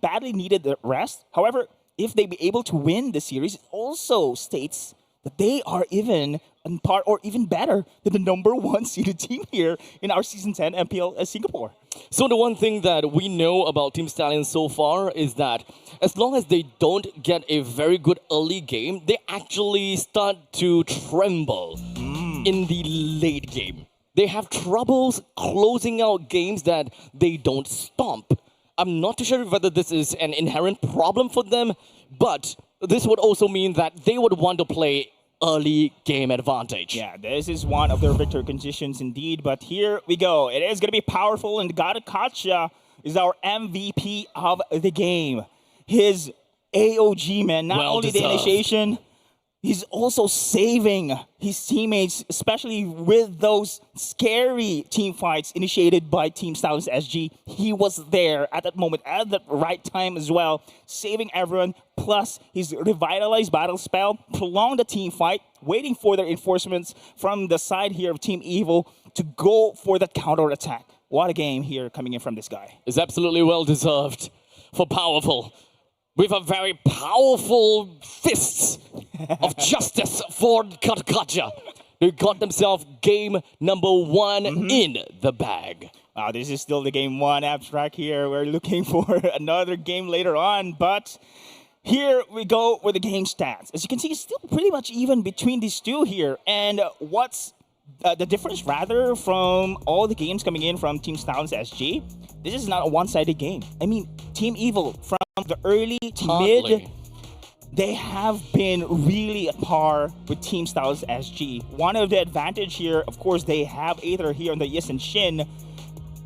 badly needed the rest. However, if they be able to win the series, it also states that they are even on par or even better than the number 1 seeded team here in our Season 10 MPL Singapore. So the one thing that we know about Team Stallions so far is that as long as they don't get a very good early game, they actually start to tremble in the late game. They have troubles closing out games that they don't stomp. I'm not too sure whether this is an inherent problem for them, but this would also mean that they would want to play early game advantage. Yeah, this is one of their victory conditions indeed, but here we go. It is going to be powerful, and Gatakacha is our MVP of the game. His AOG, man, not only the initiation, he's also saving his teammates, especially with those scary team fights initiated by Team Stallions SG. He was there at that moment, at the right time as well, saving everyone. Plus, his revitalized battle spell prolonged the team fight, waiting for their reinforcements from the side here of Team Evil to go for that counter attack. What a game here coming in from this guy. It's absolutely well deserved for Powerful. With a very powerful fists of justice for Gatakacha. They got themselves game number 1 in the bag. Wow, this is still the game 1 abstract here. We're looking for another game later on, but here we go with the game stats. As you can see, it's still pretty much even between these two here. And what's the difference rather from all the games coming in from Team Stallions SG? This is not a one-sided game. I mean, Team Evil from the early to mid, they have been really at par with Team Stallions SG. One of the advantage here, of course, they have Aether here on the Yes and Shin.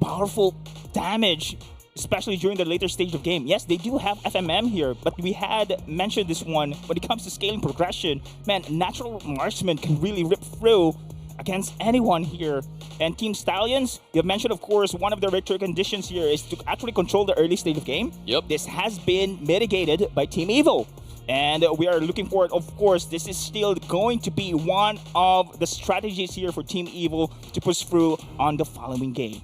Powerful damage, especially during the later stage of game. Yes, they do have FMM here, but we had mentioned this one. When it comes to scaling progression, man, Natural Marksman can really rip through against anyone here. And Team Stallions, you have mentioned, of course, one of their victory conditions here is to actually control the early stage of game. Yep. This has been mitigated by Team Evil. And we are looking forward, of course, this is still going to be one of the strategies here for Team Evil to push through on the following game.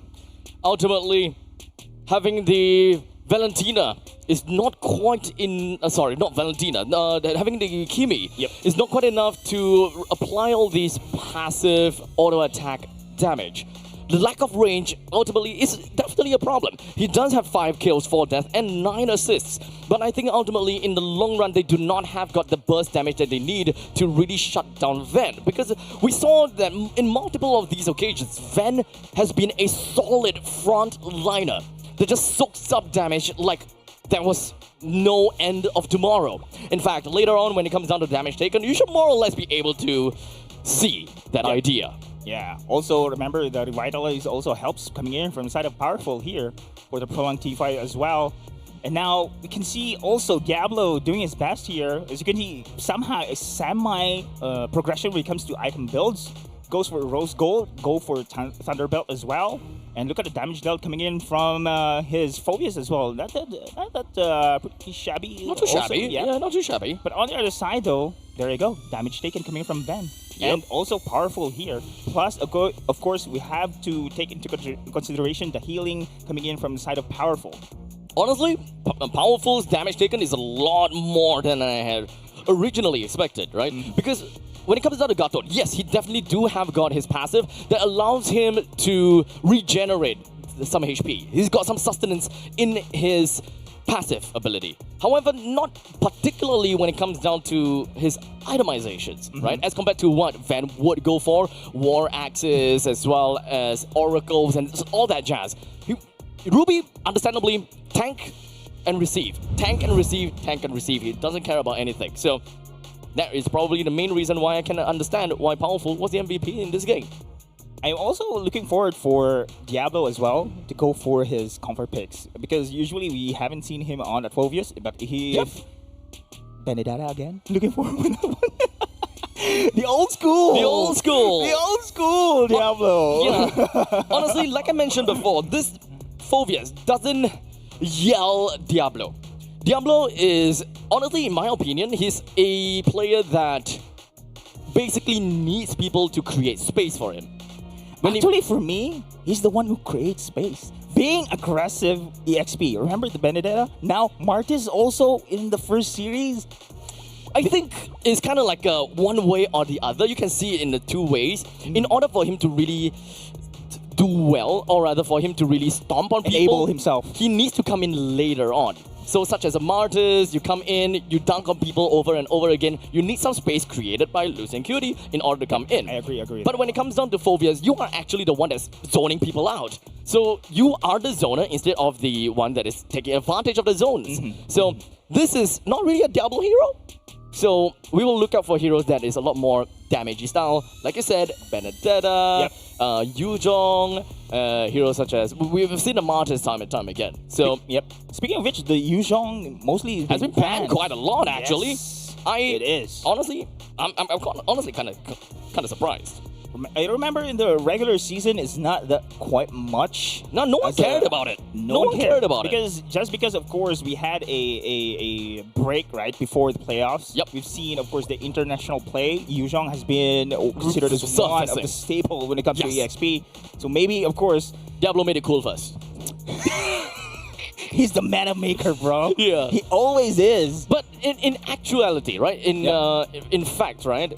Ultimately, having the Valentina is not quite in... sorry, not Valentina. Having the Kimi is not quite enough to apply all these passive auto-attack damage. The lack of range ultimately is definitely a problem. He does have 5 kills, 4 deaths, and 9 assists. But I think ultimately, in the long run, they do not have got the burst damage that they need to really shut down Ven. Because we saw that in multiple of these occasions, Ven has been a solid front liner that just soaks up damage like there was no end of tomorrow. In fact, later on, when it comes down to damage taken, you should more or less be able to see that idea. Yeah, also remember that Revitalize also helps coming in from the side of Powerful here for the prolonged T5 as well. And now we can see also Diablo doing his best here. As you can see, somehow a semi-progression when it comes to item builds. Goes for Rose Gold, go for Thunderbelt as well. And look at the damage dealt coming in from his Phobias as well. Not that pretty shabby. Not too shabby, yeah, not too shabby. But on the other side though, there you go. Damage taken coming from Ben. Yep. And also Powerful here. Plus, of course, we have to take into consideration the healing coming in from the side of Powerful. Honestly, Powerful's damage taken is a lot more than I had originally expected, right? Because when it comes down to Gato, yes, he definitely do have got his passive that allows him to regenerate some HP. He's got some sustenance in his passive ability. However, not particularly when it comes down to his itemizations, right? As compared to what Van would go for, War Axes as well as Oracles and all that jazz. Ruby, understandably, tank and receive. Tank and receive, tank and receive. He doesn't care about anything. So that is probably the main reason why I can understand why Powerful was the MVP in this game. I'm also looking forward for Diablo as well to go for his comfort picks, because usually we haven't seen him on that Phobius, but he... Yep. Benedetta again? Looking forward for that one. The old school! The old school! The old school Diablo! Yeah. Honestly, like I mentioned before, this Phobius doesn't yell Diablo. Diablo is, honestly, in my opinion, he's a player that basically needs people to create space for him. Actually, for me, he's the one who creates space. Being aggressive EXP. Remember the Benedetta? Now, Martis also in the first series. I think it's kind of like a one way or the other. You can see it in the two ways. In order for him to really do well, or rather for him to really stomp on people, Enable himself. he needs to come in later on. So such as a Martyrs, you come in, you dunk on people over and over again. You need some space created by Lucy and Cutie in order to come in. I agree. But when it comes down to phobias, you are actually the one that's zoning people out. So you are the zoner instead of the one that is taking advantage of the zones. So this is not really a Diablo hero. So we will look out for heroes that is a lot more damagey style. Like I said, Benedetta, Yuzhong, heroes such as... We've seen the Martyrs time and time again. So, Speaking of which, the Yuzhong mostly has been banned quite a lot, actually. Yes, it is. Honestly, I'm honestly kind of surprised. I remember in the regular season, it's not that quite much. No one cared about it. No one cared about it. Because, of course, we had a break, right, before the playoffs. Yep. We've seen, of course, the international play. Yuzhong has been considered as one of the staple when it comes to EXP. So maybe, of course... Diablo made it cool first. He's the meta maker, bro. Yeah. He always is. But in actuality, right, in fact, right...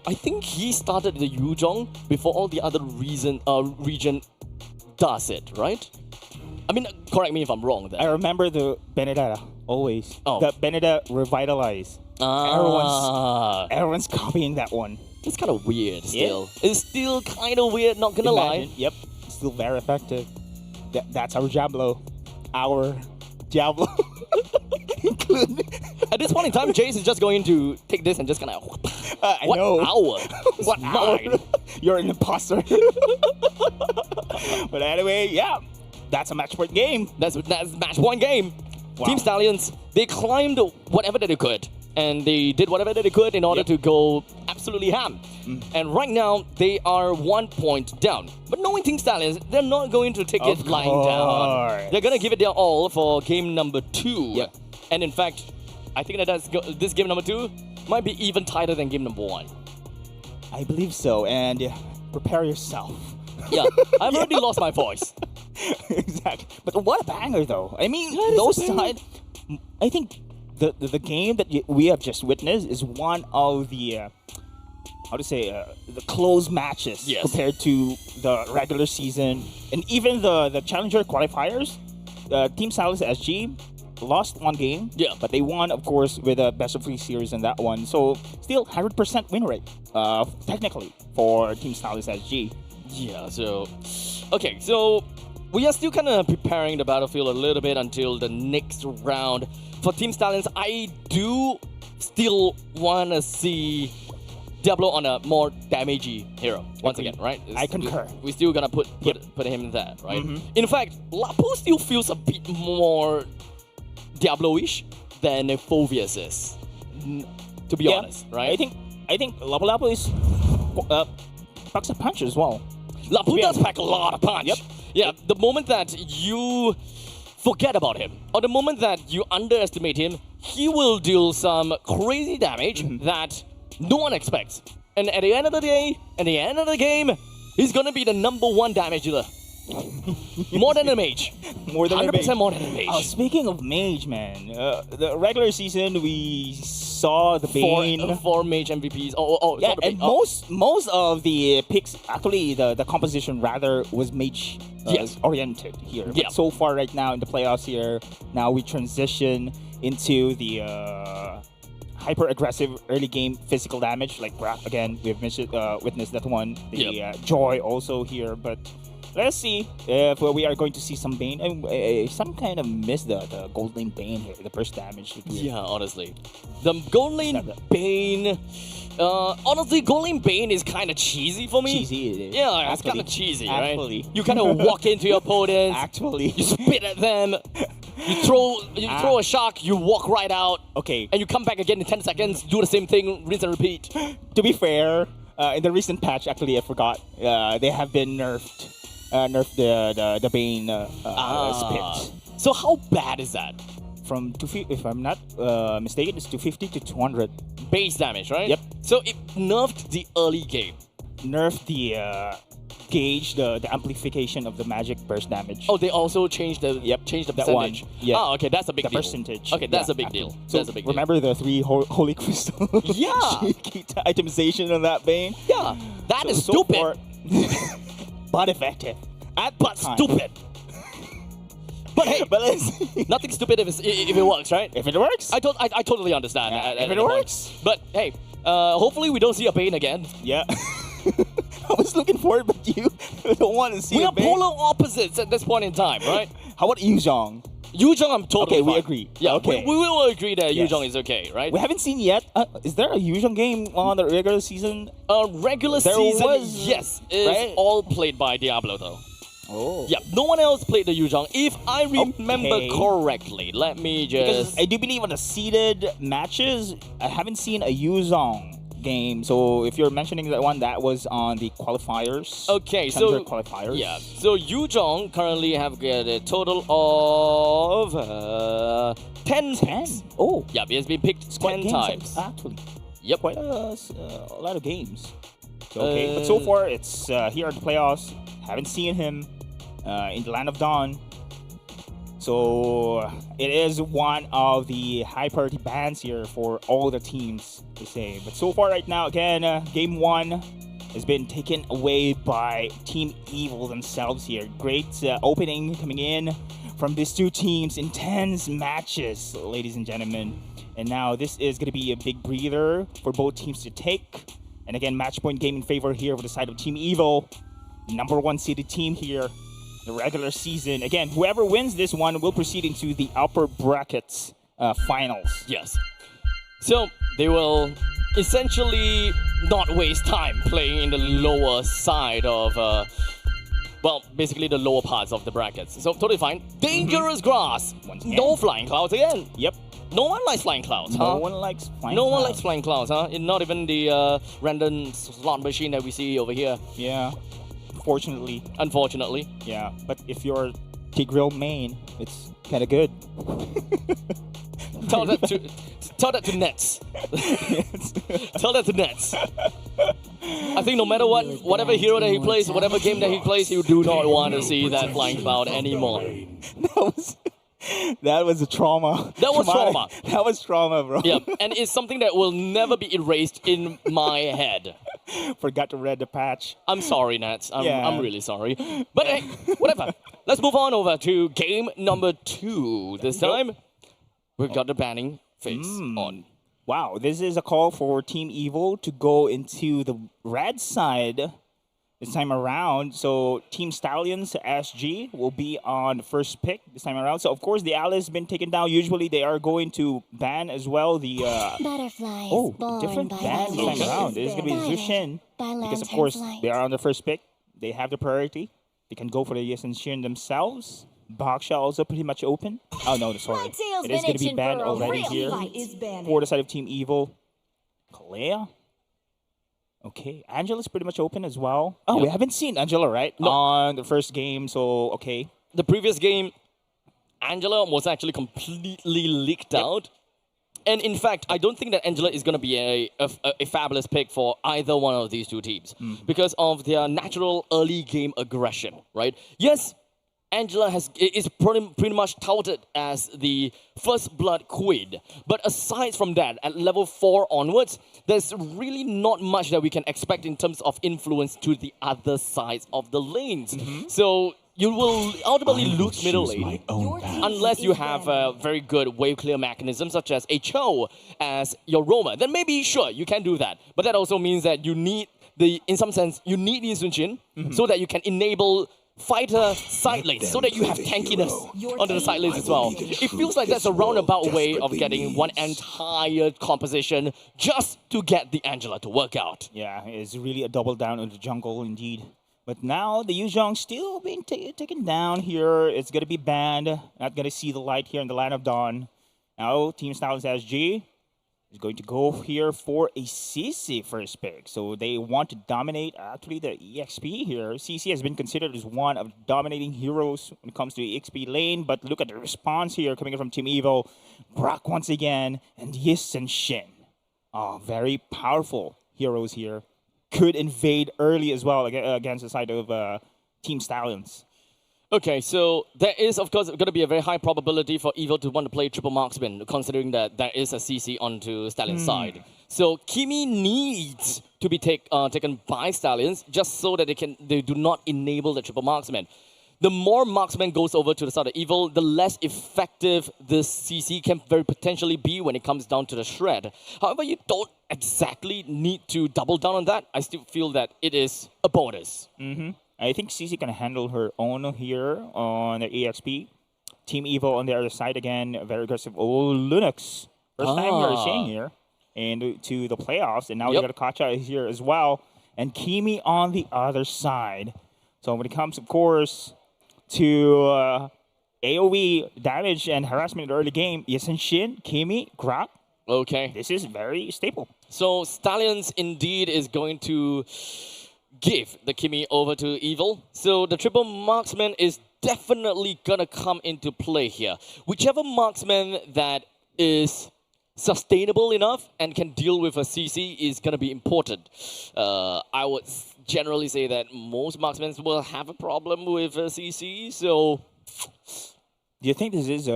I think he started the Yuzhong before all the other region does it, right? I mean, correct me if I'm wrong there. I remember the Benedetta, always. Oh. The Benedetta Revitalize. Everyone's copying that one. It's kind of weird still. It's still kind of weird, not gonna lie. Yep, still very effective. That's our Diablo. Our Diablo. At this point in time, Jace is just going to take this and just kind of... I know. Hour? What hour? You're an imposter. But anyway, yeah. That's a match point game. That's match point game. Wow. Team Stallions, they climbed whatever that they could. And they did whatever that they could in order to go absolutely ham. And right now, they are 1 point down. But knowing Team Stallions, they're not going to take it lying down. They're going to give it their all for game number 2. And in fact, I think that this game number 2 might be even tighter than game number 1. I believe so. And prepare yourself. Yeah, I've already lost my voice. Exactly. But what a banger, though. I mean, those sides... I think... The game that we have just witnessed is one of the the close matches compared to the regular season and even the challenger qualifiers. Team Stallions SG lost one game, but they won, of course, with a best of 3 series in that one. So still 100% win rate, technically, for Team Stallions SG. Yeah. So okay, so we are still kind of preparing the battlefield a little bit until the next round. For Team Stallions, I do still want to see Diablo on a more damagey hero once again, right? I concur. We're still gonna put him there, right? In fact, Lapu still feels a bit more Diablo-ish than Phobius is, to be honest, right? I think Lapu is packs a punch as well. Lapu does pack a lot of punch. Yeah, the moment that you forget about him, or the moment that you underestimate him, he will deal some crazy damage that no one expects. And at the end of the day, at the end of the game, he's gonna be the #1 damage dealer. More than a mage. More than 100% more than a mage. Speaking of mage, man, the regular season we saw the Bane. Four mage MVPs. Yeah, and most of the picks, actually the composition rather was mage oriented here. But so far right now in the playoffs here, now we transition into the hyper aggressive early game physical damage. Like again, we've witnessed that one. The Joy also here, but. Let's see if we are going to see some Bane. Some kind of miss the Gold Lane Bane here, the burst damage. Yeah, honestly. The Gold Lane Bane... honestly, Gold Lane Bane is kind of cheesy for me. Cheesy it is. Yeah, it's kind of cheesy, right? Actually. You kind of walk into your opponents. Actually. You spit at them. You throw a shock, you walk right out. Okay. And you come back again in 10 seconds, do the same thing, rinse and repeat. To be fair, in the recent patch, actually, I forgot, they have been nerfed. Nerf the Bane spit. So how bad is that? From 250, if I'm not mistaken, it's 250 to 200 base damage, right? Yep. So it nerfed the early game. Nerfed the gauge the amplification of the magic burst damage. Oh, they also changed the percentage. That one. Yeah. Ah, okay, that's a big the deal. percentage. Okay, that's Yeah, a big deal. So That's a big deal. remember the 3 holy crystal? Yeah. cheeky itemization on that vein. Yeah, that is So stupid. far- but effective. At But time. stupid. But hey, But let's see. nothing stupid if it works, right? If it works. I totally understand. Yeah, at if it the point. works. But hey, hopefully we don't see a Bane again. Yeah. I was looking forward, but you don't want to see We a are Bane. polar opposites at this point in time, right? How about Yuzhong? Yuzhong, I'm totally Okay, we fine. agree. Yeah, Okay. we will agree that Yes. Yuzhong is okay, right? We haven't seen yet. Is there a Yuzhong game on the regular season? Regular There season, was, yes, is right? all played by Diablo though. Oh. Yeah, no one else played the Yuzhong. If I remember Okay. correctly, let me Because just. I do believe on the seeded matches, I haven't seen a Yuzhong game. So if you're mentioning that one, that was on the qualifiers. Okay, Challenger so qualifiers. yeah, so Yuzhong currently have got a total of 10 picks. Oh, Yeah, he has been picked quite 10 games, times. actually. Yep. Quite a lot of games. Okay, but so far it's here at the playoffs. Haven't seen him in the Land of Dawn. So it is one of the high priority bans here for all the teams to say. But so far right now, again, game 1 has been taken away by Team Evil themselves here. Great opening coming in from these two teams. Intense matches, ladies and gentlemen. And now this is going to be a big breather for both teams to take. And again, match point game in favor here for the side of Team Evil. Number 1 seeded team here. The regular season. Again, whoever wins this one will proceed into the upper brackets finals. Yes. So they will essentially not waste time playing in the lower side of, well, basically the lower parts of the brackets. So totally fine. Dangerous grass. Once again. No flying clouds again. Yep. No one likes flying clouds, huh? No one likes flying No one clouds. likes flying clouds, huh? Not even the random slot machine that we see over here. Yeah. Fortunately. Unfortunately. Yeah. But if you're Tigreal main, it's kind of good. Tell that to Nets. Tell that to Nets. I think no matter what, whatever hero that he plays, whatever game that he plays, he do not want to see that flying cloud anymore. That was a trauma. That was trauma. That was trauma, bro. Yeah, and it's something that will never be erased in my head. Forgot to read the patch. I'm sorry, Nats. Yeah. I'm really sorry. But hey, whatever. Let's move on over to game number 2. This time, we've got the banning phase on. Wow, this is a call for Team Evil to go into the red side this time around. So Team Stallions SG will be on the first pick this time around. So of course the ally has been taken down. Usually they are going to ban as well the Butterflies different ban this time around. This is gonna be Zushin because of course they are on the first pick. They have the priority. They can go for the Yes and Shin themselves. Baksha also pretty much open. Oh no, sorry. It is gonna be banned already here for the side of Team Evil. Kalea. Okay, Angela's pretty much open as well. Oh, we haven't seen Angela, right? No. On the first game, so okay. The previous game, Angela was actually completely leaked out. And in fact, I don't think that Angela is going to be a fabulous pick for either one of these two teams because of their natural early game aggression, right? Yes, Angela is pretty much touted as the first blood queen. But aside from that, at level 4 onwards, there's really not much that we can expect in terms of influence to the other sides of the lanes. So you will ultimately lose middle lane unless you have a very good wave clear mechanism such as a Cho as your roamer. Then maybe, sure, you can do that. But that also means that you need in some sense, you need the Sun Jin so that you can enable fighter side lanes so that you have tankiness onto the side lanes as well. It feels like that's a roundabout way of getting one entire composition just to get the Angela to work out. Yeah, it's really a double down on the jungle indeed. But now the Yuzhong still being taken down here. It's going to be banned. Not going to see the light here in the Land of Dawn. Now Team Stallions SG is going to go here for a CC first pick. So they want to dominate actually the EXP here. CC has been considered as one of the dominating heroes when it comes to the EXP lane. But look at the response here coming in from Team Evil. Brock once again and Yes and Shin. Oh, very powerful heroes here. could invade early as well against the side of Team Stallions. Okay, so there is, of course, going to be a very high probability for Evil to want to play triple marksman, considering that there is a CC onto Stallion's side. So Kimi needs to be taken by Stallions just so that they do not enable the triple marksman. The more marksman goes over to the side of Evil, the less effective this CC can very potentially be when it comes down to the shred. However, you don't exactly need to double down on that. I still feel that it is a bonus. I think CC can handle her own here on the EXP. Team Evil on the other side again, very aggressive. Oh, Linux. First time we're seeing here. And to the playoffs. And now we got Kacha here as well. And Kimi on the other side. So when it comes, of course, to AoE damage and harassment in the early game, Shin, Kimi, Grab. Okay. This is very stable. So Stallions indeed is going to give the Kimi over to Evil. So the triple marksman is definitely gonna come into play here. Whichever marksman that is sustainable enough and can deal with a CC is gonna be important. I would generally say that most marksmen will have a problem with a CC, so... Do you think this is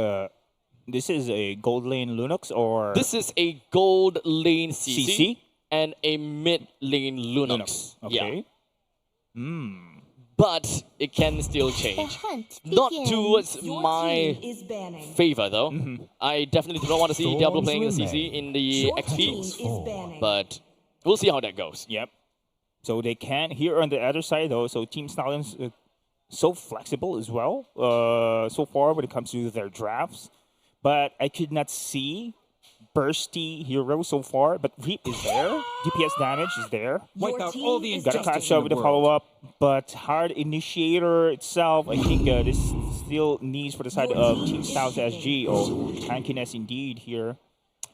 a gold lane Linux or... This is a gold lane CC, CC? And a mid lane Linux. Okay. But it can still change. Not towards my favor, though. I definitely do not want to see Diablo playing a CC in the XP. But we'll see how that goes. Yep. So they can here on the other side, though. So Team Stallions so flexible as well so far when it comes to their drafts. But I could not see bursty hero so far, but Reap is there. DPS damage is there. Wipe out all the Got to catch up with the follow-up, but hard initiator itself, I think this still needs for the side of Team Styles SG. Tankiness indeed here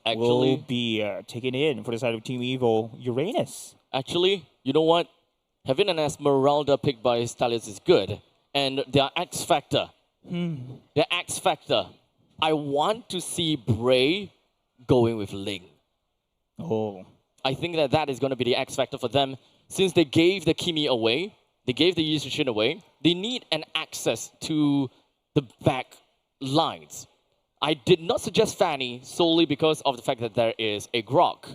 will be taken in for the side of Team Evil. Uranus. Actually, you know what? Having an Esmeralda picked by Stallions is good, and their X Factor. Their X Factor. I want to see Bray going with Ling. I think that is going to be the X factor for them. Since they gave the Kimi away, they gave the Yushin away, they need an access to the back lines. I did not suggest Fanny solely because of the fact that there is a Grok.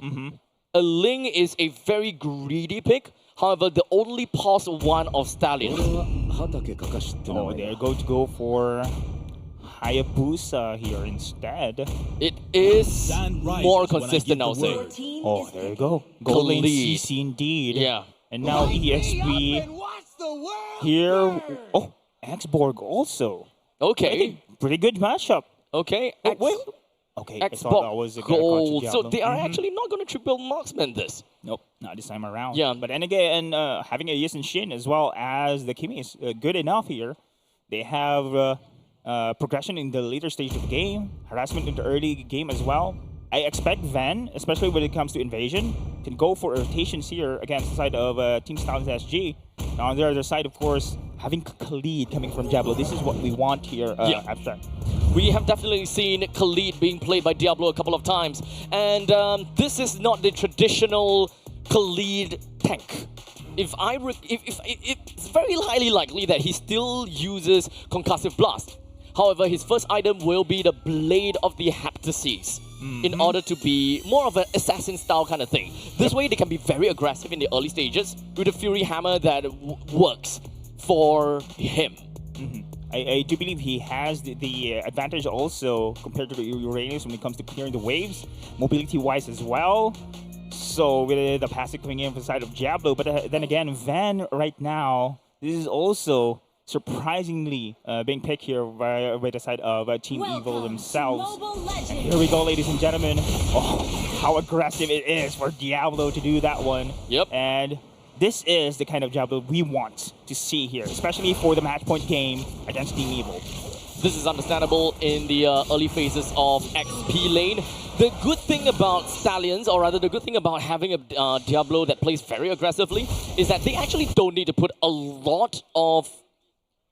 A Ling is a very greedy pick. However, the only pause one of Stallion. They're going to go for Hayabusa here instead. It is more consistent, I'll say. Oh, there you go. Gold lane CC indeed. Yeah. And now EXP here. Oh, Xborg also. Okay. Pretty good matchup. Okay. Okay, Xbox Gold. So they are actually not going to triple marksman this. Nope, not this time around. Yeah. But then again, having a Yes and Shin as well as the Kimi is good enough here. They have progression in the later stage of the game, harassment in the early game as well. I expect Van, especially when it comes to invasion, can go for rotations here against the side of Team Stallions SG. Now on the other side, of course, having Khalid coming from Diablo. This is what we want here, Abstract. We have definitely seen Khalid being played by Diablo a couple of times. And this is not the traditional Khalid tank. It's very highly likely that he still uses Concussive Blast. However, his first item will be the Blade of the Heptases in order to be more of an assassin style kind of thing. This way they can be very aggressive in the early stages with a Fury Hammer that works for him. I do believe he has the advantage also compared to the Uranus when it comes to clearing the waves, mobility-wise as well. So with the passive coming in from the side of Diablo, but then again, Van right now, this is also surprisingly being picked here by the side of Team Evil themselves. And here we go, ladies and gentlemen. Oh, how aggressive it is for Diablo to do that one. Yep. And this is the kind of Diablo we want to see here, especially for the match point game against Team Evil. This is understandable in the early phases of XP lane. The good thing about Stallions, or rather the good thing about having a Diablo that plays very aggressively, is that they actually don't need to put a lot of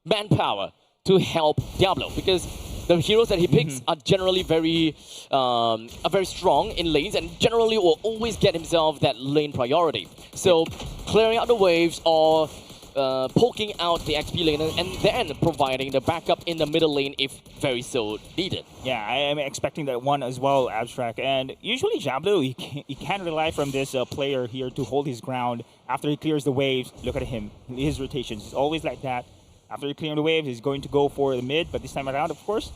manpower to help Diablo, because The heroes that he picks are generally very strong in lanes and generally will always get himself that lane priority. So clearing out the waves or poking out the XP lane and then providing the backup in the middle lane if very so needed. Yeah, I am expecting that one as well, Abstract. And usually Diablo, he can rely from this player here to hold his ground after he clears the waves. Look at him, his rotations. It's always like that. After he clears the waves, he's going to go for the mid, but this time around, of course,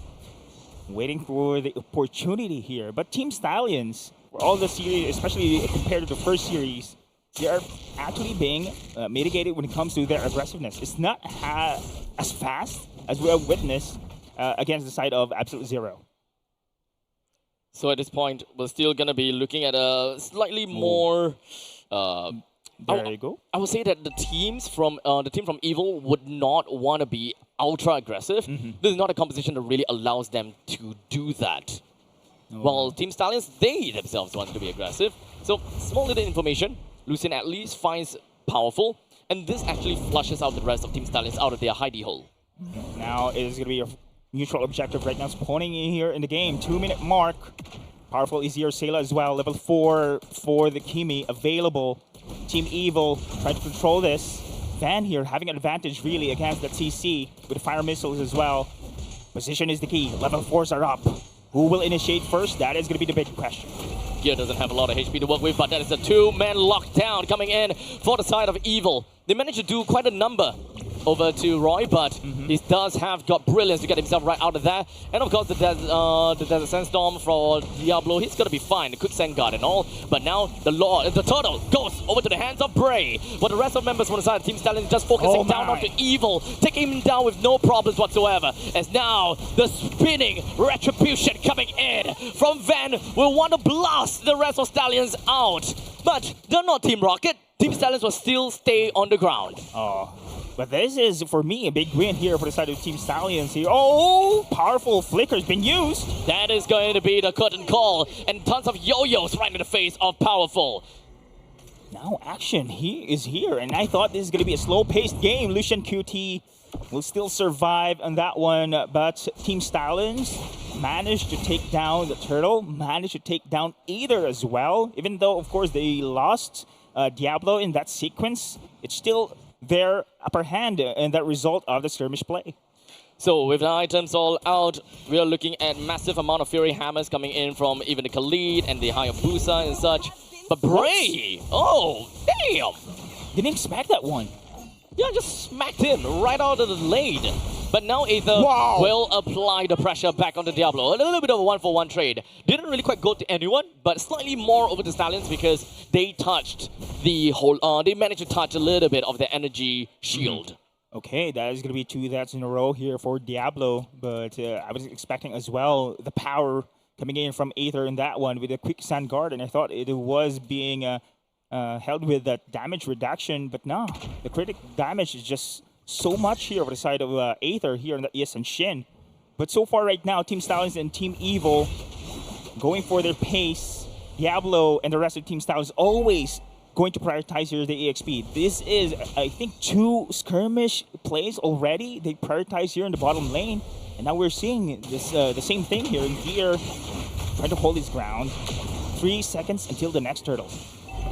waiting for the opportunity here. But Team Stallions, for all the series, especially compared to the first series, they are actually being mitigated when it comes to their aggressiveness. It's not as fast as we have witnessed against the side of Absolute Zero. So at this point, we're still going to be looking at a slightly more... there you go. I would say that the team from Evil would not want to be ultra aggressive. This is not a composition that really allows them to do that. While Team Stallions, they themselves want to be aggressive. So small little information, Lucian at least finds powerful, and this actually flushes out the rest of Team Stallions out of their hidey hole. Now it is going to be a neutral objective right now, spawning in here in the game. 2-minute mark. Powerful is here, Sayla as well. Level 4 for the Kimi available. Team Evil trying to control this. Van here having an advantage really against the TC with fire missiles as well. Position is the key. Level 4s are up. Who will initiate first? That is going to be the big question. Gear doesn't have a lot of HP to work with, but that is a 2-man lockdown coming in for the side of Evil. They managed to do quite a number over to Roy, but he does have got brilliance to get himself right out of there. And of course, the Desert Sandstorm for Diablo, he's gonna be fine. The Quicksand Guard and all. But now the Turtle goes over to the hands of Bray. But the rest of members from the side of Team Stallion just focusing down onto Evil, taking him down with no problems whatsoever. As now the spinning retribution coming in from Van will want to blast the rest of Stallions out. But they're not Team Rocket. Team Stallions will still stay on the ground. But this is, for me, a big win here for the side of Team Stallions here. Oh, powerful flicker's been used. That is going to be the curtain call. And tons of yo-yos right in the face of Powerful. Now action, he is here. And I thought this is going to be a slow-paced game. Lucian QT will still survive on that one. But Team Stallions managed to take down the Turtle, managed to take down Aether as well. Even though, of course, they lost Diablo in that sequence, it's still their upper hand in that result of the skirmish play. So with the items all out, we are looking at massive amount of Fury Hammers coming in from even the Khalid and the Hayabusa and such. But Bray, oh, damn! Didn't expect that one. Yeah, just smacked him right out of the lane. But now Aether will apply the pressure back onto Diablo. A little bit of a one-for-one trade. Didn't really quite go to anyone, but slightly more over the Stallions because they touched the whole... they managed to touch a little bit of the energy shield. Okay, that is going to be 2 deaths in a row here for Diablo. But I was expecting as well the power coming in from Aether in that one with a Quicksand Guard. And I thought it was being held with that damage reduction. But no, the critic damage is just so much here over the side of Aether here in the ES and Shin. But so far right now, Team Stallions and Team Evil going for their pace. Diablo and the rest of Team Stallions always going to prioritize here the EXP. This is, I think, 2 skirmish plays already. They prioritize here in the bottom lane. And now we're seeing this the same thing here in Gear trying to hold his ground. 3 seconds until the next turtle.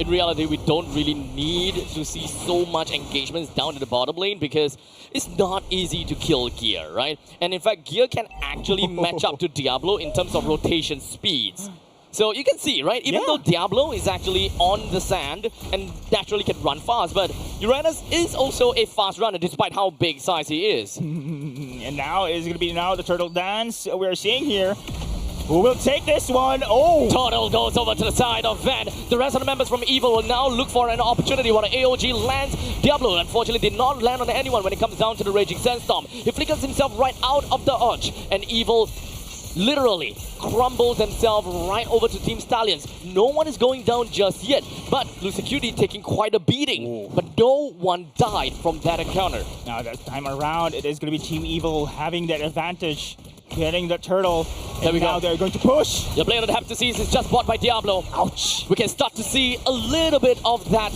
In reality, we don't really need to see so much engagements down in the bottom lane because it's not easy to kill Gear, right? And in fact, Gear can actually match up to Diablo in terms of rotation speeds. So you can see, right? Even though Diablo is actually on the sand and naturally can run fast, but Uranus is also a fast runner despite how big size he is. And now is going to be the turtle dance we're seeing here. Who will take this one? Oh! Turtle goes over to the side of Van. The rest of the members from Evil will now look for an opportunity when an AOG lands. Diablo, unfortunately, did not land on anyone when it comes down to the Raging Sandstorm. He flickers himself right out of the arch, and Evil literally crumbles himself right over to Team Stallions. No one is going down just yet, but Lucian QT taking quite a beating. But no one died from that encounter. Now, this time around, it is going to be Team Evil having that advantage. Getting the turtle. There we go. They're going to push. The player that have to see is just bought by Diablo. Ouch. We can start to see a little bit of that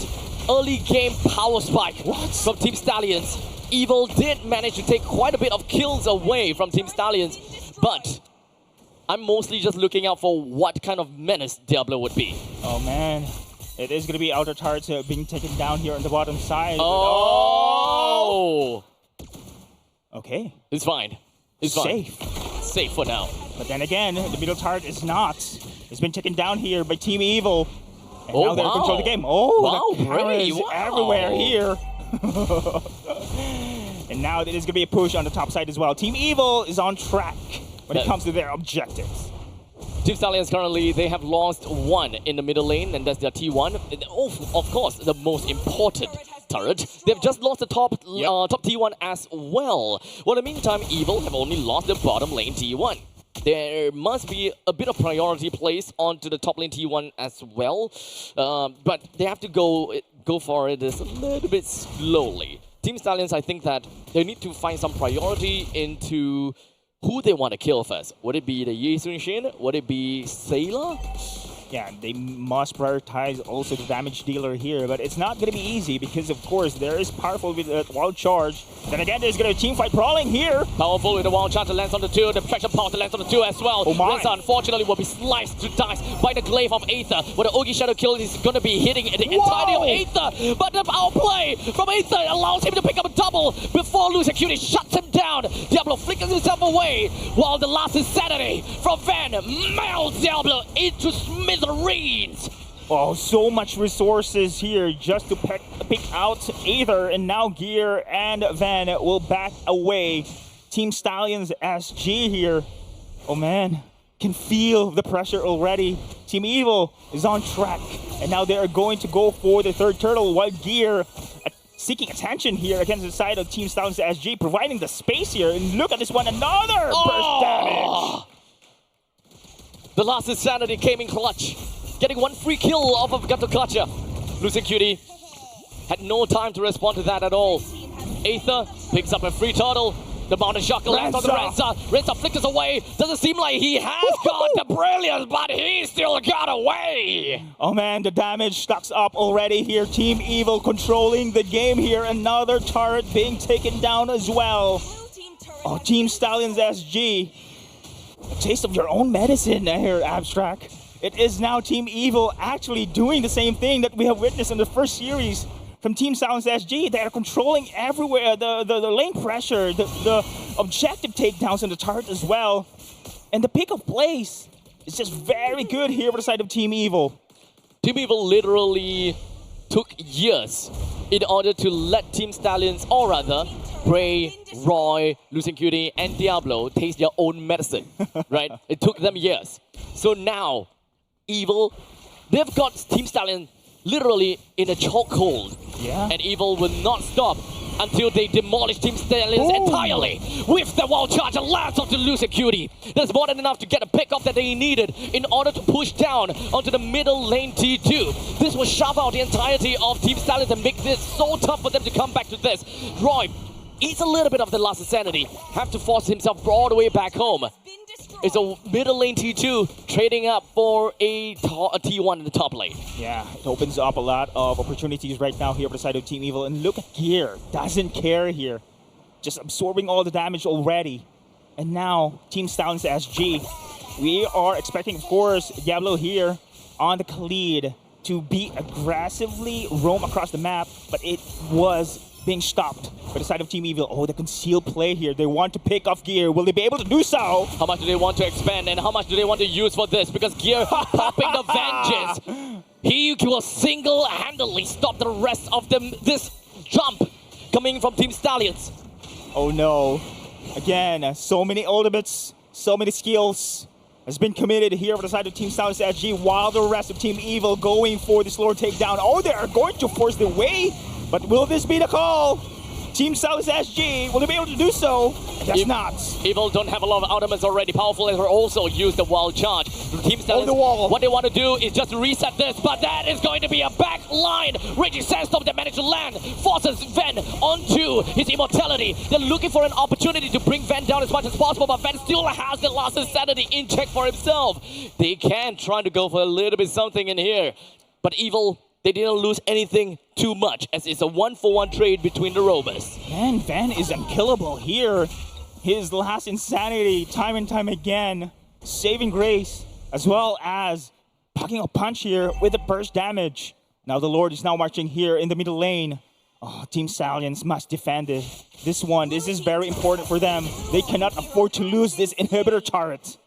early game power spike from Team Stallions. Evil did manage to take quite a bit of kills away from Team Stallions, But I'm mostly just looking out for what kind of menace Diablo would be. Oh man, it is going to be outer turrets being taken down here on the bottom side. Oh! Okay. It's fine. It's safe. Fine. Safe for now. But then again, the middle turret is not. It's been taken down here by Team Evil. And now they're controlling the game. Oh, wow, the carries everywhere here. And now it is going to be a push on the top side as well. Team Evil is on track when it comes to their objectives. Team Stallions currently, they have lost one in the middle lane, and that's their T1. Of course, the most important turret. They've just lost the top T1 as well. Well, in the meantime, Evil have only lost the bottom lane T1. There must be a bit of priority placed onto the top lane T1 as well. But they have to go for it a little bit slowly. Team Stallions, I think that they need to find some priority into who they want to kill first. Would it be the Yi Sun-shin? Would it be Sailor? Yeah, they must prioritize also the damage dealer here, but it's not going to be easy because, of course, there is powerful with the wild charge. Then again, there's going to be a team fight brawling here. Powerful with the wild charge that lands on the 2, the pressure power that lands on the 2 as well. Oh my. Reza, unfortunately, will be sliced to dice by the glaive of Aether, where the Ogi Shadow Kill is going to be hitting the entirety of Aether. But the power play from Aether allows him to pick up a double before Lucian Cutie shuts him down. Diablo flickers himself away, while the last insanity from Van melts Diablo into smithereens. Oh, so much resources here just to pick out Aether, and now Gear and Van will back away. Team Stallions SG here. Oh man, can feel the pressure already. Team Evil is on track, and now they are going to go for the third turtle, while Gear seeking attention here against the side of Team Stallions SG, providing the space here. And look at this one, another burst damage. The last insanity came in clutch, getting one free kill off of Gato Gotcha. Lucian Cutie had no time to respond to that at all. Aether picks up a free turtle. The mountain shock lands on the Renza. Renza flickers away. Doesn't seem like he has got the brilliance, but he still got away. Oh man, the damage stacks up already here. Team Evil controlling the game here. Another turret being taken down as well. Oh, Team Stallions SG. A taste of your own medicine here, Abstract. It is now Team Evil actually doing the same thing that we have witnessed in the first series from Team Stallions SG. They are controlling everywhere, the lane pressure, the objective takedowns in the turret as well. And the pick of place is just very good here for the side of Team Evil. Team Evil literally took years in order to let Team Stallions, or rather, Bray, Roy, Lucian Cutie, and Diablo taste their own medicine, right? It took them years. So now, Evil, they've got Team Stallion literally in a chokehold. Yeah. And Evil will not stop until they demolish Team Stallions entirely. With the wall charge and lands onto Lucian Cutie. That's more than enough to get a pick-off that they needed in order to push down onto the middle lane T2. This will shove out the entirety of Team Stallions and make this so tough for them to come back to this. Roy eats a little bit of the last insanity, have to force himself all the way back home. It's a middle lane T2 trading up for a T1 in the top lane. Yeah, it opens up a lot of opportunities right now here for the side of Team Evil. And look at Gear, doesn't care here. Just absorbing all the damage already. And now, Team Stallions SG. We are expecting, of course, Diablo here on the lead to be aggressively roam across the map, but it was being stopped by the side of Team Evil. Oh, the concealed play here. They want to pick off Gear. Will they be able to do so? How much do they want to expand and how much do they want to use for this? Because Gear popping the vengeance. He will single-handedly stop the rest of them. This jump coming from Team Stallions. Oh no. Again, so many ultimates, so many skills has been committed here on the side of Team Stallions SG, while the rest of Team Evil going for the slower takedown. Oh, they are going to force their way. But will this be the call? Team Stallions SG, will they be able to do so? I guess not. Evil don't have a lot of ultimates already. Powerful and also use the wild charge. Team Stallions, the wall. What they want to do is just reset this, but that is going to be a back line. Raging Sandstorm that managed to land forces Ven onto his immortality. They're looking for an opportunity to bring Ven down as much as possible, but Ven still has the last insanity in check for himself. They can try to go for a little bit something in here, but Evil, they didn't lose anything too much, as it's a 1-for-1 trade between the roamers. Man, Van is unkillable here. his last insanity time and time again, saving grace, as well as packing a punch here with the burst damage. Now the Lord is now marching here in the middle lane. Oh, Team Stallions must defend it. This is very important for them. They cannot afford to lose this inhibitor turret.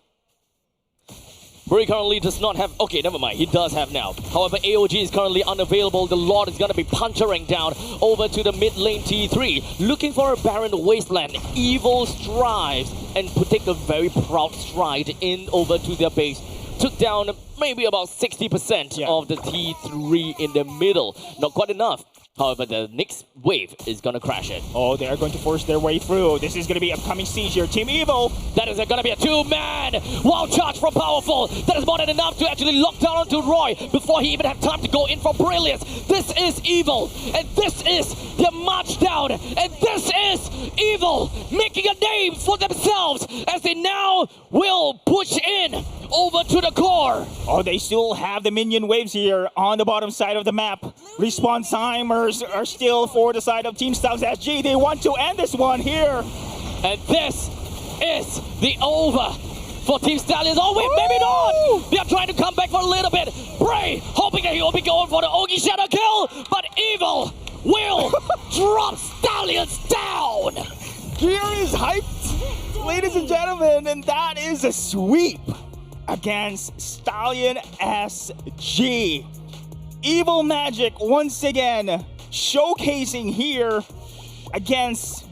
Bray currently does not have... Okay, never mind. He does have now. However, AOG is currently unavailable. The Lord is going to be puncturing down over to the mid lane T3. Looking for a barren wasteland. Evil strives and take a very proud stride in over to their base. Took down maybe about 60% of the T3 in the middle. Not quite enough. However, the next wave is going to crash it. Oh, they are going to force their way through. This is going to be upcoming siege here. Team Evil. That is going to be a two-man wild charge from Powerful. That is more than enough to actually lock down onto Roy before he even have time to go in for Brilliance. This is Evil, and this is their march down, and this is Evil making a name for themselves as they now will push in over to the core. Oh, they still have the minion waves here on the bottom side of the map. Respawn timers are still for the side of Team Stallions SG. They want to end this one here. And this is the over for Team Stallions. Oh wait, maybe not! They are trying to come back for a little bit. Bray hoping that he will be going for the Ogi Shadow kill, but Evil will drop Stallions down! Gear is hyped, ladies and gentlemen, and that is a sweep against Stallion SG. Evil Magic once again showcasing here against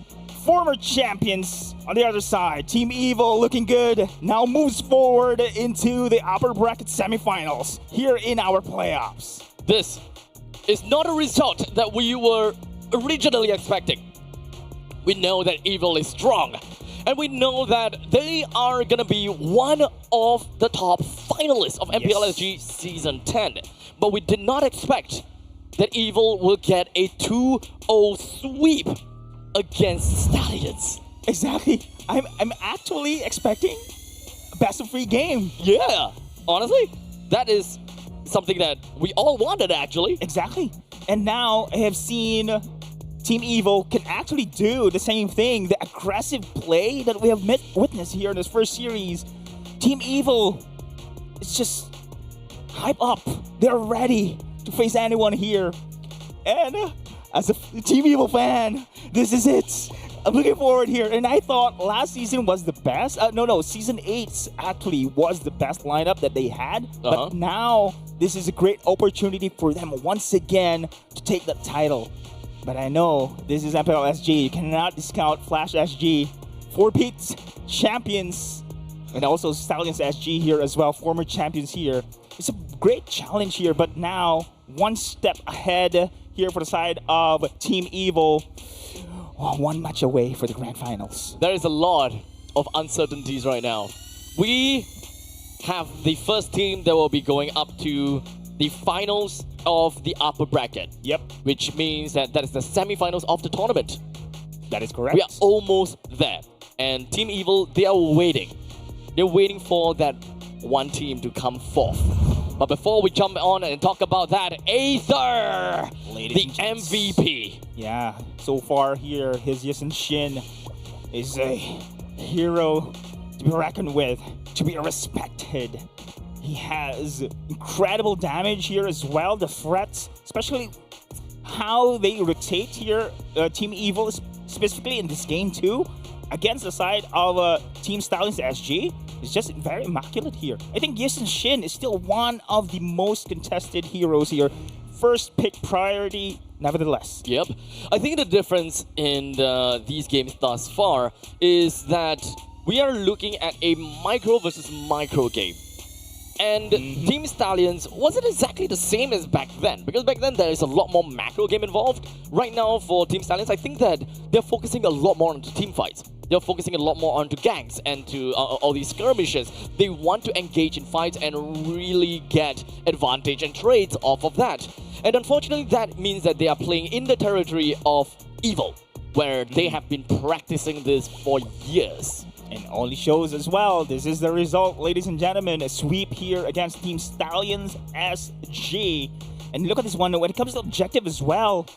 former champions on the other side. Team Evil looking good, now moves forward into the upper bracket semifinals here in our playoffs. This is not a result that we were originally expecting. We know that Evil is strong, and we know that they are going to be one of the top finalists of MPL SG Season 10. But we did not expect that Evil will get a 2-0 sweep against Stallions. Exactly. I'm actually expecting a best-of-3 game. Yeah, honestly, that is something that we all wanted, actually. Exactly. And now I have seen Team Evil can actually do the same thing, the aggressive play that we have witnessed here in this first series. Team Evil is just hype up. They're ready to face anyone here. And as a Team Evil fan, this is it. I'm looking forward here. And I thought last season was the best. No, Season 8 actually was the best lineup that they had. But now this is a great opportunity for them once again to take that title. But I know this is MPL SG. You cannot discount Flash SG. 4-peat champions. And also Stallions SG here as well. Former champions here. It's a great challenge here. But now, one step ahead here for the side of Team Evil. One match away for the grand finals. There is a lot of uncertainties right now. We have the first team that will be going up to the finals of the upper bracket. Yep. Which means that is the semifinals of the tournament. That is correct. We are almost there. And Team Evil, they are waiting. They're waiting for that one team to come forth. But before we jump on and talk about that, Aether, the MVP. Yeah, so far here, his Yasin Shin is a hero to be reckoned with, to be respected. He has incredible damage here as well. The threats, especially how they rotate here, Team Evil, specifically in this game too, against the side of Team Stallions SG, is just very immaculate here. I think Yasin Shin is still one of the most contested heroes here. First pick priority, nevertheless. Yep. I think the difference in these games thus far is that we are looking at a micro versus micro game. And Team Stallions wasn't exactly the same as back then, because back then there is a lot more macro game involved. Right now for Team Stallions, I think that they're focusing a lot more on the team fights. They're focusing a lot more onto ganks and to all these skirmishes. They want to engage in fights and really get advantage and trades off of that. And unfortunately, that means that they are playing in the territory of Evil, where they have been practicing this for years. And only shows as well. This is the result, ladies and gentlemen. A sweep here against Team Stallions SG. And look at this one. When it comes to objective as well,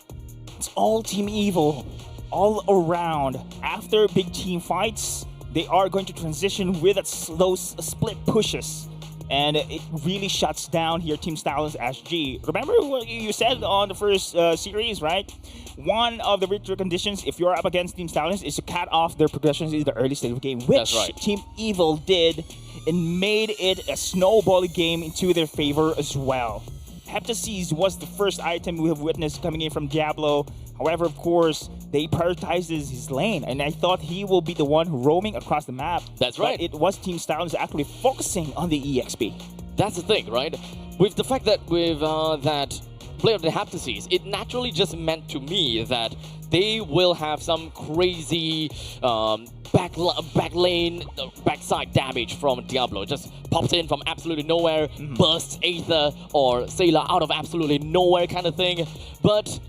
it's all Team Evil. all around. After big team fights, they are going to transition with those split pushes. And it really shuts down here Team Stallions SG. Remember what you said on the first series, right? One of the victory conditions, if you're up against Team Stallions, is to cut off their progressions in the early stage of the game, which Team Evil did and made it a snowball game into their favor as well. Heptases was the first item we have witnessed coming in from Diablo. However, of course, they prioritizes his lane, and I thought he will be the one roaming across the map. That's right. But it was Team Stallions actually focusing on the EXP. That's the thing, right? With the fact that with that play of the Heptases, it naturally just meant to me that they will have some crazy back lane, backside damage from Diablo. Just pops in from absolutely nowhere, bursts Aether or Sailor out of absolutely nowhere kind of thing. But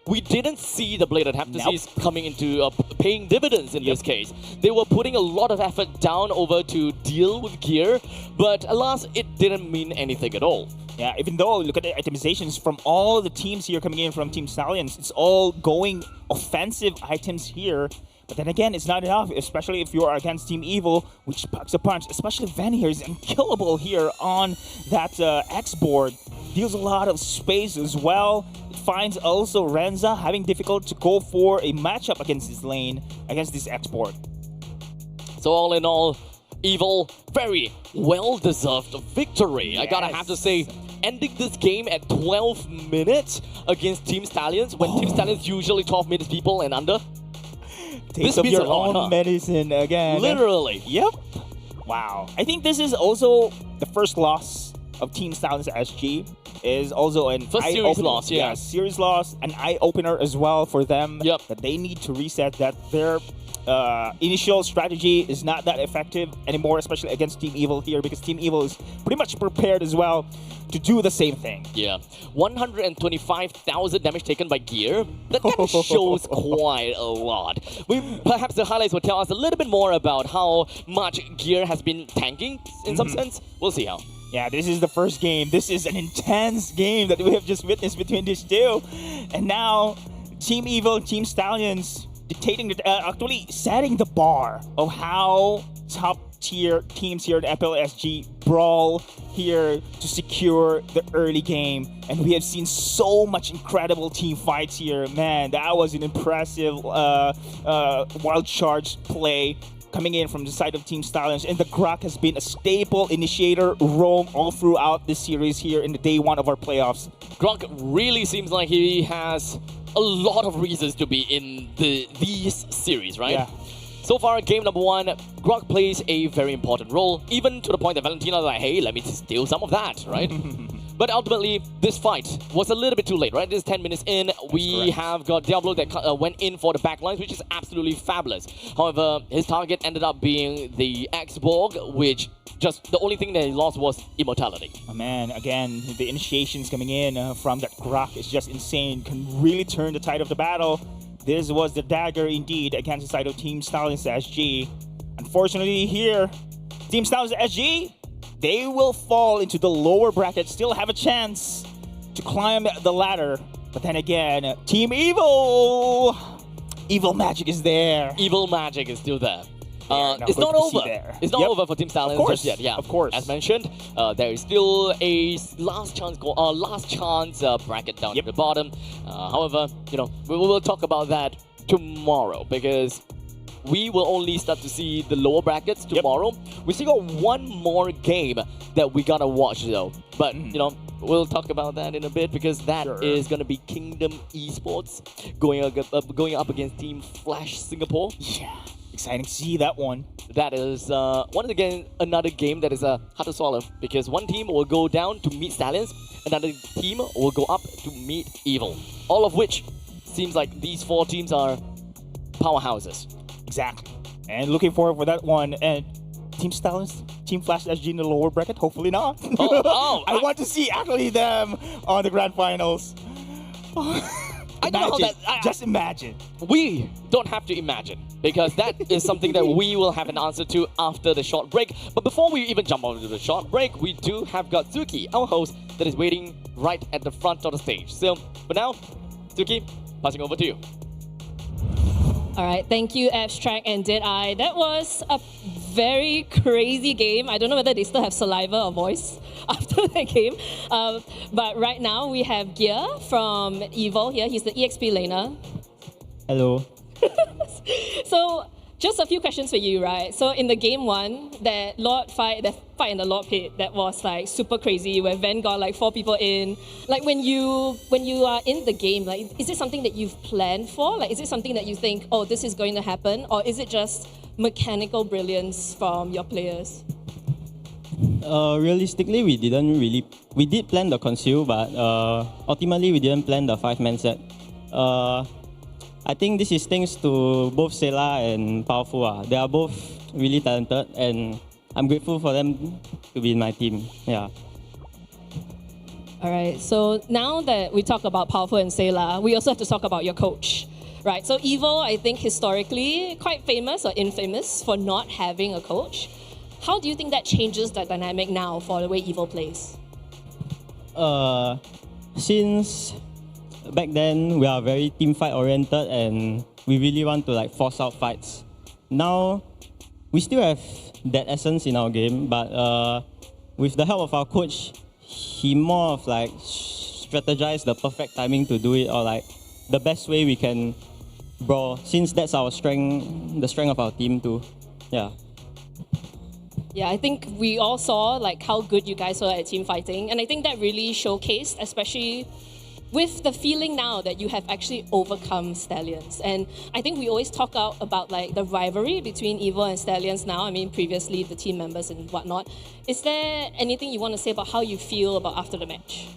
we didn't see the Bladed Heptases coming into paying dividends in this case. They were putting a lot of effort down over to deal with gear, but alas, it didn't mean anything at all. Yeah, even though look at the itemizations from all the teams here coming in from Team Stallions, it's all going offensive items here. But then again, it's not enough, especially if you're against Team Evil, which packs a punch. Especially Ven here is unkillable here on that X board. Deals a lot of space as well. It finds also Renza having difficult to go for a matchup against this lane, against this X board. So all in all, Evil, very well-deserved victory. Yes. I gotta have to say, ending this game at 12 minutes against Team Stallions, when Team Stallions usually 12 minutes people and under. This means your own medicine again. Literally. Yep. Wow. I think this is also the first loss of Team Stallions SG. Is also an series loss, yeah. Series loss, an eye-opener as well for them. Yep. That they need to reset that their initial strategy is not that effective anymore, especially against Team Evil here, because Team Evil is pretty much prepared as well to do the same thing. Yeah, 125,000 damage taken by gear. That kind of shows quite a lot. Perhaps the highlights will tell us a little bit more about how much gear has been tanking in some sense. We'll see how. Yeah, this is the first game. This is an intense game that we have just witnessed between these two. And now, Team Evil, Team Stallions dictating, actually setting the bar of how top-tier teams here at MPL SG brawl here to secure the early game. And we have seen so much incredible team fights here. Man, that was an impressive wild charge play coming in from the side of Team Stallions, and the Grok has been a staple initiator roam all throughout this series here in the day one of our playoffs. Grok really seems like he has a lot of reasons to be in these series, right? Yeah. So far, game number one, Grok plays a very important role, even to the point that Valentina's like, hey, let me steal some of that, right? But ultimately, this fight was a little bit too late, right? This is 10 minutes in. We have got Diablo that went in for the backlines, which is absolutely fabulous. However, his target ended up being the X-Borg, which just the only thing that he lost was immortality. Oh man, again, the initiations coming in from that Grok is just insane. Can really turn the tide of the battle. This was the dagger indeed against the side of Team Stallions SG. Unfortunately here, Team Stallions SG, they will fall into the lower bracket, still have a chance to climb the ladder. But then again, Team Evil! Evil magic is there. Evil magic is still there. It's not over. It's not over for Team Stallions just yet. Yeah, of course. As mentioned, there is still a last chance bracket down at the bottom. However, you know, we will talk about that tomorrow because we will only start to see the lower brackets tomorrow. We still got one more game that we gotta watch though. But you know, we'll talk about that in a bit because that is gonna be Kingdom Esports going up against Team Flash Singapore. Yeah. Exciting to see that one. That is another game that is hard to swallow because one team will go down to meet Stallions, another team will go up to meet Evil. All of which seems like these four teams are powerhouses. Exactly. And looking forward for that one. And Team Stallions, Team Flash SG in the lower bracket? Hopefully not. I want to see actually them on the grand finals. I don't know how that, just imagine. We don't have to imagine because that is something that we will have an answer to after the short break. But before we even jump onto the short break, we do have got Suki, our host, that is waiting right at the front of the stage. So for now, Suki, passing over to you. All right, thank you, Abstract and Did I. That was a very crazy game. I don't know whether they still have saliva or voice after that game. But right now we have Gear from Evil here. He's the EXP laner. Hello. So, just a few questions for you, right? So in the game one, that fight in the Lord Pit, that was like super crazy, where Ven got like 4 people in. Like when you are in the game, like is it something that you've planned for? Like is it something that you think, oh, this is going to happen, or is it just mechanical brilliance from your players? Realistically, we did plan the conceal, but ultimately we didn't plan the 5-man set. I think this is thanks to both Sela and Powerful. They are both really talented, and I'm grateful for them to be in my team. Yeah. All right, so now that we talk about Powerful and Sela, we also have to talk about your coach, right? So Evil, I think historically, quite famous or infamous for not having a coach. How do you think that changes the dynamic now for the way Evil plays? Since back then we are very team fight oriented and we really want to like force out fights. Now we still have that essence in our game, but with the help of our coach, he more of like strategize the perfect timing to do it, or like the best way we can brawl, since that's our strength, the strength of our team too. Yeah. Yeah, I think we all saw like how good you guys were at team fighting, and I think that really showcased, especially with the feeling now that you have actually overcome Stallions. And I think we always talk about like the rivalry between Evil and Stallions now. I mean, previously the team members and whatnot. Is there anything you want to say about how you feel about after the match?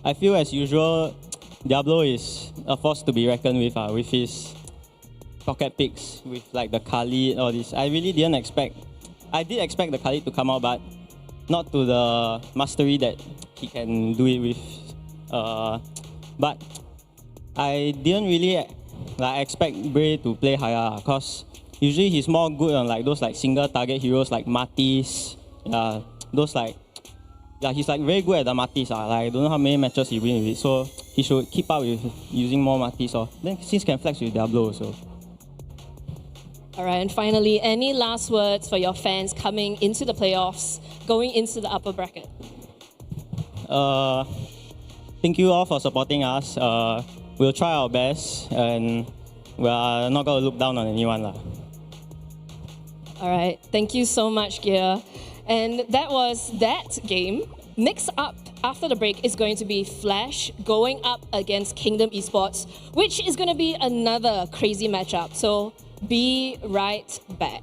I feel as usual, Diablo is a force to be reckoned with his pocket picks, with like the Khalid, all this. I really didn't expect. I did expect the Khalid to come out, but not to the mastery that he can do it with. But I didn't really like expect Bray to play higher, because usually he's more good on like those like single target heroes like Matisse. Those like he's like very good at the Matisse. Like I don't know how many matches he wins with it, so he should keep up with using more Matisse. Or then since can flex with Diablo also. All right, and finally, any last words for your fans coming into the playoffs, going into the upper bracket? Thank you all for supporting us. We'll try our best, and we are not going to look down on anyone. All right, thank you so much, Gear. And that was that game. Next up, after the break, is going to be Flash going up against Kingdom Esports, which is going to be another crazy matchup. So be right back.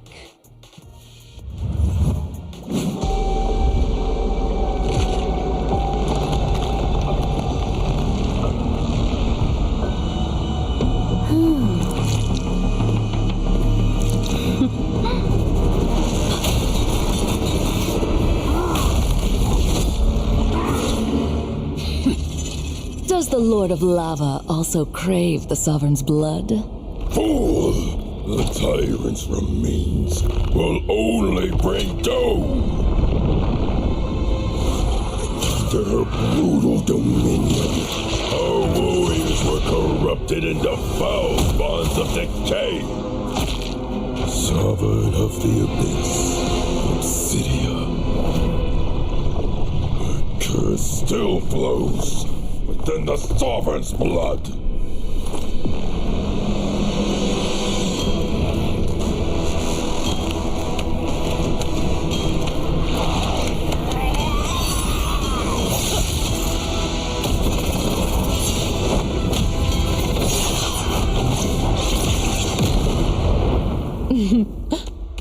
Does the Lord of Lava also crave the Sovereign's blood? Fool! The tyrant's remains will only bring doom! Under her brutal dominion, our warriors were corrupted into foul bonds of decay. Sovereign of the Abyss, Obsidia. Her curse still flows within the Sovereign's blood.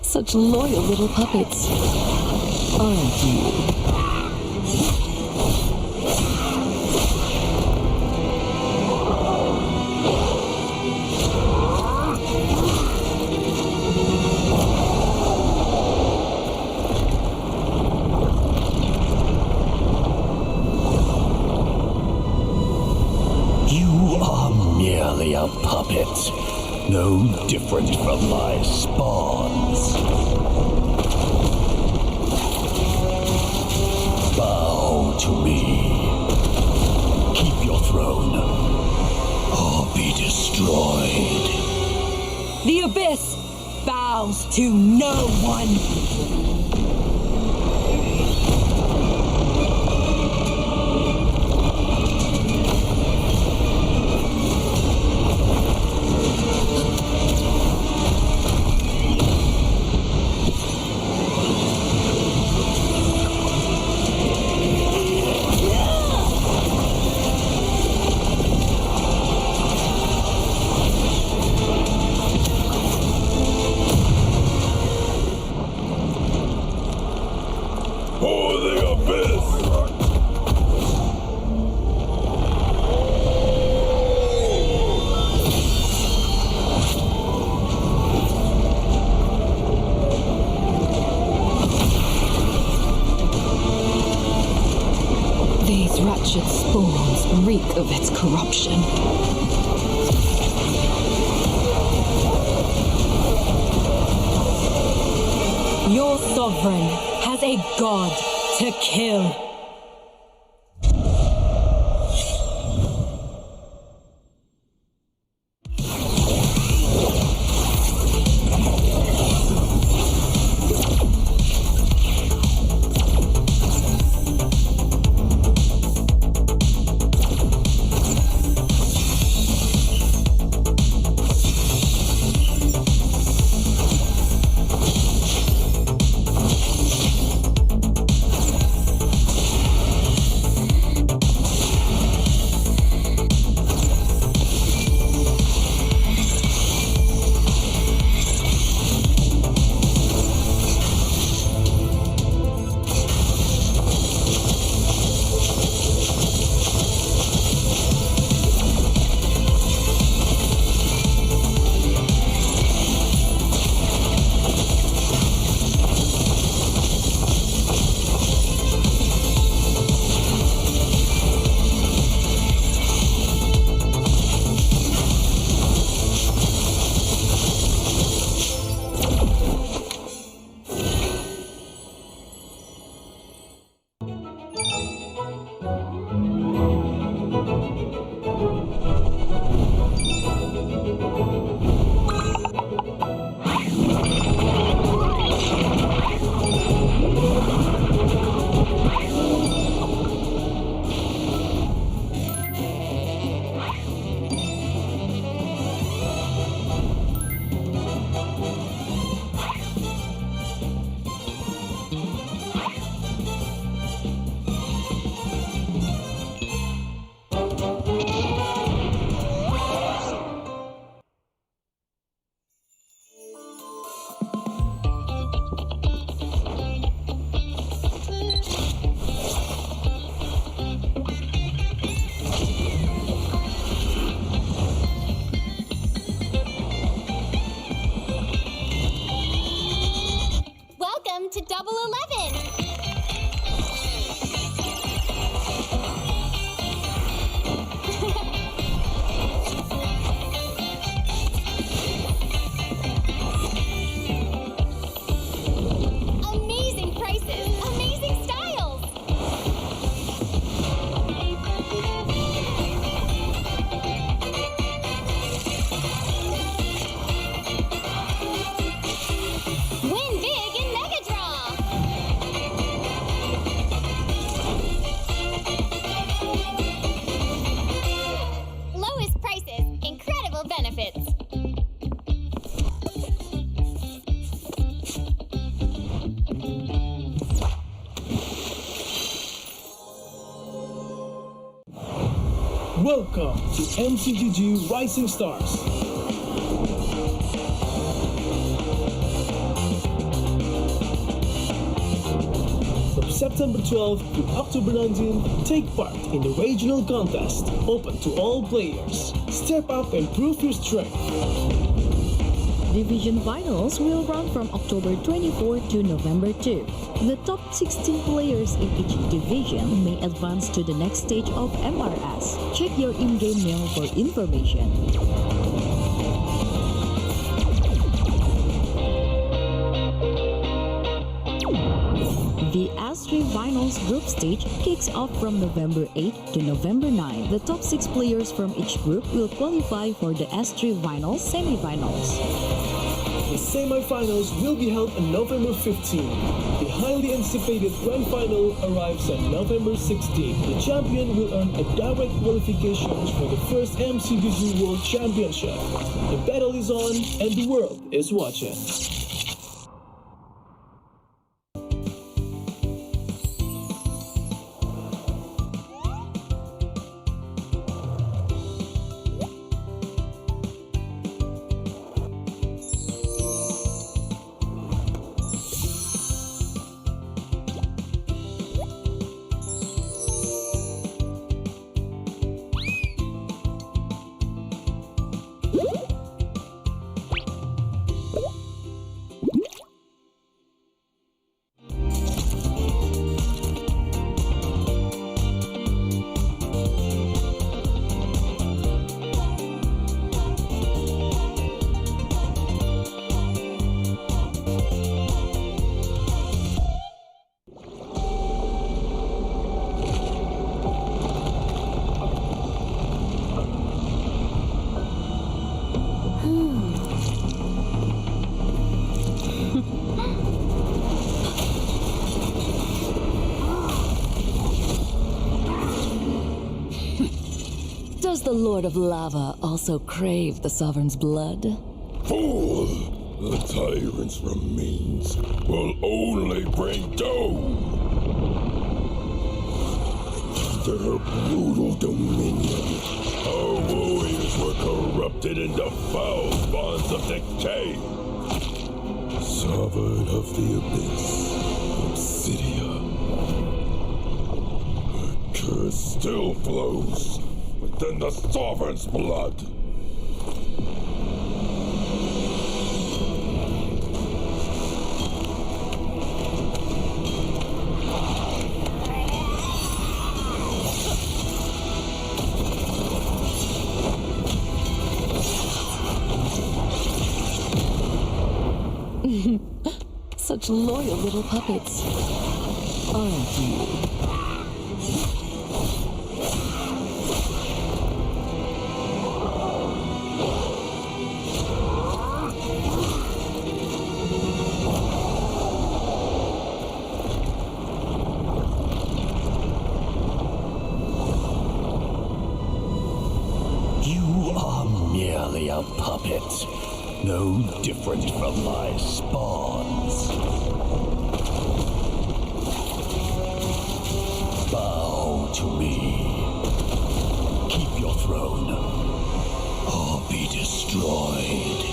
Such loyal little puppets, aren't you? You are merely a puppet, no different from my spawns. Bow to me. Keep your throne, or be destroyed. to no one. For the abyss! These wretched spawns reek of its corruption. Your sovereign has a god to kill. To Double 11. Amazing prices, amazing styles. Win big in Mega Draw. Lowest prices, incredible benefits. Welcome to MCGG Rising Stars. From September 12th to October 19th, take part in the regional contest, open to all players. Step up and prove your strength. Division finals will run from October 24 to November 2. The top 16 players in each division may advance to the next stage of MRS. Check your in-game mail for information. The S3 Finals group stage kicks off from November 8 to November 9. The top 6 players from each group will qualify for the S3 Finals semifinals. The semi-finals will be held on November 15. The highly anticipated grand final arrives on November 16. The champion will earn a direct qualifications for the first MCBG World Championship. The battle is on and the world is watching. Does the Lord of Lava also crave the Sovereign's blood? Fool! The tyrant's remains will only bring doom! Their brutal dominion, our warriors were corrupted into foul bonds of decay. Sovereign of the Abyss, Obsidia. The curse still flows within the Sovereign's blood. Such loyal little puppets, aren't you? You are merely a puppet, no different from my spawns. Bow to me. Keep your throne, or be destroyed.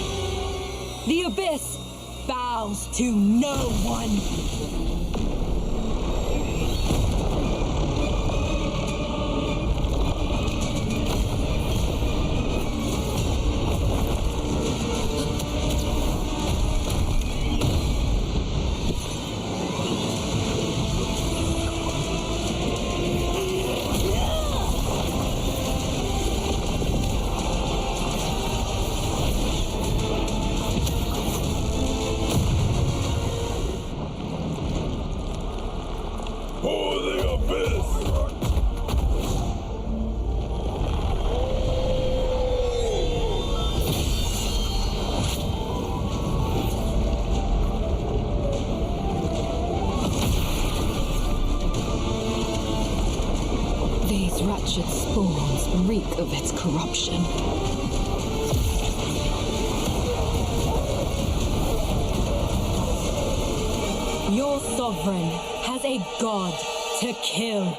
The Abyss bows to no one. For the Abyss! These wretched spawns reek of its corruption. Your sovereign has a god to kill.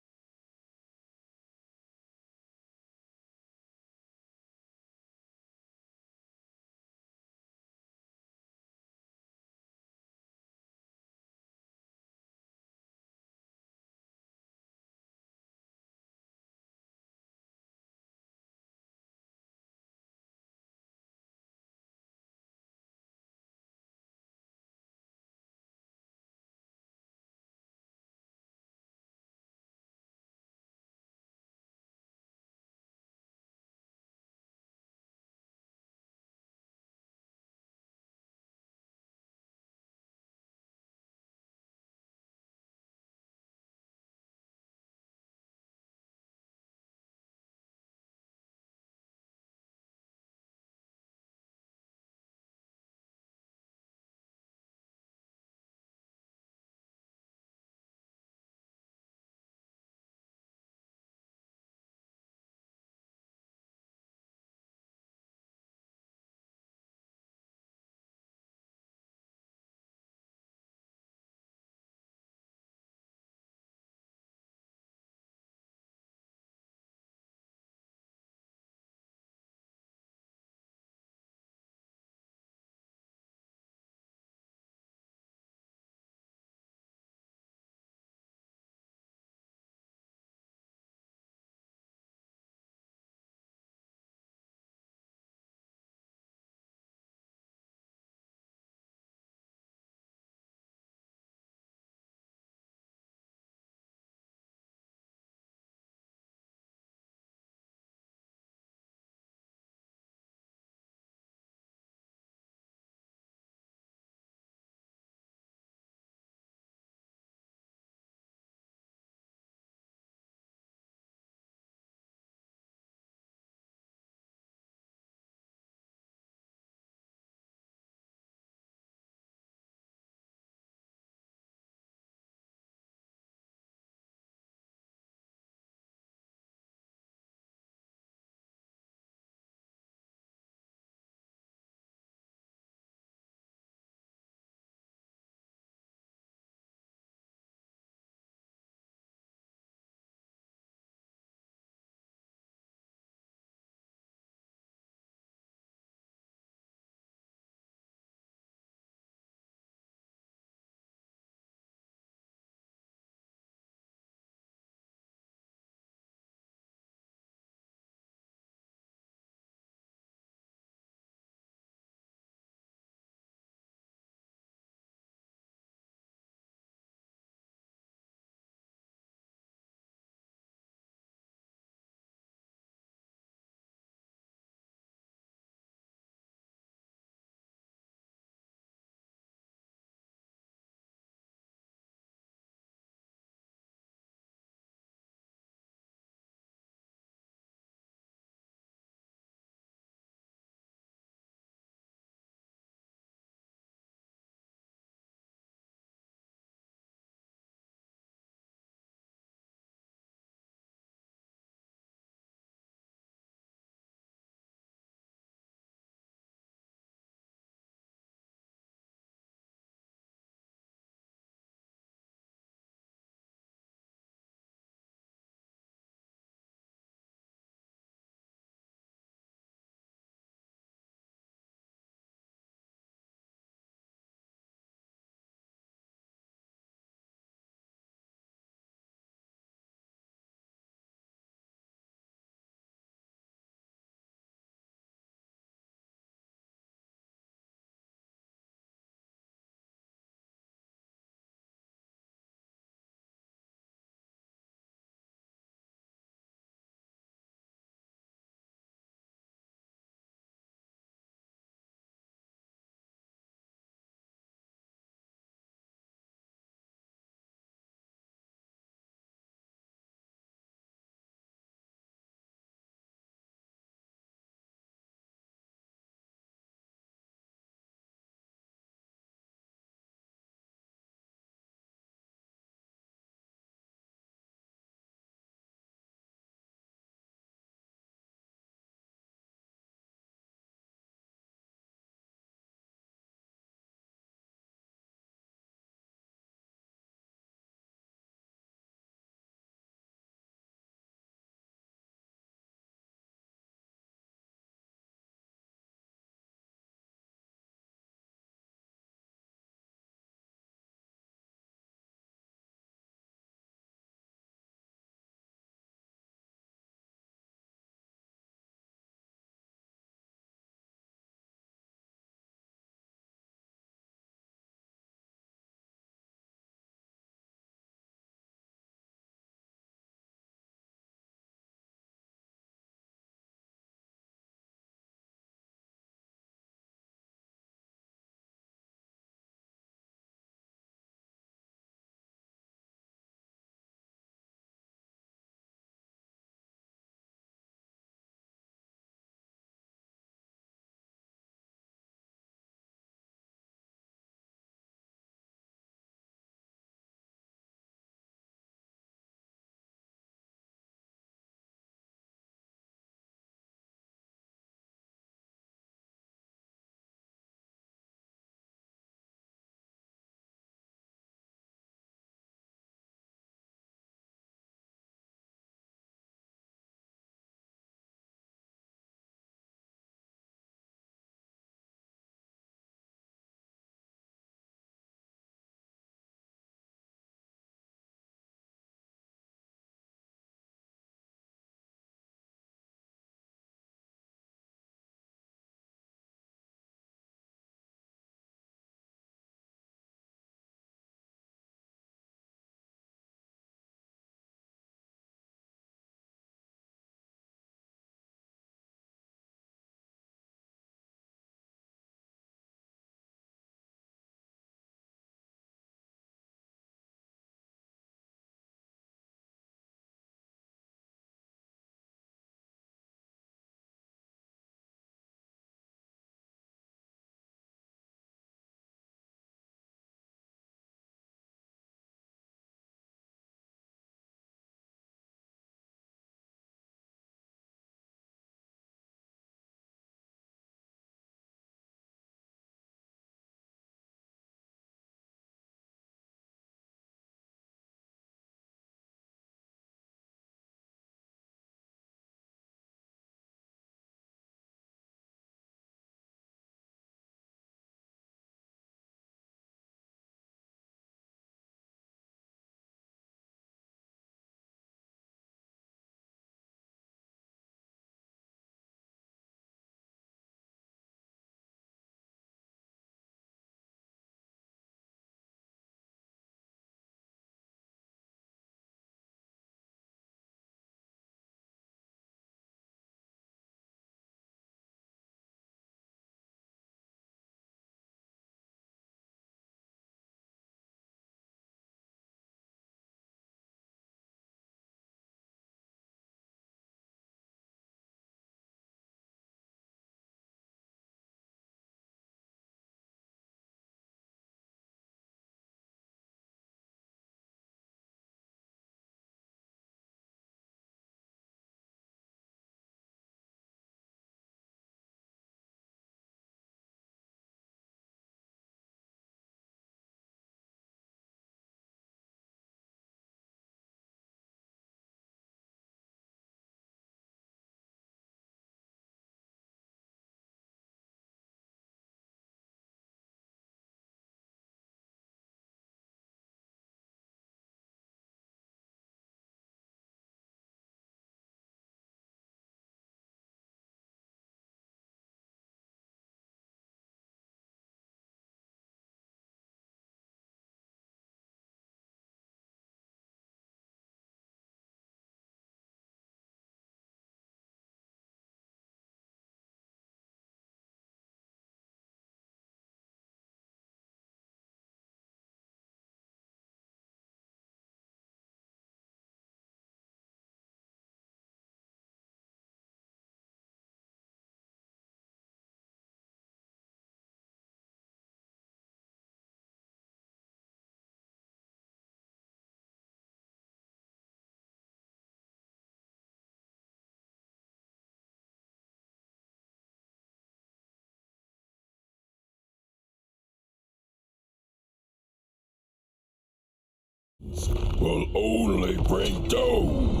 will only bring doom.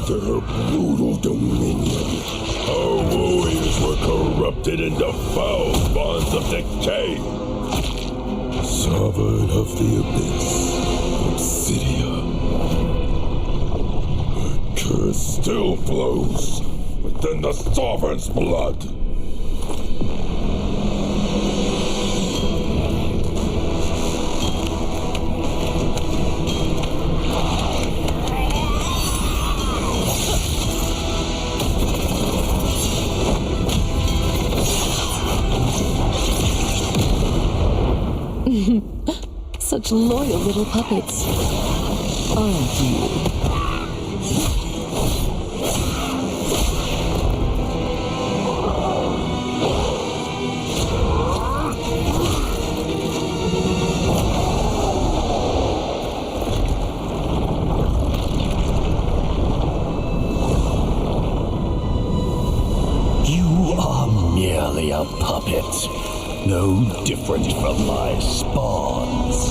Their brutal dominion. Our warriors were corrupted into foul bonds of decay. Sovereign of the Abyss, Obsidia. The curse still flows within the Sovereign's blood. Such loyal little puppets. Aren't you? You are merely a puppet, no different from my spawns.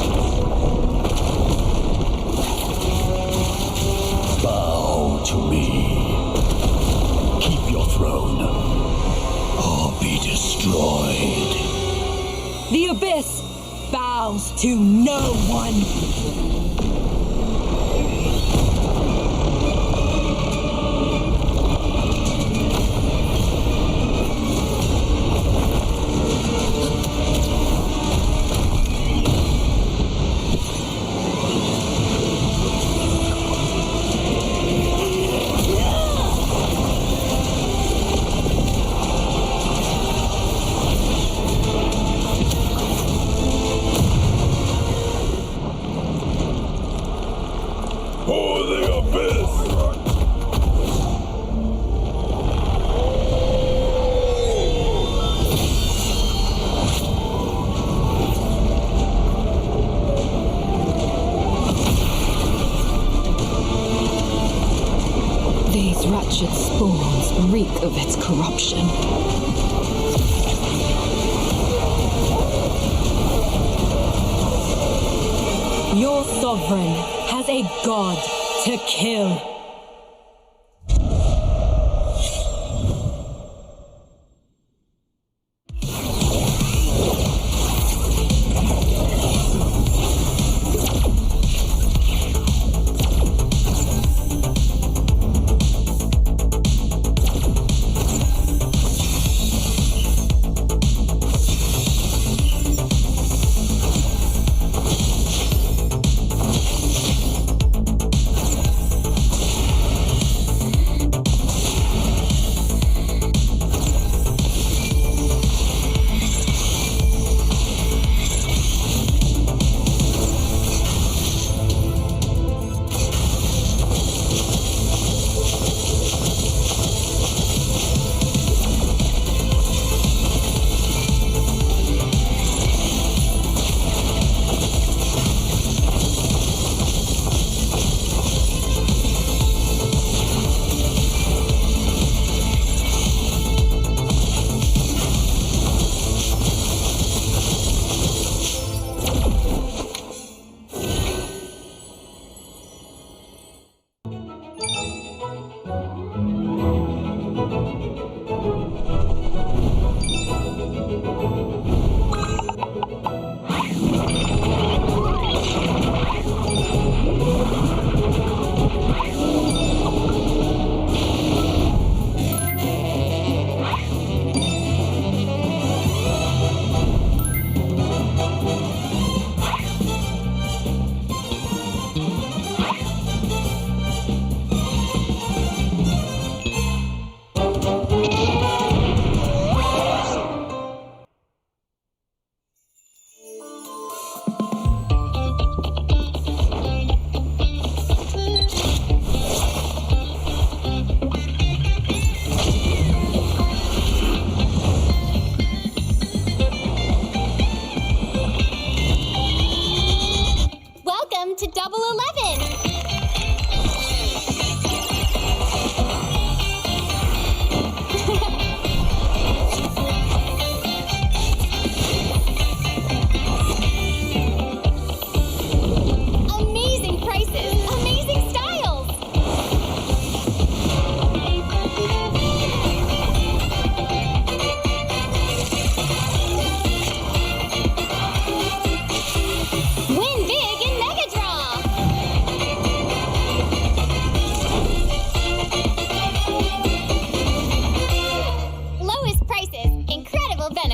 Bow to me. Keep your throne, or be destroyed. The Abyss bows to no one. For the Abyss! These wretched spawns reek of its corruption. Your sovereign has a god to kill.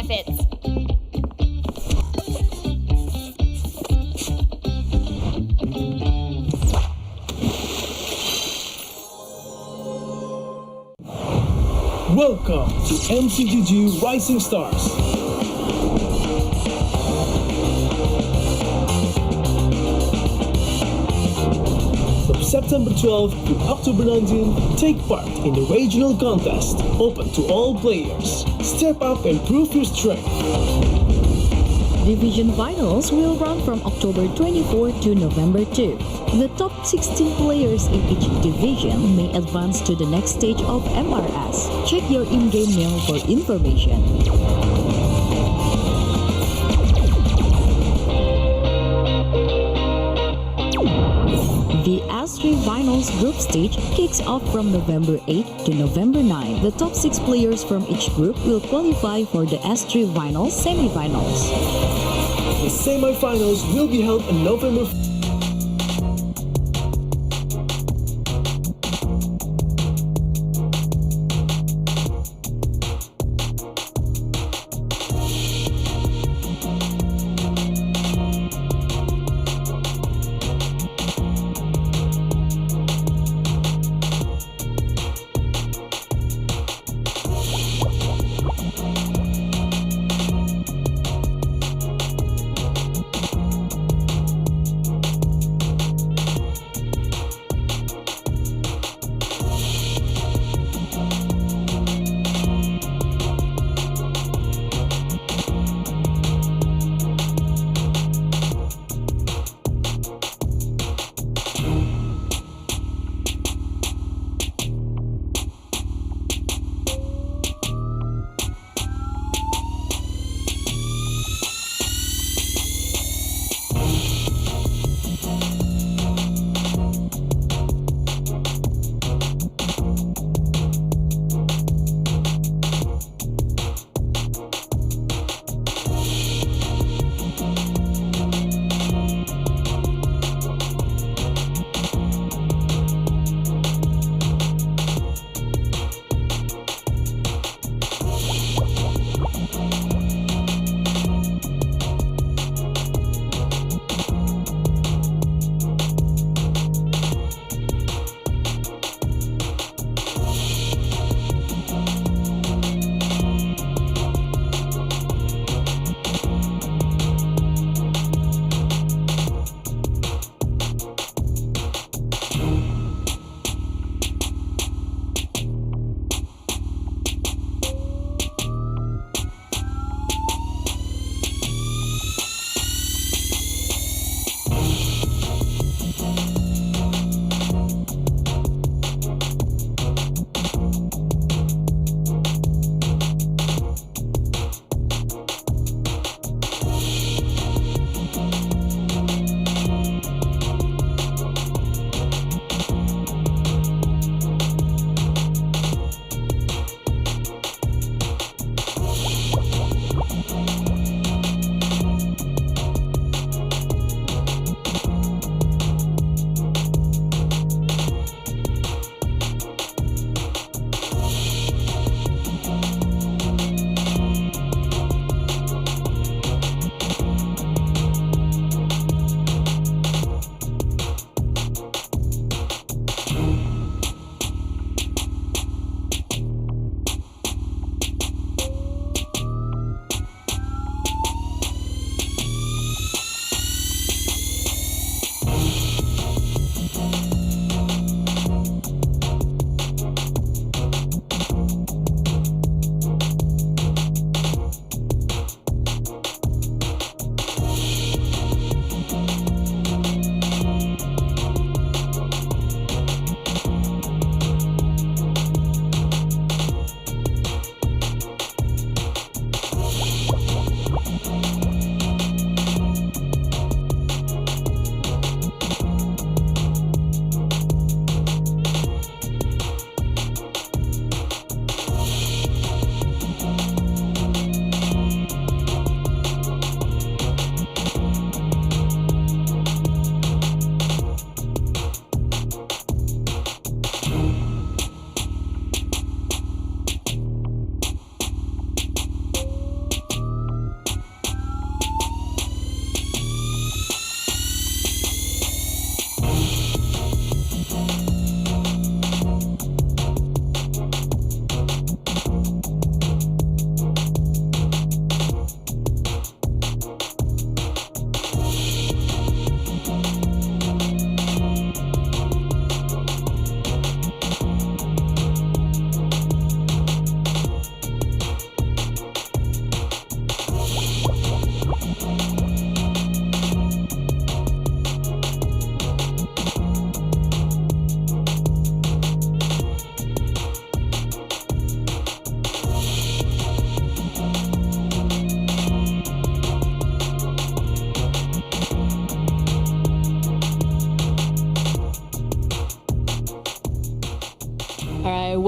benefits. Welcome to MCGG Rising Stars. From September 12th to October 19th, take part in the regional contest, open to all players. Step up and prove your strength. Division finals will run from October 24 to November 2. The top 16 players in each division may advance to the next stage of MRS. Check your in-game mail for information. The S3 Finals group stage kicks off from November 8 to November 9. The top 6 players from each group will qualify for the S3 Finals semifinals. The semifinals will be held on November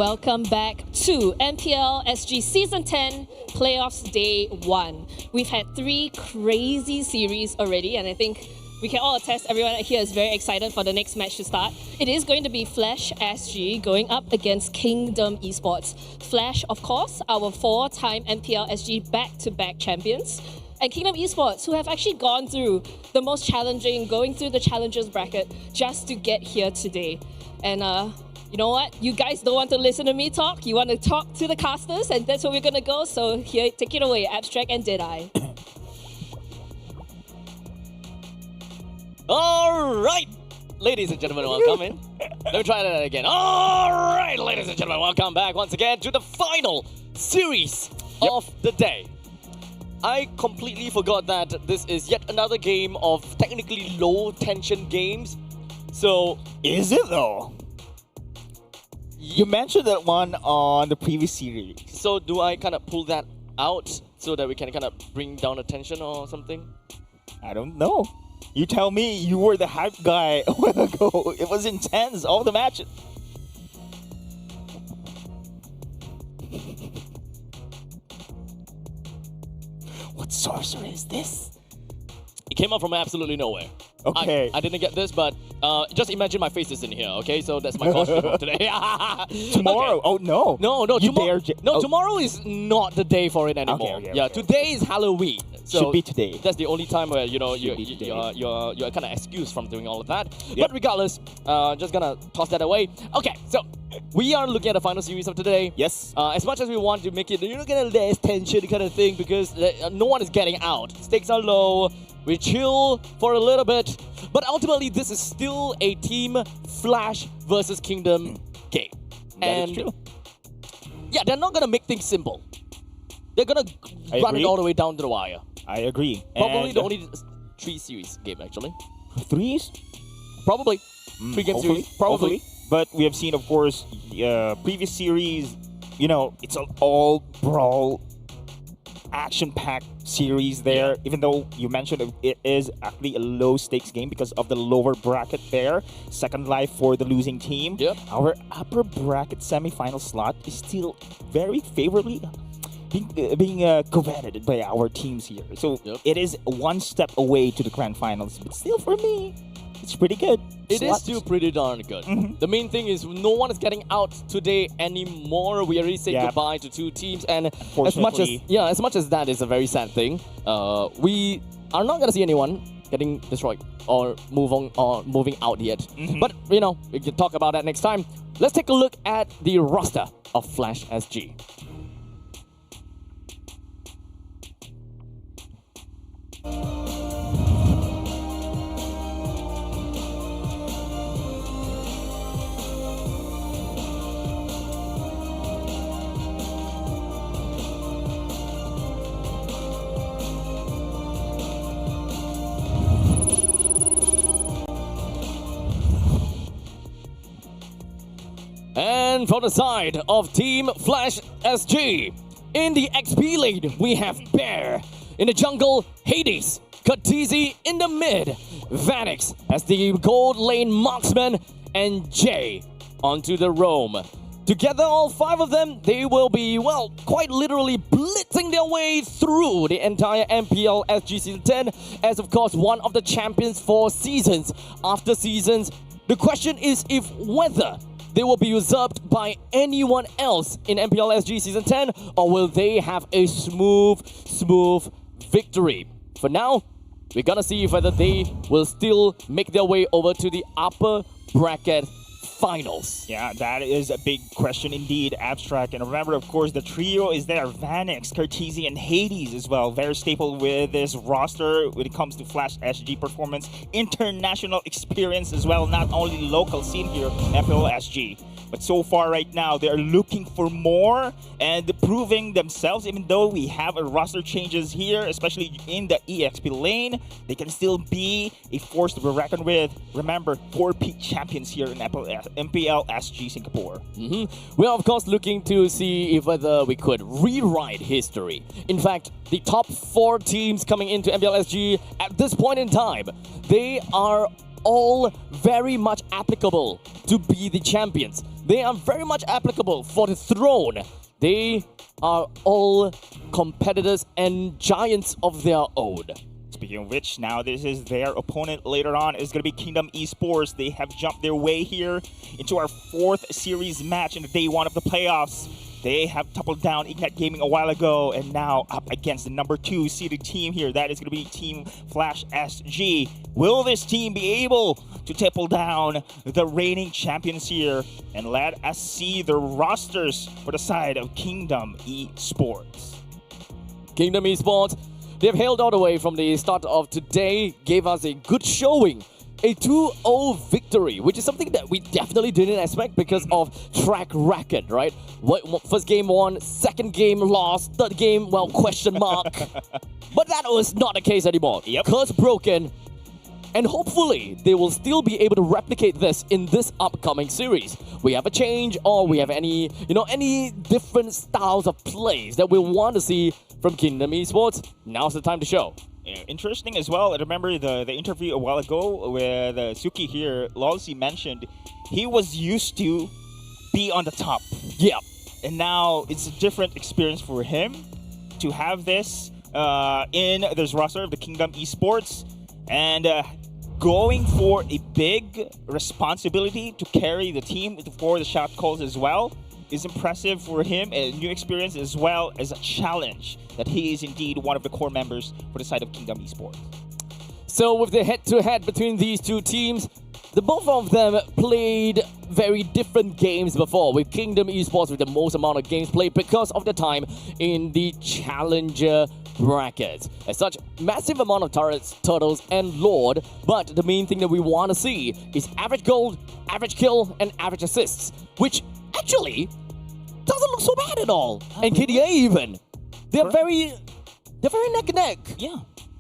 welcome back to MPL SG Season 10 Playoffs Day 1. We've had 3 crazy series already, and I think we can all attest everyone here is very excited for the next match to start. It is going to be Flash SG going up against Kingdom Esports. Flash, of course, our 4-time MPL SG back-to-back champions. And Kingdom Esports, who have actually gone through the most challenging, going through the challengers bracket just to get here today. And you know what? You guys don't want to listen to me talk. You want to talk to the casters, and that's where we're going to go. So here, take it away, Abstract and Deadeye. All right, ladies and gentlemen, welcome in. Let me try that again. All right, ladies and gentlemen, welcome back once again to the final series of the day. I completely forgot that this is yet another game of technically low-tension games. So, is it though? You mentioned that one on the previous series. So do I kind of pull that out so that we can kind of bring down the tension or something? I don't know. You tell me. You were the hype guy a while ago. It was intense, all the matches. What sorcerer is this? It came up from absolutely nowhere. Okay. I didn't get this, but just imagine my face is in here, okay? So that's my costume for today. Tomorrow? Okay. Oh, no. No, You tomorrow. dare No, tomorrow is not the day for it anymore. Today is Halloween. So should be today. That's the only time where you're kind of excused from doing all of that. But regardless, just gonna toss that away. Okay, so we are looking at the final series of today. Yes. As much as we want to make it, less tension kind of thing because no one is getting out. Stakes are low. We chill for a little bit, but ultimately this is still a Team Flash versus Kingdom game. That is true. Yeah, they're not gonna make things simple. They're gonna run it all the way down to the wire. I agree. Probably the only 3 series game actually. 3s? Probably 3 game series. Probably. Hopefully. But we have seen, of course, previous series. It's an all brawl, action-packed series there. Even though you mentioned it is actually a low-stakes game because of the lower bracket there. Second life for the losing team. Yep. Our upper bracket semi-final slot is still very favorably being coveted by our teams here. So it is one step away to the grand finals. But still, for me, it's pretty good. It is still pretty darn good. The main thing is no one is getting out today anymore. We already said goodbye to 2 teams, and as much as that is a very sad thing, we are not gonna see anyone getting destroyed or moving out yet. But we can talk about that next time. Let's take a look at the roster of Flash SG. And for the side of Team Flash SG, in the XP lane, we have Bear. In the jungle, Hades. Katizi in the mid. Vanix as the gold lane marksman. And Jay onto the roam. Together, all 5 of them, they will be, well, quite literally blitzing their way through the entire MPL SG Season 10 as, of course, one of the champions for seasons after seasons. The question is whether they will be usurped by anyone else in MPL SG Season 10, or will they have a smooth victory? For now, we're gonna see whether they will still make their way over to the upper bracket finals. Yeah, that is a big question indeed, Abstract. And remember, of course, the trio is there. Vanix, Cartesi, and Hades as well. Very staple with this roster when it comes to Flash SG performance. International experience as well, not only local scene here, MPL SG. But so far right now, they're looking for more and proving themselves. Even though we have a roster changes here, especially in the EXP lane, they can still be a force to be reckoned with. Remember, 4 peak champions here in MPL SG Singapore. We are, of course, looking to see if whether we could rewrite history. In fact, the top 4 teams coming into MPL SG at this point in time, they are all very much applicable to be the champions. they are very much applicable for the throne. They are all competitors and giants of their own. Speaking of which, now this is their opponent later on. It's going to be Kingdom Esports. They have jumped their way here into our 4th series match in the day 1 of the playoffs. They have toppled down Ignite Gaming a while ago and now up against the number 2 seeded team here. That is going to be Team Flash SG. Will this team be able to topple down the reigning champions here? And let us see the rosters for the side of Kingdom Esports. Kingdom Esports, they've held all the way from the start of today, gave us a good showing. A 2-0 victory, which is something that we definitely didn't expect because of track record, right? First game won, second game lost, third game, well, question mark. But that was not the case anymore. Yep. Curse broken. And hopefully, they will still be able to replicate this in this upcoming series. We have a change or we have any different styles of plays that we want to see from Kingdom Esports. Now's the time to show. Interesting as well. I remember the interview a while ago with Suki here. Lolzy mentioned he was used to be on the top. Yeah. And now it's a different experience for him to have this in this roster of the Kingdom Esports. And going for a big responsibility to carry the team for the shot calls as well is impressive for him. A new experience as well as a challenge that he is indeed one of the core members for the side of Kingdom Esports. So with the head-to-head between these two teams, the both of them played very different games before, with Kingdom Esports with the most amount of games played because of the time in the Challenger brackets. As such, massive amount of turtles, and Lord, but the main thing that we want to see is average gold, average kill, and average assists, which actually doesn't look so bad at all. And KDA even. They're very neck and neck. Yeah.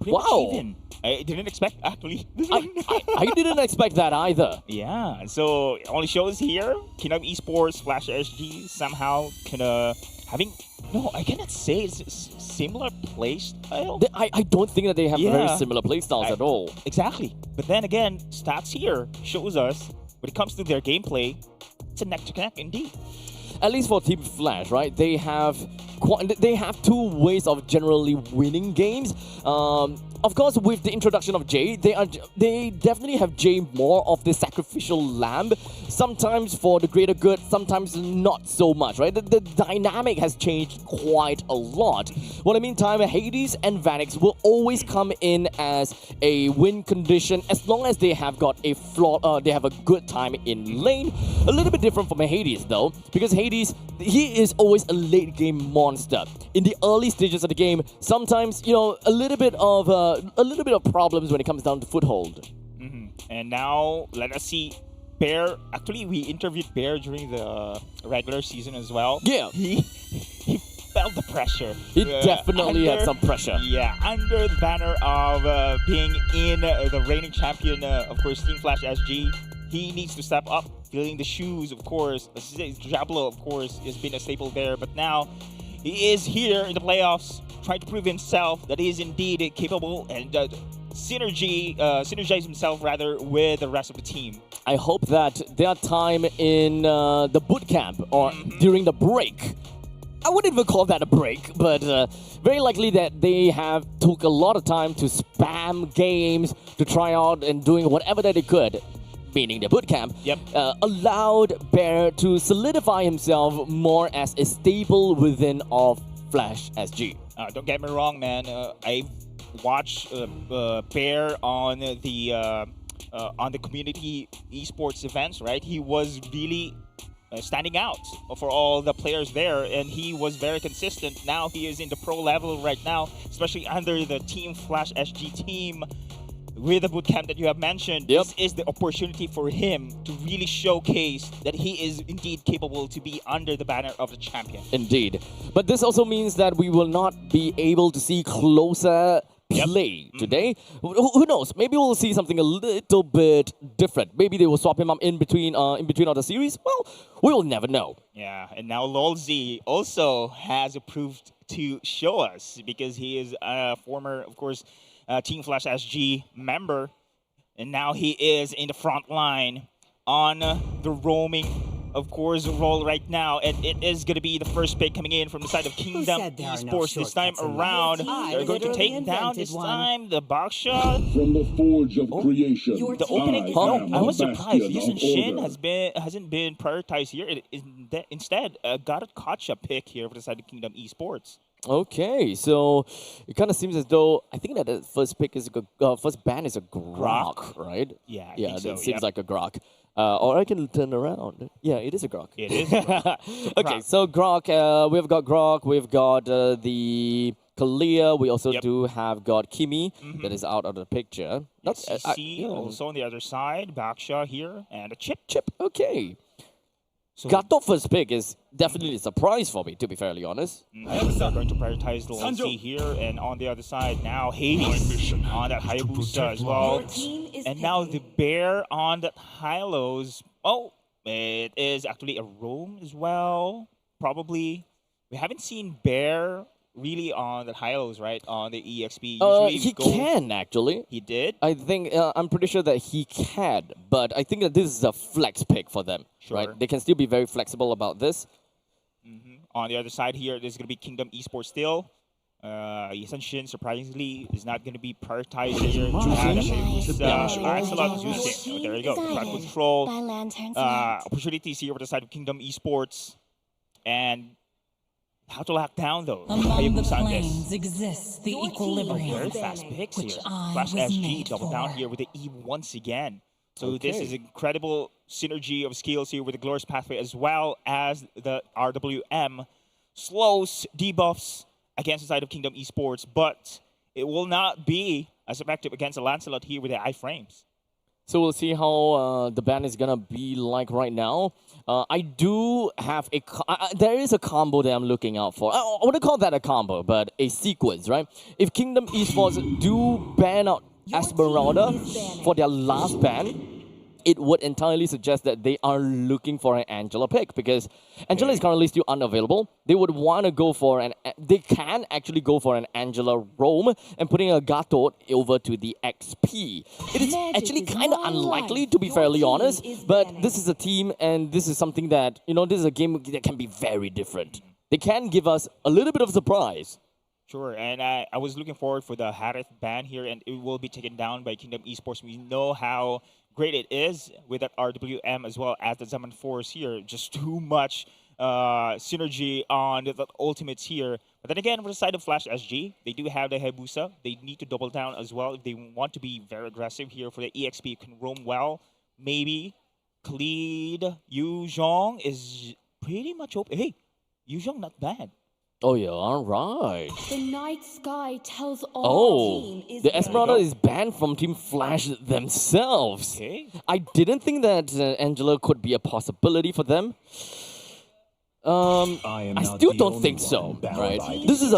Wow. Even. I didn't expect, actually. I didn't expect that either. Yeah, so it only shows here, Kingdom Esports, Flash SG, somehow kind of having... No, I cannot say it's similar play style. I don't think that they have very similar play styles at all. Exactly. But then again, stats here shows us, when it comes to their gameplay, it's a neck-to-neck indeed. At least for Team Flash, right? They have two ways of generally winning games. Of course, with the introduction of Jay, they definitely have Jay more of the sacrificial lamb. Sometimes for the greater good, sometimes not so much, right? The dynamic has changed quite a lot. Well, in the meantime, Hades and Vanix will always come in as a win condition as long as they have got a they have a good time in lane. A little bit different from Hades though, because Hades, he is always a late game monster. In the early stages of the game, sometimes, you know, a little bit of problems when it comes down to foothold. And now, let us see. Bear, actually, we interviewed Bear during the regular season as well. Yeah. He felt the pressure. He definitely had some pressure. Yeah, under the banner of being in the reigning champion, of course, Team Flash SG. He needs to step up, filling the shoes, of course. Diablo, of course, has been a staple there. But now, he is here in the playoffs, trying to prove himself that he is indeed capable and synergize himself rather with the rest of the team. I hope that their time in the boot camp or during the break, I wouldn't even call that a break, but very likely that they have took a lot of time to spam games, to try out and doing whatever that they could, meaning the boot camp, allowed Bear to solidify himself more as a staple within of Flash SG. Don't get me wrong, man. I watched Bear on the community esports events, right? He was really standing out for all the players there, and he was very consistent. Now he is in the pro level right now, especially under the Team Flash SG team. With the bootcamp that you have mentioned, this is the opportunity for him to really showcase that he is indeed capable to be under the banner of the champion. Indeed. But this also means that we will not be able to see closer play today. Who knows? Maybe we'll see something a little bit different. Maybe they will swap him up in between of the series. Well, we will never know. Yeah, and now Lolzy also has approved to show us, because he is a former, of course, Team Flash SG member, and now he is in the front line on the roaming of course, role right now, and it is going to be the first pick coming in from the side of Kingdom said there are no Esports this time shortcuts in around. life? They're going to literally take down invented this one. time the Baksha. From the forge of creation, The opening is am I was the surprised. bastion Yushin of Shin order. hasn't been prioritized here. Instead, got a Kacha pick here for the side of Kingdom Esports. Okay, so it kind of seems as though I think that the first pick is first ban is a Grok, right? Yeah, I yeah, think so, it seems yep. like a Grok. Or I can turn around. Yeah, it is a Grok. It is a Grok. Okay, so Grok, we've got Grok, we've got the Kalia, we also do have got Kimi that is out of the picture. That's CC also on the other side, Baksha here, and a Chip. Okay. Gato first pick is definitely a surprise for me, to be fairly honest. They're going to prioritize the Lancy here, and on the other side now Hades on that Hayabusa as well. And now the Bear on that Hylos. Oh, it is actually a Roam as well, probably. We haven't seen Bear really on the Hylos, right? On the EXP. Usually He can actually. He did? I think, I'm pretty sure that he can, but I think that this is a flex pick for them, right? They can still be very flexible about this. On the other side here, there's going to be Kingdom Esports still. Yushin Shin, surprisingly, is not going to be prioritized here. Axelot Juicing. Oh, there you go. Track control. Opportunities here for the side of Kingdom Esports. And how to lock down, though. Among the planes exists the equilibrium, Very fast picks here. which I Flash was SG made double for. down here with the E once again. So this is incredible synergy of skills here with the Glorious Pathway as well as the RWM. Slows, debuffs against the side of Kingdom Esports, but it will not be as effective against the Lancelot here with the iframes. So we'll see how the ban is gonna be like right now. I do have a there is a combo that I'm looking out for. I wouldn't call that a combo, but a sequence, right? If Kingdom Esports do ban out Esmeralda for their last ban, it would entirely suggest that they are looking for an Angela pick because Angela is currently still unavailable. They would want to go for they can actually go for an Angela roam and putting a Gato over to the XP. It is actually kind of unlikely, to be fairly honest, but this is a team and this is something that, this is a game that can be very different. They can give us a little bit of surprise. Sure, and I was looking forward for the Harith ban here, and it will be taken down by Kingdom Esports. We know how great it is with that RWM as well as the Zaman Force here. Just too much synergy on the ultimates here. But then again, for the side of Flash SG, they do have the Hayabusa. They need to double down as well if they want to be very aggressive here for the EXP. Can roam well. Maybe Khalid Yu Zhong is pretty much open. Hey, Yu Zhong not bad. Oh yeah, all right. The night sky tells all team is the Esmeralda is banned from Team Flash themselves. Okay. I didn't think that Angela could be a possibility for them. I still don't think so, right? This is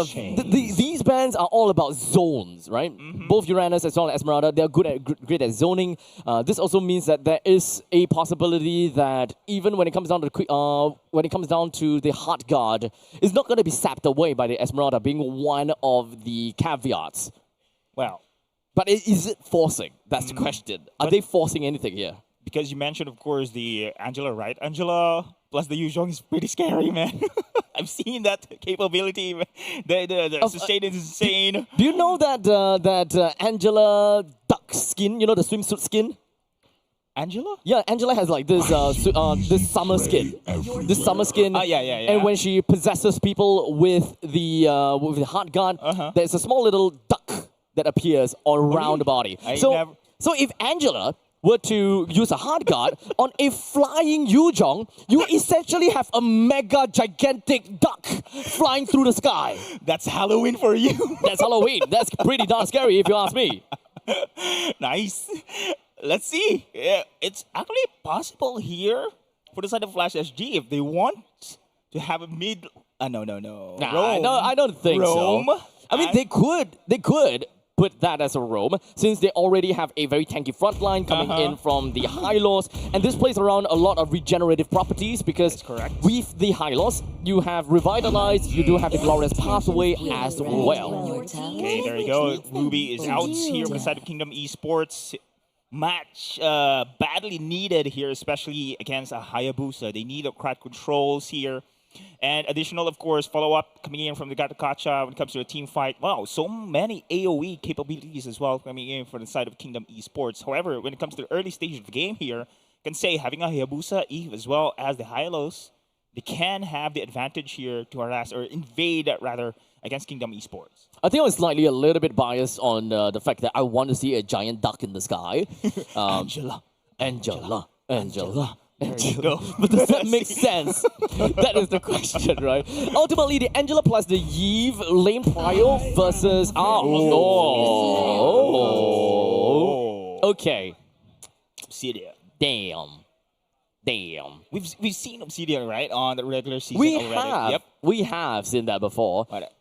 these bans are all about zones, right? Both Uranus as well as Esmeralda, they're great at zoning. This also means that there is a possibility that even when it comes down to the Heart Guard, it's not going to be sapped away by the Esmeralda being one of the caveats. Well, but is it forcing? That's the question. Are they forcing anything here? Because you mentioned, of course, the Angela, right? Angela plus the Yu Zhong is pretty scary, man. I've seen that capability. The sustain is insane. Do you know that Angela duck skin? You know the swimsuit skin? Angela? Yeah, Angela has like this this summer skin. This summer skin. Yeah. And when she possesses people with the Heart Guard, there's a small little duck that appears all around the body. So if Angela were to use a Heart Guard on a flying Yu Zhong, you essentially have a mega gigantic duck flying through the sky. That's Halloween for you. That's Halloween. That's pretty darn scary if you ask me. Nice. Let's see. Yeah, it's actually possible here for the side of Flash SG if they want to have a mid. No. Nah, I don't think Rome. so. I mean, they could put that as a roam, since they already have a very tanky front line coming in from the Hylos, and this plays around a lot of regenerative properties because with the Hylos, you have Revitalized, you do have the Glorious Pathway as well. Okay, there you go. Ruby is out here on the side of Kingdom Esports. match badly needed here, especially against a Hayabusa. They need crowd controls here. And additional, of course, follow-up coming in from the Gatakacha when it comes to a team fight. Wow, so many AoE capabilities as well coming in from the side of Kingdom Esports. However, when it comes to the early stage of the game here, I can say having a Hayabusa, Eve, as well as the Hylos, they can have the advantage here to harass or invade, rather, against Kingdom Esports. I think I was slightly a little bit biased on the fact that I want to see a giant duck in the sky. Angela. There you go. But does that make sense? That is the question, right? Ultimately, the Angela plus the Yves lane prio versus... Okay. Obsidian. Damn. We've seen Obsidian, right, on the regular season already. We have seen that before. But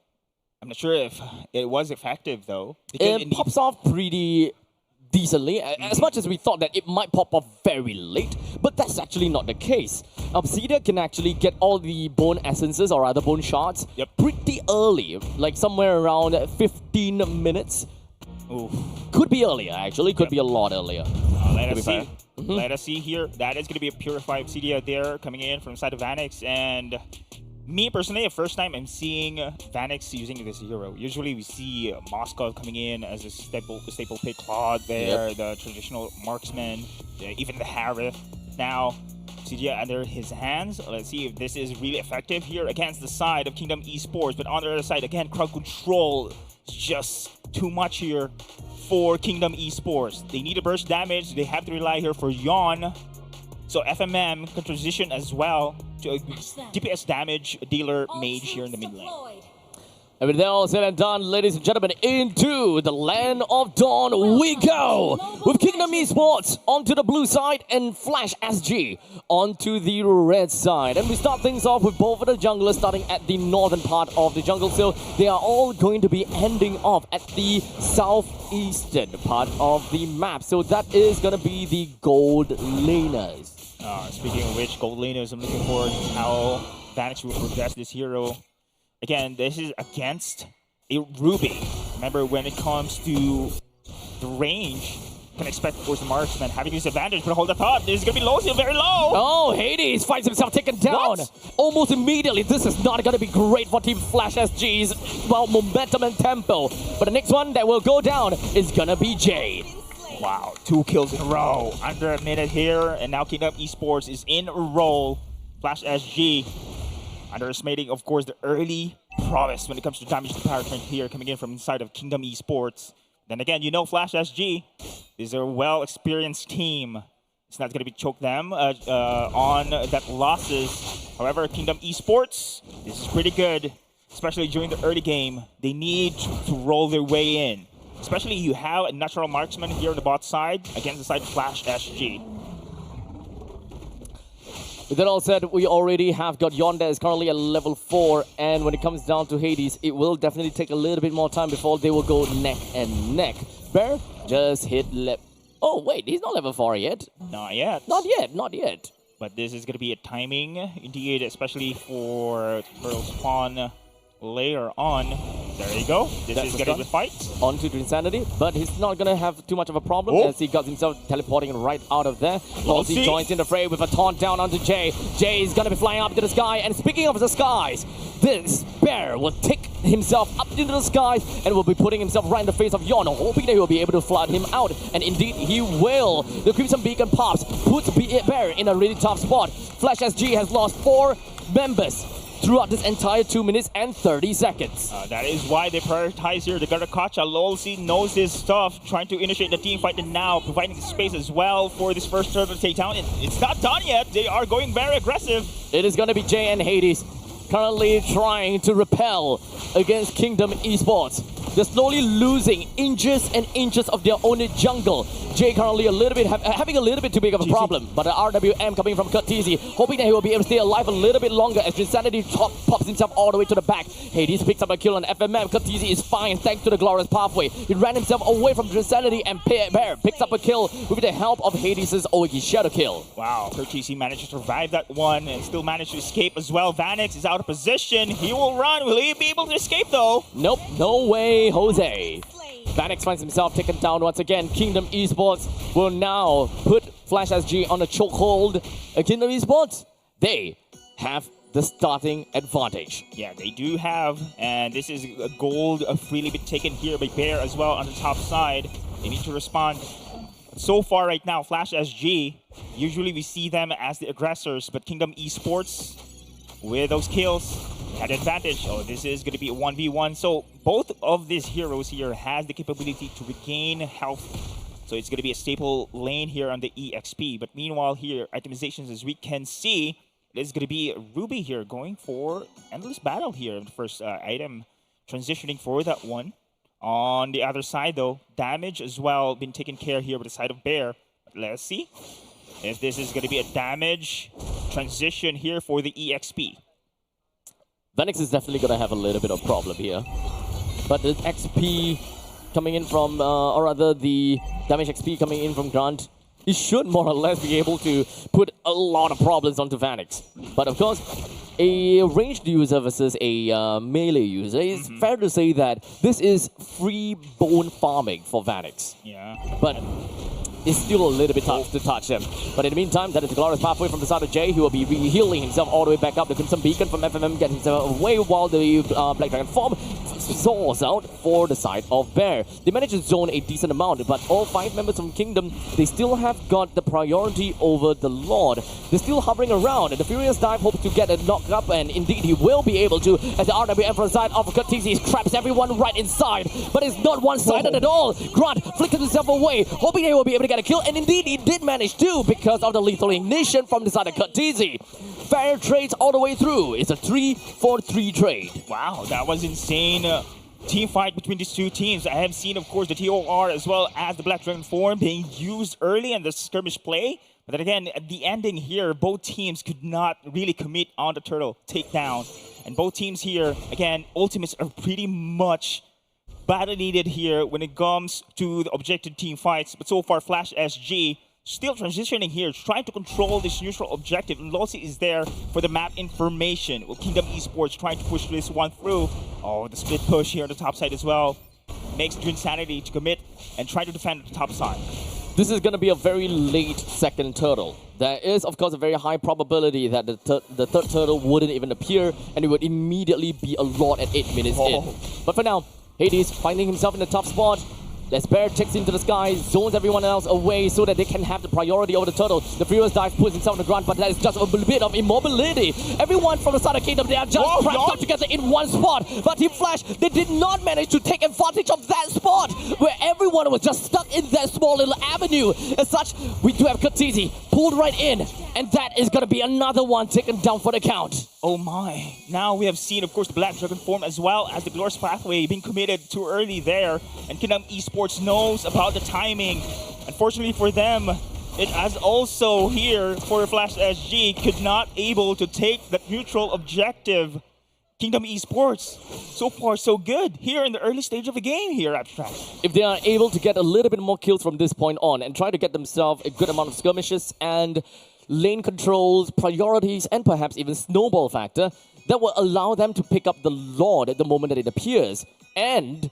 I'm not sure if it was effective, though. It pops off pretty decently, as much as we thought that it might pop off very late, but that's actually not the case. Obsidian can actually get all the bone essences, or rather bone shards, pretty early, like somewhere around 15 minutes. Oof. Could be earlier, actually. Could be a lot earlier. Let us see. Let us see here. That is going to be a purified Obsidian there coming in from the side of Vanix. And me, personally, the first time I'm seeing Vanix using this hero. Usually we see Moskov coming in as a staple pick, Claude there, the traditional marksman, even the Harith. Now, Obsidian under his hands. Let's see if this is really effective here against the side of Kingdom Esports. But on the other side, again, crowd control is just too much here for Kingdom Esports. They need a burst damage. They have to rely here for Yawn. So FMM can transition as well to a DPS damage dealer mage here in the mid lane. And with that all said and done, ladies and gentlemen, into the land of dawn we go! With Kingdom Esports onto the blue side and Flash SG onto the red side. And we start things off with both of the junglers starting at the northern part of the jungle. So they are all going to be ending off at the southeastern part of the map. So that is going to be the gold laners. Speaking of which, gold laners, I'm looking forward to how Vanix will progress this hero. Again, this is against a Ruby. Remember, when it comes to the range, you can expect, of course, the marksman having this advantage, but hold the thought. This is going to be low, very low. Oh, Hades finds himself taken down. Almost immediately. This is not going to be great for Team Flash SG's, well, momentum and tempo. But the next one that will go down is going to be Jade. Wow, 2 kills in a row. Under a minute here, and now Kingdom Esports is in a roll. Flash SG underestimating, of course, the early prowess when it comes to damage comparison here coming in from inside of Kingdom Esports. Then again, you know Flash SG is a well-experienced team. It's not going to be choke them on that losses. However, Kingdom Esports, this is pretty good, especially during the early game. They need to roll their way in. Especially you have a natural marksman here on the bot side against the side of Flash SG. With that all said, we already have got Yonda is currently at level 4, and when it comes down to Hades, it will definitely take a little bit more time before they will go neck and neck. Bear just hit Oh, wait, he's not level 4 yet. Not yet. Not yet. But this is going to be a timing, indeed, especially for Pearl Spawn later on. There you go. This is going to be the fight. On to Insanity, but he's not going to have too much of a problem as he got himself teleporting right out of there. Losey joins in the fray with a taunt down onto Jay. Jay is going to be flying up into the sky, and speaking of the skies, this bear will take himself up into the skies and will be putting himself right in the face of Yon, hoping that he will be able to flood him out. And indeed, he will. The Crimson Beacon pops, puts Bear in a really tough spot. Flash SG has lost 4 members throughout this entire 2 minutes and 30 seconds. That is why they prioritize here. The Garakacha Lolsi knows his stuff, trying to initiate the team fight and now providing space as well for this first turtle takedown. It's not done yet. They are going very aggressive. It is going to be Jay and Hades currently trying to repel against Kingdom Esports. They're slowly losing inches and inches of their own jungle. Jay currently a little bit having a little bit too big of a problem, but the RWM coming from Curtizi, hoping that he will be able to stay alive a little bit longer as Insanity pops himself all the way to the back. Hades picks up a kill on FMM. Curtizi is fine thanks to the glorious pathway. He ran himself away from Insanity, and Bear picks up a kill with the help of Hades' Ogi shadow kill. Wow, Curtizi managed to survive that one and still managed to escape as well. Vanix is out of position. He will run. Will he be able to escape though? Nope, no way, Jose. Vanix finds himself taken down once again. Kingdom Esports will now put Flash SG on a chokehold. Kingdom Esports, they have the starting advantage. Yeah, they do have, and this is a gold freely been taken here by Bear as well on the top side. They need to respond. So far right now, Flash SG, usually we see them as the aggressors, but Kingdom Esports, with those kills, had advantage. Oh, this is going to be a 1v1. So both of these heroes here has the capability to regain health. So it's going to be a staple lane here on the EXP. But meanwhile here, itemizations, as we can see, it is going to be Ruby here going for endless battle here in the first item, transitioning for that one. On the other side though, damage as well been taken care here by the side of Bear. But let's see if this is going to be a damage transition here for the EXP. Vanix is definitely going to have a little bit of problem here. But the XP coming in from, or rather the damage XP coming in from Grant, he should more or less be able to put a lot of problems onto Vanix. But of course, a ranged user versus a melee user, it's fair to say that this is free bone farming for Vanix. Yeah. But it's still a little bit tough to touch him. But in the meantime, that is a glorious pathway from the side of Jay, who will be healing himself all the way back up. The Crimson Beacon from FMM getting himself away while the Black Dragon form soars out for the side of Bear. They managed to zone a decent amount, but all 5 members from Kingdom, they still have got the priority over the Lord. They're still hovering around, and the Furious Dive hopes to get a knock up, and indeed he will be able to, as the RWM from the side of Katisi traps everyone right inside, but it's not one-sided at all. Grant flickers himself away, hoping he will be able to get a kill, and indeed he did manage to because of the lethal ignition from the side of Katisi. Fair trades all the way through. It's a 3-4-3 trade. Wow, that was insane. Team fight between these two teams. I have seen, of course, the TOR as well as the Black Dragon form being used early in the skirmish play. But then again, at the ending here, both teams could not really commit on the turtle takedown. And both teams here, again, ultimates are pretty much battle needed here when it comes to the objective team fights. But so far, Flash SG still transitioning here, trying to control this neutral objective. And Lossi is there for the map information. Well, Kingdom Esports trying to push this one through. Oh, the split push here on the top side as well. Makes Twinsanity to commit and try to defend the top side. This is going to be a very late second turtle. There is, of course, a very high probability that the third turtle wouldn't even appear, and it would immediately be a lot at 8 minutes in. But for now, Hades finding himself in a tough spot. As Bear takes into the sky, zones everyone else away so that they can have the priority over the turtle. The Furious Dive puts himself on the ground, but that is just a bit of immobility. Everyone from the side of Kingdom, they are just pressed up together in one spot. But Team Flash, they did not manage to take advantage of that spot where everyone was just stuck in that small little avenue. As such, we do have Katisi pulled right in, and that is going to be another one taken down for the count. Oh my. Now we have seen, of course, the Black Dragon form as well as the Glorious Pathway being committed too early there. And Kingdom Esports knows about the timing. Unfortunately for them, it has also here for Flash SG could not able to take that neutral objective. Kingdom Esports, so far so good here in the early stage of the game here, Abstract. If they are able to get a little bit more kills from this point on and try to get themselves a good amount of skirmishes and lane controls, priorities, and perhaps even snowball factor, that will allow them to pick up the Lord at the moment that it appears. And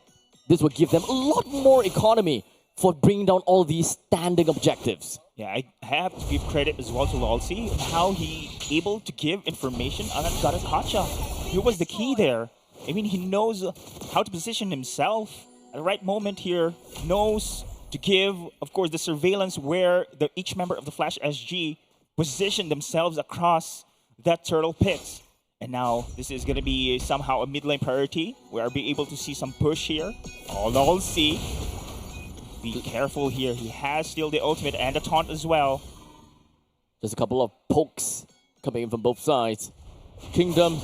this will give them a lot more economy for bringing down all these standing objectives. Yeah, I have to give credit as well to Lolsi on how he able to give information on that Goddess Hacha. He was the key there. I mean, he knows how to position himself at the right moment here, knows to give, of course, the surveillance where each member of the Flash SG position themselves across that turtle pit. And now this is going to be somehow a mid lane priority. We are be able to see some push here. All see. Be careful here. He has still the ultimate and the taunt as well. Just a couple of pokes coming in from both sides. Kingdom,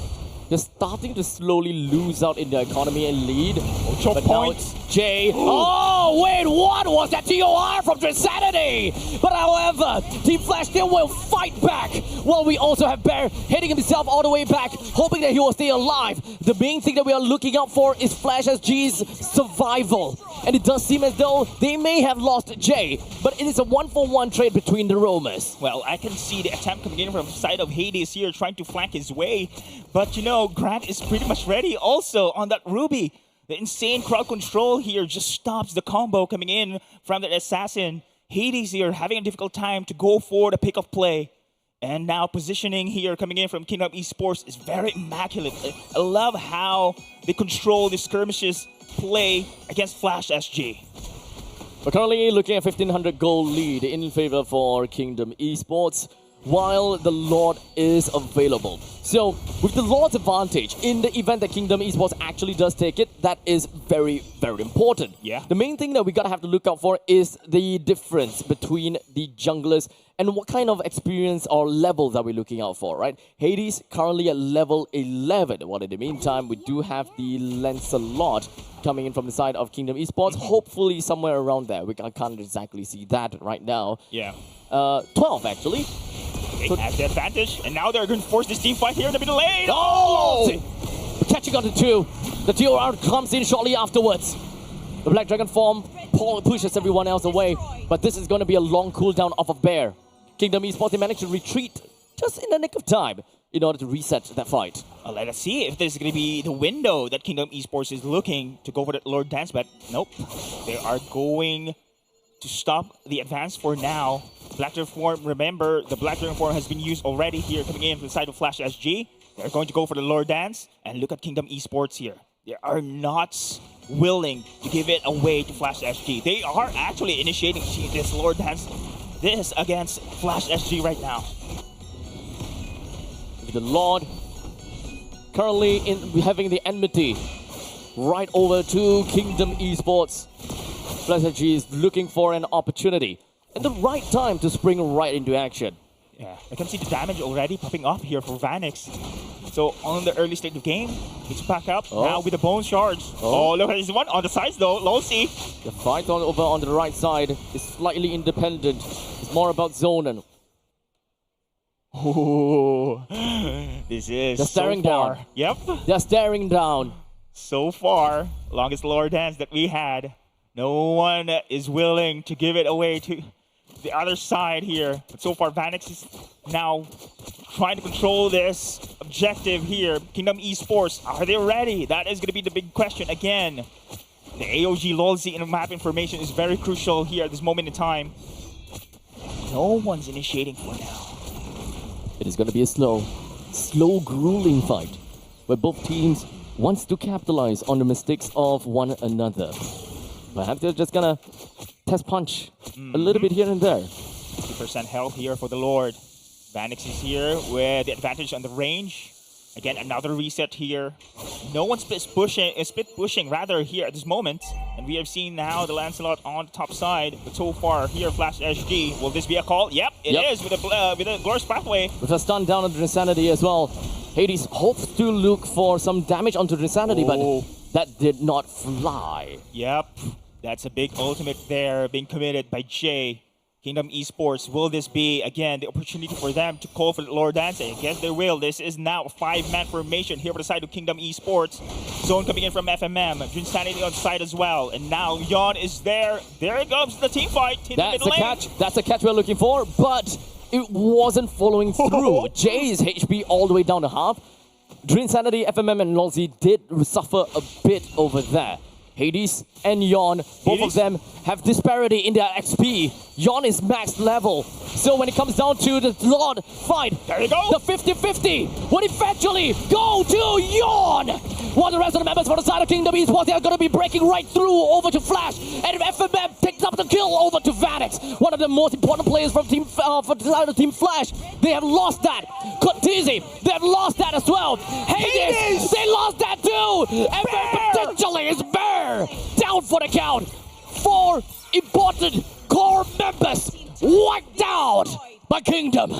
they're starting to slowly lose out in their economy and lead. But now it's Jay. Oh, wait, what was that TOR from Twinsanity? But however, Team Flash still will fight back. While we also have Bear hitting himself all the way back, hoping that he will stay alive. The main thing that we are looking out for is Flash SG's survival. And it does seem as though they may have lost Jay, but it is a 1-for-1 trade between the roamers. Well, I can see the attempt coming in from the side of Hades here, trying to flank his way. But you know, Grant is pretty much ready also on that Ruby. The insane crowd control here just stops the combo coming in from the assassin. Hades here having a difficult time to go for the pick of play. And now positioning here coming in from Kingdom Esports is very immaculate. I love how they control the skirmishes play against Flash SG. We're currently looking at 1,500 goal lead in favor for Kingdom Esports, while the Lord is available. So, with the Lord's advantage, in the event that Kingdom Esports actually does take it, that is very, very important. Yeah. The main thing that we gotta have to look out for is the difference between the junglers and what kind of experience or levels that we're looking out for, right? Hades currently at level 11, while in the meantime, we do have the Lancelot coming in from the side of Kingdom Esports, hopefully somewhere around there. I can't exactly see that right now. Yeah. 12, actually. They have the advantage, and now they're going to force this team fight here in the middle lane. Oh! Catching on to 2. The deal round comes in shortly afterwards. The Black Dragon form pushes everyone else away, but this is going to be a long cooldown of a bear. Kingdom Esports, they managed to retreat just in the nick of time in order to reset that fight. Let us see if this is going to be the window that Kingdom Esports is looking to go for the Lord Dance, but nope. They are going to stop the advance for now. Black Dragon form, remember, the Black Dragon form has been used already here coming in from the side of Flash SG. They're going to go for the Lord Dance, and look at Kingdom Esports here. They are not willing to give it away to Flash SG. They are actually initiating this Lord Dance this against Flash SG right now. The Lord currently having the enmity right over to Kingdom Esports. Flash SG is looking for an opportunity at the right time to spring right into action. Yeah, I can see the damage already popping up here for Vanix. So on the early stage of the game, it's back up now with the bone shards. Oh, look at this one on the sides though, Losey. The fight over on the right side is slightly independent. It's more about zoning. Oh, this is They're staring down. Yep. They're staring down. So far, longest Lord Dance that we had. No one is willing to give it away to the other side here. But so far, Vanix is now trying to control this objective here. Kingdom Esports, are they ready? That is going to be the big question again. The AOG LOLZ in map information is very crucial here at this moment in time. No one's initiating for now. It is going to be a slow, grueling fight where both teams wants to capitalize on the mistakes of one another. Perhaps they're just going to test punch a little bit here and there. 50% health here for the Lord. Vanix is here with the advantage on the range. Again, another reset here. No one's split pushing rather here at this moment. And we have seen now the Lancelot on the top side. But so far here, Flash SG. Will this be a call? Yep, it is with a Glorious Pathway. With a stun down onto Insanity as well. Hades hopes to look for some damage onto Insanity, but that did not fly. Yep, that's a big ultimate there being committed by Jay. Kingdom Esports, will this be, again, the opportunity for them to call for the Lord Dance? I guess they will. This is now a 5-man formation here on the side of Kingdom Esports. Zone coming in from FMM. Insanity on the side as well. And now Yon is there. There it comes, the team fight. That's a catch. That's a catch we're looking for, but it wasn't following through. Jay's HP all the way down to half. Insanity, FMM, and LOLZ did suffer a bit over there. Hades and Yon, both of them have disparity in their XP. Yon is max level. So when it comes down to the Lord fight, there you go. The 50-50 would eventually go to Yon. While the rest of the members for the side of Kingdom Esports, they are going to be breaking right through over to Flash. And FMM takes up the kill over to Vanix. One of the most important players from for the side of Team Flash. They have lost that. Kutizi, they have lost that as well. Hades, they lost that too. And very potentially is Bear down for the count. 4 important core members wiped out by Kingdom.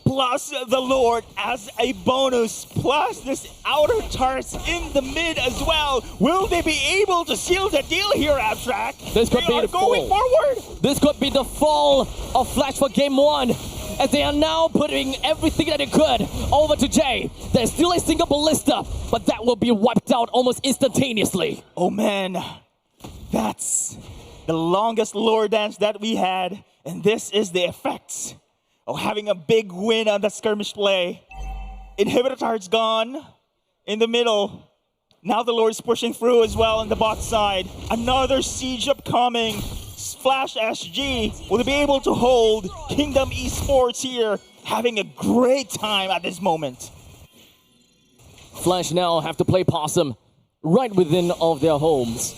Plus the Lord as a bonus, plus this outer tarts in the mid as well. Will they be able to seal the deal here, Abstract? This could be the going forward. This could be the fall of Flash for game 1, as they are now putting everything that they could over to Jay. There's still a single ballista, but that will be wiped out almost instantaneously. Oh man, that's the longest Lord Dance that we had, and this is the effects of having a big win on the skirmish play. Inhibitor tart's gone in the middle. Now the Lord is pushing through as well on the bot side. Another siege upcoming. Flash SG will be able to hold Kingdom Esports here, having a great time at this moment. Flash now have to play possum right within of their homes.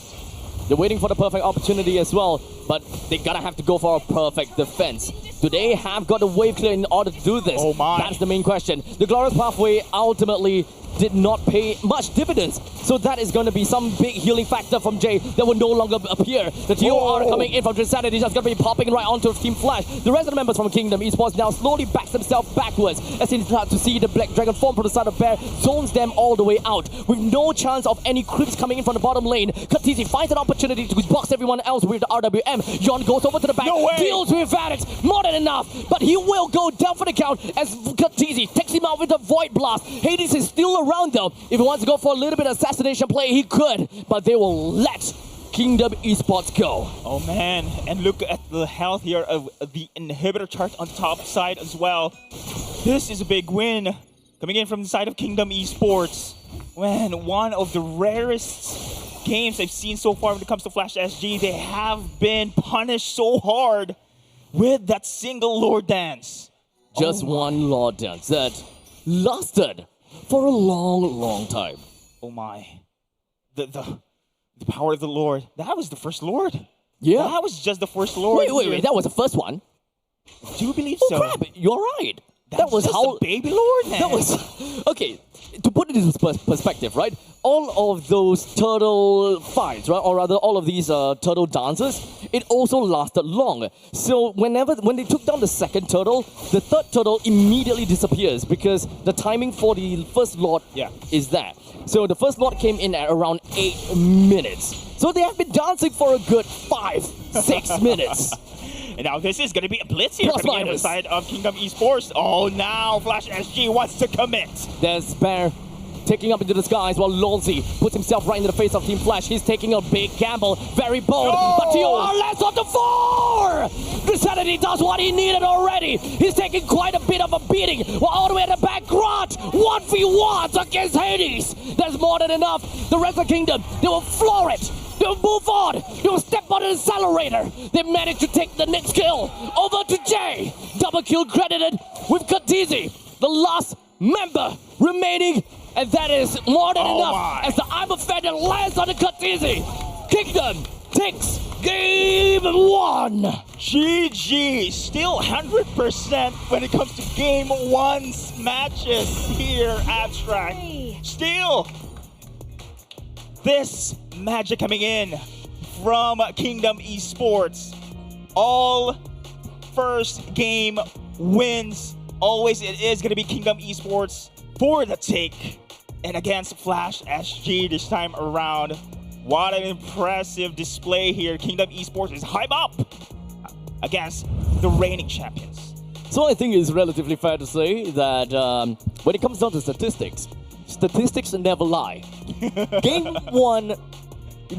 They're waiting for the perfect opportunity as well, but they gotta have to go for a perfect defense. Do they have got a wave clear in order to do this? Oh my. That's the main question. The Glorious Pathway ultimately did not pay much dividends, so that is going to be some big healing factor from Jay that will no longer appear. The TOR coming in from Trinsanity just going to be popping right onto Team Flash. The rest of the members from Kingdom Esports now slowly backs themselves backwards as they start to see the Black Dragon form from the side of Bear, zones them all the way out with no chance of any creeps coming in from the bottom lane. Katizi finds an opportunity to box everyone else with the RWM. Yon goes over to the back, deals with Vanix, more than enough, but he will go down for the count as Katizi takes him out with the Void Blast. Hades is still around though. If he wants to go for a little bit of assassination play, he could, but they will let Kingdom Esports go. Oh man, and look at the health here of the inhibitor chart on top side as well. This is a big win coming in from the side of Kingdom Esports. Man, one of the rarest games I've seen so far when it comes to Flash SG. They have been punished so hard with that single Lord Dance. Just one Lord Dance that lasted for a long time. Oh my. The power of the Lord. That was the first Lord. Yeah. That was just the first Lord. Wait. That was the first one. Do you believe so? Crap, you're right. That was just how the baby Lord, man. That was okay. To put it into perspective, right? All of those turtle fights, right, or rather, all of these turtle dances, it also lasted long. So when they took down the second turtle, the third turtle immediately disappears because the timing for the first Lord is there. So the first Lord came in at around 8 minutes. So they have been dancing for a good 5-6 minutes. And now this is going to be a blitz here coming in on the side of Kingdom Esports. Oh, now Flash SG wants to commit. There's Bear taking up into the skies while Lolzy puts himself right into the face of Team Flash. He's taking a big gamble, very bold, but TOR lands on the 4! Insanity does what he needed already. He's taking quite a bit of a beating while all the way in the back, Grant 1v1 against Hades. That's more than enough. The rest of the Kingdom, they will floor it. They'll move on. They'll step on an accelerator. They managed to take the next kill over to Jay. Double kill credited with Katizi, the last member remaining. And that is more than enough as the I'm offended lands on the Katizi. Kingdom takes game 1. GG. Still 100% when it comes to game 1's matches here, Abstract. Still. This magic coming in from Kingdom Esports. All first game wins. Always it is going to be Kingdom Esports for the take. And against Flash SG this time around. What an impressive display here. Kingdom Esports is hype up against the reigning champions. So I think it's relatively fair to say that when it comes down to statistics never lie. Game 1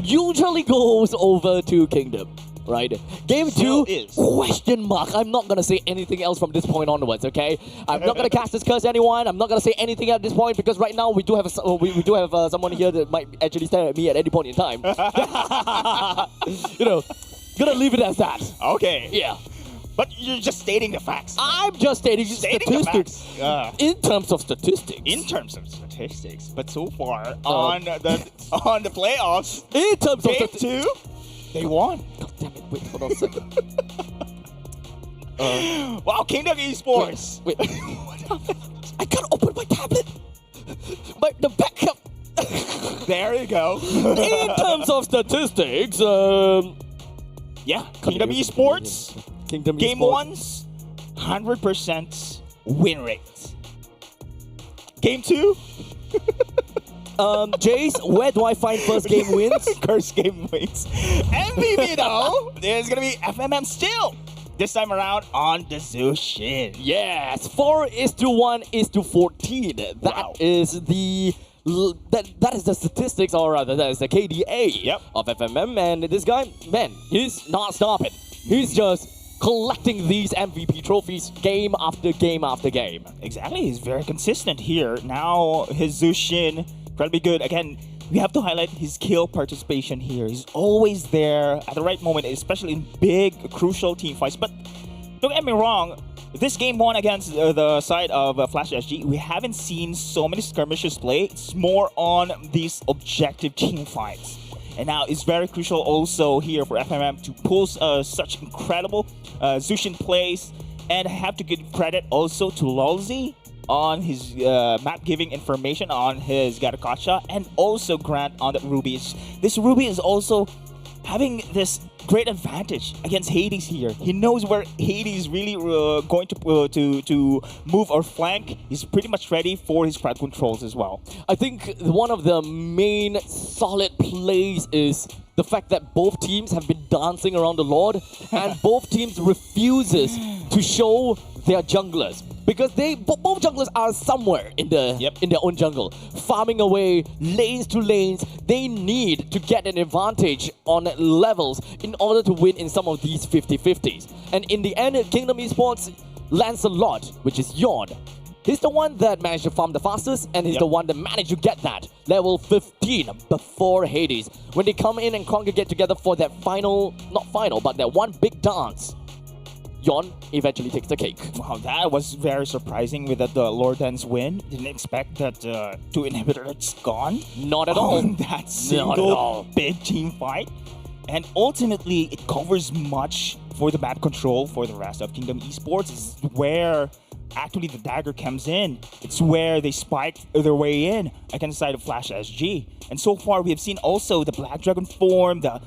usually goes over to Kingdom, right? Game 2, question mark. I'm not going to say anything else from this point onwards, okay? I'm not going to cast this curse at anyone. I'm not going to say anything at this point because right now we do have someone here that might actually stare at me at any point in time. You know, gonna leave it as that. Okay. Yeah. But you're just stating the facts. I'm just stating statistics. In terms of statistics. In terms of statistics. But so far on the playoffs, in terms game of 2, they won. God damn it! Wait, hold on a second. Wow, Kingdom Esports. Wait. I can't open my tablet. The backup. There you go. In terms of statistics, yeah, Kingdom Esports. Kingdom Game Esports. 1's 100% win rate. Game 2. Jace, where do I find first game wins? Curse game wins. MLBB though, there's gonna be FMM still. This time around on the Zushin. Yes, 4:1:14. That is the that is the statistics, or rather, that is the KDA of FMM. And this guy, man, he's not stopping. He's just collecting these MVP trophies game after game after game. Exactly, he's very consistent here. Now his Zushin, incredibly good. Again, we have to highlight his skill participation here. He's always there at the right moment, especially in big, crucial team fights. But don't get me wrong, this game one against the side of Flash SG, we haven't seen so many skirmishes play. It's more on these objective team fights. And now it's very crucial also here for FMM to pull such incredible Zushin plays, and have to give credit also to Lolzy on his map-giving information on his Garakacha, and also Grant on the Rubies. This Ruby is also having this great advantage against Hades here. He knows where Hades really going to move or flank. He's pretty much ready for his crowd controls as well. I think one of the main solid plays is the fact that both teams have been dancing around the Lord, and both teams refuses to show their junglers, because both junglers are somewhere in their own jungle, farming away lanes to lanes. They need to get an advantage on levels in order to win in some of these 50-50s. And in the end, Kingdom Esports lands a lot, which is Yawn. He's the one that managed to farm the fastest, and he's the one that managed to get that level 15 before Hades. When they come in and congregate together for that final, not final, but that one big dance, Yawn eventually takes the cake. Wow, that was very surprising with the Lordan's win. Didn't expect that 2 inhibitor that's gone. Not at all. That single big team fight. And ultimately, it covers much for the map control for the rest of Kingdom Esports. Is where actually the dagger comes in. It's where they spike their way in against the side of Flash SG. And so far, we have seen also the Black Dragon form, the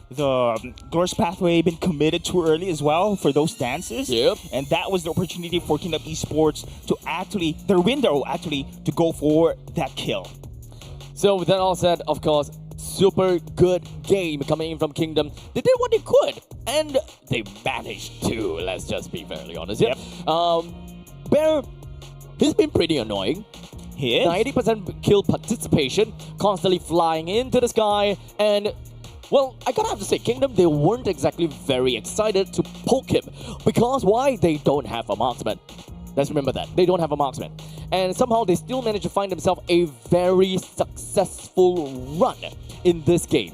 Glorious Pathway been committed too early as well for those dances. Yep. And that was the opportunity for Kingdom Esports to actually, their window actually, to go for that kill. So with that all said, of course, super good game coming in from Kingdom. They did what they could, and they managed to, let's just be fairly honest. Yep. Bear, he's been pretty annoying. He is. 90% kill participation, constantly flying into the sky, and well, I gotta have to say, Kingdom, they weren't exactly very excited to poke him. Because why? They don't have a marksman. Let's remember that. They don't have a marksman. And somehow they still managed to find themselves a very successful run in this game.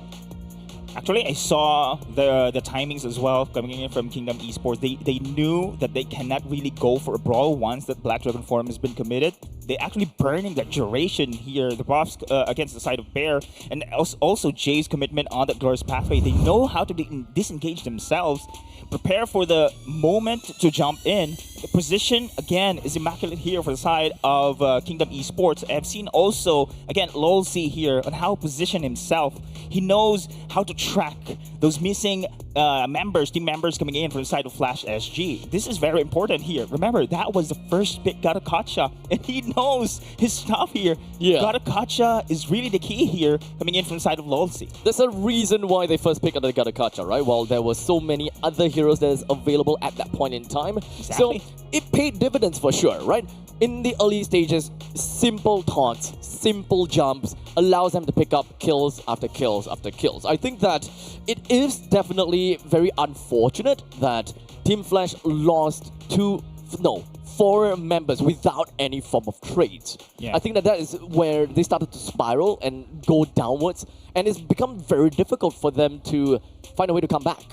Actually, I saw the timings as well coming in from Kingdom Esports. They knew that they cannot really go for a brawl once that Black Dragon form has been committed. They actually burning the duration here, the buffs against the side of Bear, and also Jay's commitment on the Glorious Pathway. They know how to disengage themselves, prepare for the moment to jump in. The position, again, is immaculate here for the side of Kingdom Esports. I've seen also, again, Lolzy here on how to position himself. He knows how to track those missing team members coming in from the side of Flash SG. This is very important here. Remember, that was the first pick Garakacha, and he knows his stuff here. Yeah. Garakacha is really the key here coming in from the side of Lolzy. There's a reason why they first picked up the Garakacha, right? Well, there were so many other heroes that is available at that point in time. Exactly. So it paid dividends for sure, right? In the early stages, simple taunts, simple jumps allows them to pick up kills after kills after kills. I think that it is definitely very unfortunate that Team Flash lost 4 members without any form of trades. Yeah. I think that is where they started to spiral and go downwards, and it's become very difficult for them to find a way to come back.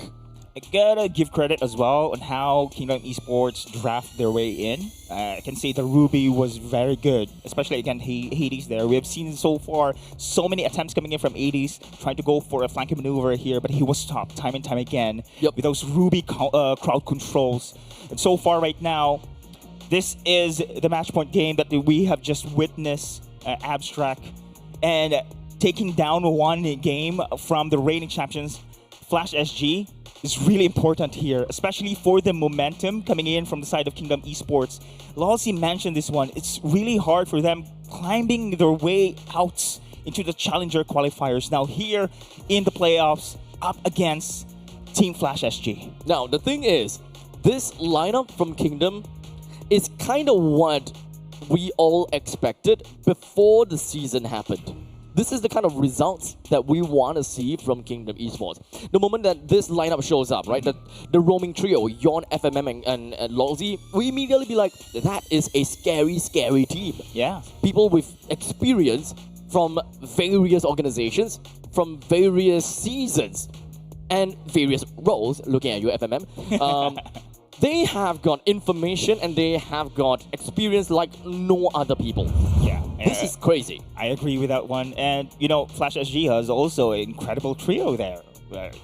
I gotta give credit as well on how Kingdom Esports draft their way in. I can say the Ruby was very good, especially against Hades there. We have seen so far so many attempts coming in from Hades, trying to go for a flanking maneuver here, but he was stopped time and time again with those Ruby crowd controls. And so far right now, this is the match point game that we have just witnessed, Abstract, and taking down one game from the reigning champions, Flash SG, is really important here, especially for the momentum coming in from the side of Kingdom Esports. Lolzy mentioned this one. It's really hard for them climbing their way out into the Challenger qualifiers. Now here in the playoffs, up against Team Flash SG. Now, the thing is, this lineup from Kingdom is kind of what we all expected before the season happened. This is the kind of results that we want to see from Kingdom Esports. The moment that this lineup shows up, right, the roaming trio, Yawn, FMM, and Lolzy, we immediately be like, that is a scary, scary team. Yeah. People with experience from various organizations, from various seasons, and various roles, looking at you, FMM, they have got information and they have got experience like no other people. Yeah. This is crazy. I agree with that one. And, you know, Flash SG has also an incredible trio there.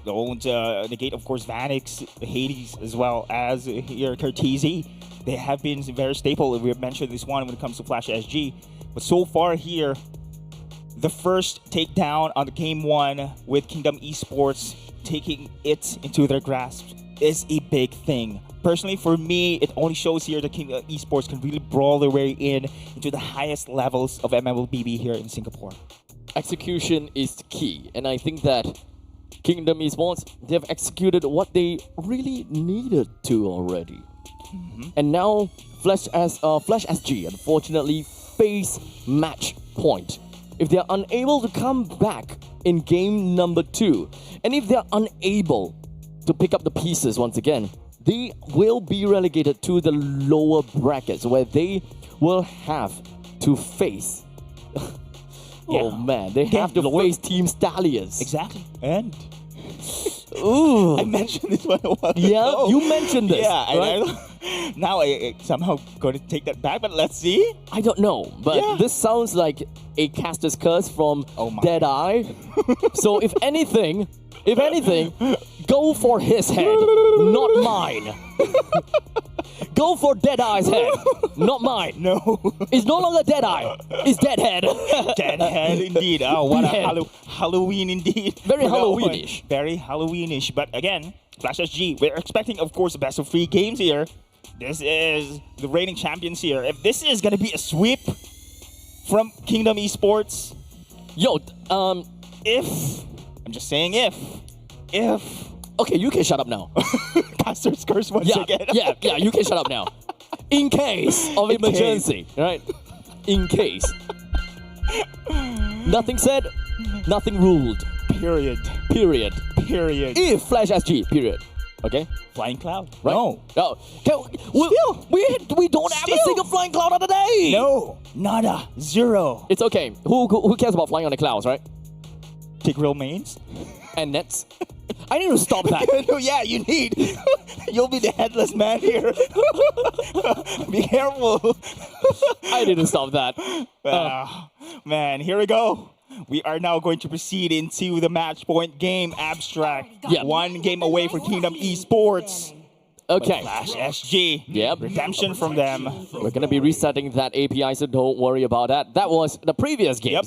Don't negate, of course, Vanix, Hades, as well as here Curtizi. They have been very staple. We have mentioned this one when it comes to Flash SG. But so far here, the first takedown on the game one with Kingdom Esports taking it into their grasp is a big thing. Personally, for me, it only shows here that Kingdom Esports can really brawl their way into the highest levels of MLBB here in Singapore. Execution is key, and I think that Kingdom Esports, they've executed what they really needed to already. And now Flash SG unfortunately face match point. If they're unable to come back in game number 2, and if they're unable to pick up the pieces once again, they will be relegated to the lower brackets where they will have to face oh man, they have to face Team Stallions. Exactly. And ooh, I mentioned this one a while yeah, ago. you mentioned this. Yeah, right? Now I somehow going to take that back, but let's see. I don't know, but this sounds like a caster's curse from Deadeye. So if anything, go for his head, not mine. Go for Deadeye's head, not mine. No. It's no longer Deadeye, it's Deadhead. Deadhead indeed. Oh, what a Halloween indeed. Very Halloweenish. Very Halloweenish. But again, Flash SG, we're expecting, of course, a best of 3 games here. This is the reigning champions here. If this is going to be a sweep from Kingdom Esports, if, I'm just saying if. Okay, you can shut up now. Caster's curse once again. yeah, you can shut up now. In case of emergency, right? In case. Nothing said, nothing ruled. Period. If Flash SG, period. Okay? Flying Cloud. Right? No. We don't have a single flying cloud on the day. No. Nada. Zero. It's okay. Who cares about flying on the clouds, right? Take real mains. And nets. I need to stop that. No, yeah, you need. You'll be the headless man here. Be careful. I need to stop that. Man, here we go. We are now going to proceed into the match point game abstract. Yep. 1 game away for Kingdom Esports. Okay. Flash SG. Yep. Redemption from them. We're going to be resetting that API, so don't worry about that. That was the previous game. Yep.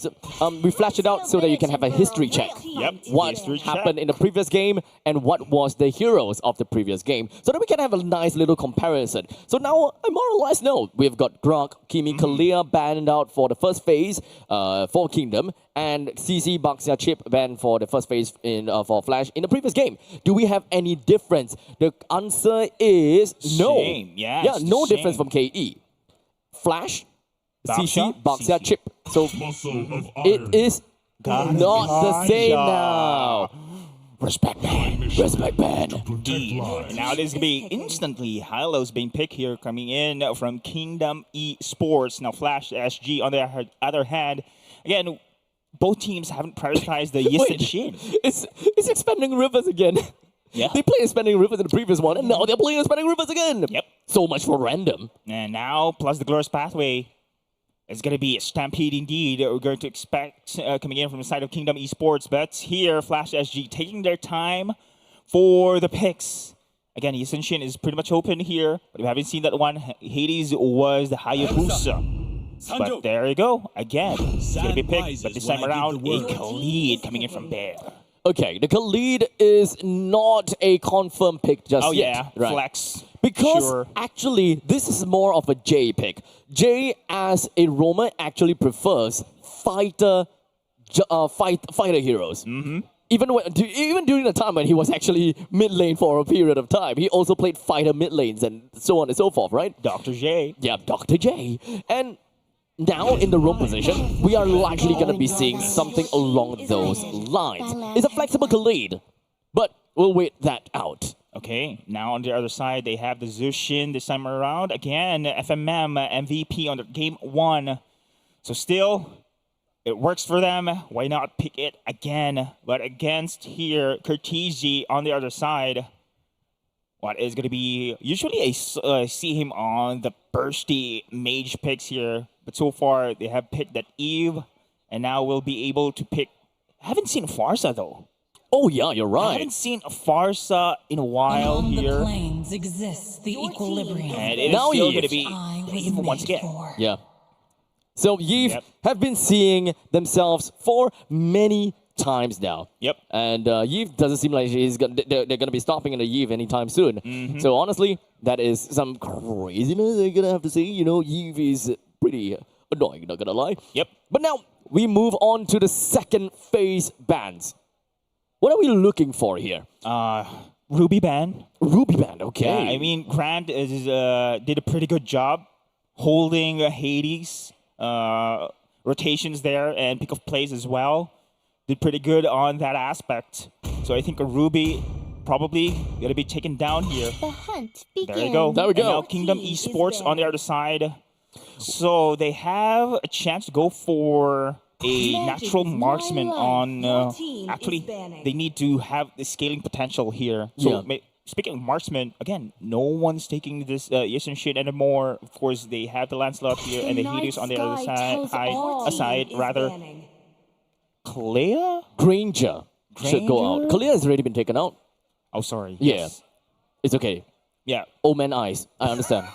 We flashed it out so that you can have a history check. Yep. What happened in the previous game and what was the heroes of the previous game, so that we can have a nice little comparison. So now I more or less know we've got Grok, Kimi, Kalia banned out for the first phase for Kingdom, and CC Baxia Chip banned for the first phase for Flash in the previous game. Do we have any difference? The answer is no. Same. Yeah, Yeah, no difference from KE. Flash, CC, Baxia Chip. So it is not the same now. Respect ban. Respect ban. Now this is going to be instantly Hylo's being picked here, coming in from Kingdom Esports. Now Flash SG on the other hand, again, both teams haven't prioritized the Yis and Shin. It's expanding rivers again. Yeah. They played expanding rivers in the previous one, and now they're playing expanding rivers again. Yep. So much for random. And now, plus the Glorious Pathway, it's going to be a stampede indeed. We're going to expect coming in from the side of Kingdom Esports. But here, Flash SG taking their time for the picks. Again, Yis and Shin is pretty much open here, but we haven't seen that one. Hades was the Hayabusa. But there you go. Again, it's going to be picked, but this time around, a Khalid coming in from there. Okay, the Khalid is not a confirmed pick just yet. Oh yeah, flex. Because actually, this is more of a J pick. J, as a roamer, actually prefers fighter heroes. Even during the time when he was actually mid lane for a period of time, he also played fighter mid lanes and so on and so forth, right? Dr. J. Yeah, Dr. J. And now in the roam position, we are likely going to be seeing something along those lines. It's a flexible Khalid, but we'll wait that out. Okay, now on the other side, they have the Zushin this time around. Again, FMM MVP on the game 1. So still, It works for them. Why not pick it again? But against here, Curtigi on the other side. What is going to be... Usually I see him on the bursty mage picks here. But so far, they have picked that Eve. And now we'll be able to pick... I haven't seen Farsa, though. Oh, yeah, you're right. I haven't seen a Farsa in a while Beyond here. the plains exists the equilibrium. And it is Now still Eve. going to be Eve once again. Yeah. So Yves have been seeing themselves for many times now. Yep. And Yves doesn't seem like they're going to be stopping in a Yves anytime soon. Mm-hmm. So honestly, that is some craziness they're going to have to say. You know, Yves is pretty annoying, not going to lie. Yep. But now we move on to the second phase bans. What are we looking for here? Ruby ban. Ruby ban, okay. Yeah, I mean, Grant did a pretty good job holding Hades rotations there and pick of plays as well. Did pretty good on that aspect. So I think a Ruby probably going to be taken down here. The hunt begins. There you go. There we go. And now Kingdom Esports on the other side. So they have a chance to go for a natural marksman on... actually, they need to have the scaling potential here. So speaking of marksman, again, no one's taking this Eastern shit anymore. Of course, they have the Lancelot here and the Hades on the other side. Clea? Granger should go out. Clea has already been taken out. Oh, sorry. Yeah. Yes. It's okay. Yeah. Old man eyes. I understand.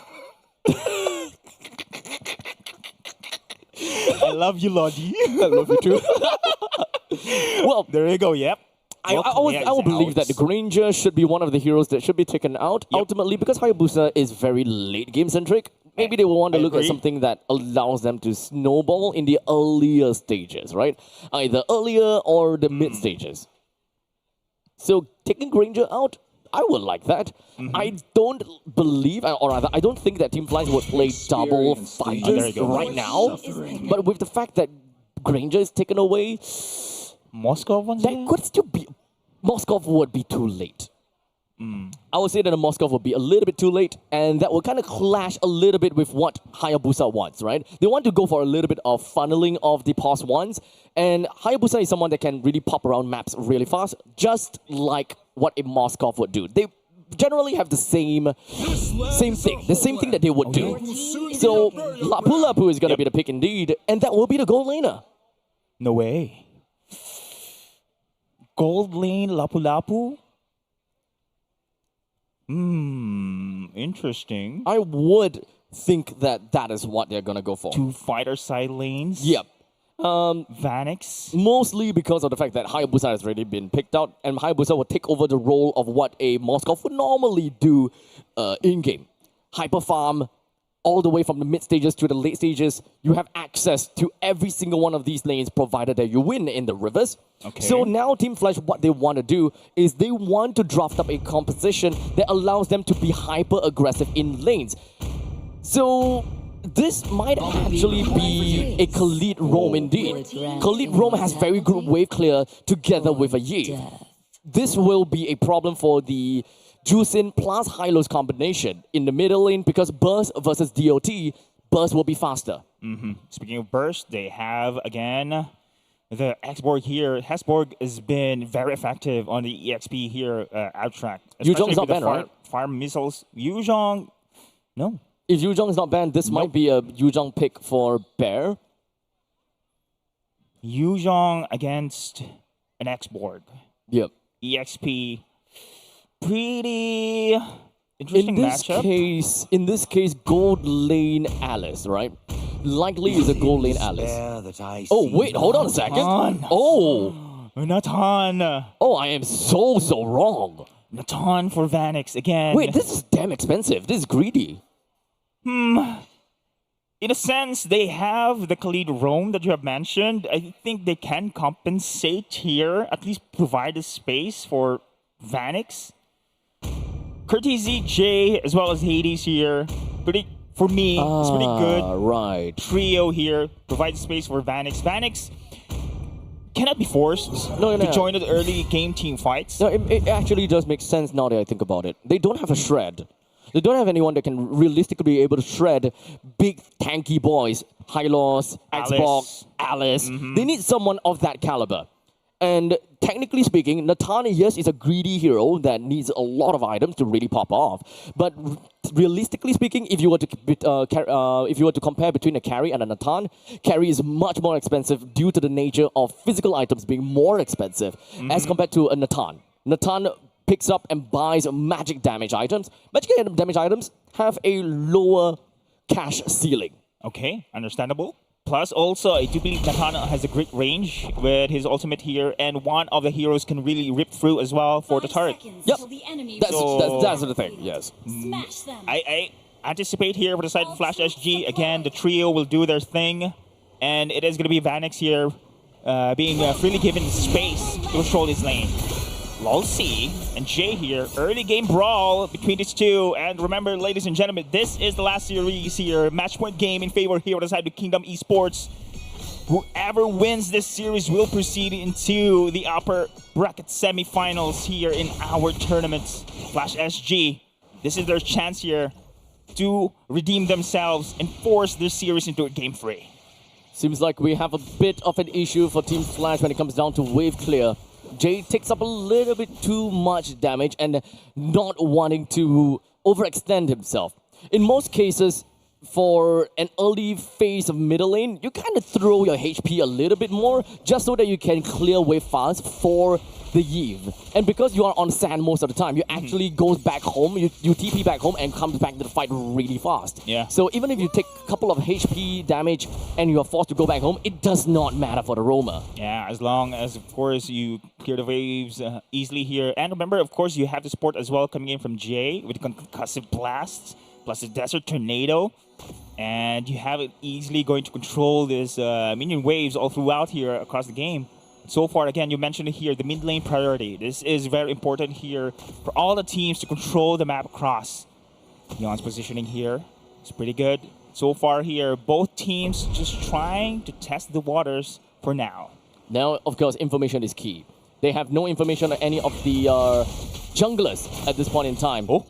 I love you, Lodi. I love you too. Well, there you go. Yep. I would believe that the Granger should be one of the heroes that should be taken out ultimately because Hayabusa is very late game centric. Maybe they will want to look at something that allows them to snowball in the earlier stages, right? Either earlier or the mid stages. So taking Granger out, I would like that. I don't believe, or rather, I don't think that Team Flyers would play double fighters right now. But with the fact that Granger is taken away, Moskov that could still be... Moskov would be too late. I would say that a Moskov would be a little bit too late, and that will kind of clash a little bit with what Hayabusa wants, right? They want to go for a little bit of funneling of the pause ones, and Hayabusa is someone that can really pop around maps really fast, just like what a Moskov would do. They generally have the same thing, the same thing that they would do. So Lapu Lapu is going to be the pick indeed, and that will be the gold laner. No way. Gold lane Lapu Lapu? Interesting. I would think that that is what they're going to go for. Two fighter side lanes? Yep. Vanix? Mostly because of the fact that Hayabusa has already been picked out, and Hayabusa will take over the role of what a Moskov would normally do in-game. Hyper farm, all the way from the mid stages to the late stages. You have access to every single one of these lanes provided that you win in the rivers. Okay. So now Team Flash, what they want to do is they want to draft up a composition that allows them to be hyper aggressive in lanes. So this might actually be a Khalid Roam indeed. Khalid Roam has very good wave clear together with a Yi. This will be a problem for the Juicin plus Hylos combination in the middle lane because burst versus DOT, burst will be faster. Speaking of burst, they have again the Xborg here. Hesborg has been very effective on the EXP here outtrack. Yuzhong is not banned, right? Fire missiles. Yuzhong, no. If Yuzhong is not banned, this might be a Yuzhong pick for Bear. Yuzhong against an Xborg. Yep. EXP. Pretty interesting matchup. In this case, gold lane Alice, right? Likely is a gold lane Alice. Oh, wait, hold on a second. Oh. Natan. Oh, I am so wrong. Natan for Vanix again. Wait, this is damn expensive. This is greedy. In a sense, they have the Khalid Roam that you have mentioned. I think they can compensate here, at least provide a space for Vanix. Courtesy J as well as Hades here. For me, it's pretty good. Right. Trio here provides space for Vanix. Vanix cannot be forced to join the early game team fights. No, it actually does make sense now that I think about it. They don't have a shred. They don't have anyone that can realistically be able to shred big, tanky boys. Hylos, Xbox, Alice. They need someone of that caliber. And technically speaking, Nathan, yes, is a greedy hero that needs a lot of items to really pop off. But realistically speaking, if you were to compare between a carry and a Nathan, carry is much more expensive due to the nature of physical items being more expensive as compared to a Nathan. Nathan picks up and buys magic damage items. Magic damage items have a lower cash ceiling. Okay, understandable. Plus, also, I do believe Nathan has a great range with his ultimate here, and one of the heroes can really rip through as well for the turret. Yep, that's the thing, yes. I anticipate here for the side of Flash SG, again, the trio will do their thing, and it is going to be Vanix here being freely given space to control his lane. Lolsey and Jay here, early game brawl between these two. And remember, ladies and gentlemen, this is the last series here. Match point game in favor here on the side of Kingdom Esports. Whoever wins this series will proceed into the upper bracket semifinals here in our tournament. Flash SG, this is their chance here to redeem themselves and force this series into a game 3. Seems like we have a bit of an issue for Team Flash when it comes down to wave clear. Jay takes up a little bit too much damage and not wanting to overextend himself. In most cases, for an early phase of middle lane, you kind of throw your HP a little bit more just so that you can clear wave fast for the Eve. And because you are on sand most of the time, you actually go back home, you TP back home and comes back to the fight really fast. Yeah. So even if you take a couple of HP damage and you are forced to go back home, it does not matter for the roamer. Yeah, as long as, of course, you clear the waves easily here. And remember, of course, you have the support as well coming in from Jay with concussive blasts, plus the Desert Tornado. And you have it easily going to control this minion waves all throughout here across the game. So far, again, you mentioned it here, the mid lane priority. This is very important here for all the teams to control the map across. Yon's positioning here is pretty good. So far here, both teams just trying to test the waters for now. Now, of course, information is key. They have no information on any of the junglers at this point in time. Oh.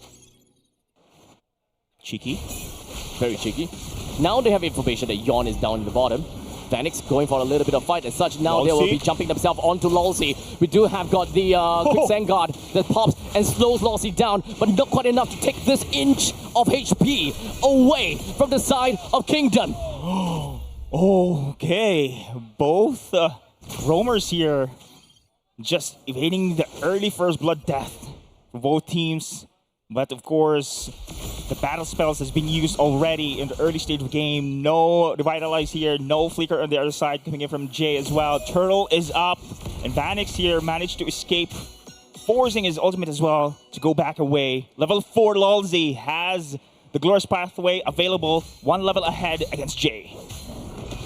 Cheeky. Very cheeky. Now they have information that Yon is down in the bottom. Vanix going for a little bit of fight as such. Now they will be jumping themselves onto Lolsey. We do have got the Quicksand Guard that pops and slows Lolsey down, but not quite enough to take this inch of HP away from the side of Kingdom. Okay, both roamers here just evading the early first blood death for both teams. But of course, the battle spells has been used already in the early stage of the game. No Revitalize here, no Flicker on the other side coming in from Jay as well. Turtle is up, and Vanix here managed to escape, forcing his ultimate as well to go back away. Level 4 Lolsey has the Glorious Pathway available, one level ahead against Jay.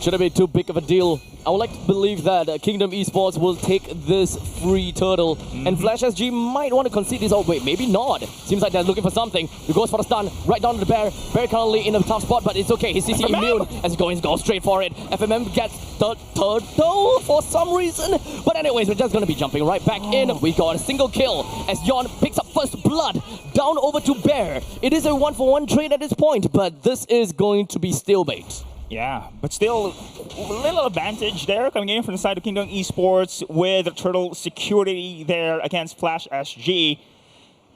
Shouldn't be too big of a deal. I would like to believe that Kingdom Esports will take this free turtle, and Flash SG might want to concede this. Oh wait, maybe not. Seems like they're looking for something. He goes for the stun, right down to the bear. Bear currently in a tough spot, but it's okay. He's CC immune as he goes straight for it. FMM gets the turtle for some reason. But anyways, we're just going to be jumping right back in. We got a single kill as Yon picks up first blood down over to Bear. It is a 1-for-1 trade at this point, but this is going to be stalemate. Yeah, but still a little advantage there coming in from the side of Kingdom Esports with the turtle security there against Flash SG.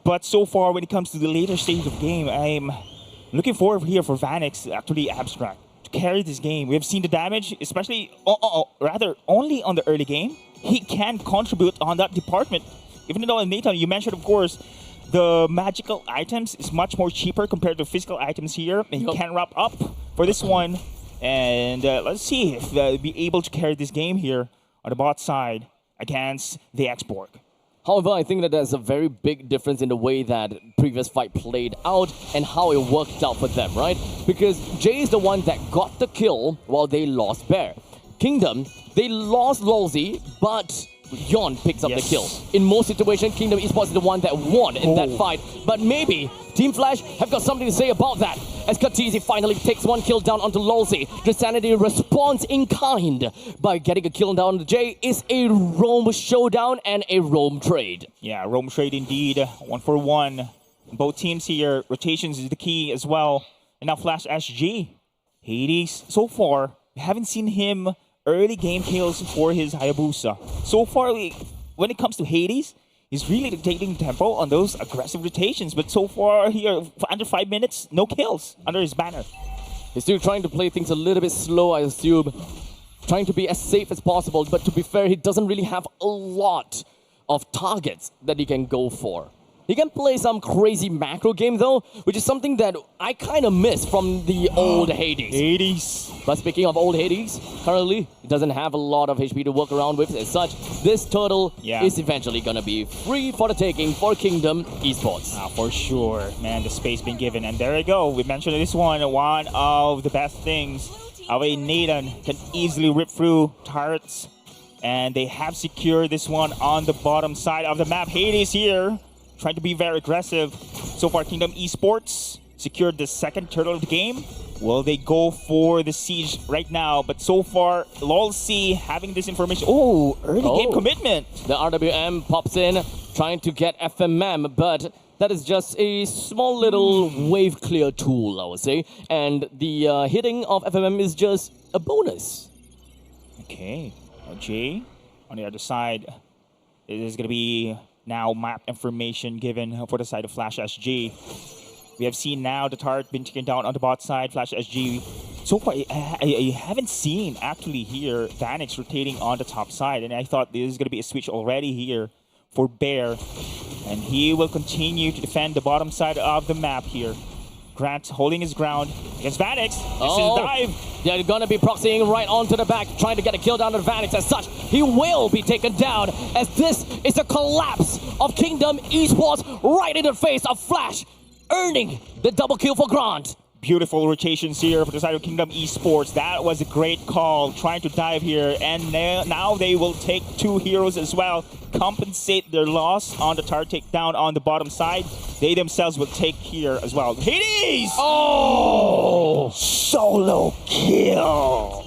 But so far, when it comes to the later stage of the game, I'm looking forward here for Vanix, actually Abstract, to carry this game. We have seen the damage, especially, rather, only on the early game. He can contribute on that department. Even though, Nathan, you mentioned, of course, the magical items is much more cheaper compared to physical items here. And he can wrap up for this one. And let's see if they'll be able to carry this game here on the bot side against the X-Borg. However, I think that there's a very big difference in the way that previous fight played out and how it worked out for them, right? Because Jay is the one that got the kill while they lost Bear. Kingdom, they lost Lolsey, but Yon picks up the kill. In most situations, Kingdom Esports is the one that won in that fight. But maybe Team Flash have got something to say about that. As Katizi finally takes one kill down onto Lolsey. Drisanity responds in kind by getting a kill down to Jay. Is a roam showdown and a roam trade. Yeah, roam trade indeed. 1-for-1 Both teams here, rotations is the key as well. And now Flash SG. Hades, so far, we haven't seen him early game kills for his Hayabusa. So far, when it comes to Hades, he's really taking tempo on those aggressive rotations. But so far here, under 5 minutes, no kills under his banner. He's still trying to play things a little bit slow, I assume. Trying to be as safe as possible. But to be fair, he doesn't really have a lot of targets that he can go for. He can play some crazy macro game though, which is something that I kind of miss from the old Hades. But speaking of old Hades, currently he doesn't have a lot of HP to work around with. As such, this turtle is eventually gonna be free for the taking for Kingdom Esports. For sure, man, the space being given. And there you go, we mentioned this one of the best things. Our Nathan can easily rip through turrets. And they have secured this one on the bottom side of the map. Hades here, trying to be very aggressive. So far, Kingdom Esports secured the second turtle of the game. Will they go for the siege right now? But so far, LOLC having this information. Oh, early game commitment. The RWM pops in, trying to get FMM, but that is just a small little wave clear tool, I would say. And the hitting of FMM is just a bonus. Okay. Jay, on the other side, it is going to be now map information given for the side of Flash SG. We have seen now the turret being taken down on the bot side. Flash SG. So far, I haven't seen actually here Vanix rotating on the top side. And I thought this is going to be a switch already here for Bear. And he will continue to defend the bottom side of the map here. Grant holding his ground against Vanix. This is dive. They're going to be proxying right onto the back, trying to get a kill down to Vanix. As such, he will be taken down, as this is a collapse of Kingdom Esports right in the face of Flash, earning the double kill for Grant. Beautiful rotations here for the side of Kingdom Esports. That was a great call, trying to dive here. And now they will take two heroes as well, compensate their loss on the turret takedown on the bottom side. They themselves will take here as well. Hades! Oh! Solo kill!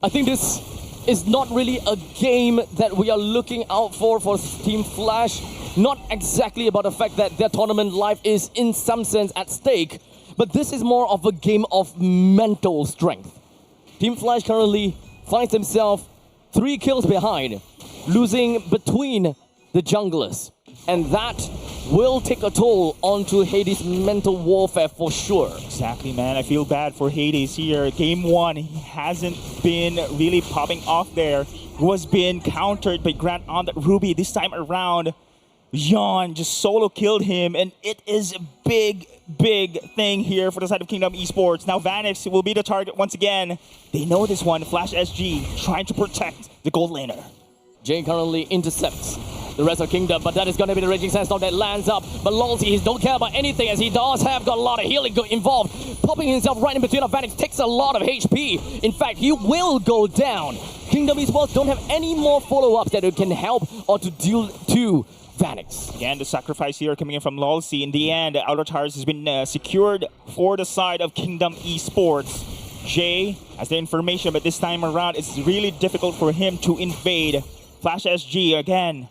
I think this is not really a game that we are looking out for Team Flash. Not exactly about the fact that their tournament life is in some sense at stake, but this is more of a game of mental strength. Team Flash currently finds himself 3 kills behind, losing between the junglers. And that will take a toll onto Hades' mental warfare for sure. Exactly, man. I feel bad for Hades here. Game 1, he hasn't been really popping off there. Was being countered by Grant on the Ruby. This time around, Yon just solo killed him, and it is a big thing here for the side of Kingdom Esports. Now Vanix will be the target once again. They know this one. Flash SG trying to protect the gold laner. Jane currently intercepts the rest of Kingdom, but that is going to be the Raging Sandstorm that lands up. But LOLC, he don't care about anything, as he does have got a lot of healing involved. Popping himself right in between of Vanix takes a lot of HP. In fact, he will go down. Kingdom Esports don't have any more follow-ups that can help or to deal to Vanix. Again, the sacrifice here coming in from LOLC. In the end, the outer towers has been secured for the side of Kingdom Esports. Jay has the information, but this time around, it's really difficult for him to invade. Flash SG again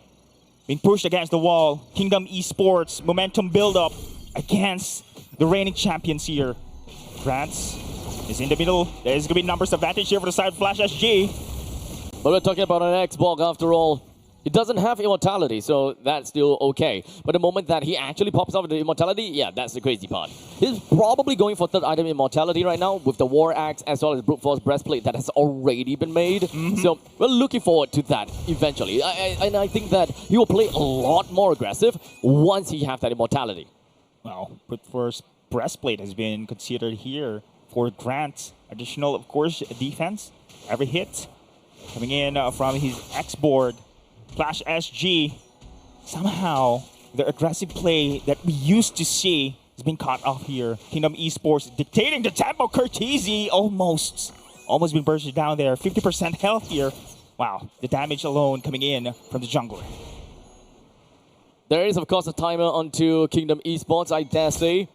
being pushed against the wall. Kingdom Esports momentum build-up against the reigning champions here. France is in the middle. There's going to be numbers advantage here for the side of Flash SG. But we're talking about an Xbox after all. It doesn't have immortality, so that's still okay. But the moment that he actually pops off the immortality, yeah, that's the crazy part. He's probably going for third item immortality right now with the War Axe as well as Brute Force Breastplate that has already been made. So we're looking forward to that eventually. And I think that he will play a lot more aggressive once he has that immortality. Well, Brute Force Breastplate has been considered here for Grant. Additional, of course, defense. Every hit coming in from his X board. Flash SG, somehow the aggressive play that we used to see has been caught off here. Kingdom Esports dictating the tempo. Curtisi almost been bursted down there. 50% health here. Wow, the damage alone coming in from the jungler. There is, of course, a timer onto Kingdom Esports, I dare say.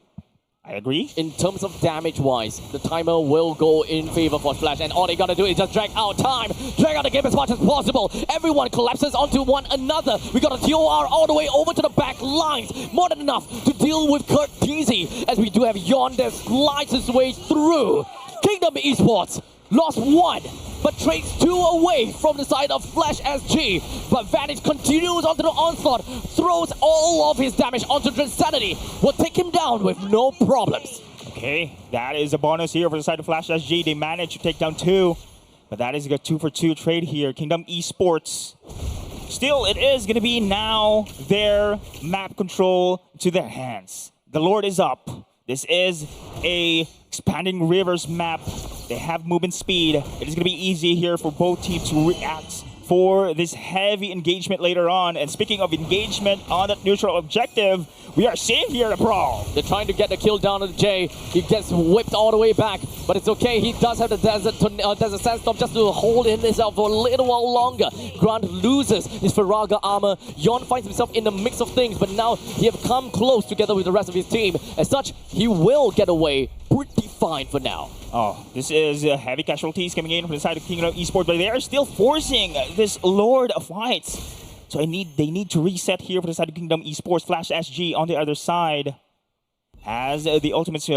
I agree. In terms of damage-wise, the timer will go in favor for Flash, and all they gotta do is just drag out time, drag out the game as much as possible. Everyone collapses onto one another. We got a TOR all the way over to the back lines. More than enough to deal with Kurt Teasy, as we do have Yon that slides his way through. Kingdom Esports lost one, but trades two away from the side of Flash SG. But Vantage continues onto the onslaught, throws all of his damage onto Drinsanity. Will take him down with no problems. Okay, that is a bonus here for the side of Flash SG. They managed to take down two, but that is a 2-for-2 trade here. Kingdom Esports. Still, it is going to be now their map control to their hands. The Lord is up. This is a expanding rivers map. They have movement speed. It is going to be easy here for both teams to react for this heavy engagement later on. And speaking of engagement on that neutral objective, we are seeing here a brawl. They're trying to get the kill down on Jay. He gets whipped all the way back, but it's okay. He does have the desert sandstorm just to hold in himself for a little while longer. Grant loses his Faraga armor. Yon finds himself in the mix of things, but now he have come close together with the rest of his team. As such, he will get away pretty fine for now. Oh, this is heavy casualties coming in from the side of Kingdom Esports, but they are still forcing this Lord of Fights. So they need to reset here for the side of Kingdom Esports. Flash SG on the other side has the ultimates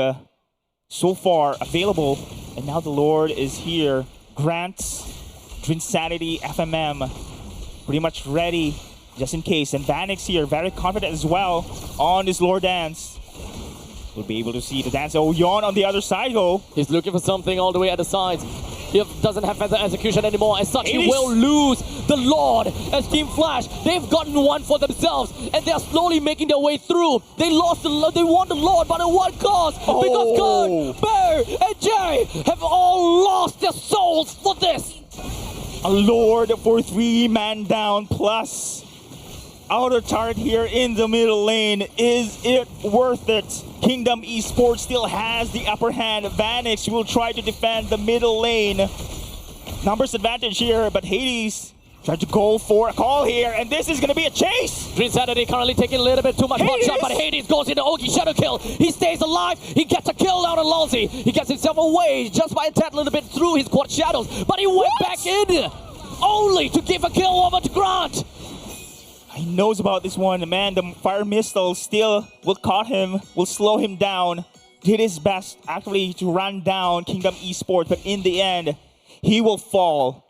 so far available, and now the Lord is here. Grant, Drinsanity, FMM, pretty much ready just in case. And Vanix here, very confident as well on this Lord dance. We'll be able to see the dance. Oh, Yon on the other side, though. He's looking for something all the way at the sides. He doesn't have feather execution anymore. As such, he will lose the Lord as Team Flash. They've gotten one for themselves, and they're slowly making their way through. They won the Lord, but at what cost? Because Kurt, Bear, and Jay have all lost their souls for this. A Lord for 3-man down plus outer turret here in the middle lane. Is it worth it? Kingdom Esports still has the upper hand. Vanix will try to defend the middle lane. Numbers advantage here, but Hades tried to go for a call here, and this is going to be a chase. Drinsanity currently taking a little bit too much shot, but Hades goes into Ogi Shadow Kill. He stays alive. He gets a kill out on Lulzy. He gets himself away just by a tad little bit through his quad shadows, but he went back in only to give a kill over to Grant. He knows about this one. Man, the fire missile still will caught him, will slow him down. Did his best actually to run down Kingdom Esports, but in the end, he will fall.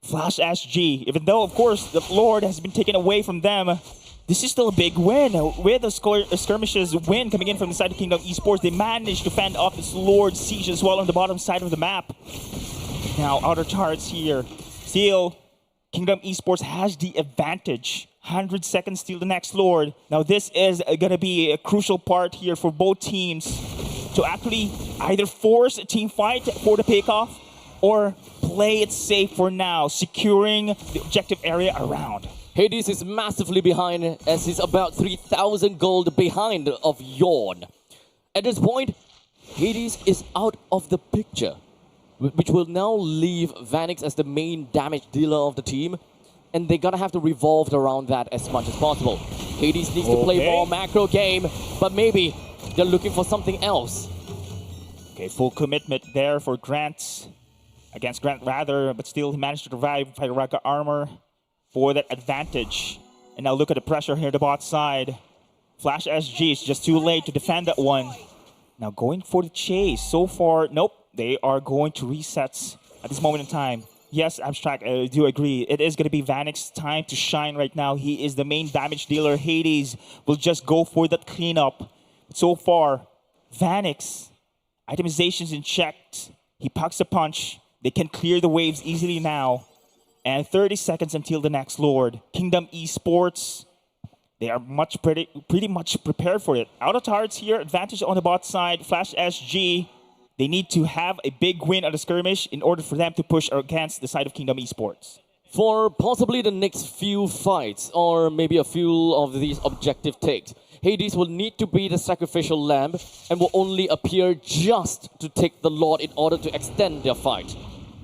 Flash SG, even though, of course, the Lord has been taken away from them, this is still a big win. With the skirmishes win coming in from the side of Kingdom Esports, they managed to fend off this Lord siege as well on the bottom side of the map. Now, outer turrets here. Still, Kingdom Esports has the advantage. 100 seconds till the next Lord. Now this is going to be a crucial part here for both teams to actually either force a team fight for the pickoff or play it safe for now, securing the objective area around. Hades is massively behind as he's about 3,000 gold behind of Yorn. At this point, Hades is out of the picture, which will now leave Vanix as the main damage dealer of the team. And they're gonna have to revolve around that as much as possible. Hades needs to play more macro game, but maybe they're looking for something else. Okay, full commitment there for Grant. Against Grant rather, but still he managed to revive Firaga armor for that advantage. And now look at the pressure here to bot side. Flash SG is just too late to defend that one. Now going for the chase. So far, nope, they are going to reset at this moment in time. Yes, Abstract, I do agree. It is going to be Vanix's time to shine right now. He is the main damage dealer. Hades will just go for that cleanup. So far, Vanix, itemization's in check. He packs a punch. They can clear the waves easily now. And 30 seconds until the next Lord. Kingdom Esports, they are pretty much prepared for it. Out of turrets here, advantage on the bot side. Flash SG. They need to have a big win on the skirmish in order for them to push against the side of Kingdom Esports. For possibly the next few fights, or maybe a few of these objective takes, Hades will need to be the sacrificial lamb and will only appear just to take the Lord in order to extend their fight.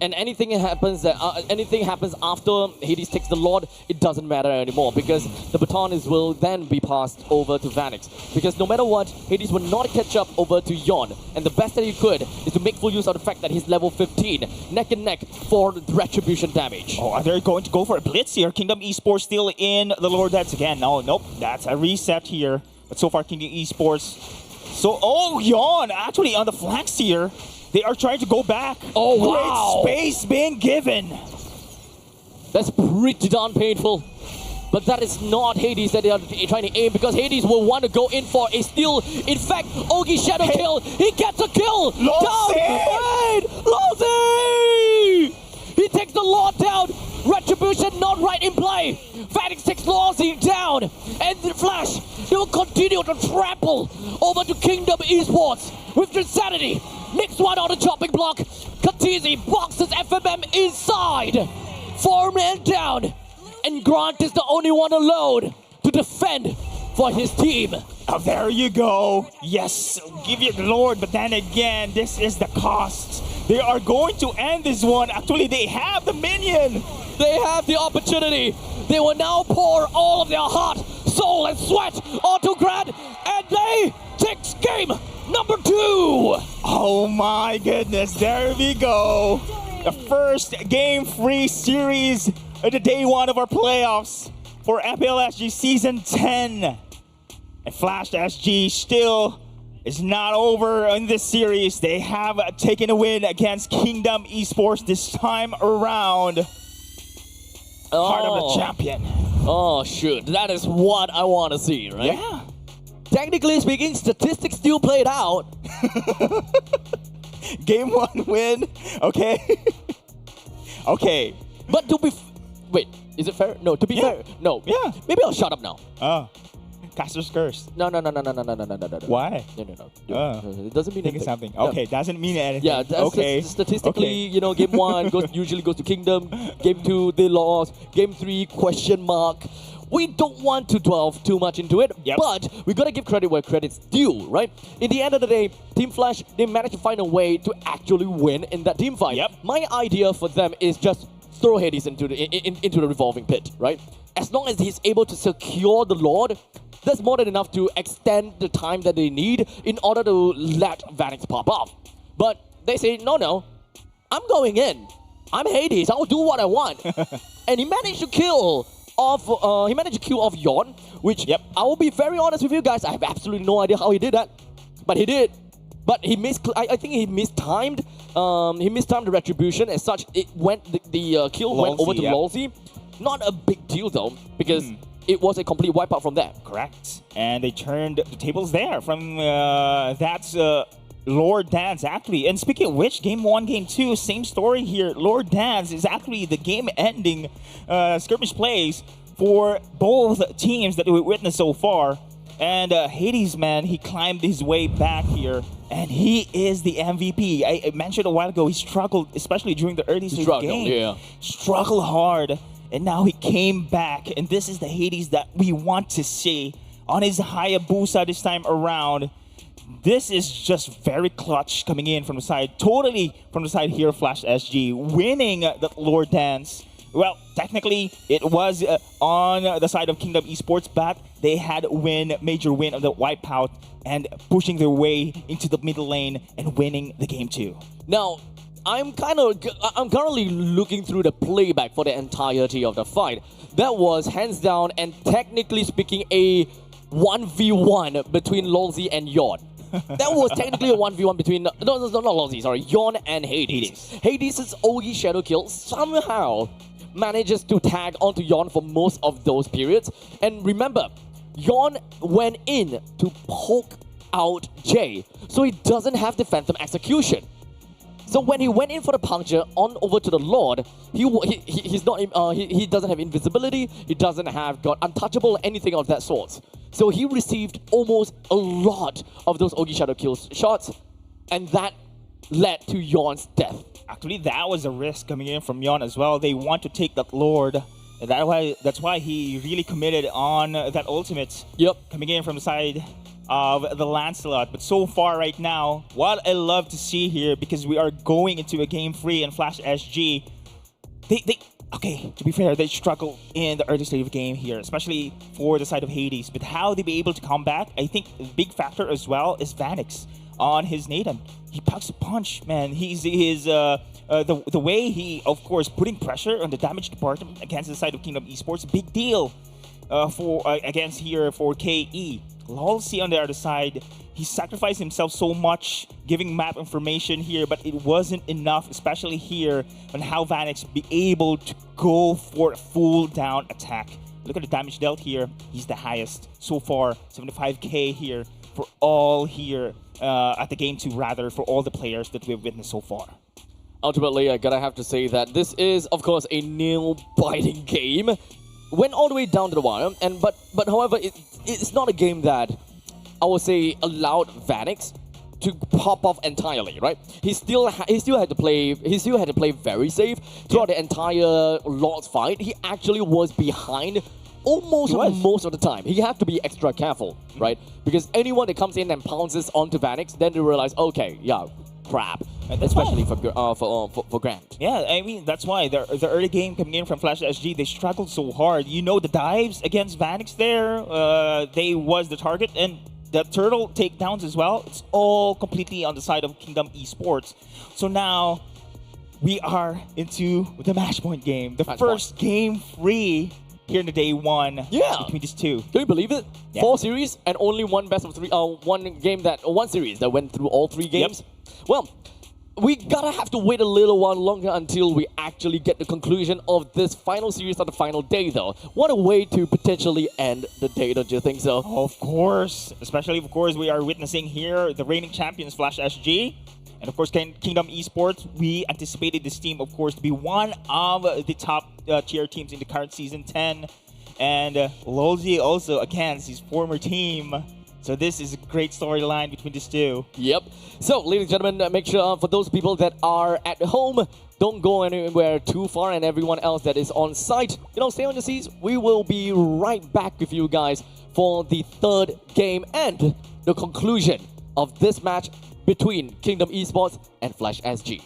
And anything happens after Hades takes the Lord, it doesn't matter anymore because the baton will then be passed over to Vanix. Because no matter what, Hades will not catch up over to Yon. And the best that he could is to make full use of the fact that he's level 15, neck and neck for retribution damage. Oh, are they going to go for a blitz here? Kingdom Esports still in the lower decks again. No, nope, that's a reset here. But so far, Kingdom Esports. So, oh, Yon actually on the flanks here. They are trying to go back. Oh, wow. Great space being given. That's pretty darn painful. But that is not Hades that they are trying to aim because Hades will want to go in for a steal. In fact, Ogi Shadow kill. He gets a kill. Losey! Down. Wait, Losey! He takes the Lord down. Retribution not right in play. Vanix takes Losey down. And the Flash, they will continue to trample over to Kingdom Esports with Insanity. Next one on the chopping block. Katizi boxes FMM inside. 4-man down. And Grant is the only one alone to defend for his team. Oh, there you go. Yes, give you the Lord, but then again, this is the cost. They are going to end this one. Actually, they have the minion. They have the opportunity. They will now pour all of their heart, soul, and sweat onto Grant, and they take game number 2. Oh my goodness, there we go. The first game-free series of the day 1 of our playoffs for MPL SG Season 10. And Flash SG still is not over in this series. They have taken a win against Kingdom Esports this time around. Heart of the champion. Oh, shoot. That is what I want to see, right? Yeah. Technically speaking, statistics still played out. Game 1 win. Okay. Okay. But to be... Wait, is it fair? No, to be fair. No. Yeah. Maybe I'll shut up now. Oh. Caster's curse. No. Why? No. It doesn't mean Think anything. of something. Okay, doesn't mean anything. Yeah, that's okay. Statistically, Okay. you know, game 1 usually goes to Kingdom. Game 2, they lost. Game 3, question mark. We don't want to delve too much into it, but we gotta give credit where credit's due, right? In the end of the day, Team Flash, they managed to find a way to actually win in that team fight. My idea for them is just throw Hades into the revolving pit, right? As long as he's able to secure the Lord, that's more than enough to extend the time that they need in order to let Vanix pop off. But they say, no, I'm going in. I'm Hades, I'll do what I want. And he managed to kill off Yon, which I will be very honest with you guys, I have absolutely no idea how he did that. But he did. But he I think he mistimed. He mistimed the retribution. As such, it went the kill went over to Lolsey. Not a big deal though, because it was a complete wipeout from there. Correct. And they turned the tables there from that's Lord Dance actually. And speaking of which, game 1, game 2, same story here. Lord Dance is actually the game-ending skirmish plays for both teams that we witnessed so far. And Hades, man, he climbed his way back here, and he is the MVP. I mentioned a while ago, he struggled, especially during the early stage of the game. Struggled hard, and now he came back, and this is the Hades that we want to see on his Hayabusa this time around. This is just very clutch coming in from the side, totally from the side here, Flash SG, winning the Lord Dance. Well, technically, it was on the side of Kingdom Esports, but they had major win of the wipeout and pushing their way into the middle lane and winning the game 2. Now, I'm currently looking through the playback for the entirety of the fight. That was hands down and technically speaking a 1v1 between Lolsey and Yon. That was technically a 1v1 between, not Lolsey, sorry, Yon and Hades. Hades' Ogi Shadow Kill somehow manages to tag onto Yon for most of those periods. And remember, Yon went in to poke out Jay, so he doesn't have the Phantom Execution. So when he went in for the puncture on over to the Lord, he doesn't have invisibility, he doesn't have got untouchable, anything of that sort. So he received almost a lot of those Ogi Shadow Kill shots, and that led to Yon's death. Actually, that was a risk coming in from Yon as well. They want to take that Lord. And that's why he really committed on that ultimate. Coming in from the side of the Lancelot. But so far right now, what I love to see here, because we are going into a game free and Flash SG, okay, to be fair, they struggle in the early stage of the game here, especially for the side of Hades. But how they be able to come back, I think the big factor as well is Vanix on his Nathan. He packs a punch, man. The way he, of course, putting pressure on the damage department against the side of Kingdom Esports, big deal against here for KE. Lolsey on the other side, he sacrificed himself so much, giving map information here, but it wasn't enough, especially here on how Vanix be able to go for a full down attack. Look at the damage dealt here. He's the highest so far, 75k here for all here at the game 2, rather, for all the players that we've witnessed so far. Ultimately, I gotta have to say that this is, of course, a nail-biting game. Went all the way down to the wire, but however, it's not a game that I would say allowed Vanix to pop off entirely, right? He still had to play very safe throughout the entire Lord's fight. He actually was behind almost most of the time. He had to be extra careful, right? Because anyone that comes in and pounces onto Vanix, then they realize, okay, yeah, crap. Especially for Grant. Yeah, I mean, that's why the early game coming in from Flash SG, they struggled so hard. You know, the dives against Vanix there, they was the target, and the turtle takedowns as well. It's all completely on the side of Kingdom Esports. So now we are into the match point game. The first game free here in the day 1 between these two. Can you believe it? Yeah. 4 series and only one best of 3, one series that went through all 3 games. Yep. Well, we gotta have to wait a little while longer until we actually get the conclusion of this final series on the final day, though. What a way to potentially end the day, don't you think so? Of course. Especially, of course, we are witnessing here the reigning champions, Flash SG. And of course, Kingdom Esports, we anticipated this team, of course, to be one of the top tier teams in the current Season 10. And Lolsey also against his former team. So this is a great storyline between these two. Yep. So, ladies and gentlemen, make sure for those people that are at home, don't go anywhere too far, and everyone else that is on site, stay on your seats. We will be right back with you guys for the 3rd game and the conclusion of this match between Kingdom Esports and Flash SG.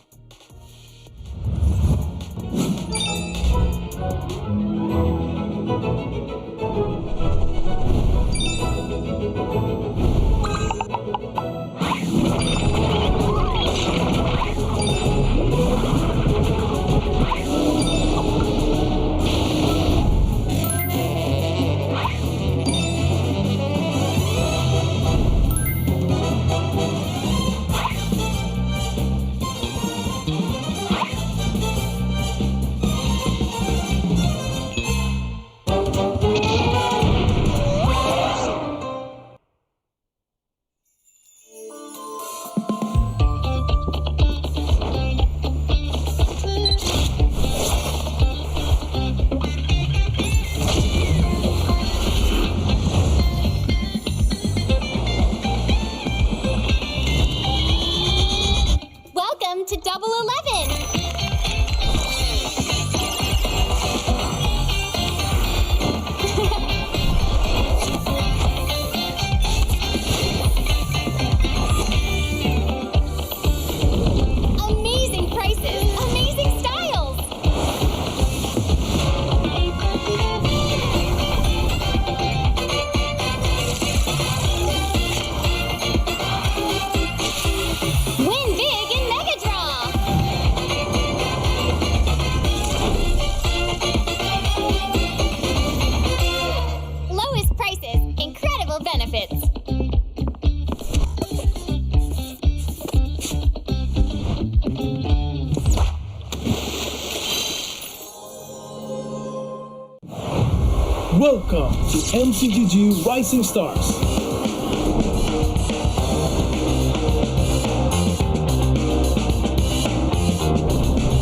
Welcome to MCGG Rising Stars.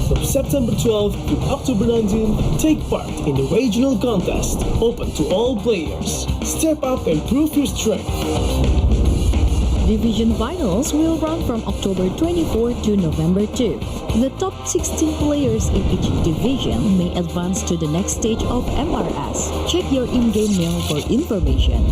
From September 12th to October 19th, take part in the regional contest, open to all players. Step up and prove your strength. Division finals will run from October 24 to November 2. The top 16 players in each division may advance to the next stage of MRS. Check your in-game mail for information.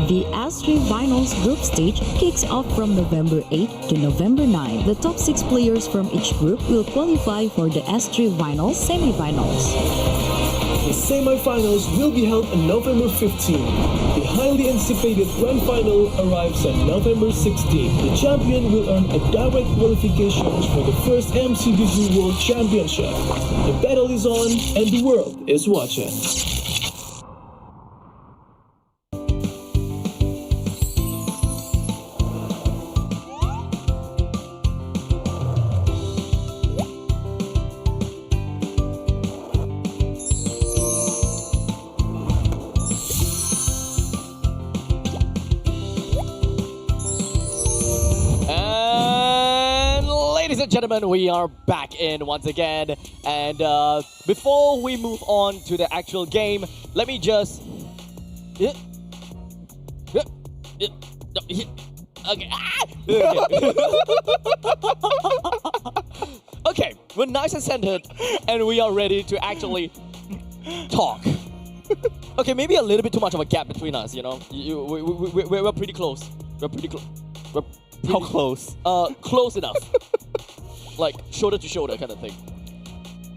The S3 Finals group stage kicks off from November 8 to November 9. The top 6 players from each group will qualify for the S3 Finals semi-finals. The semi-finals will be held on November 15. The highly anticipated grand final arrives on November 16. The champion will earn a direct qualifications for the first MCBG World Championship. The battle is on and the world is watching. Gentlemen, we are back in once again, and before we move on to the actual game, let me just okay. Okay, we're nice and centered, and we are ready to actually talk. Okay, maybe a little bit too much of a gap between us, you know. We're pretty close. We're pretty close. How close? Close enough. Like shoulder to shoulder kind of thing.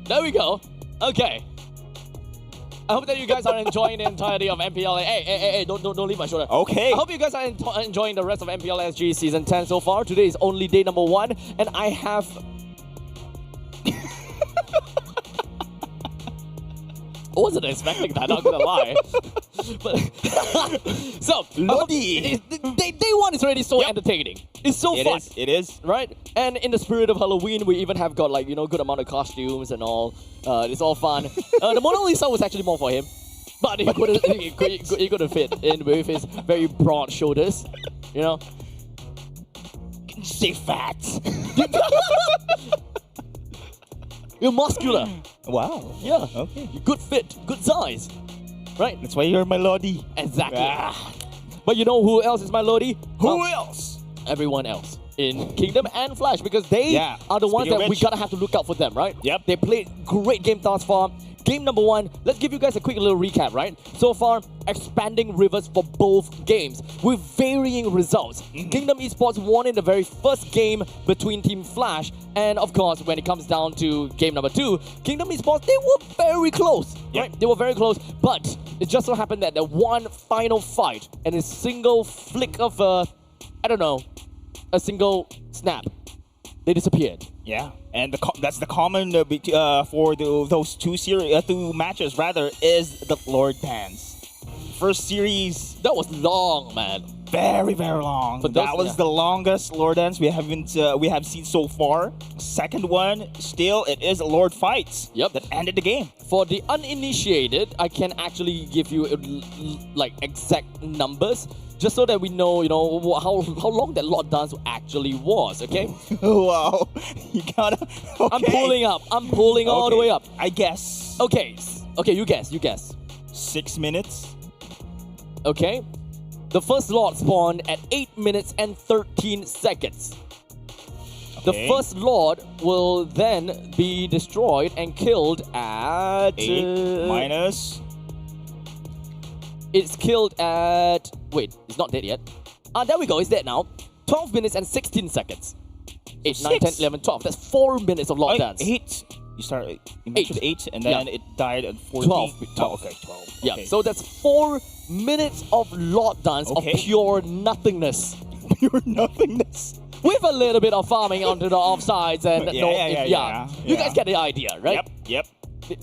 There we go. Okay. I hope that you guys are enjoying the entirety of MPL. Hey, don't leave my shoulder. Okay. I hope you guys are enjoying the rest of MPL SG Season 10 so far. Today is only day number 1, and I have... I wasn't expecting that, not gonna lie. But so, Lodi. Day 1 is already so entertaining. It's so fun. It is. Right? And in the spirit of Halloween, we even have got, like, you know, good amount of costumes and all. It's all fun. The Mona Lisa was actually more for him. But he couldn't fit in with his very broad shoulders. You know? Stay fat. You're muscular. Wow. Yeah. Okay. You're good fit, good size. Right? That's why you're my Lodi. Exactly. But you know who else is my Lodi? Who else? Everyone else in Kingdom and Flash, because they are the ones that we gotta have to look out for them, right? Yep. They played great game thus far. Game number 1, let's give you guys a quick little recap, right? So far, expanding rivers for both games with varying results. Kingdom Esports won in the very first game between Team Flash, and of course, when it comes down to game number 2, Kingdom Esports, they were very close, right? They were very close, but it just so happened that the one final fight and a single flick of a single snap, they disappeared. Yeah, and that's the common for those two matches rather is the Lord Dance. First series that was long, man. Very long. But that was the longest Lord Dance we have seen so far. Second one, still it is Lord Fights. Yep. That ended the game. For the uninitiated, I can actually give you like exact numbers, just so that we know, you know, how long that Lord Dance actually was, okay? Wow. You gotta... Okay. I'm pulling all the way up. I guess. Okay, you guess. 6 minutes. Okay. The first Lord spawned at 8 minutes and 13 seconds. The first Lord will then be destroyed and killed at... 8 minus... It's killed at... Wait, it's not dead yet. There we go, it's dead now. 12 minutes and 16 seconds. 8, 9, 10, 11, 12. That's 4 minutes of Lord Dance. 8. You mentioned 8, and then it died at 14. 12. Oh, okay, 12. Yeah, Okay. so that's 4 minutes of Lord Dance of pure nothingness. Pure nothingness. With a little bit of farming onto the offsides and... You guys get the idea, right? Yep.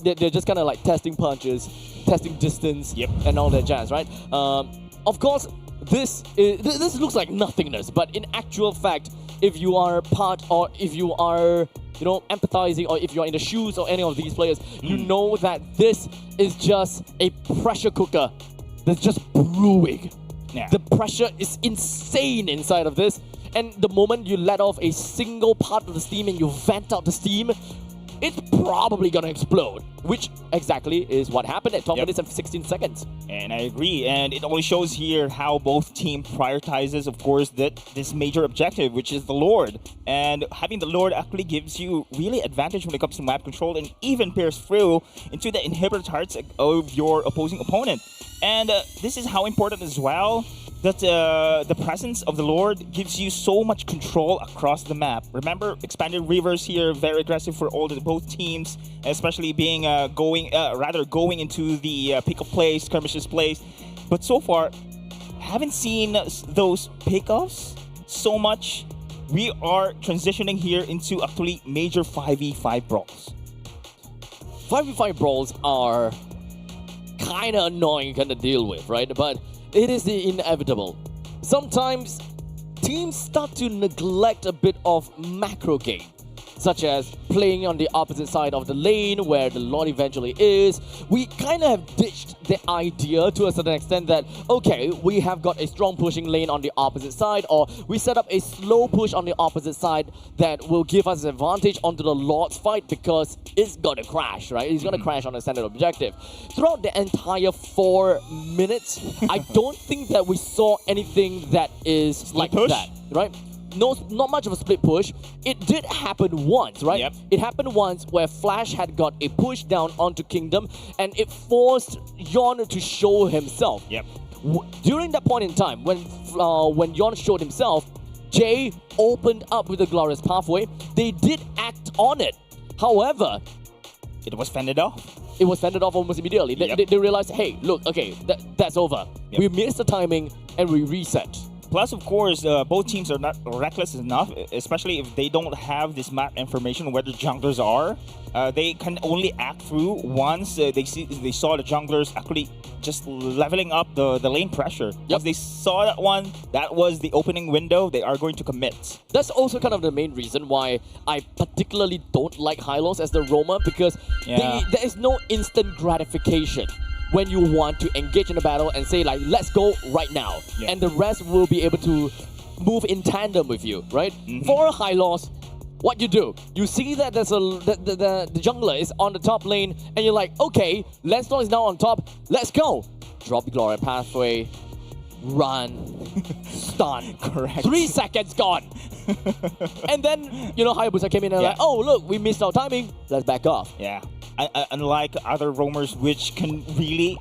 They're just kind of like testing punches, testing distance, and all that jazz, right? Of course, this looks like nothingness, but in actual fact, if you are part or if you are, you know, empathizing, or if you are in the shoes of any of these players, you know that this is just a pressure cooker that's just brewing. Yeah. The pressure is insane inside of this, and the moment you let off a single part of the steam and you vent out the steam, it's probably gonna explode, which exactly is what happened at 12 minutes and 16 seconds. And I agree, and it only shows here how both team prioritizes, of course, this major objective, which is the Lord. And having the Lord actually gives you really advantage when it comes to map control, and even pierce through into the inhibitor hearts of your opposing opponent. And this is how important as well that the presence of the Lord gives you so much control across the map. Remember, expanded rivers here, very aggressive for both teams, especially being going into the pick-up plays, skirmishes plays. But so far, haven't seen those pickoffs so much. We are transitioning here into actually major 5v5 brawls. 5v5 brawls are kind of annoying kind of deal with, right? But it is the inevitable. Sometimes teams start to neglect a bit of macro game, such as playing on the opposite side of the lane where the Lord eventually is. We kind of have ditched the idea to a certain extent that, okay, we have got a strong pushing lane on the opposite side, or we set up a slow push on the opposite side that will give us an advantage onto the Lord's fight because it's gonna crash, right? It's gonna crash on the standard objective. Throughout the entire 4 minutes, I don't think that we saw anything that is like that, right? No, not much of a split push. It did happen once, right? Yep. It happened once where Flash had got a push down onto Kingdom and it forced Yon to show himself. Yep. During that point in time, when Yon showed himself, Jay opened up with the Glorious Pathway. They did act on it. However, it was fended off. It was fended off almost immediately. They realized, hey, look, okay, that's over. Yep. We missed the timing and we reset. Plus, of course, both teams are not reckless enough, especially if they don't have this map information where the junglers are. They can only act through once they saw the junglers actually just leveling up the lane pressure. Once they saw that one, that was the opening window, they are going to commit. That's also kind of the main reason why I particularly don't like Hylos as the roamer, because there is no instant gratification when you want to engage in a battle and say like, let's go right now. Yeah. And the rest will be able to move in tandem with you, right? For Hylos, what you do, you see that there's the jungler is on the top lane and you're like, okay, Lancelot is now on top, let's go. Drop the Glory Pathway, run, stun. Correct. 3 seconds gone. And then, Hayabusa came in and like, oh, look, we missed our timing, let's back off. Yeah. Unlike other roamers which can really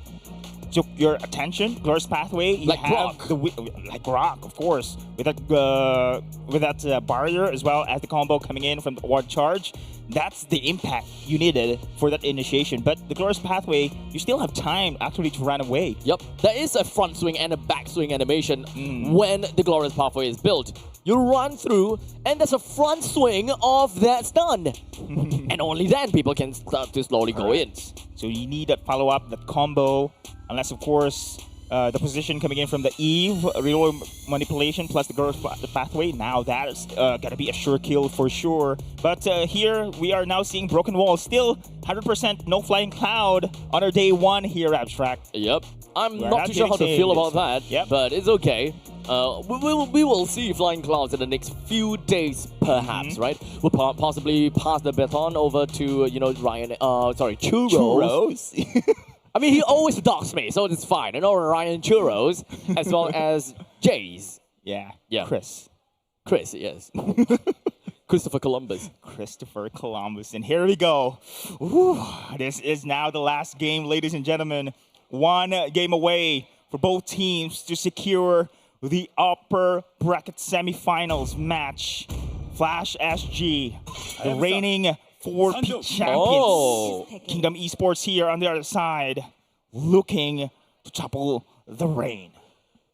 took your attention, Glorious Pathway, you like have like Rock, of course, with that barrier as well as the combo coming in from the ward charge. That's the impact you needed for that initiation. But the Glorious Pathway, you still have time actually to run away. Yep, there is a front swing and a back swing animation when the Glorious Pathway is built. You run through, and there's a front swing of that stun. And only then people can start to slowly go in. So you need that follow-up, that combo, unless, of course, the position coming in from the Eve, real manipulation plus the Glorious Pathway. Now that is going to be a sure kill for sure. But here, we are now seeing Broken Wall. Still 100% no Flying Cloud on our day 1 here, Abstract. Yep. I'm not too sure how to feel about that, but it's okay. We will see Flying Clouds in the next few days, perhaps, right? We'll possibly pass the baton over to, Ryan, Churros. I mean, he always dogs me, so it's fine. Ryan Churros, as well as Jays. Yeah. Chris, yes. Christopher Columbus. Christopher Columbus. And here we go. Ooh, this is now the last game, ladies and gentlemen. 1 game away for both teams to secure the upper bracket semifinals match. Flash SG, the reigning 4P champions. Kingdom Esports here on the other side, looking to topple the reign.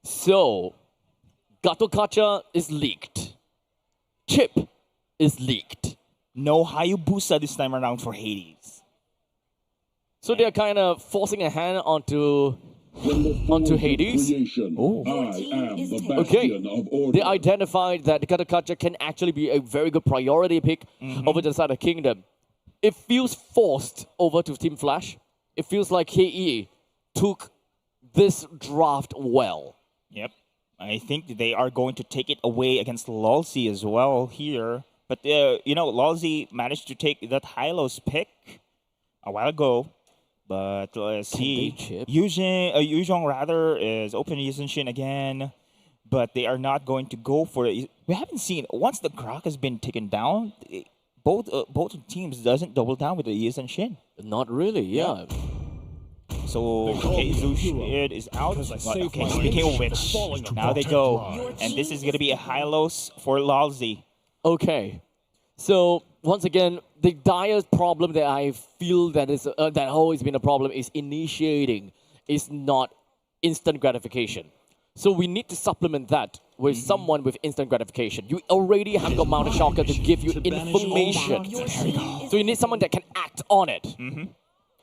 So, Gato Kacha is leaked. Chip is leaked. No Hayabusa this time around for Hades. So they're kind of forcing a hand onto Hades. Okay. They identified that Gato Kacha can actually be a very good priority pick over the side of Kingdom. It feels forced over to Team Flash. It feels like KE took this draft well. Yep. I think they are going to take it away against Lolzy as well here. But, Lolzy managed to take that Hylos pick a while ago. But let's see. Yuzhong rather is open Yuzhong again. But they are not going to go for it. We haven't seen, once the Grok has been taken down, both teams doesn't double down with the Yuzhong. Not really, yeah. So, okay, Zushid is out. Okay, speaking of which, now they go. And this is going to be a high loss for Lalzi. Okay. So, once again, the dire problem that I feel that is that always been a problem is initiating is not instant gratification. So we need to supplement that with someone with instant gratification. You already have got Mountain Shocker to give you information. So you need someone that can act on it.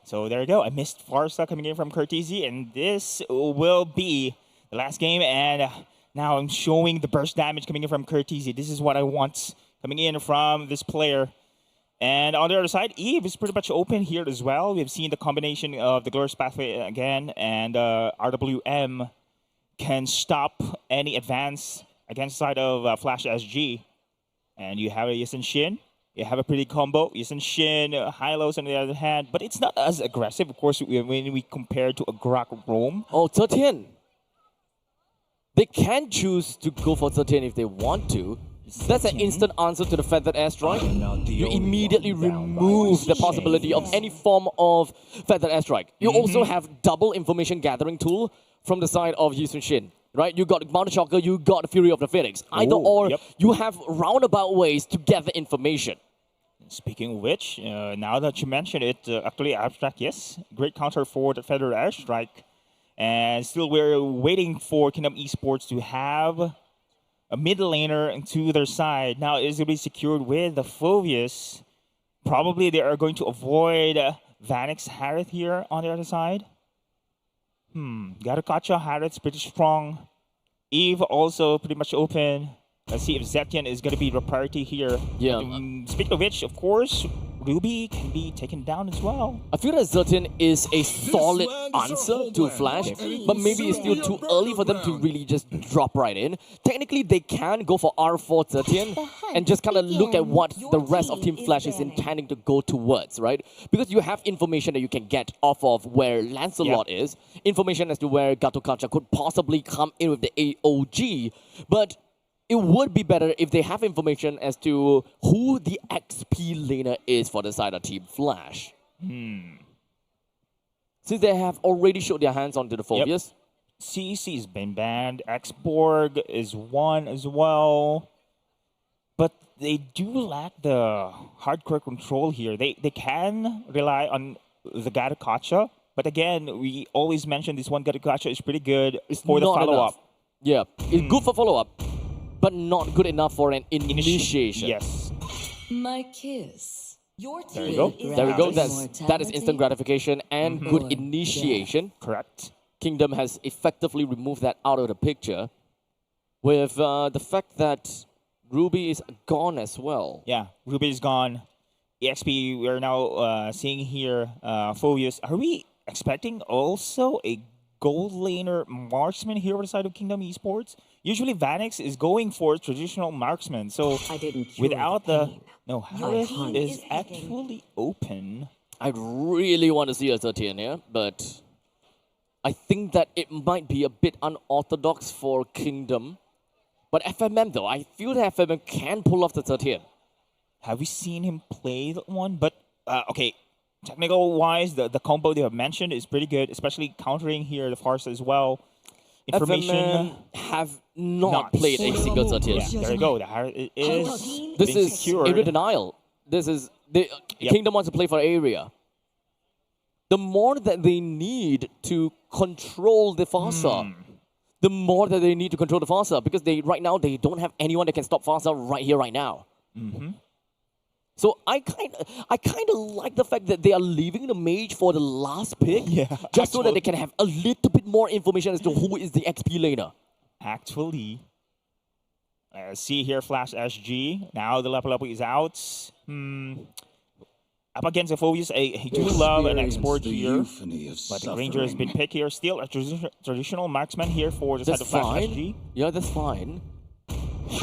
So there you go. I missed Farsa coming in from Courtesy, and this will be the last game. And now I'm showing the burst damage coming in from Courtesy. This is what I want coming in from this player. And on the other side, Eve is pretty much open here as well. We've seen the combination of the Glorious Pathway again, and RWM can stop any advance against the side of Flash SG. And you have a Yisen Shin. You have a pretty combo. Yisen Shin, Hylos on the other hand. But it's not as aggressive, of course, when we compare to a Grak Rome. Oh, 13. They can choose to go for 13 if they want to. That's an instant answer to the feathered airstrike. You immediately remove the possibility of any form of feathered airstrike. You also have double information gathering tool from the side of Yisen Shin. Right? You got Mountain Shocker, you got Fury of the Phoenix. Either or, you have roundabout ways to gather information. Speaking of which, now that you mention it, actually Abstract, yes. Great counter for the feathered airstrike. And still we're waiting for Kingdom Esports to have a mid laner to their side. Now it is going to be secured with the Phobius. Probably they are going to avoid Vanix Harith here on the other side. Garukacha Harith's pretty strong. Eve also pretty much open. Let's see if Zetian is going to be the priority here. Yeah. Speaking of which, of course, Ruby can be taken down as well. I feel that Zetian is a solid answer to Flash, but maybe it's still too early for them to really just drop right in. Technically, they can go for R4 Zetian and just kind of look at what the rest of Team Flash is intending to go towards, right? Because you have information that you can get off of where Lancelot is, information as to where Gatokacha could possibly come in with the AOG, but it would be better if they have information as to who the XP laner is for the side of Team Flash. Since they have already showed their hands onto the Phobius. CEC's been banned. Xborg is one as well. But they do lack the hardcore control here. They can rely on the Garukacha. But again, we always mention this one Garukacha is pretty good for the follow-up. Yeah, it's good for follow-up, but not good enough for an initiation. Yes. My kiss. Your There you go. There we go. That is instant gratification and good initiation. Correct. Kingdom has effectively removed that out of the picture with the fact that Ruby is gone as well. Yeah, Ruby is gone. EXP, we are now seeing here Phobius. Are we expecting also a gold laner marksman here on the side of Kingdom Esports? Usually Vanix is going for traditional marksman, so without Harith is actually open. I really want to see a 13 here, but I think that it might be a bit unorthodox for Kingdom. But FMM though, I feel that FMM can pull off the 13. Have we seen him play that one? But, okay, technical-wise, the combo they have mentioned is pretty good, especially countering here the Farsa as well. FMM have not played a single 13. Yeah, there you go. This is area denial. This is Kingdom wants to play for area. The more that they need to control the Farsa, the more that they need to control the Farsa, because right now they don't have anyone that can stop Farsa right here, right now. So I kind of like the fact that they are leaving the mage for the last pick, just so that they can have a little bit more information as to who is the XP laner. Actually, see here Flash SG. Now the level up is out. Up against the Phobius, I do love an export here, but the Ranger has been picked here. Still a traditional marksman here for the side of Flash SG. Yeah, that's fine.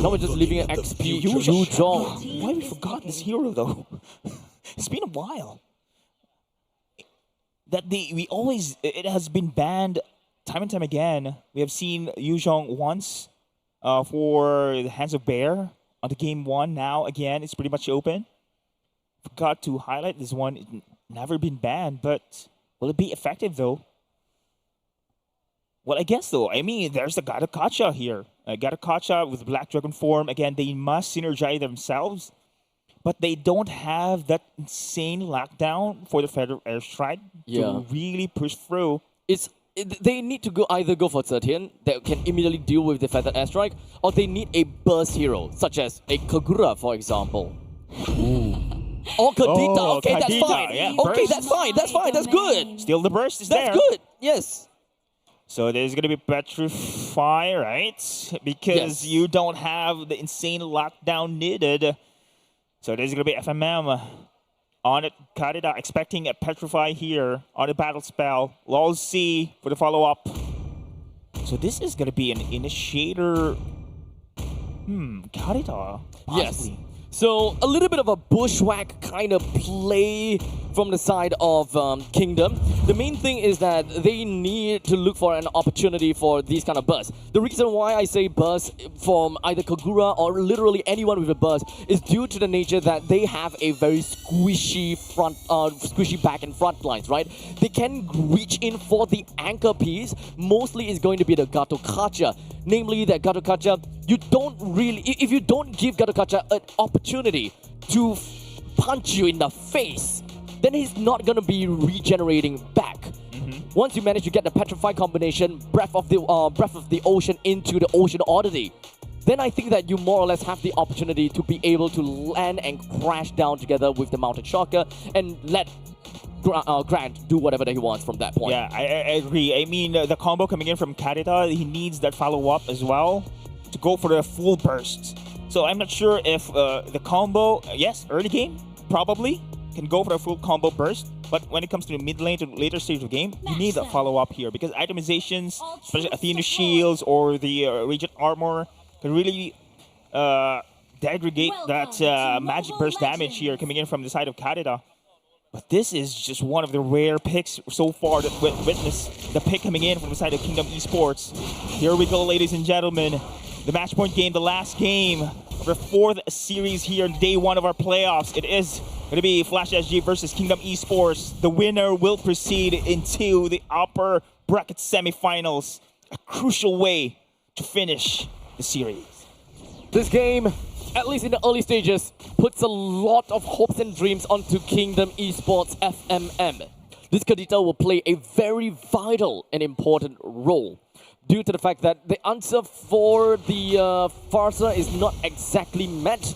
Now we're just leaving an XP Yu Zhong. Why we forgot this hero though? It's been a while. It has been banned time and time again. We have seen Yu Zhong once for the Hands of Bear on the game 1. Now again, it's pretty much open. Forgot to highlight this one. It's never been banned, but will it be effective though? Well, I guess so. I mean, there's the Gattakacha here. Gattakacha with Black Dragon form. Again, they must synergize themselves. But they don't have that insane lockdown for the Feather Airstrike to really push through. They need to either go for Zetian that can immediately deal with the Feathered Airstrike, or they need a burst hero, such as a Kagura, for example. Or Kadita. Okay, Kadita, that's fine. yeah, Okay, burst. that's fine. That's fine. That's good. Still the burst is there. That's good. Yes. So there's going to be Petrify, right? Because you don't have the insane lockdown needed. So there's going to be FMM on it. Kadita expecting a Petrify here on the battle spell. Lol C for the follow-up. So this is going to be an initiator. Kadita. Yes. So a little bit of a bushwhack kind of play from the side of Kingdom. The main thing is that they need to look for an opportunity for these kind of bursts. The reason why I say burst from either Kagura or literally anyone with a burst is due to the nature that they have a very squishy back and front lines, right? They can reach in for the anchor piece. Mostly is going to be the Gattakacha. Namely that Gattakacha, you don't really, if you don't give Gattakacha an opportunity to punch you in the face, then he's not going to be regenerating back. Once you manage to get the Petrify combination, Breath of the Ocean into the Ocean Oddity, then I think that you more or less have the opportunity to be able to land and crash down together with the Mounted Shocker and let Grant do whatever that he wants from that point. Yeah, I agree. I mean, the combo coming in from Kadita, he needs that follow-up as well to go for the full burst. So I'm not sure if the combo, yes, early game, probably, can go for a full combo burst. But when it comes to the mid lane to later stage of the game, you need that follow-up here. Because itemizations, especially Athena Shields or the Radiant Armor, can really degrade that magic burst damage here coming in from the side of Kadita. But this is just one of the rare picks so far that witness the pick coming in from the side of Kingdom Esports. Here we go, ladies and gentlemen. The match point game, the last game of the fourth series here on day one of our playoffs. It is going to be Flash SG versus Kingdom Esports. The winner will proceed into the upper bracket semifinals. A crucial way to finish the series. This game, at least in the early stages, puts a lot of hopes and dreams onto Kingdom Esports FMM. This Kadita will play a very vital and important role due to the fact that the answer for the Farsa is not exactly met.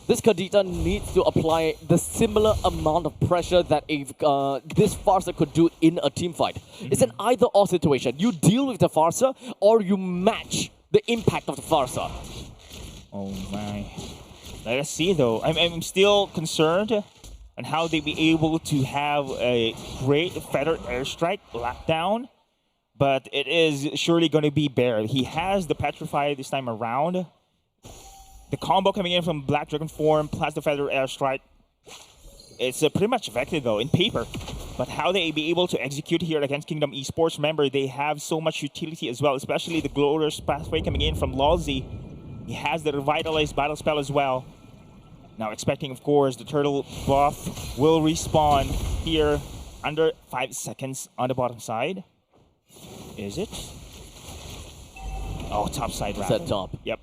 This Kadita needs to apply the similar amount of pressure that this Farsa could do in a team fight. It's an either-or situation. You deal with the Farsa or you match the impact of the Farsa. Oh my. Let us see though. I'm still concerned on how they be able to have a great Feather Airstrike lockdown. But it is surely going to be Bear. He has the Petrify this time around. The combo coming in from Black Dragon form plus the Feather Airstrike. It's pretty much effective though in paper. But how they be able to execute here against Kingdom Esports, remember they have so much utility as well, especially the Glorious Pathway coming in from Lolzy. He has the Revitalized Battle Spell as well. Now expecting, of course, the Turtle buff will respawn here under 5 seconds on the bottom side. Is it? Oh, top side round. Set top. Yep.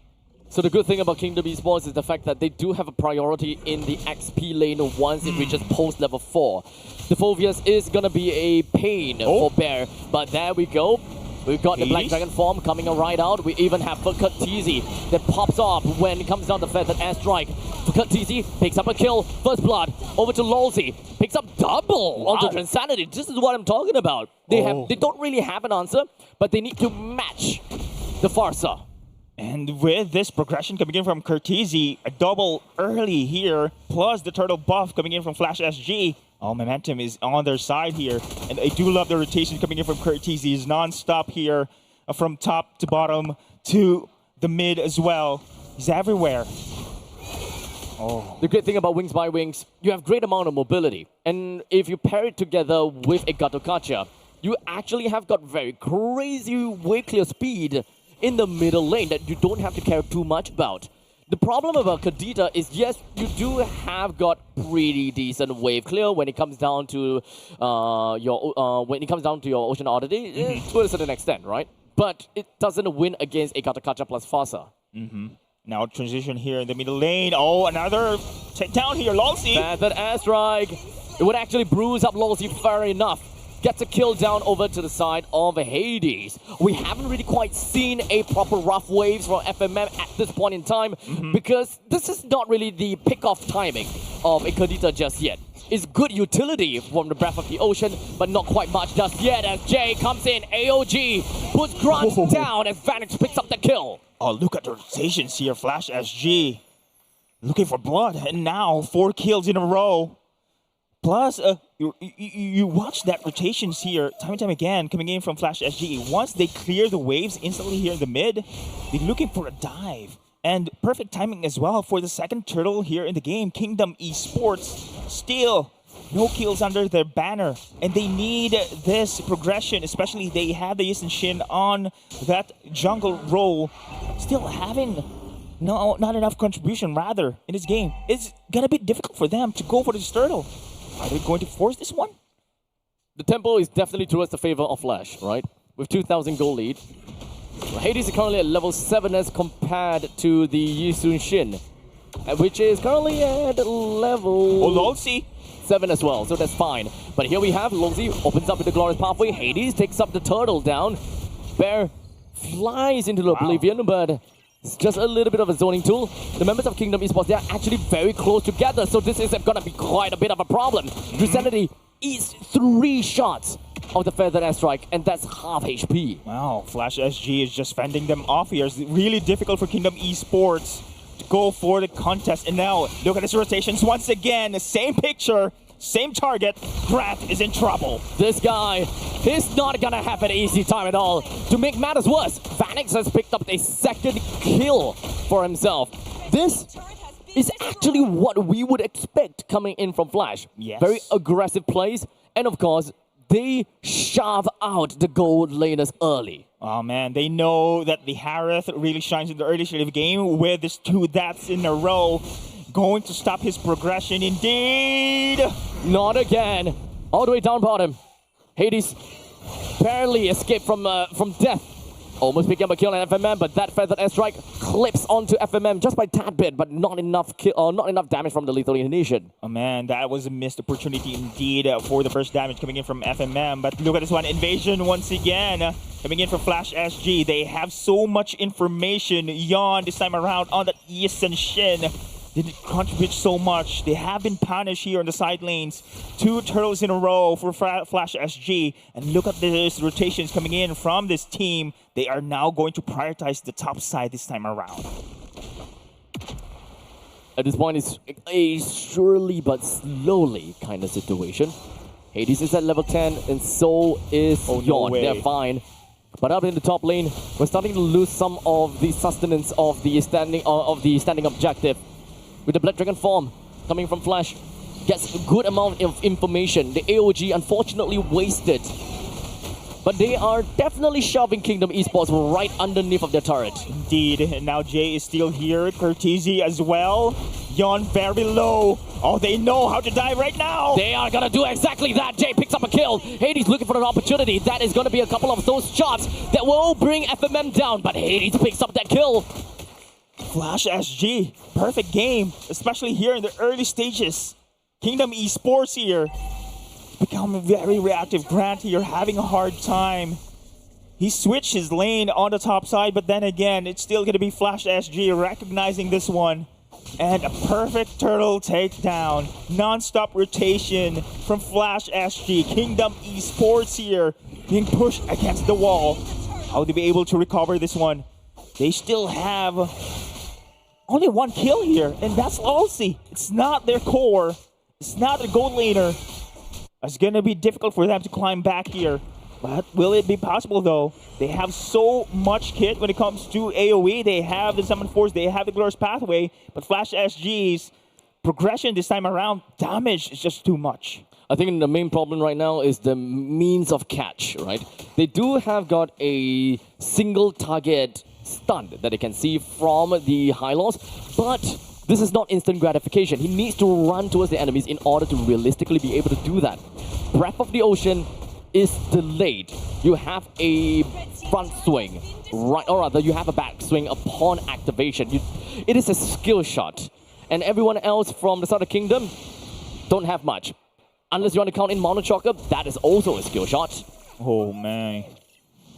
So the good thing about Kingdom Esports is the fact that they do have a priority in the XP lane once it reaches post level 4. The Phobius is gonna be a pain for Bear, but there we go. We've got the Black Dragon form coming right out. We even have Fukut that pops off when it comes down to Feathered Airstrike. Fukut picks up a kill. First blood over to Lolzy. Picks up double onto Transanity. This is what I'm talking about. They don't really have an answer, but they need to match the Farsa. And with this progression coming in from Curtizi, a double early here, plus the turtle buff coming in from Flash SG. All momentum is on their side here. And I do love the rotation coming in from Curtizi. He's non-stop here from top to bottom to the mid as well. He's everywhere. Oh. The great thing about Wings by Wings, you have great amount of mobility. And if you pair it together with a Gattakacha, you actually have got very crazy way clear speed in the middle lane that you don't have to care too much about. The problem about Kadita is, yes, you do have got pretty decent wave clear when it comes down to your Ocean Oddity to a certain extent, right? But it doesn't win against a Katakata plus Fasa. Now transition here in the middle lane. Oh, another takedown here, Lolsey. Feathered airstrike. It would actually bruise up Lolsey fair enough. Gets a kill down over to the side of Hades. We haven't really quite seen a proper rough waves from FMM at this point in time because this is not really the pick-off timing of a Kadita just yet. It's good utility from the Breath of the Ocean, but not quite much just yet as Jay comes in. AOG puts Grant down and Vanix picks up the kill. Oh, look at the rotations here. Flash SG looking for blood, and now 4 kills in a row. Plus, you watch that rotations here time and time again coming in from Flash SG. Once they clear the waves instantly here in the mid, they're looking for a dive. And perfect timing as well for the second turtle here in the game. Kingdom Esports still no kills under their banner. And they need this progression, especially they have the Yisen Shin on that jungle role. Still having not enough contribution rather in this game. It's gonna be difficult for them to go for this turtle. Are they going to force this one? The tempo is definitely towards the favor of Flash, right? With 2,000 gold lead. Hades is currently at level 7 as compared to the Yisun Shin, which is currently at level... Oh, Lolsey. 7 as well, so that's fine. But here we have Lolsey opens up with the Glorious Pathway. Hades takes up the turtle down. Bear flies into the Oblivion, but it's just a little bit of a zoning tool. The members of Kingdom Esports, they are actually very close together, so this is going to be quite a bit of a problem. Drusanity eats 3 shots of the Feathered Airstrike, and that's half HP. Wow, Flash SG is just fending them off here. It's really difficult for Kingdom Esports to go for the contest. And now, look at his rotations once again. The same picture, same target. Grant is in trouble. This guy, he's not gonna have an easy time at all. To make matters worse, Vanix has picked up a second kill for himself. This is actually what we would expect coming in from Flash. Yes. Very aggressive plays, and of course, they shove out the gold laners early. Oh man, they know that the Harith really shines in the early stage of the game with his 2 deaths in a row. Going to stop his progression indeed. Not again. All the way down bottom. Hades barely escaped from death. Almost picking up a kill on FMM, but that Feathered Airstrike clips onto FMM just by tad bit, but not enough damage from the lethal ignition. Oh man, that was a missed opportunity indeed for the first damage coming in from FMM. But look at this one, Invasion once again coming in from Flash SG. They have so much information. Yon this time around on that Yisen Shin didn't contribute so much. They have been punished here on the side lanes. 2 turtles in a row for Flash SG. And look at these rotations coming in from this team. They are now going to prioritize the top side this time around. At this point, it's a surely but slowly kind of situation. Hades is at level 10, and so is Yon. No, they're fine. But up in the top lane, we're starting to lose some of the sustenance of the standing objective. With the Blood Dragon form coming from Flash, gets a good amount of information. The AOG unfortunately wasted. But they are definitely shoving Kingdom Esports right underneath of their turret. Indeed, and now Jay is still here, Curtizi as well. Yon very low. Oh, they know how to dive right now. They are gonna do exactly that. Jay picks up a kill. Hades looking for an opportunity. That is gonna be a couple of those shots that will bring FMM down, but Hades picks up that kill. Flash SG, perfect game, especially here in the early stages. Kingdom Esports here, become very reactive. Grant here having a hard time. He switched his lane on the top side, but then again, it's still going to be Flash SG recognizing this one. And a perfect turtle takedown. Non-stop rotation from Flash SG. Kingdom Esports here being pushed against the wall. How will they be able to recover this one? They still have only 1 kill here, and that's Lolsey. It's not their core. It's not a gold laner. It's going to be difficult for them to climb back here. But will it be possible, though? They have so much kit when it comes to AoE. They have the Summon Force. They have the Glorious Pathway. But Flash SG's progression this time around, damage is just too much. I think the main problem right now is the means of catch, right? They do have got a single target stun that they can see from the Hylos, but this is not instant gratification. He needs to run towards the enemies in order to realistically be able to do that. Breath of the Ocean is delayed. You have a front swing, right, or rather you have a back swing upon activation. It is a skill shot, and everyone else from the Southern Kingdom don't have much. Unless you want to count in Monochoker, that is also a skill shot. Oh man.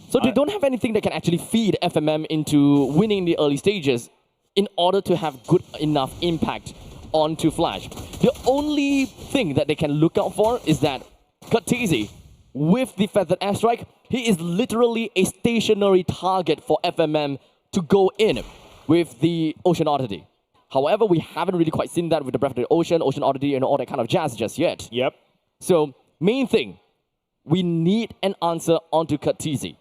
So they don't have anything that can actually feed FMM into winning in the early stages in order to have good enough impact onto Flash. The only thing that they can look out for is that Katisi, with the Feathered Airstrike, he is literally a stationary target for FMM to go in with the Ocean Oddity. However, we haven't really quite seen that with the Breath of the Ocean, Ocean Oddity, and all that kind of jazz just yet. Yep. So, main thing, we need an answer onto Katisi.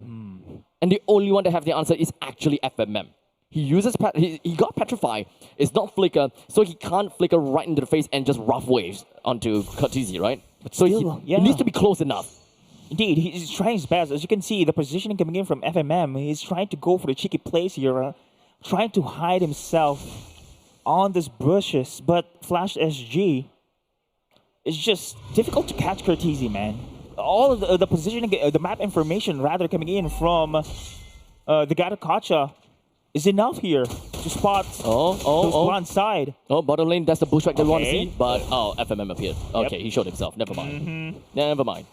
And the only one to have the answer is actually FMM. He uses, he got Petrify, it's not Flicker, so he can't Flicker right into the face and just rough waves onto Katisi, right? But so still, he needs to be close enough. Indeed, he's trying his best. As you can see, the positioning coming in from FMM, he's trying to go for the cheeky plays here, trying to hide himself on these bushes, but Flash SG is just difficult to catch Katisi, man. All of the positioning, the map information rather coming in from the Gatakacha is enough here to spot those blind side. Oh, bottom lane, that's the bushwhack that we want to see. But, FMM appeared. Okay, he showed himself. Never mind. Never mind.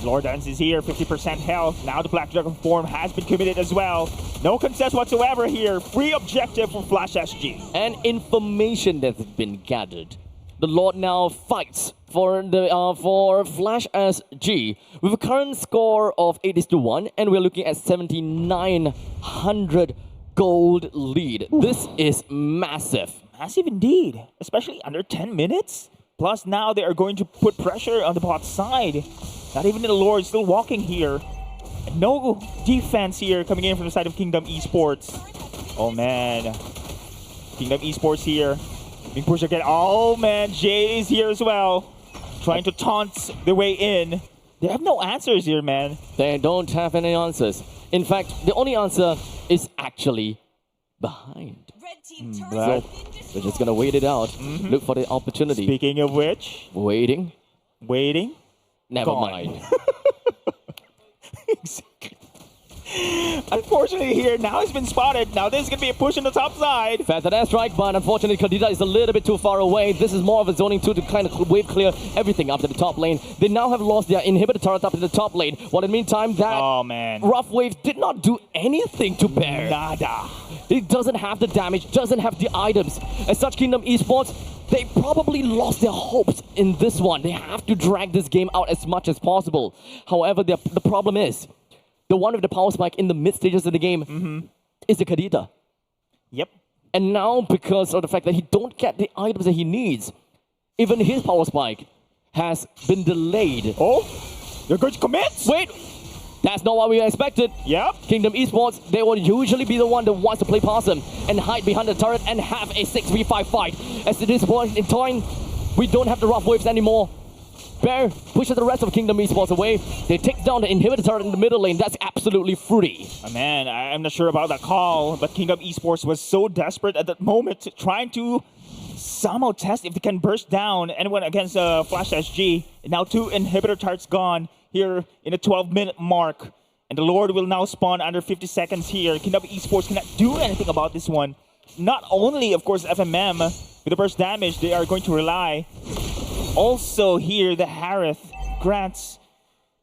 Lord Dance is here, 50% health. Now the Black Dragon form has been committed as well. No contest whatsoever here. Free objective for Flash SG. And information that has been gathered. The Lord now fights for Flash SG with a current score of 8-1, and we're looking at 7,900 gold lead. This is massive. Massive indeed, especially under 10 minutes. Plus now they are going to put pressure on the bot side. Not even the Lord still walking here. And no defense here coming in from the side of Kingdom Esports. Oh man. Kingdom Esports here. Being pushed again. Oh man, Jay is here as well. Trying to taunt the way in. They have no answers here, man. They don't have any answers. In fact, the only answer is actually behind. So we're just gonna wait it out. Look for the opportunity. Speaking of which, waiting. Gone. Never mind. Unfortunately here, now he's been spotted. Now this is going to be a push on the top side. Feathered Airstrike, but unfortunately Kadita is a little bit too far away. This is more of a zoning 2 to kind of wave clear everything up to the top lane. They now have lost their inhibitor turret up to the top lane. While in the meantime, that rough wave did not do anything to Bear. Nada. It doesn't have the damage, doesn't have the items. As such, Kingdom Esports, they probably lost their hopes in this one. They have to drag this game out as much as possible. However, the problem is, the one with the power spike in the mid stages of the game is the Kadita. Yep. And now, because of the fact that he don't get the items that he needs, even his power spike has been delayed. Oh, you're going to commit? Wait, that's not what we expected. Yep. Kingdom Esports, they will usually be the one that wants to play past him and hide behind the turret and have a 6v5 fight. As to this point in time, we don't have the rough waves anymore. Bear pushes the rest of Kingdom Esports away. They take down the inhibitor turret in the middle lane. That's absolutely free. Man, I'm not sure about that call, but Kingdom Esports was so desperate at that moment, trying to somehow test if they can burst down anyone against Flash SG. And now 2 inhibitor turrets gone here in the 12-minute mark. And the Lord will now spawn under 50 seconds here. Kingdom Esports cannot do anything about this one. Not only, of course, FMM with the burst damage, they are going to rely. Also here, the Harith, Grants,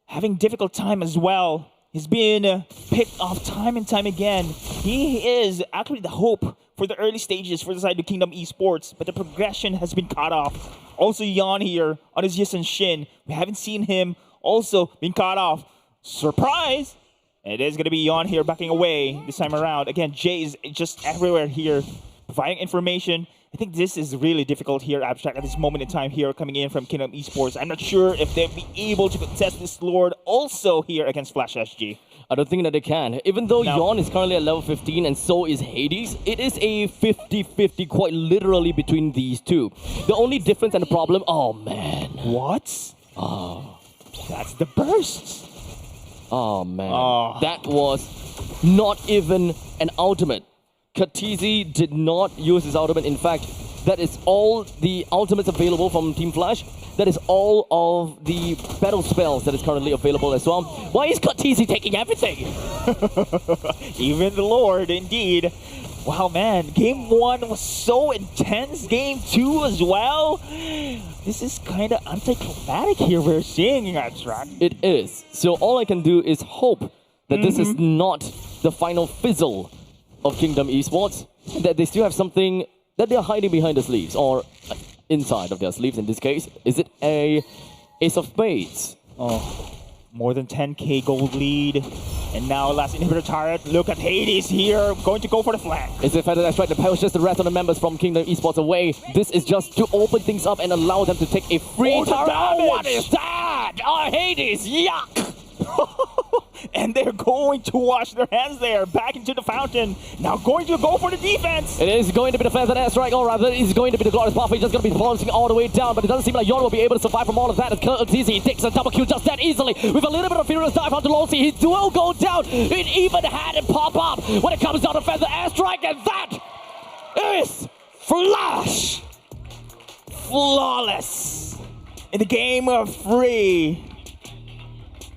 having difficult time as well. He's been picked off time and time again. He is actually the hope for the early stages for the side of Kingdom Esports, but the progression has been cut off. Also Yon here on his Yisen Shin. We haven't seen him also being cut off. Surprise! It is going to be Yon here backing away this time around. Again, Jay is just everywhere here, providing information. I think this is really difficult here, Abstract, at this moment in time here, coming in from Kingdom Esports. I'm not sure if they'll be able to contest this Lord also here against Flash SG. I don't think that they can. Even though Yon is currently at level 15 and so is Hades, it is a 50-50 quite literally between these two. The only difference and the problem... Oh, man. What? Oh. That's the burst. Oh man, that was not even an ultimate. Katisi did not use his ultimate. In fact, that is all the ultimates available from Team Flash. That is all of the battle spells that is currently available as well. Why is Katisi taking everything? Even the Lord, indeed. Wow, man. Game 1 was so intense. Game 2 as well. This is kind of anticlimactic here we're seeing in Abstract. It is. So all I can do is hope that this is not the final fizzle of Kingdom Esports. That they still have something that they're hiding behind the sleeves, or inside of their sleeves in this case. Is it a Ace of Spades? Oh, more than 10k gold lead. And now last inhibitor turret. Look at Hades here, going to go for the flank. Is it Feather that's right? The pushes the rest of the members from Kingdom Esports away. This is just to open things up and allow them to take a free turret. Damage. What is that? Oh, Hades, yuck! And they're going to wash their hands there, back into the fountain. Now going to go for the defense. It is going to be the Feather airstrike, or rather, it's going to be the Glorious Pathway, just going to be bouncing all the way down, but it doesn't seem like Yon will be able to survive from all of that. It's easy, he takes a double kill just that easily, with a little bit of Furious Dive onto Losi. He will go down. It even had it pop up when it comes down to Feather airstrike, and that is Flash! Flawless. In the game of free.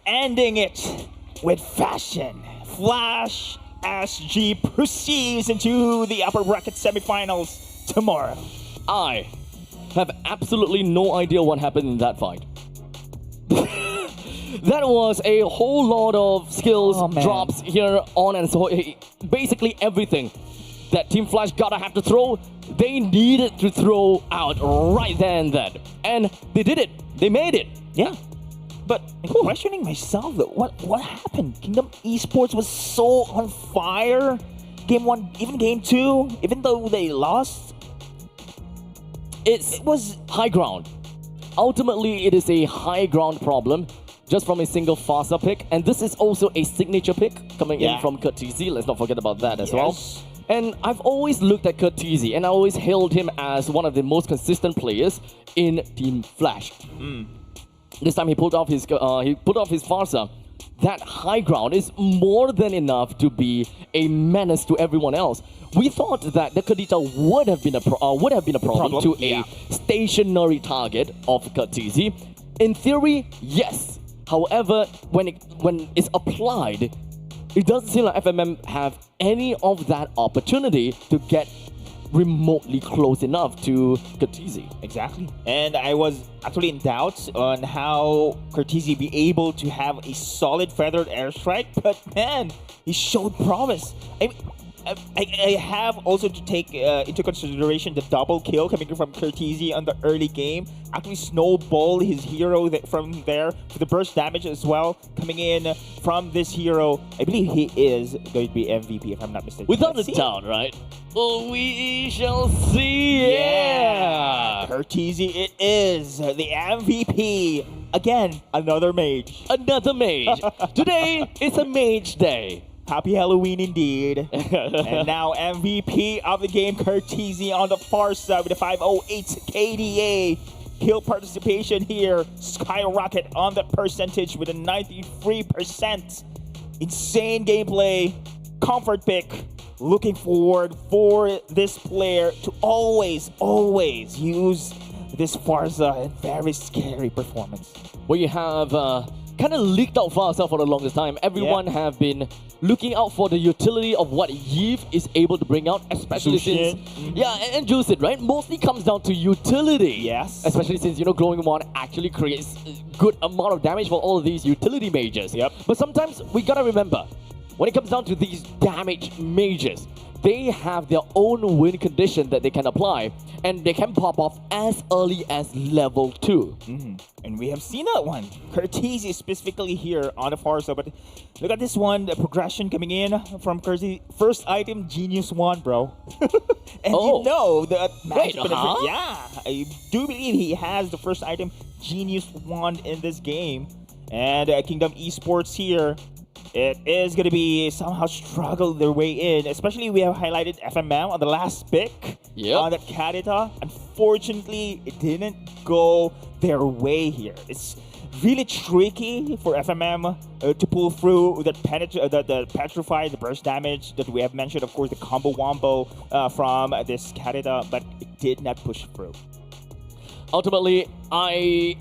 Ending it with fashion. Flash SG proceeds into the upper bracket semifinals tomorrow. I have absolutely no idea what happened in that fight. That was a whole lot of skills drops here on, and so basically everything that Team Flash gotta have to throw, they needed to throw out right there and then. And they did it. They made it. Yeah. But I'm questioning myself, what happened? Kingdom Esports was so on fire. Game 1, even Game 2, even though they lost. It was high ground. Ultimately, it is a high ground problem just from a single Farsa pick. And this is also a signature pick coming in from Katisi. Let's not forget about that as well. And I've always looked at Katisi and I always hailed him as one of the most consistent players in Team Flash. This time he pulled off his Farsa. That high ground is more than enough to be a menace to everyone else. We thought that the Kadita would have been a problem to a stationary target of Katisi. In theory, yes. However, when it's applied, it doesn't seem like FMM have any of that opportunity to get remotely close enough to Katisi. Exactly. And I was actually in doubt on how Katisi be able to have a solid feathered airstrike, but man, he showed promise. I have also to take into consideration the double kill coming from Katisi on the early game. Actually snowball his hero from there for the burst damage as well. Coming in from this hero, I believe he is going to be MVP if I'm not mistaken. Without a doubt, right? Oh, we shall see. Yeah. Katisi, it is the MVP. Again, another mage. Another mage. Today is a mage day. Happy Halloween indeed. And now MVP of the game, Katisi on the far side with a 508 KDA. Kill participation here skyrocket on the percentage with a 93%. Insane gameplay. Comfort pick. Looking forward for this player to always use this Farsa and very scary performance. Where you have kind of leaked out Farsa for the longest time. Everyone have been looking out for the utility of what Yves is able to bring out, especially since and Juice It, right? Mostly comes down to utility. Yes. Especially since Glowing One actually creates a good amount of damage for all of these utility mages. Yep. But sometimes we gotta remember, when it comes down to these damage mages, they have their own win condition that they can apply, and they can pop off as early as level 2. And we have seen that one. Katisi specifically here on the Farsa, but look at this one, the progression coming in from Katisi. First item, Genius Wand, bro. And you know the match benefit. Yeah, I do believe he has the first item, Genius Wand, in this game. And Kingdom Esports here, it is going to be somehow struggle their way in. Especially we have highlighted FMM on the last pick on that Kadita. Unfortunately, it didn't go their way here. It's really tricky for FMM to pull through that the petrify, the burst damage that we have mentioned. Of course, the combo wombo from this Kadita, but it did not push through. Ultimately, I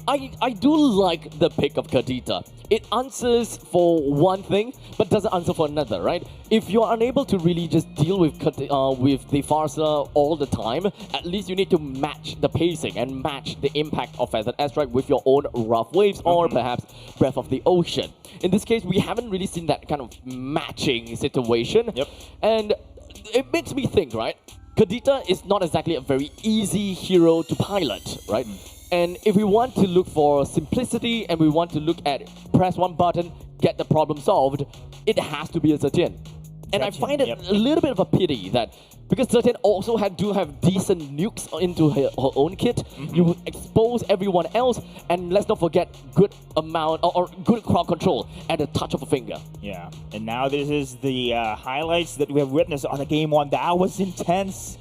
do like the pick of Kadita. It answers for one thing, but doesn't answer for another, right? If you're unable to really just deal with the Farsa all the time, at least you need to match the pacing and match the impact of as an airstrike with your own rough waves or perhaps Breath of the Ocean. In this case, we haven't really seen that kind of matching situation. Yep. And it makes me think, right? Kadita is not exactly a very easy hero to pilot, right? And if we want to look for simplicity and we want to look at press one button, get the problem solved, it has to be a Zetian. And I find it a little bit of a pity that because Zetian also do have decent nukes into her own kit, you expose everyone else, and let's not forget good amount or good crowd control at the touch of a finger. Yeah, and now this is the highlights that we have witnessed on the game one. That was intense.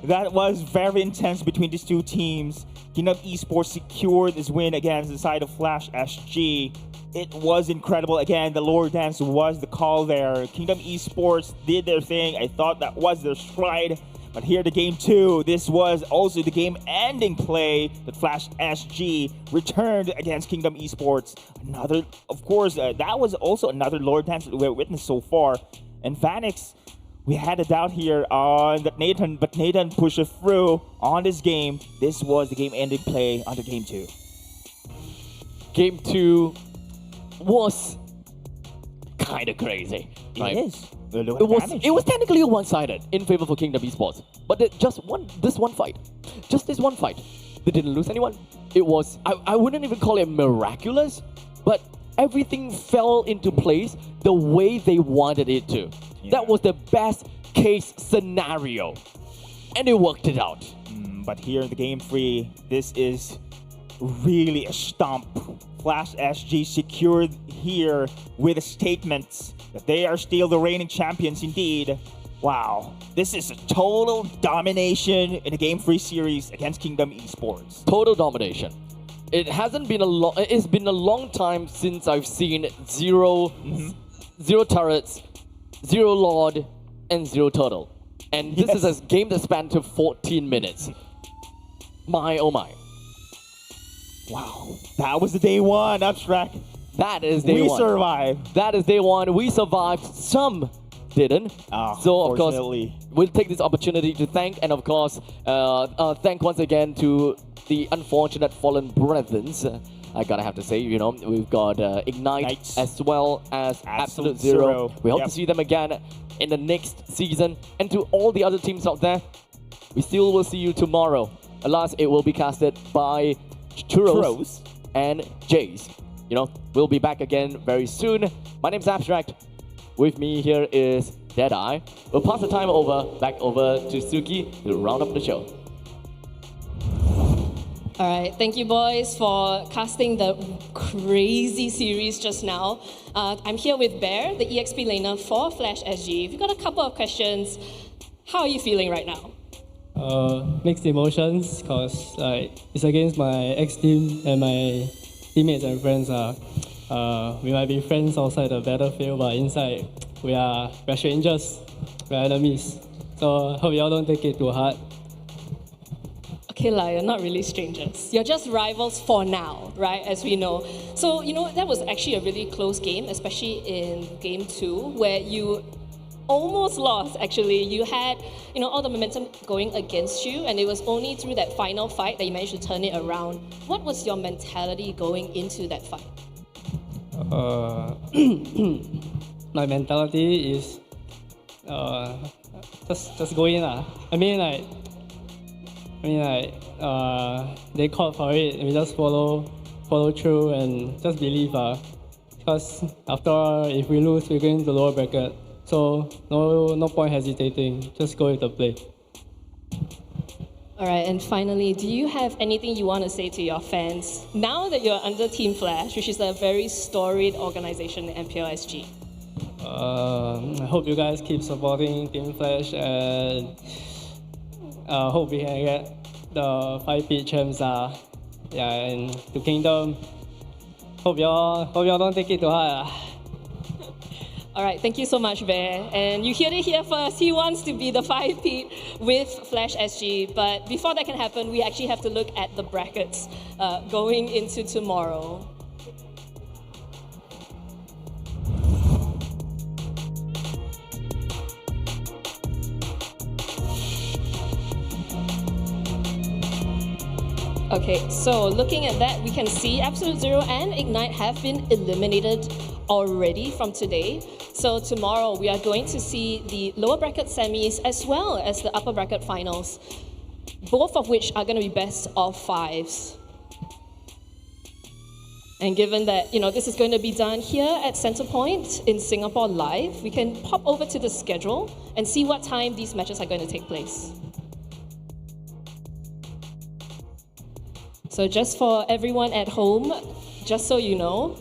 That was very intense between these two teams. Kingdom Esports secured this win against the side of Flash SG. It was incredible. Again, the Lord Dance was the call there. Kingdom Esports did their thing. I thought that was their stride. But here the game two, this was also the game-ending play that Flash SG returned against Kingdom Esports. Another, of course, that was also another Lord Dance that we've witnessed so far. And Vanix, we had a doubt here on that Nathan, but Nathan pushed it through on this game. This was the game-ending play on the game two. Game two was kind of crazy. Right? It is. It was technically one-sided in favor for Kingdom Esports, but this one fight, they didn't lose anyone. It was I wouldn't even call it miraculous, but everything fell into place the way they wanted it to. Yeah. That was the best case scenario, and they worked it out. But here in the game three, this is really a stomp. Flash SG secured here with a statement that they are still the reigning champions indeed. Wow, this is a total domination in the Game 3 series against Kingdom Esports. Total domination. It hasn't been it's been a long time since I've seen zero turrets, 0 Lord, and 0 Turtle. And this is a game that spanned to 14 minutes. My oh my. Wow, that was the day one, Abstract. That is day one. We survived. That is day one. We survived. Some didn't. So, of course, we'll take this opportunity to thank, and of course, thank once again to the unfortunate fallen brethren. I gotta have to say, you know, we've got Ignite as well as Absolute Zero. We hope to see them again in the next season. And to all the other teams out there, we still will see you tomorrow. Alas, it will be casted by Churros and Jays. You know, we'll be back again very soon. My name's Abstract. With me here is Deadeye. We'll pass the time back over to Suki to round up the show. All right, thank you boys for casting the crazy series just now. I'm here with Bear, the EXP laner for Flash SG. We've got a couple of questions. How are you feeling right now? Mixed emotions, because it's against my ex-team and my teammates and friends. We might be friends outside the battlefield, but inside we're strangers, we're enemies. So hope y'all don't take it too hard. Okay, you're not really strangers. You're just rivals for now, right, as we know. So, you know, that was actually a really close game, especially in game 2, where you almost lost, actually. You had, you know, all the momentum going against you, and it was only through that final fight that you managed to turn it around. What was your mentality going into that fight? My mentality is just go in. They called for it, and we just follow through and just believe. Because after all, if we lose, we're going to lower bracket. So no point hesitating. Just go with the play. All right, and finally, do you have anything you want to say to your fans now that you're under Team Flash, which is a very storied organization in MPL SG? I hope you guys keep supporting Team Flash, and hope we can get the 5 peat champs and to Kingdom. Hope y'all don't take it too hard. All right, thank you so much, Bear. And you heard it here first. He wants to be the 5-peat with Flash SG. But before that can happen, we actually have to look at the brackets going into tomorrow. Okay, so looking at that, we can see Absolute Zero and Ignite have been eliminated already from today. So tomorrow we are going to see the lower bracket semis as well as the upper bracket finals, both of which are going to be best of 5s. And given that, this is going to be done here at Centrepoint in Singapore live, we can pop over to the schedule and see what time these matches are going to take place. So just for everyone at home, just so you know,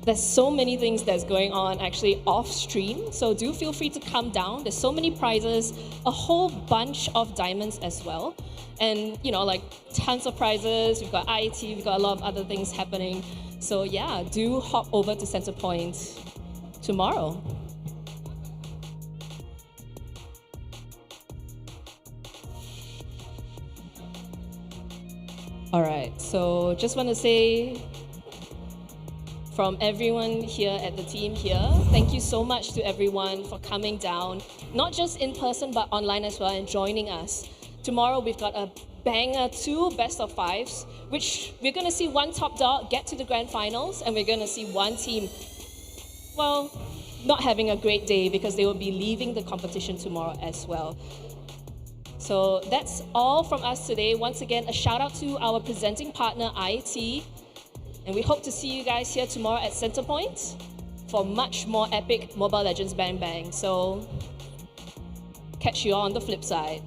there's so many things that's going on actually off stream. So do feel free to come down. There's so many prizes, a whole bunch of diamonds as well. And, like tons of prizes. We've got IET, we've got a lot of other things happening. So yeah, do hop over to Centrepoint tomorrow. All right, so just want to say from everyone here at the team here, thank you so much to everyone for coming down, not just in person, but online as well, and joining us. Tomorrow, we've got a banger 2 best of 5s, which we're going to see one top dog get to the grand finals, and we're going to see one team, well, not having a great day because they will be leaving the competition tomorrow as well. So that's all from us today. Once again, a shout out to our presenting partner, IET. And we hope to see you guys here tomorrow at Centrepoint for much more epic Mobile Legends Bang Bang. So catch you all on the flip side.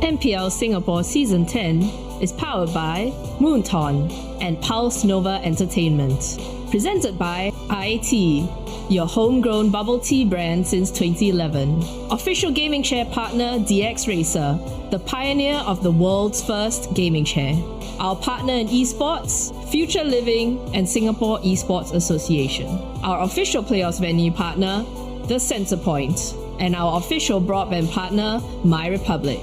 MPL Singapore Season 10 is powered by Moonton and Pulse Nova Entertainment. Presented by IET, your homegrown bubble tea brand since 2011. Official gaming chair partner DX Racer, the pioneer of the world's first gaming chair. Our partner in esports, Future Living and Singapore Esports Association. Our official playoffs venue partner, the Centrepoint. And our official broadband partner, My Republic.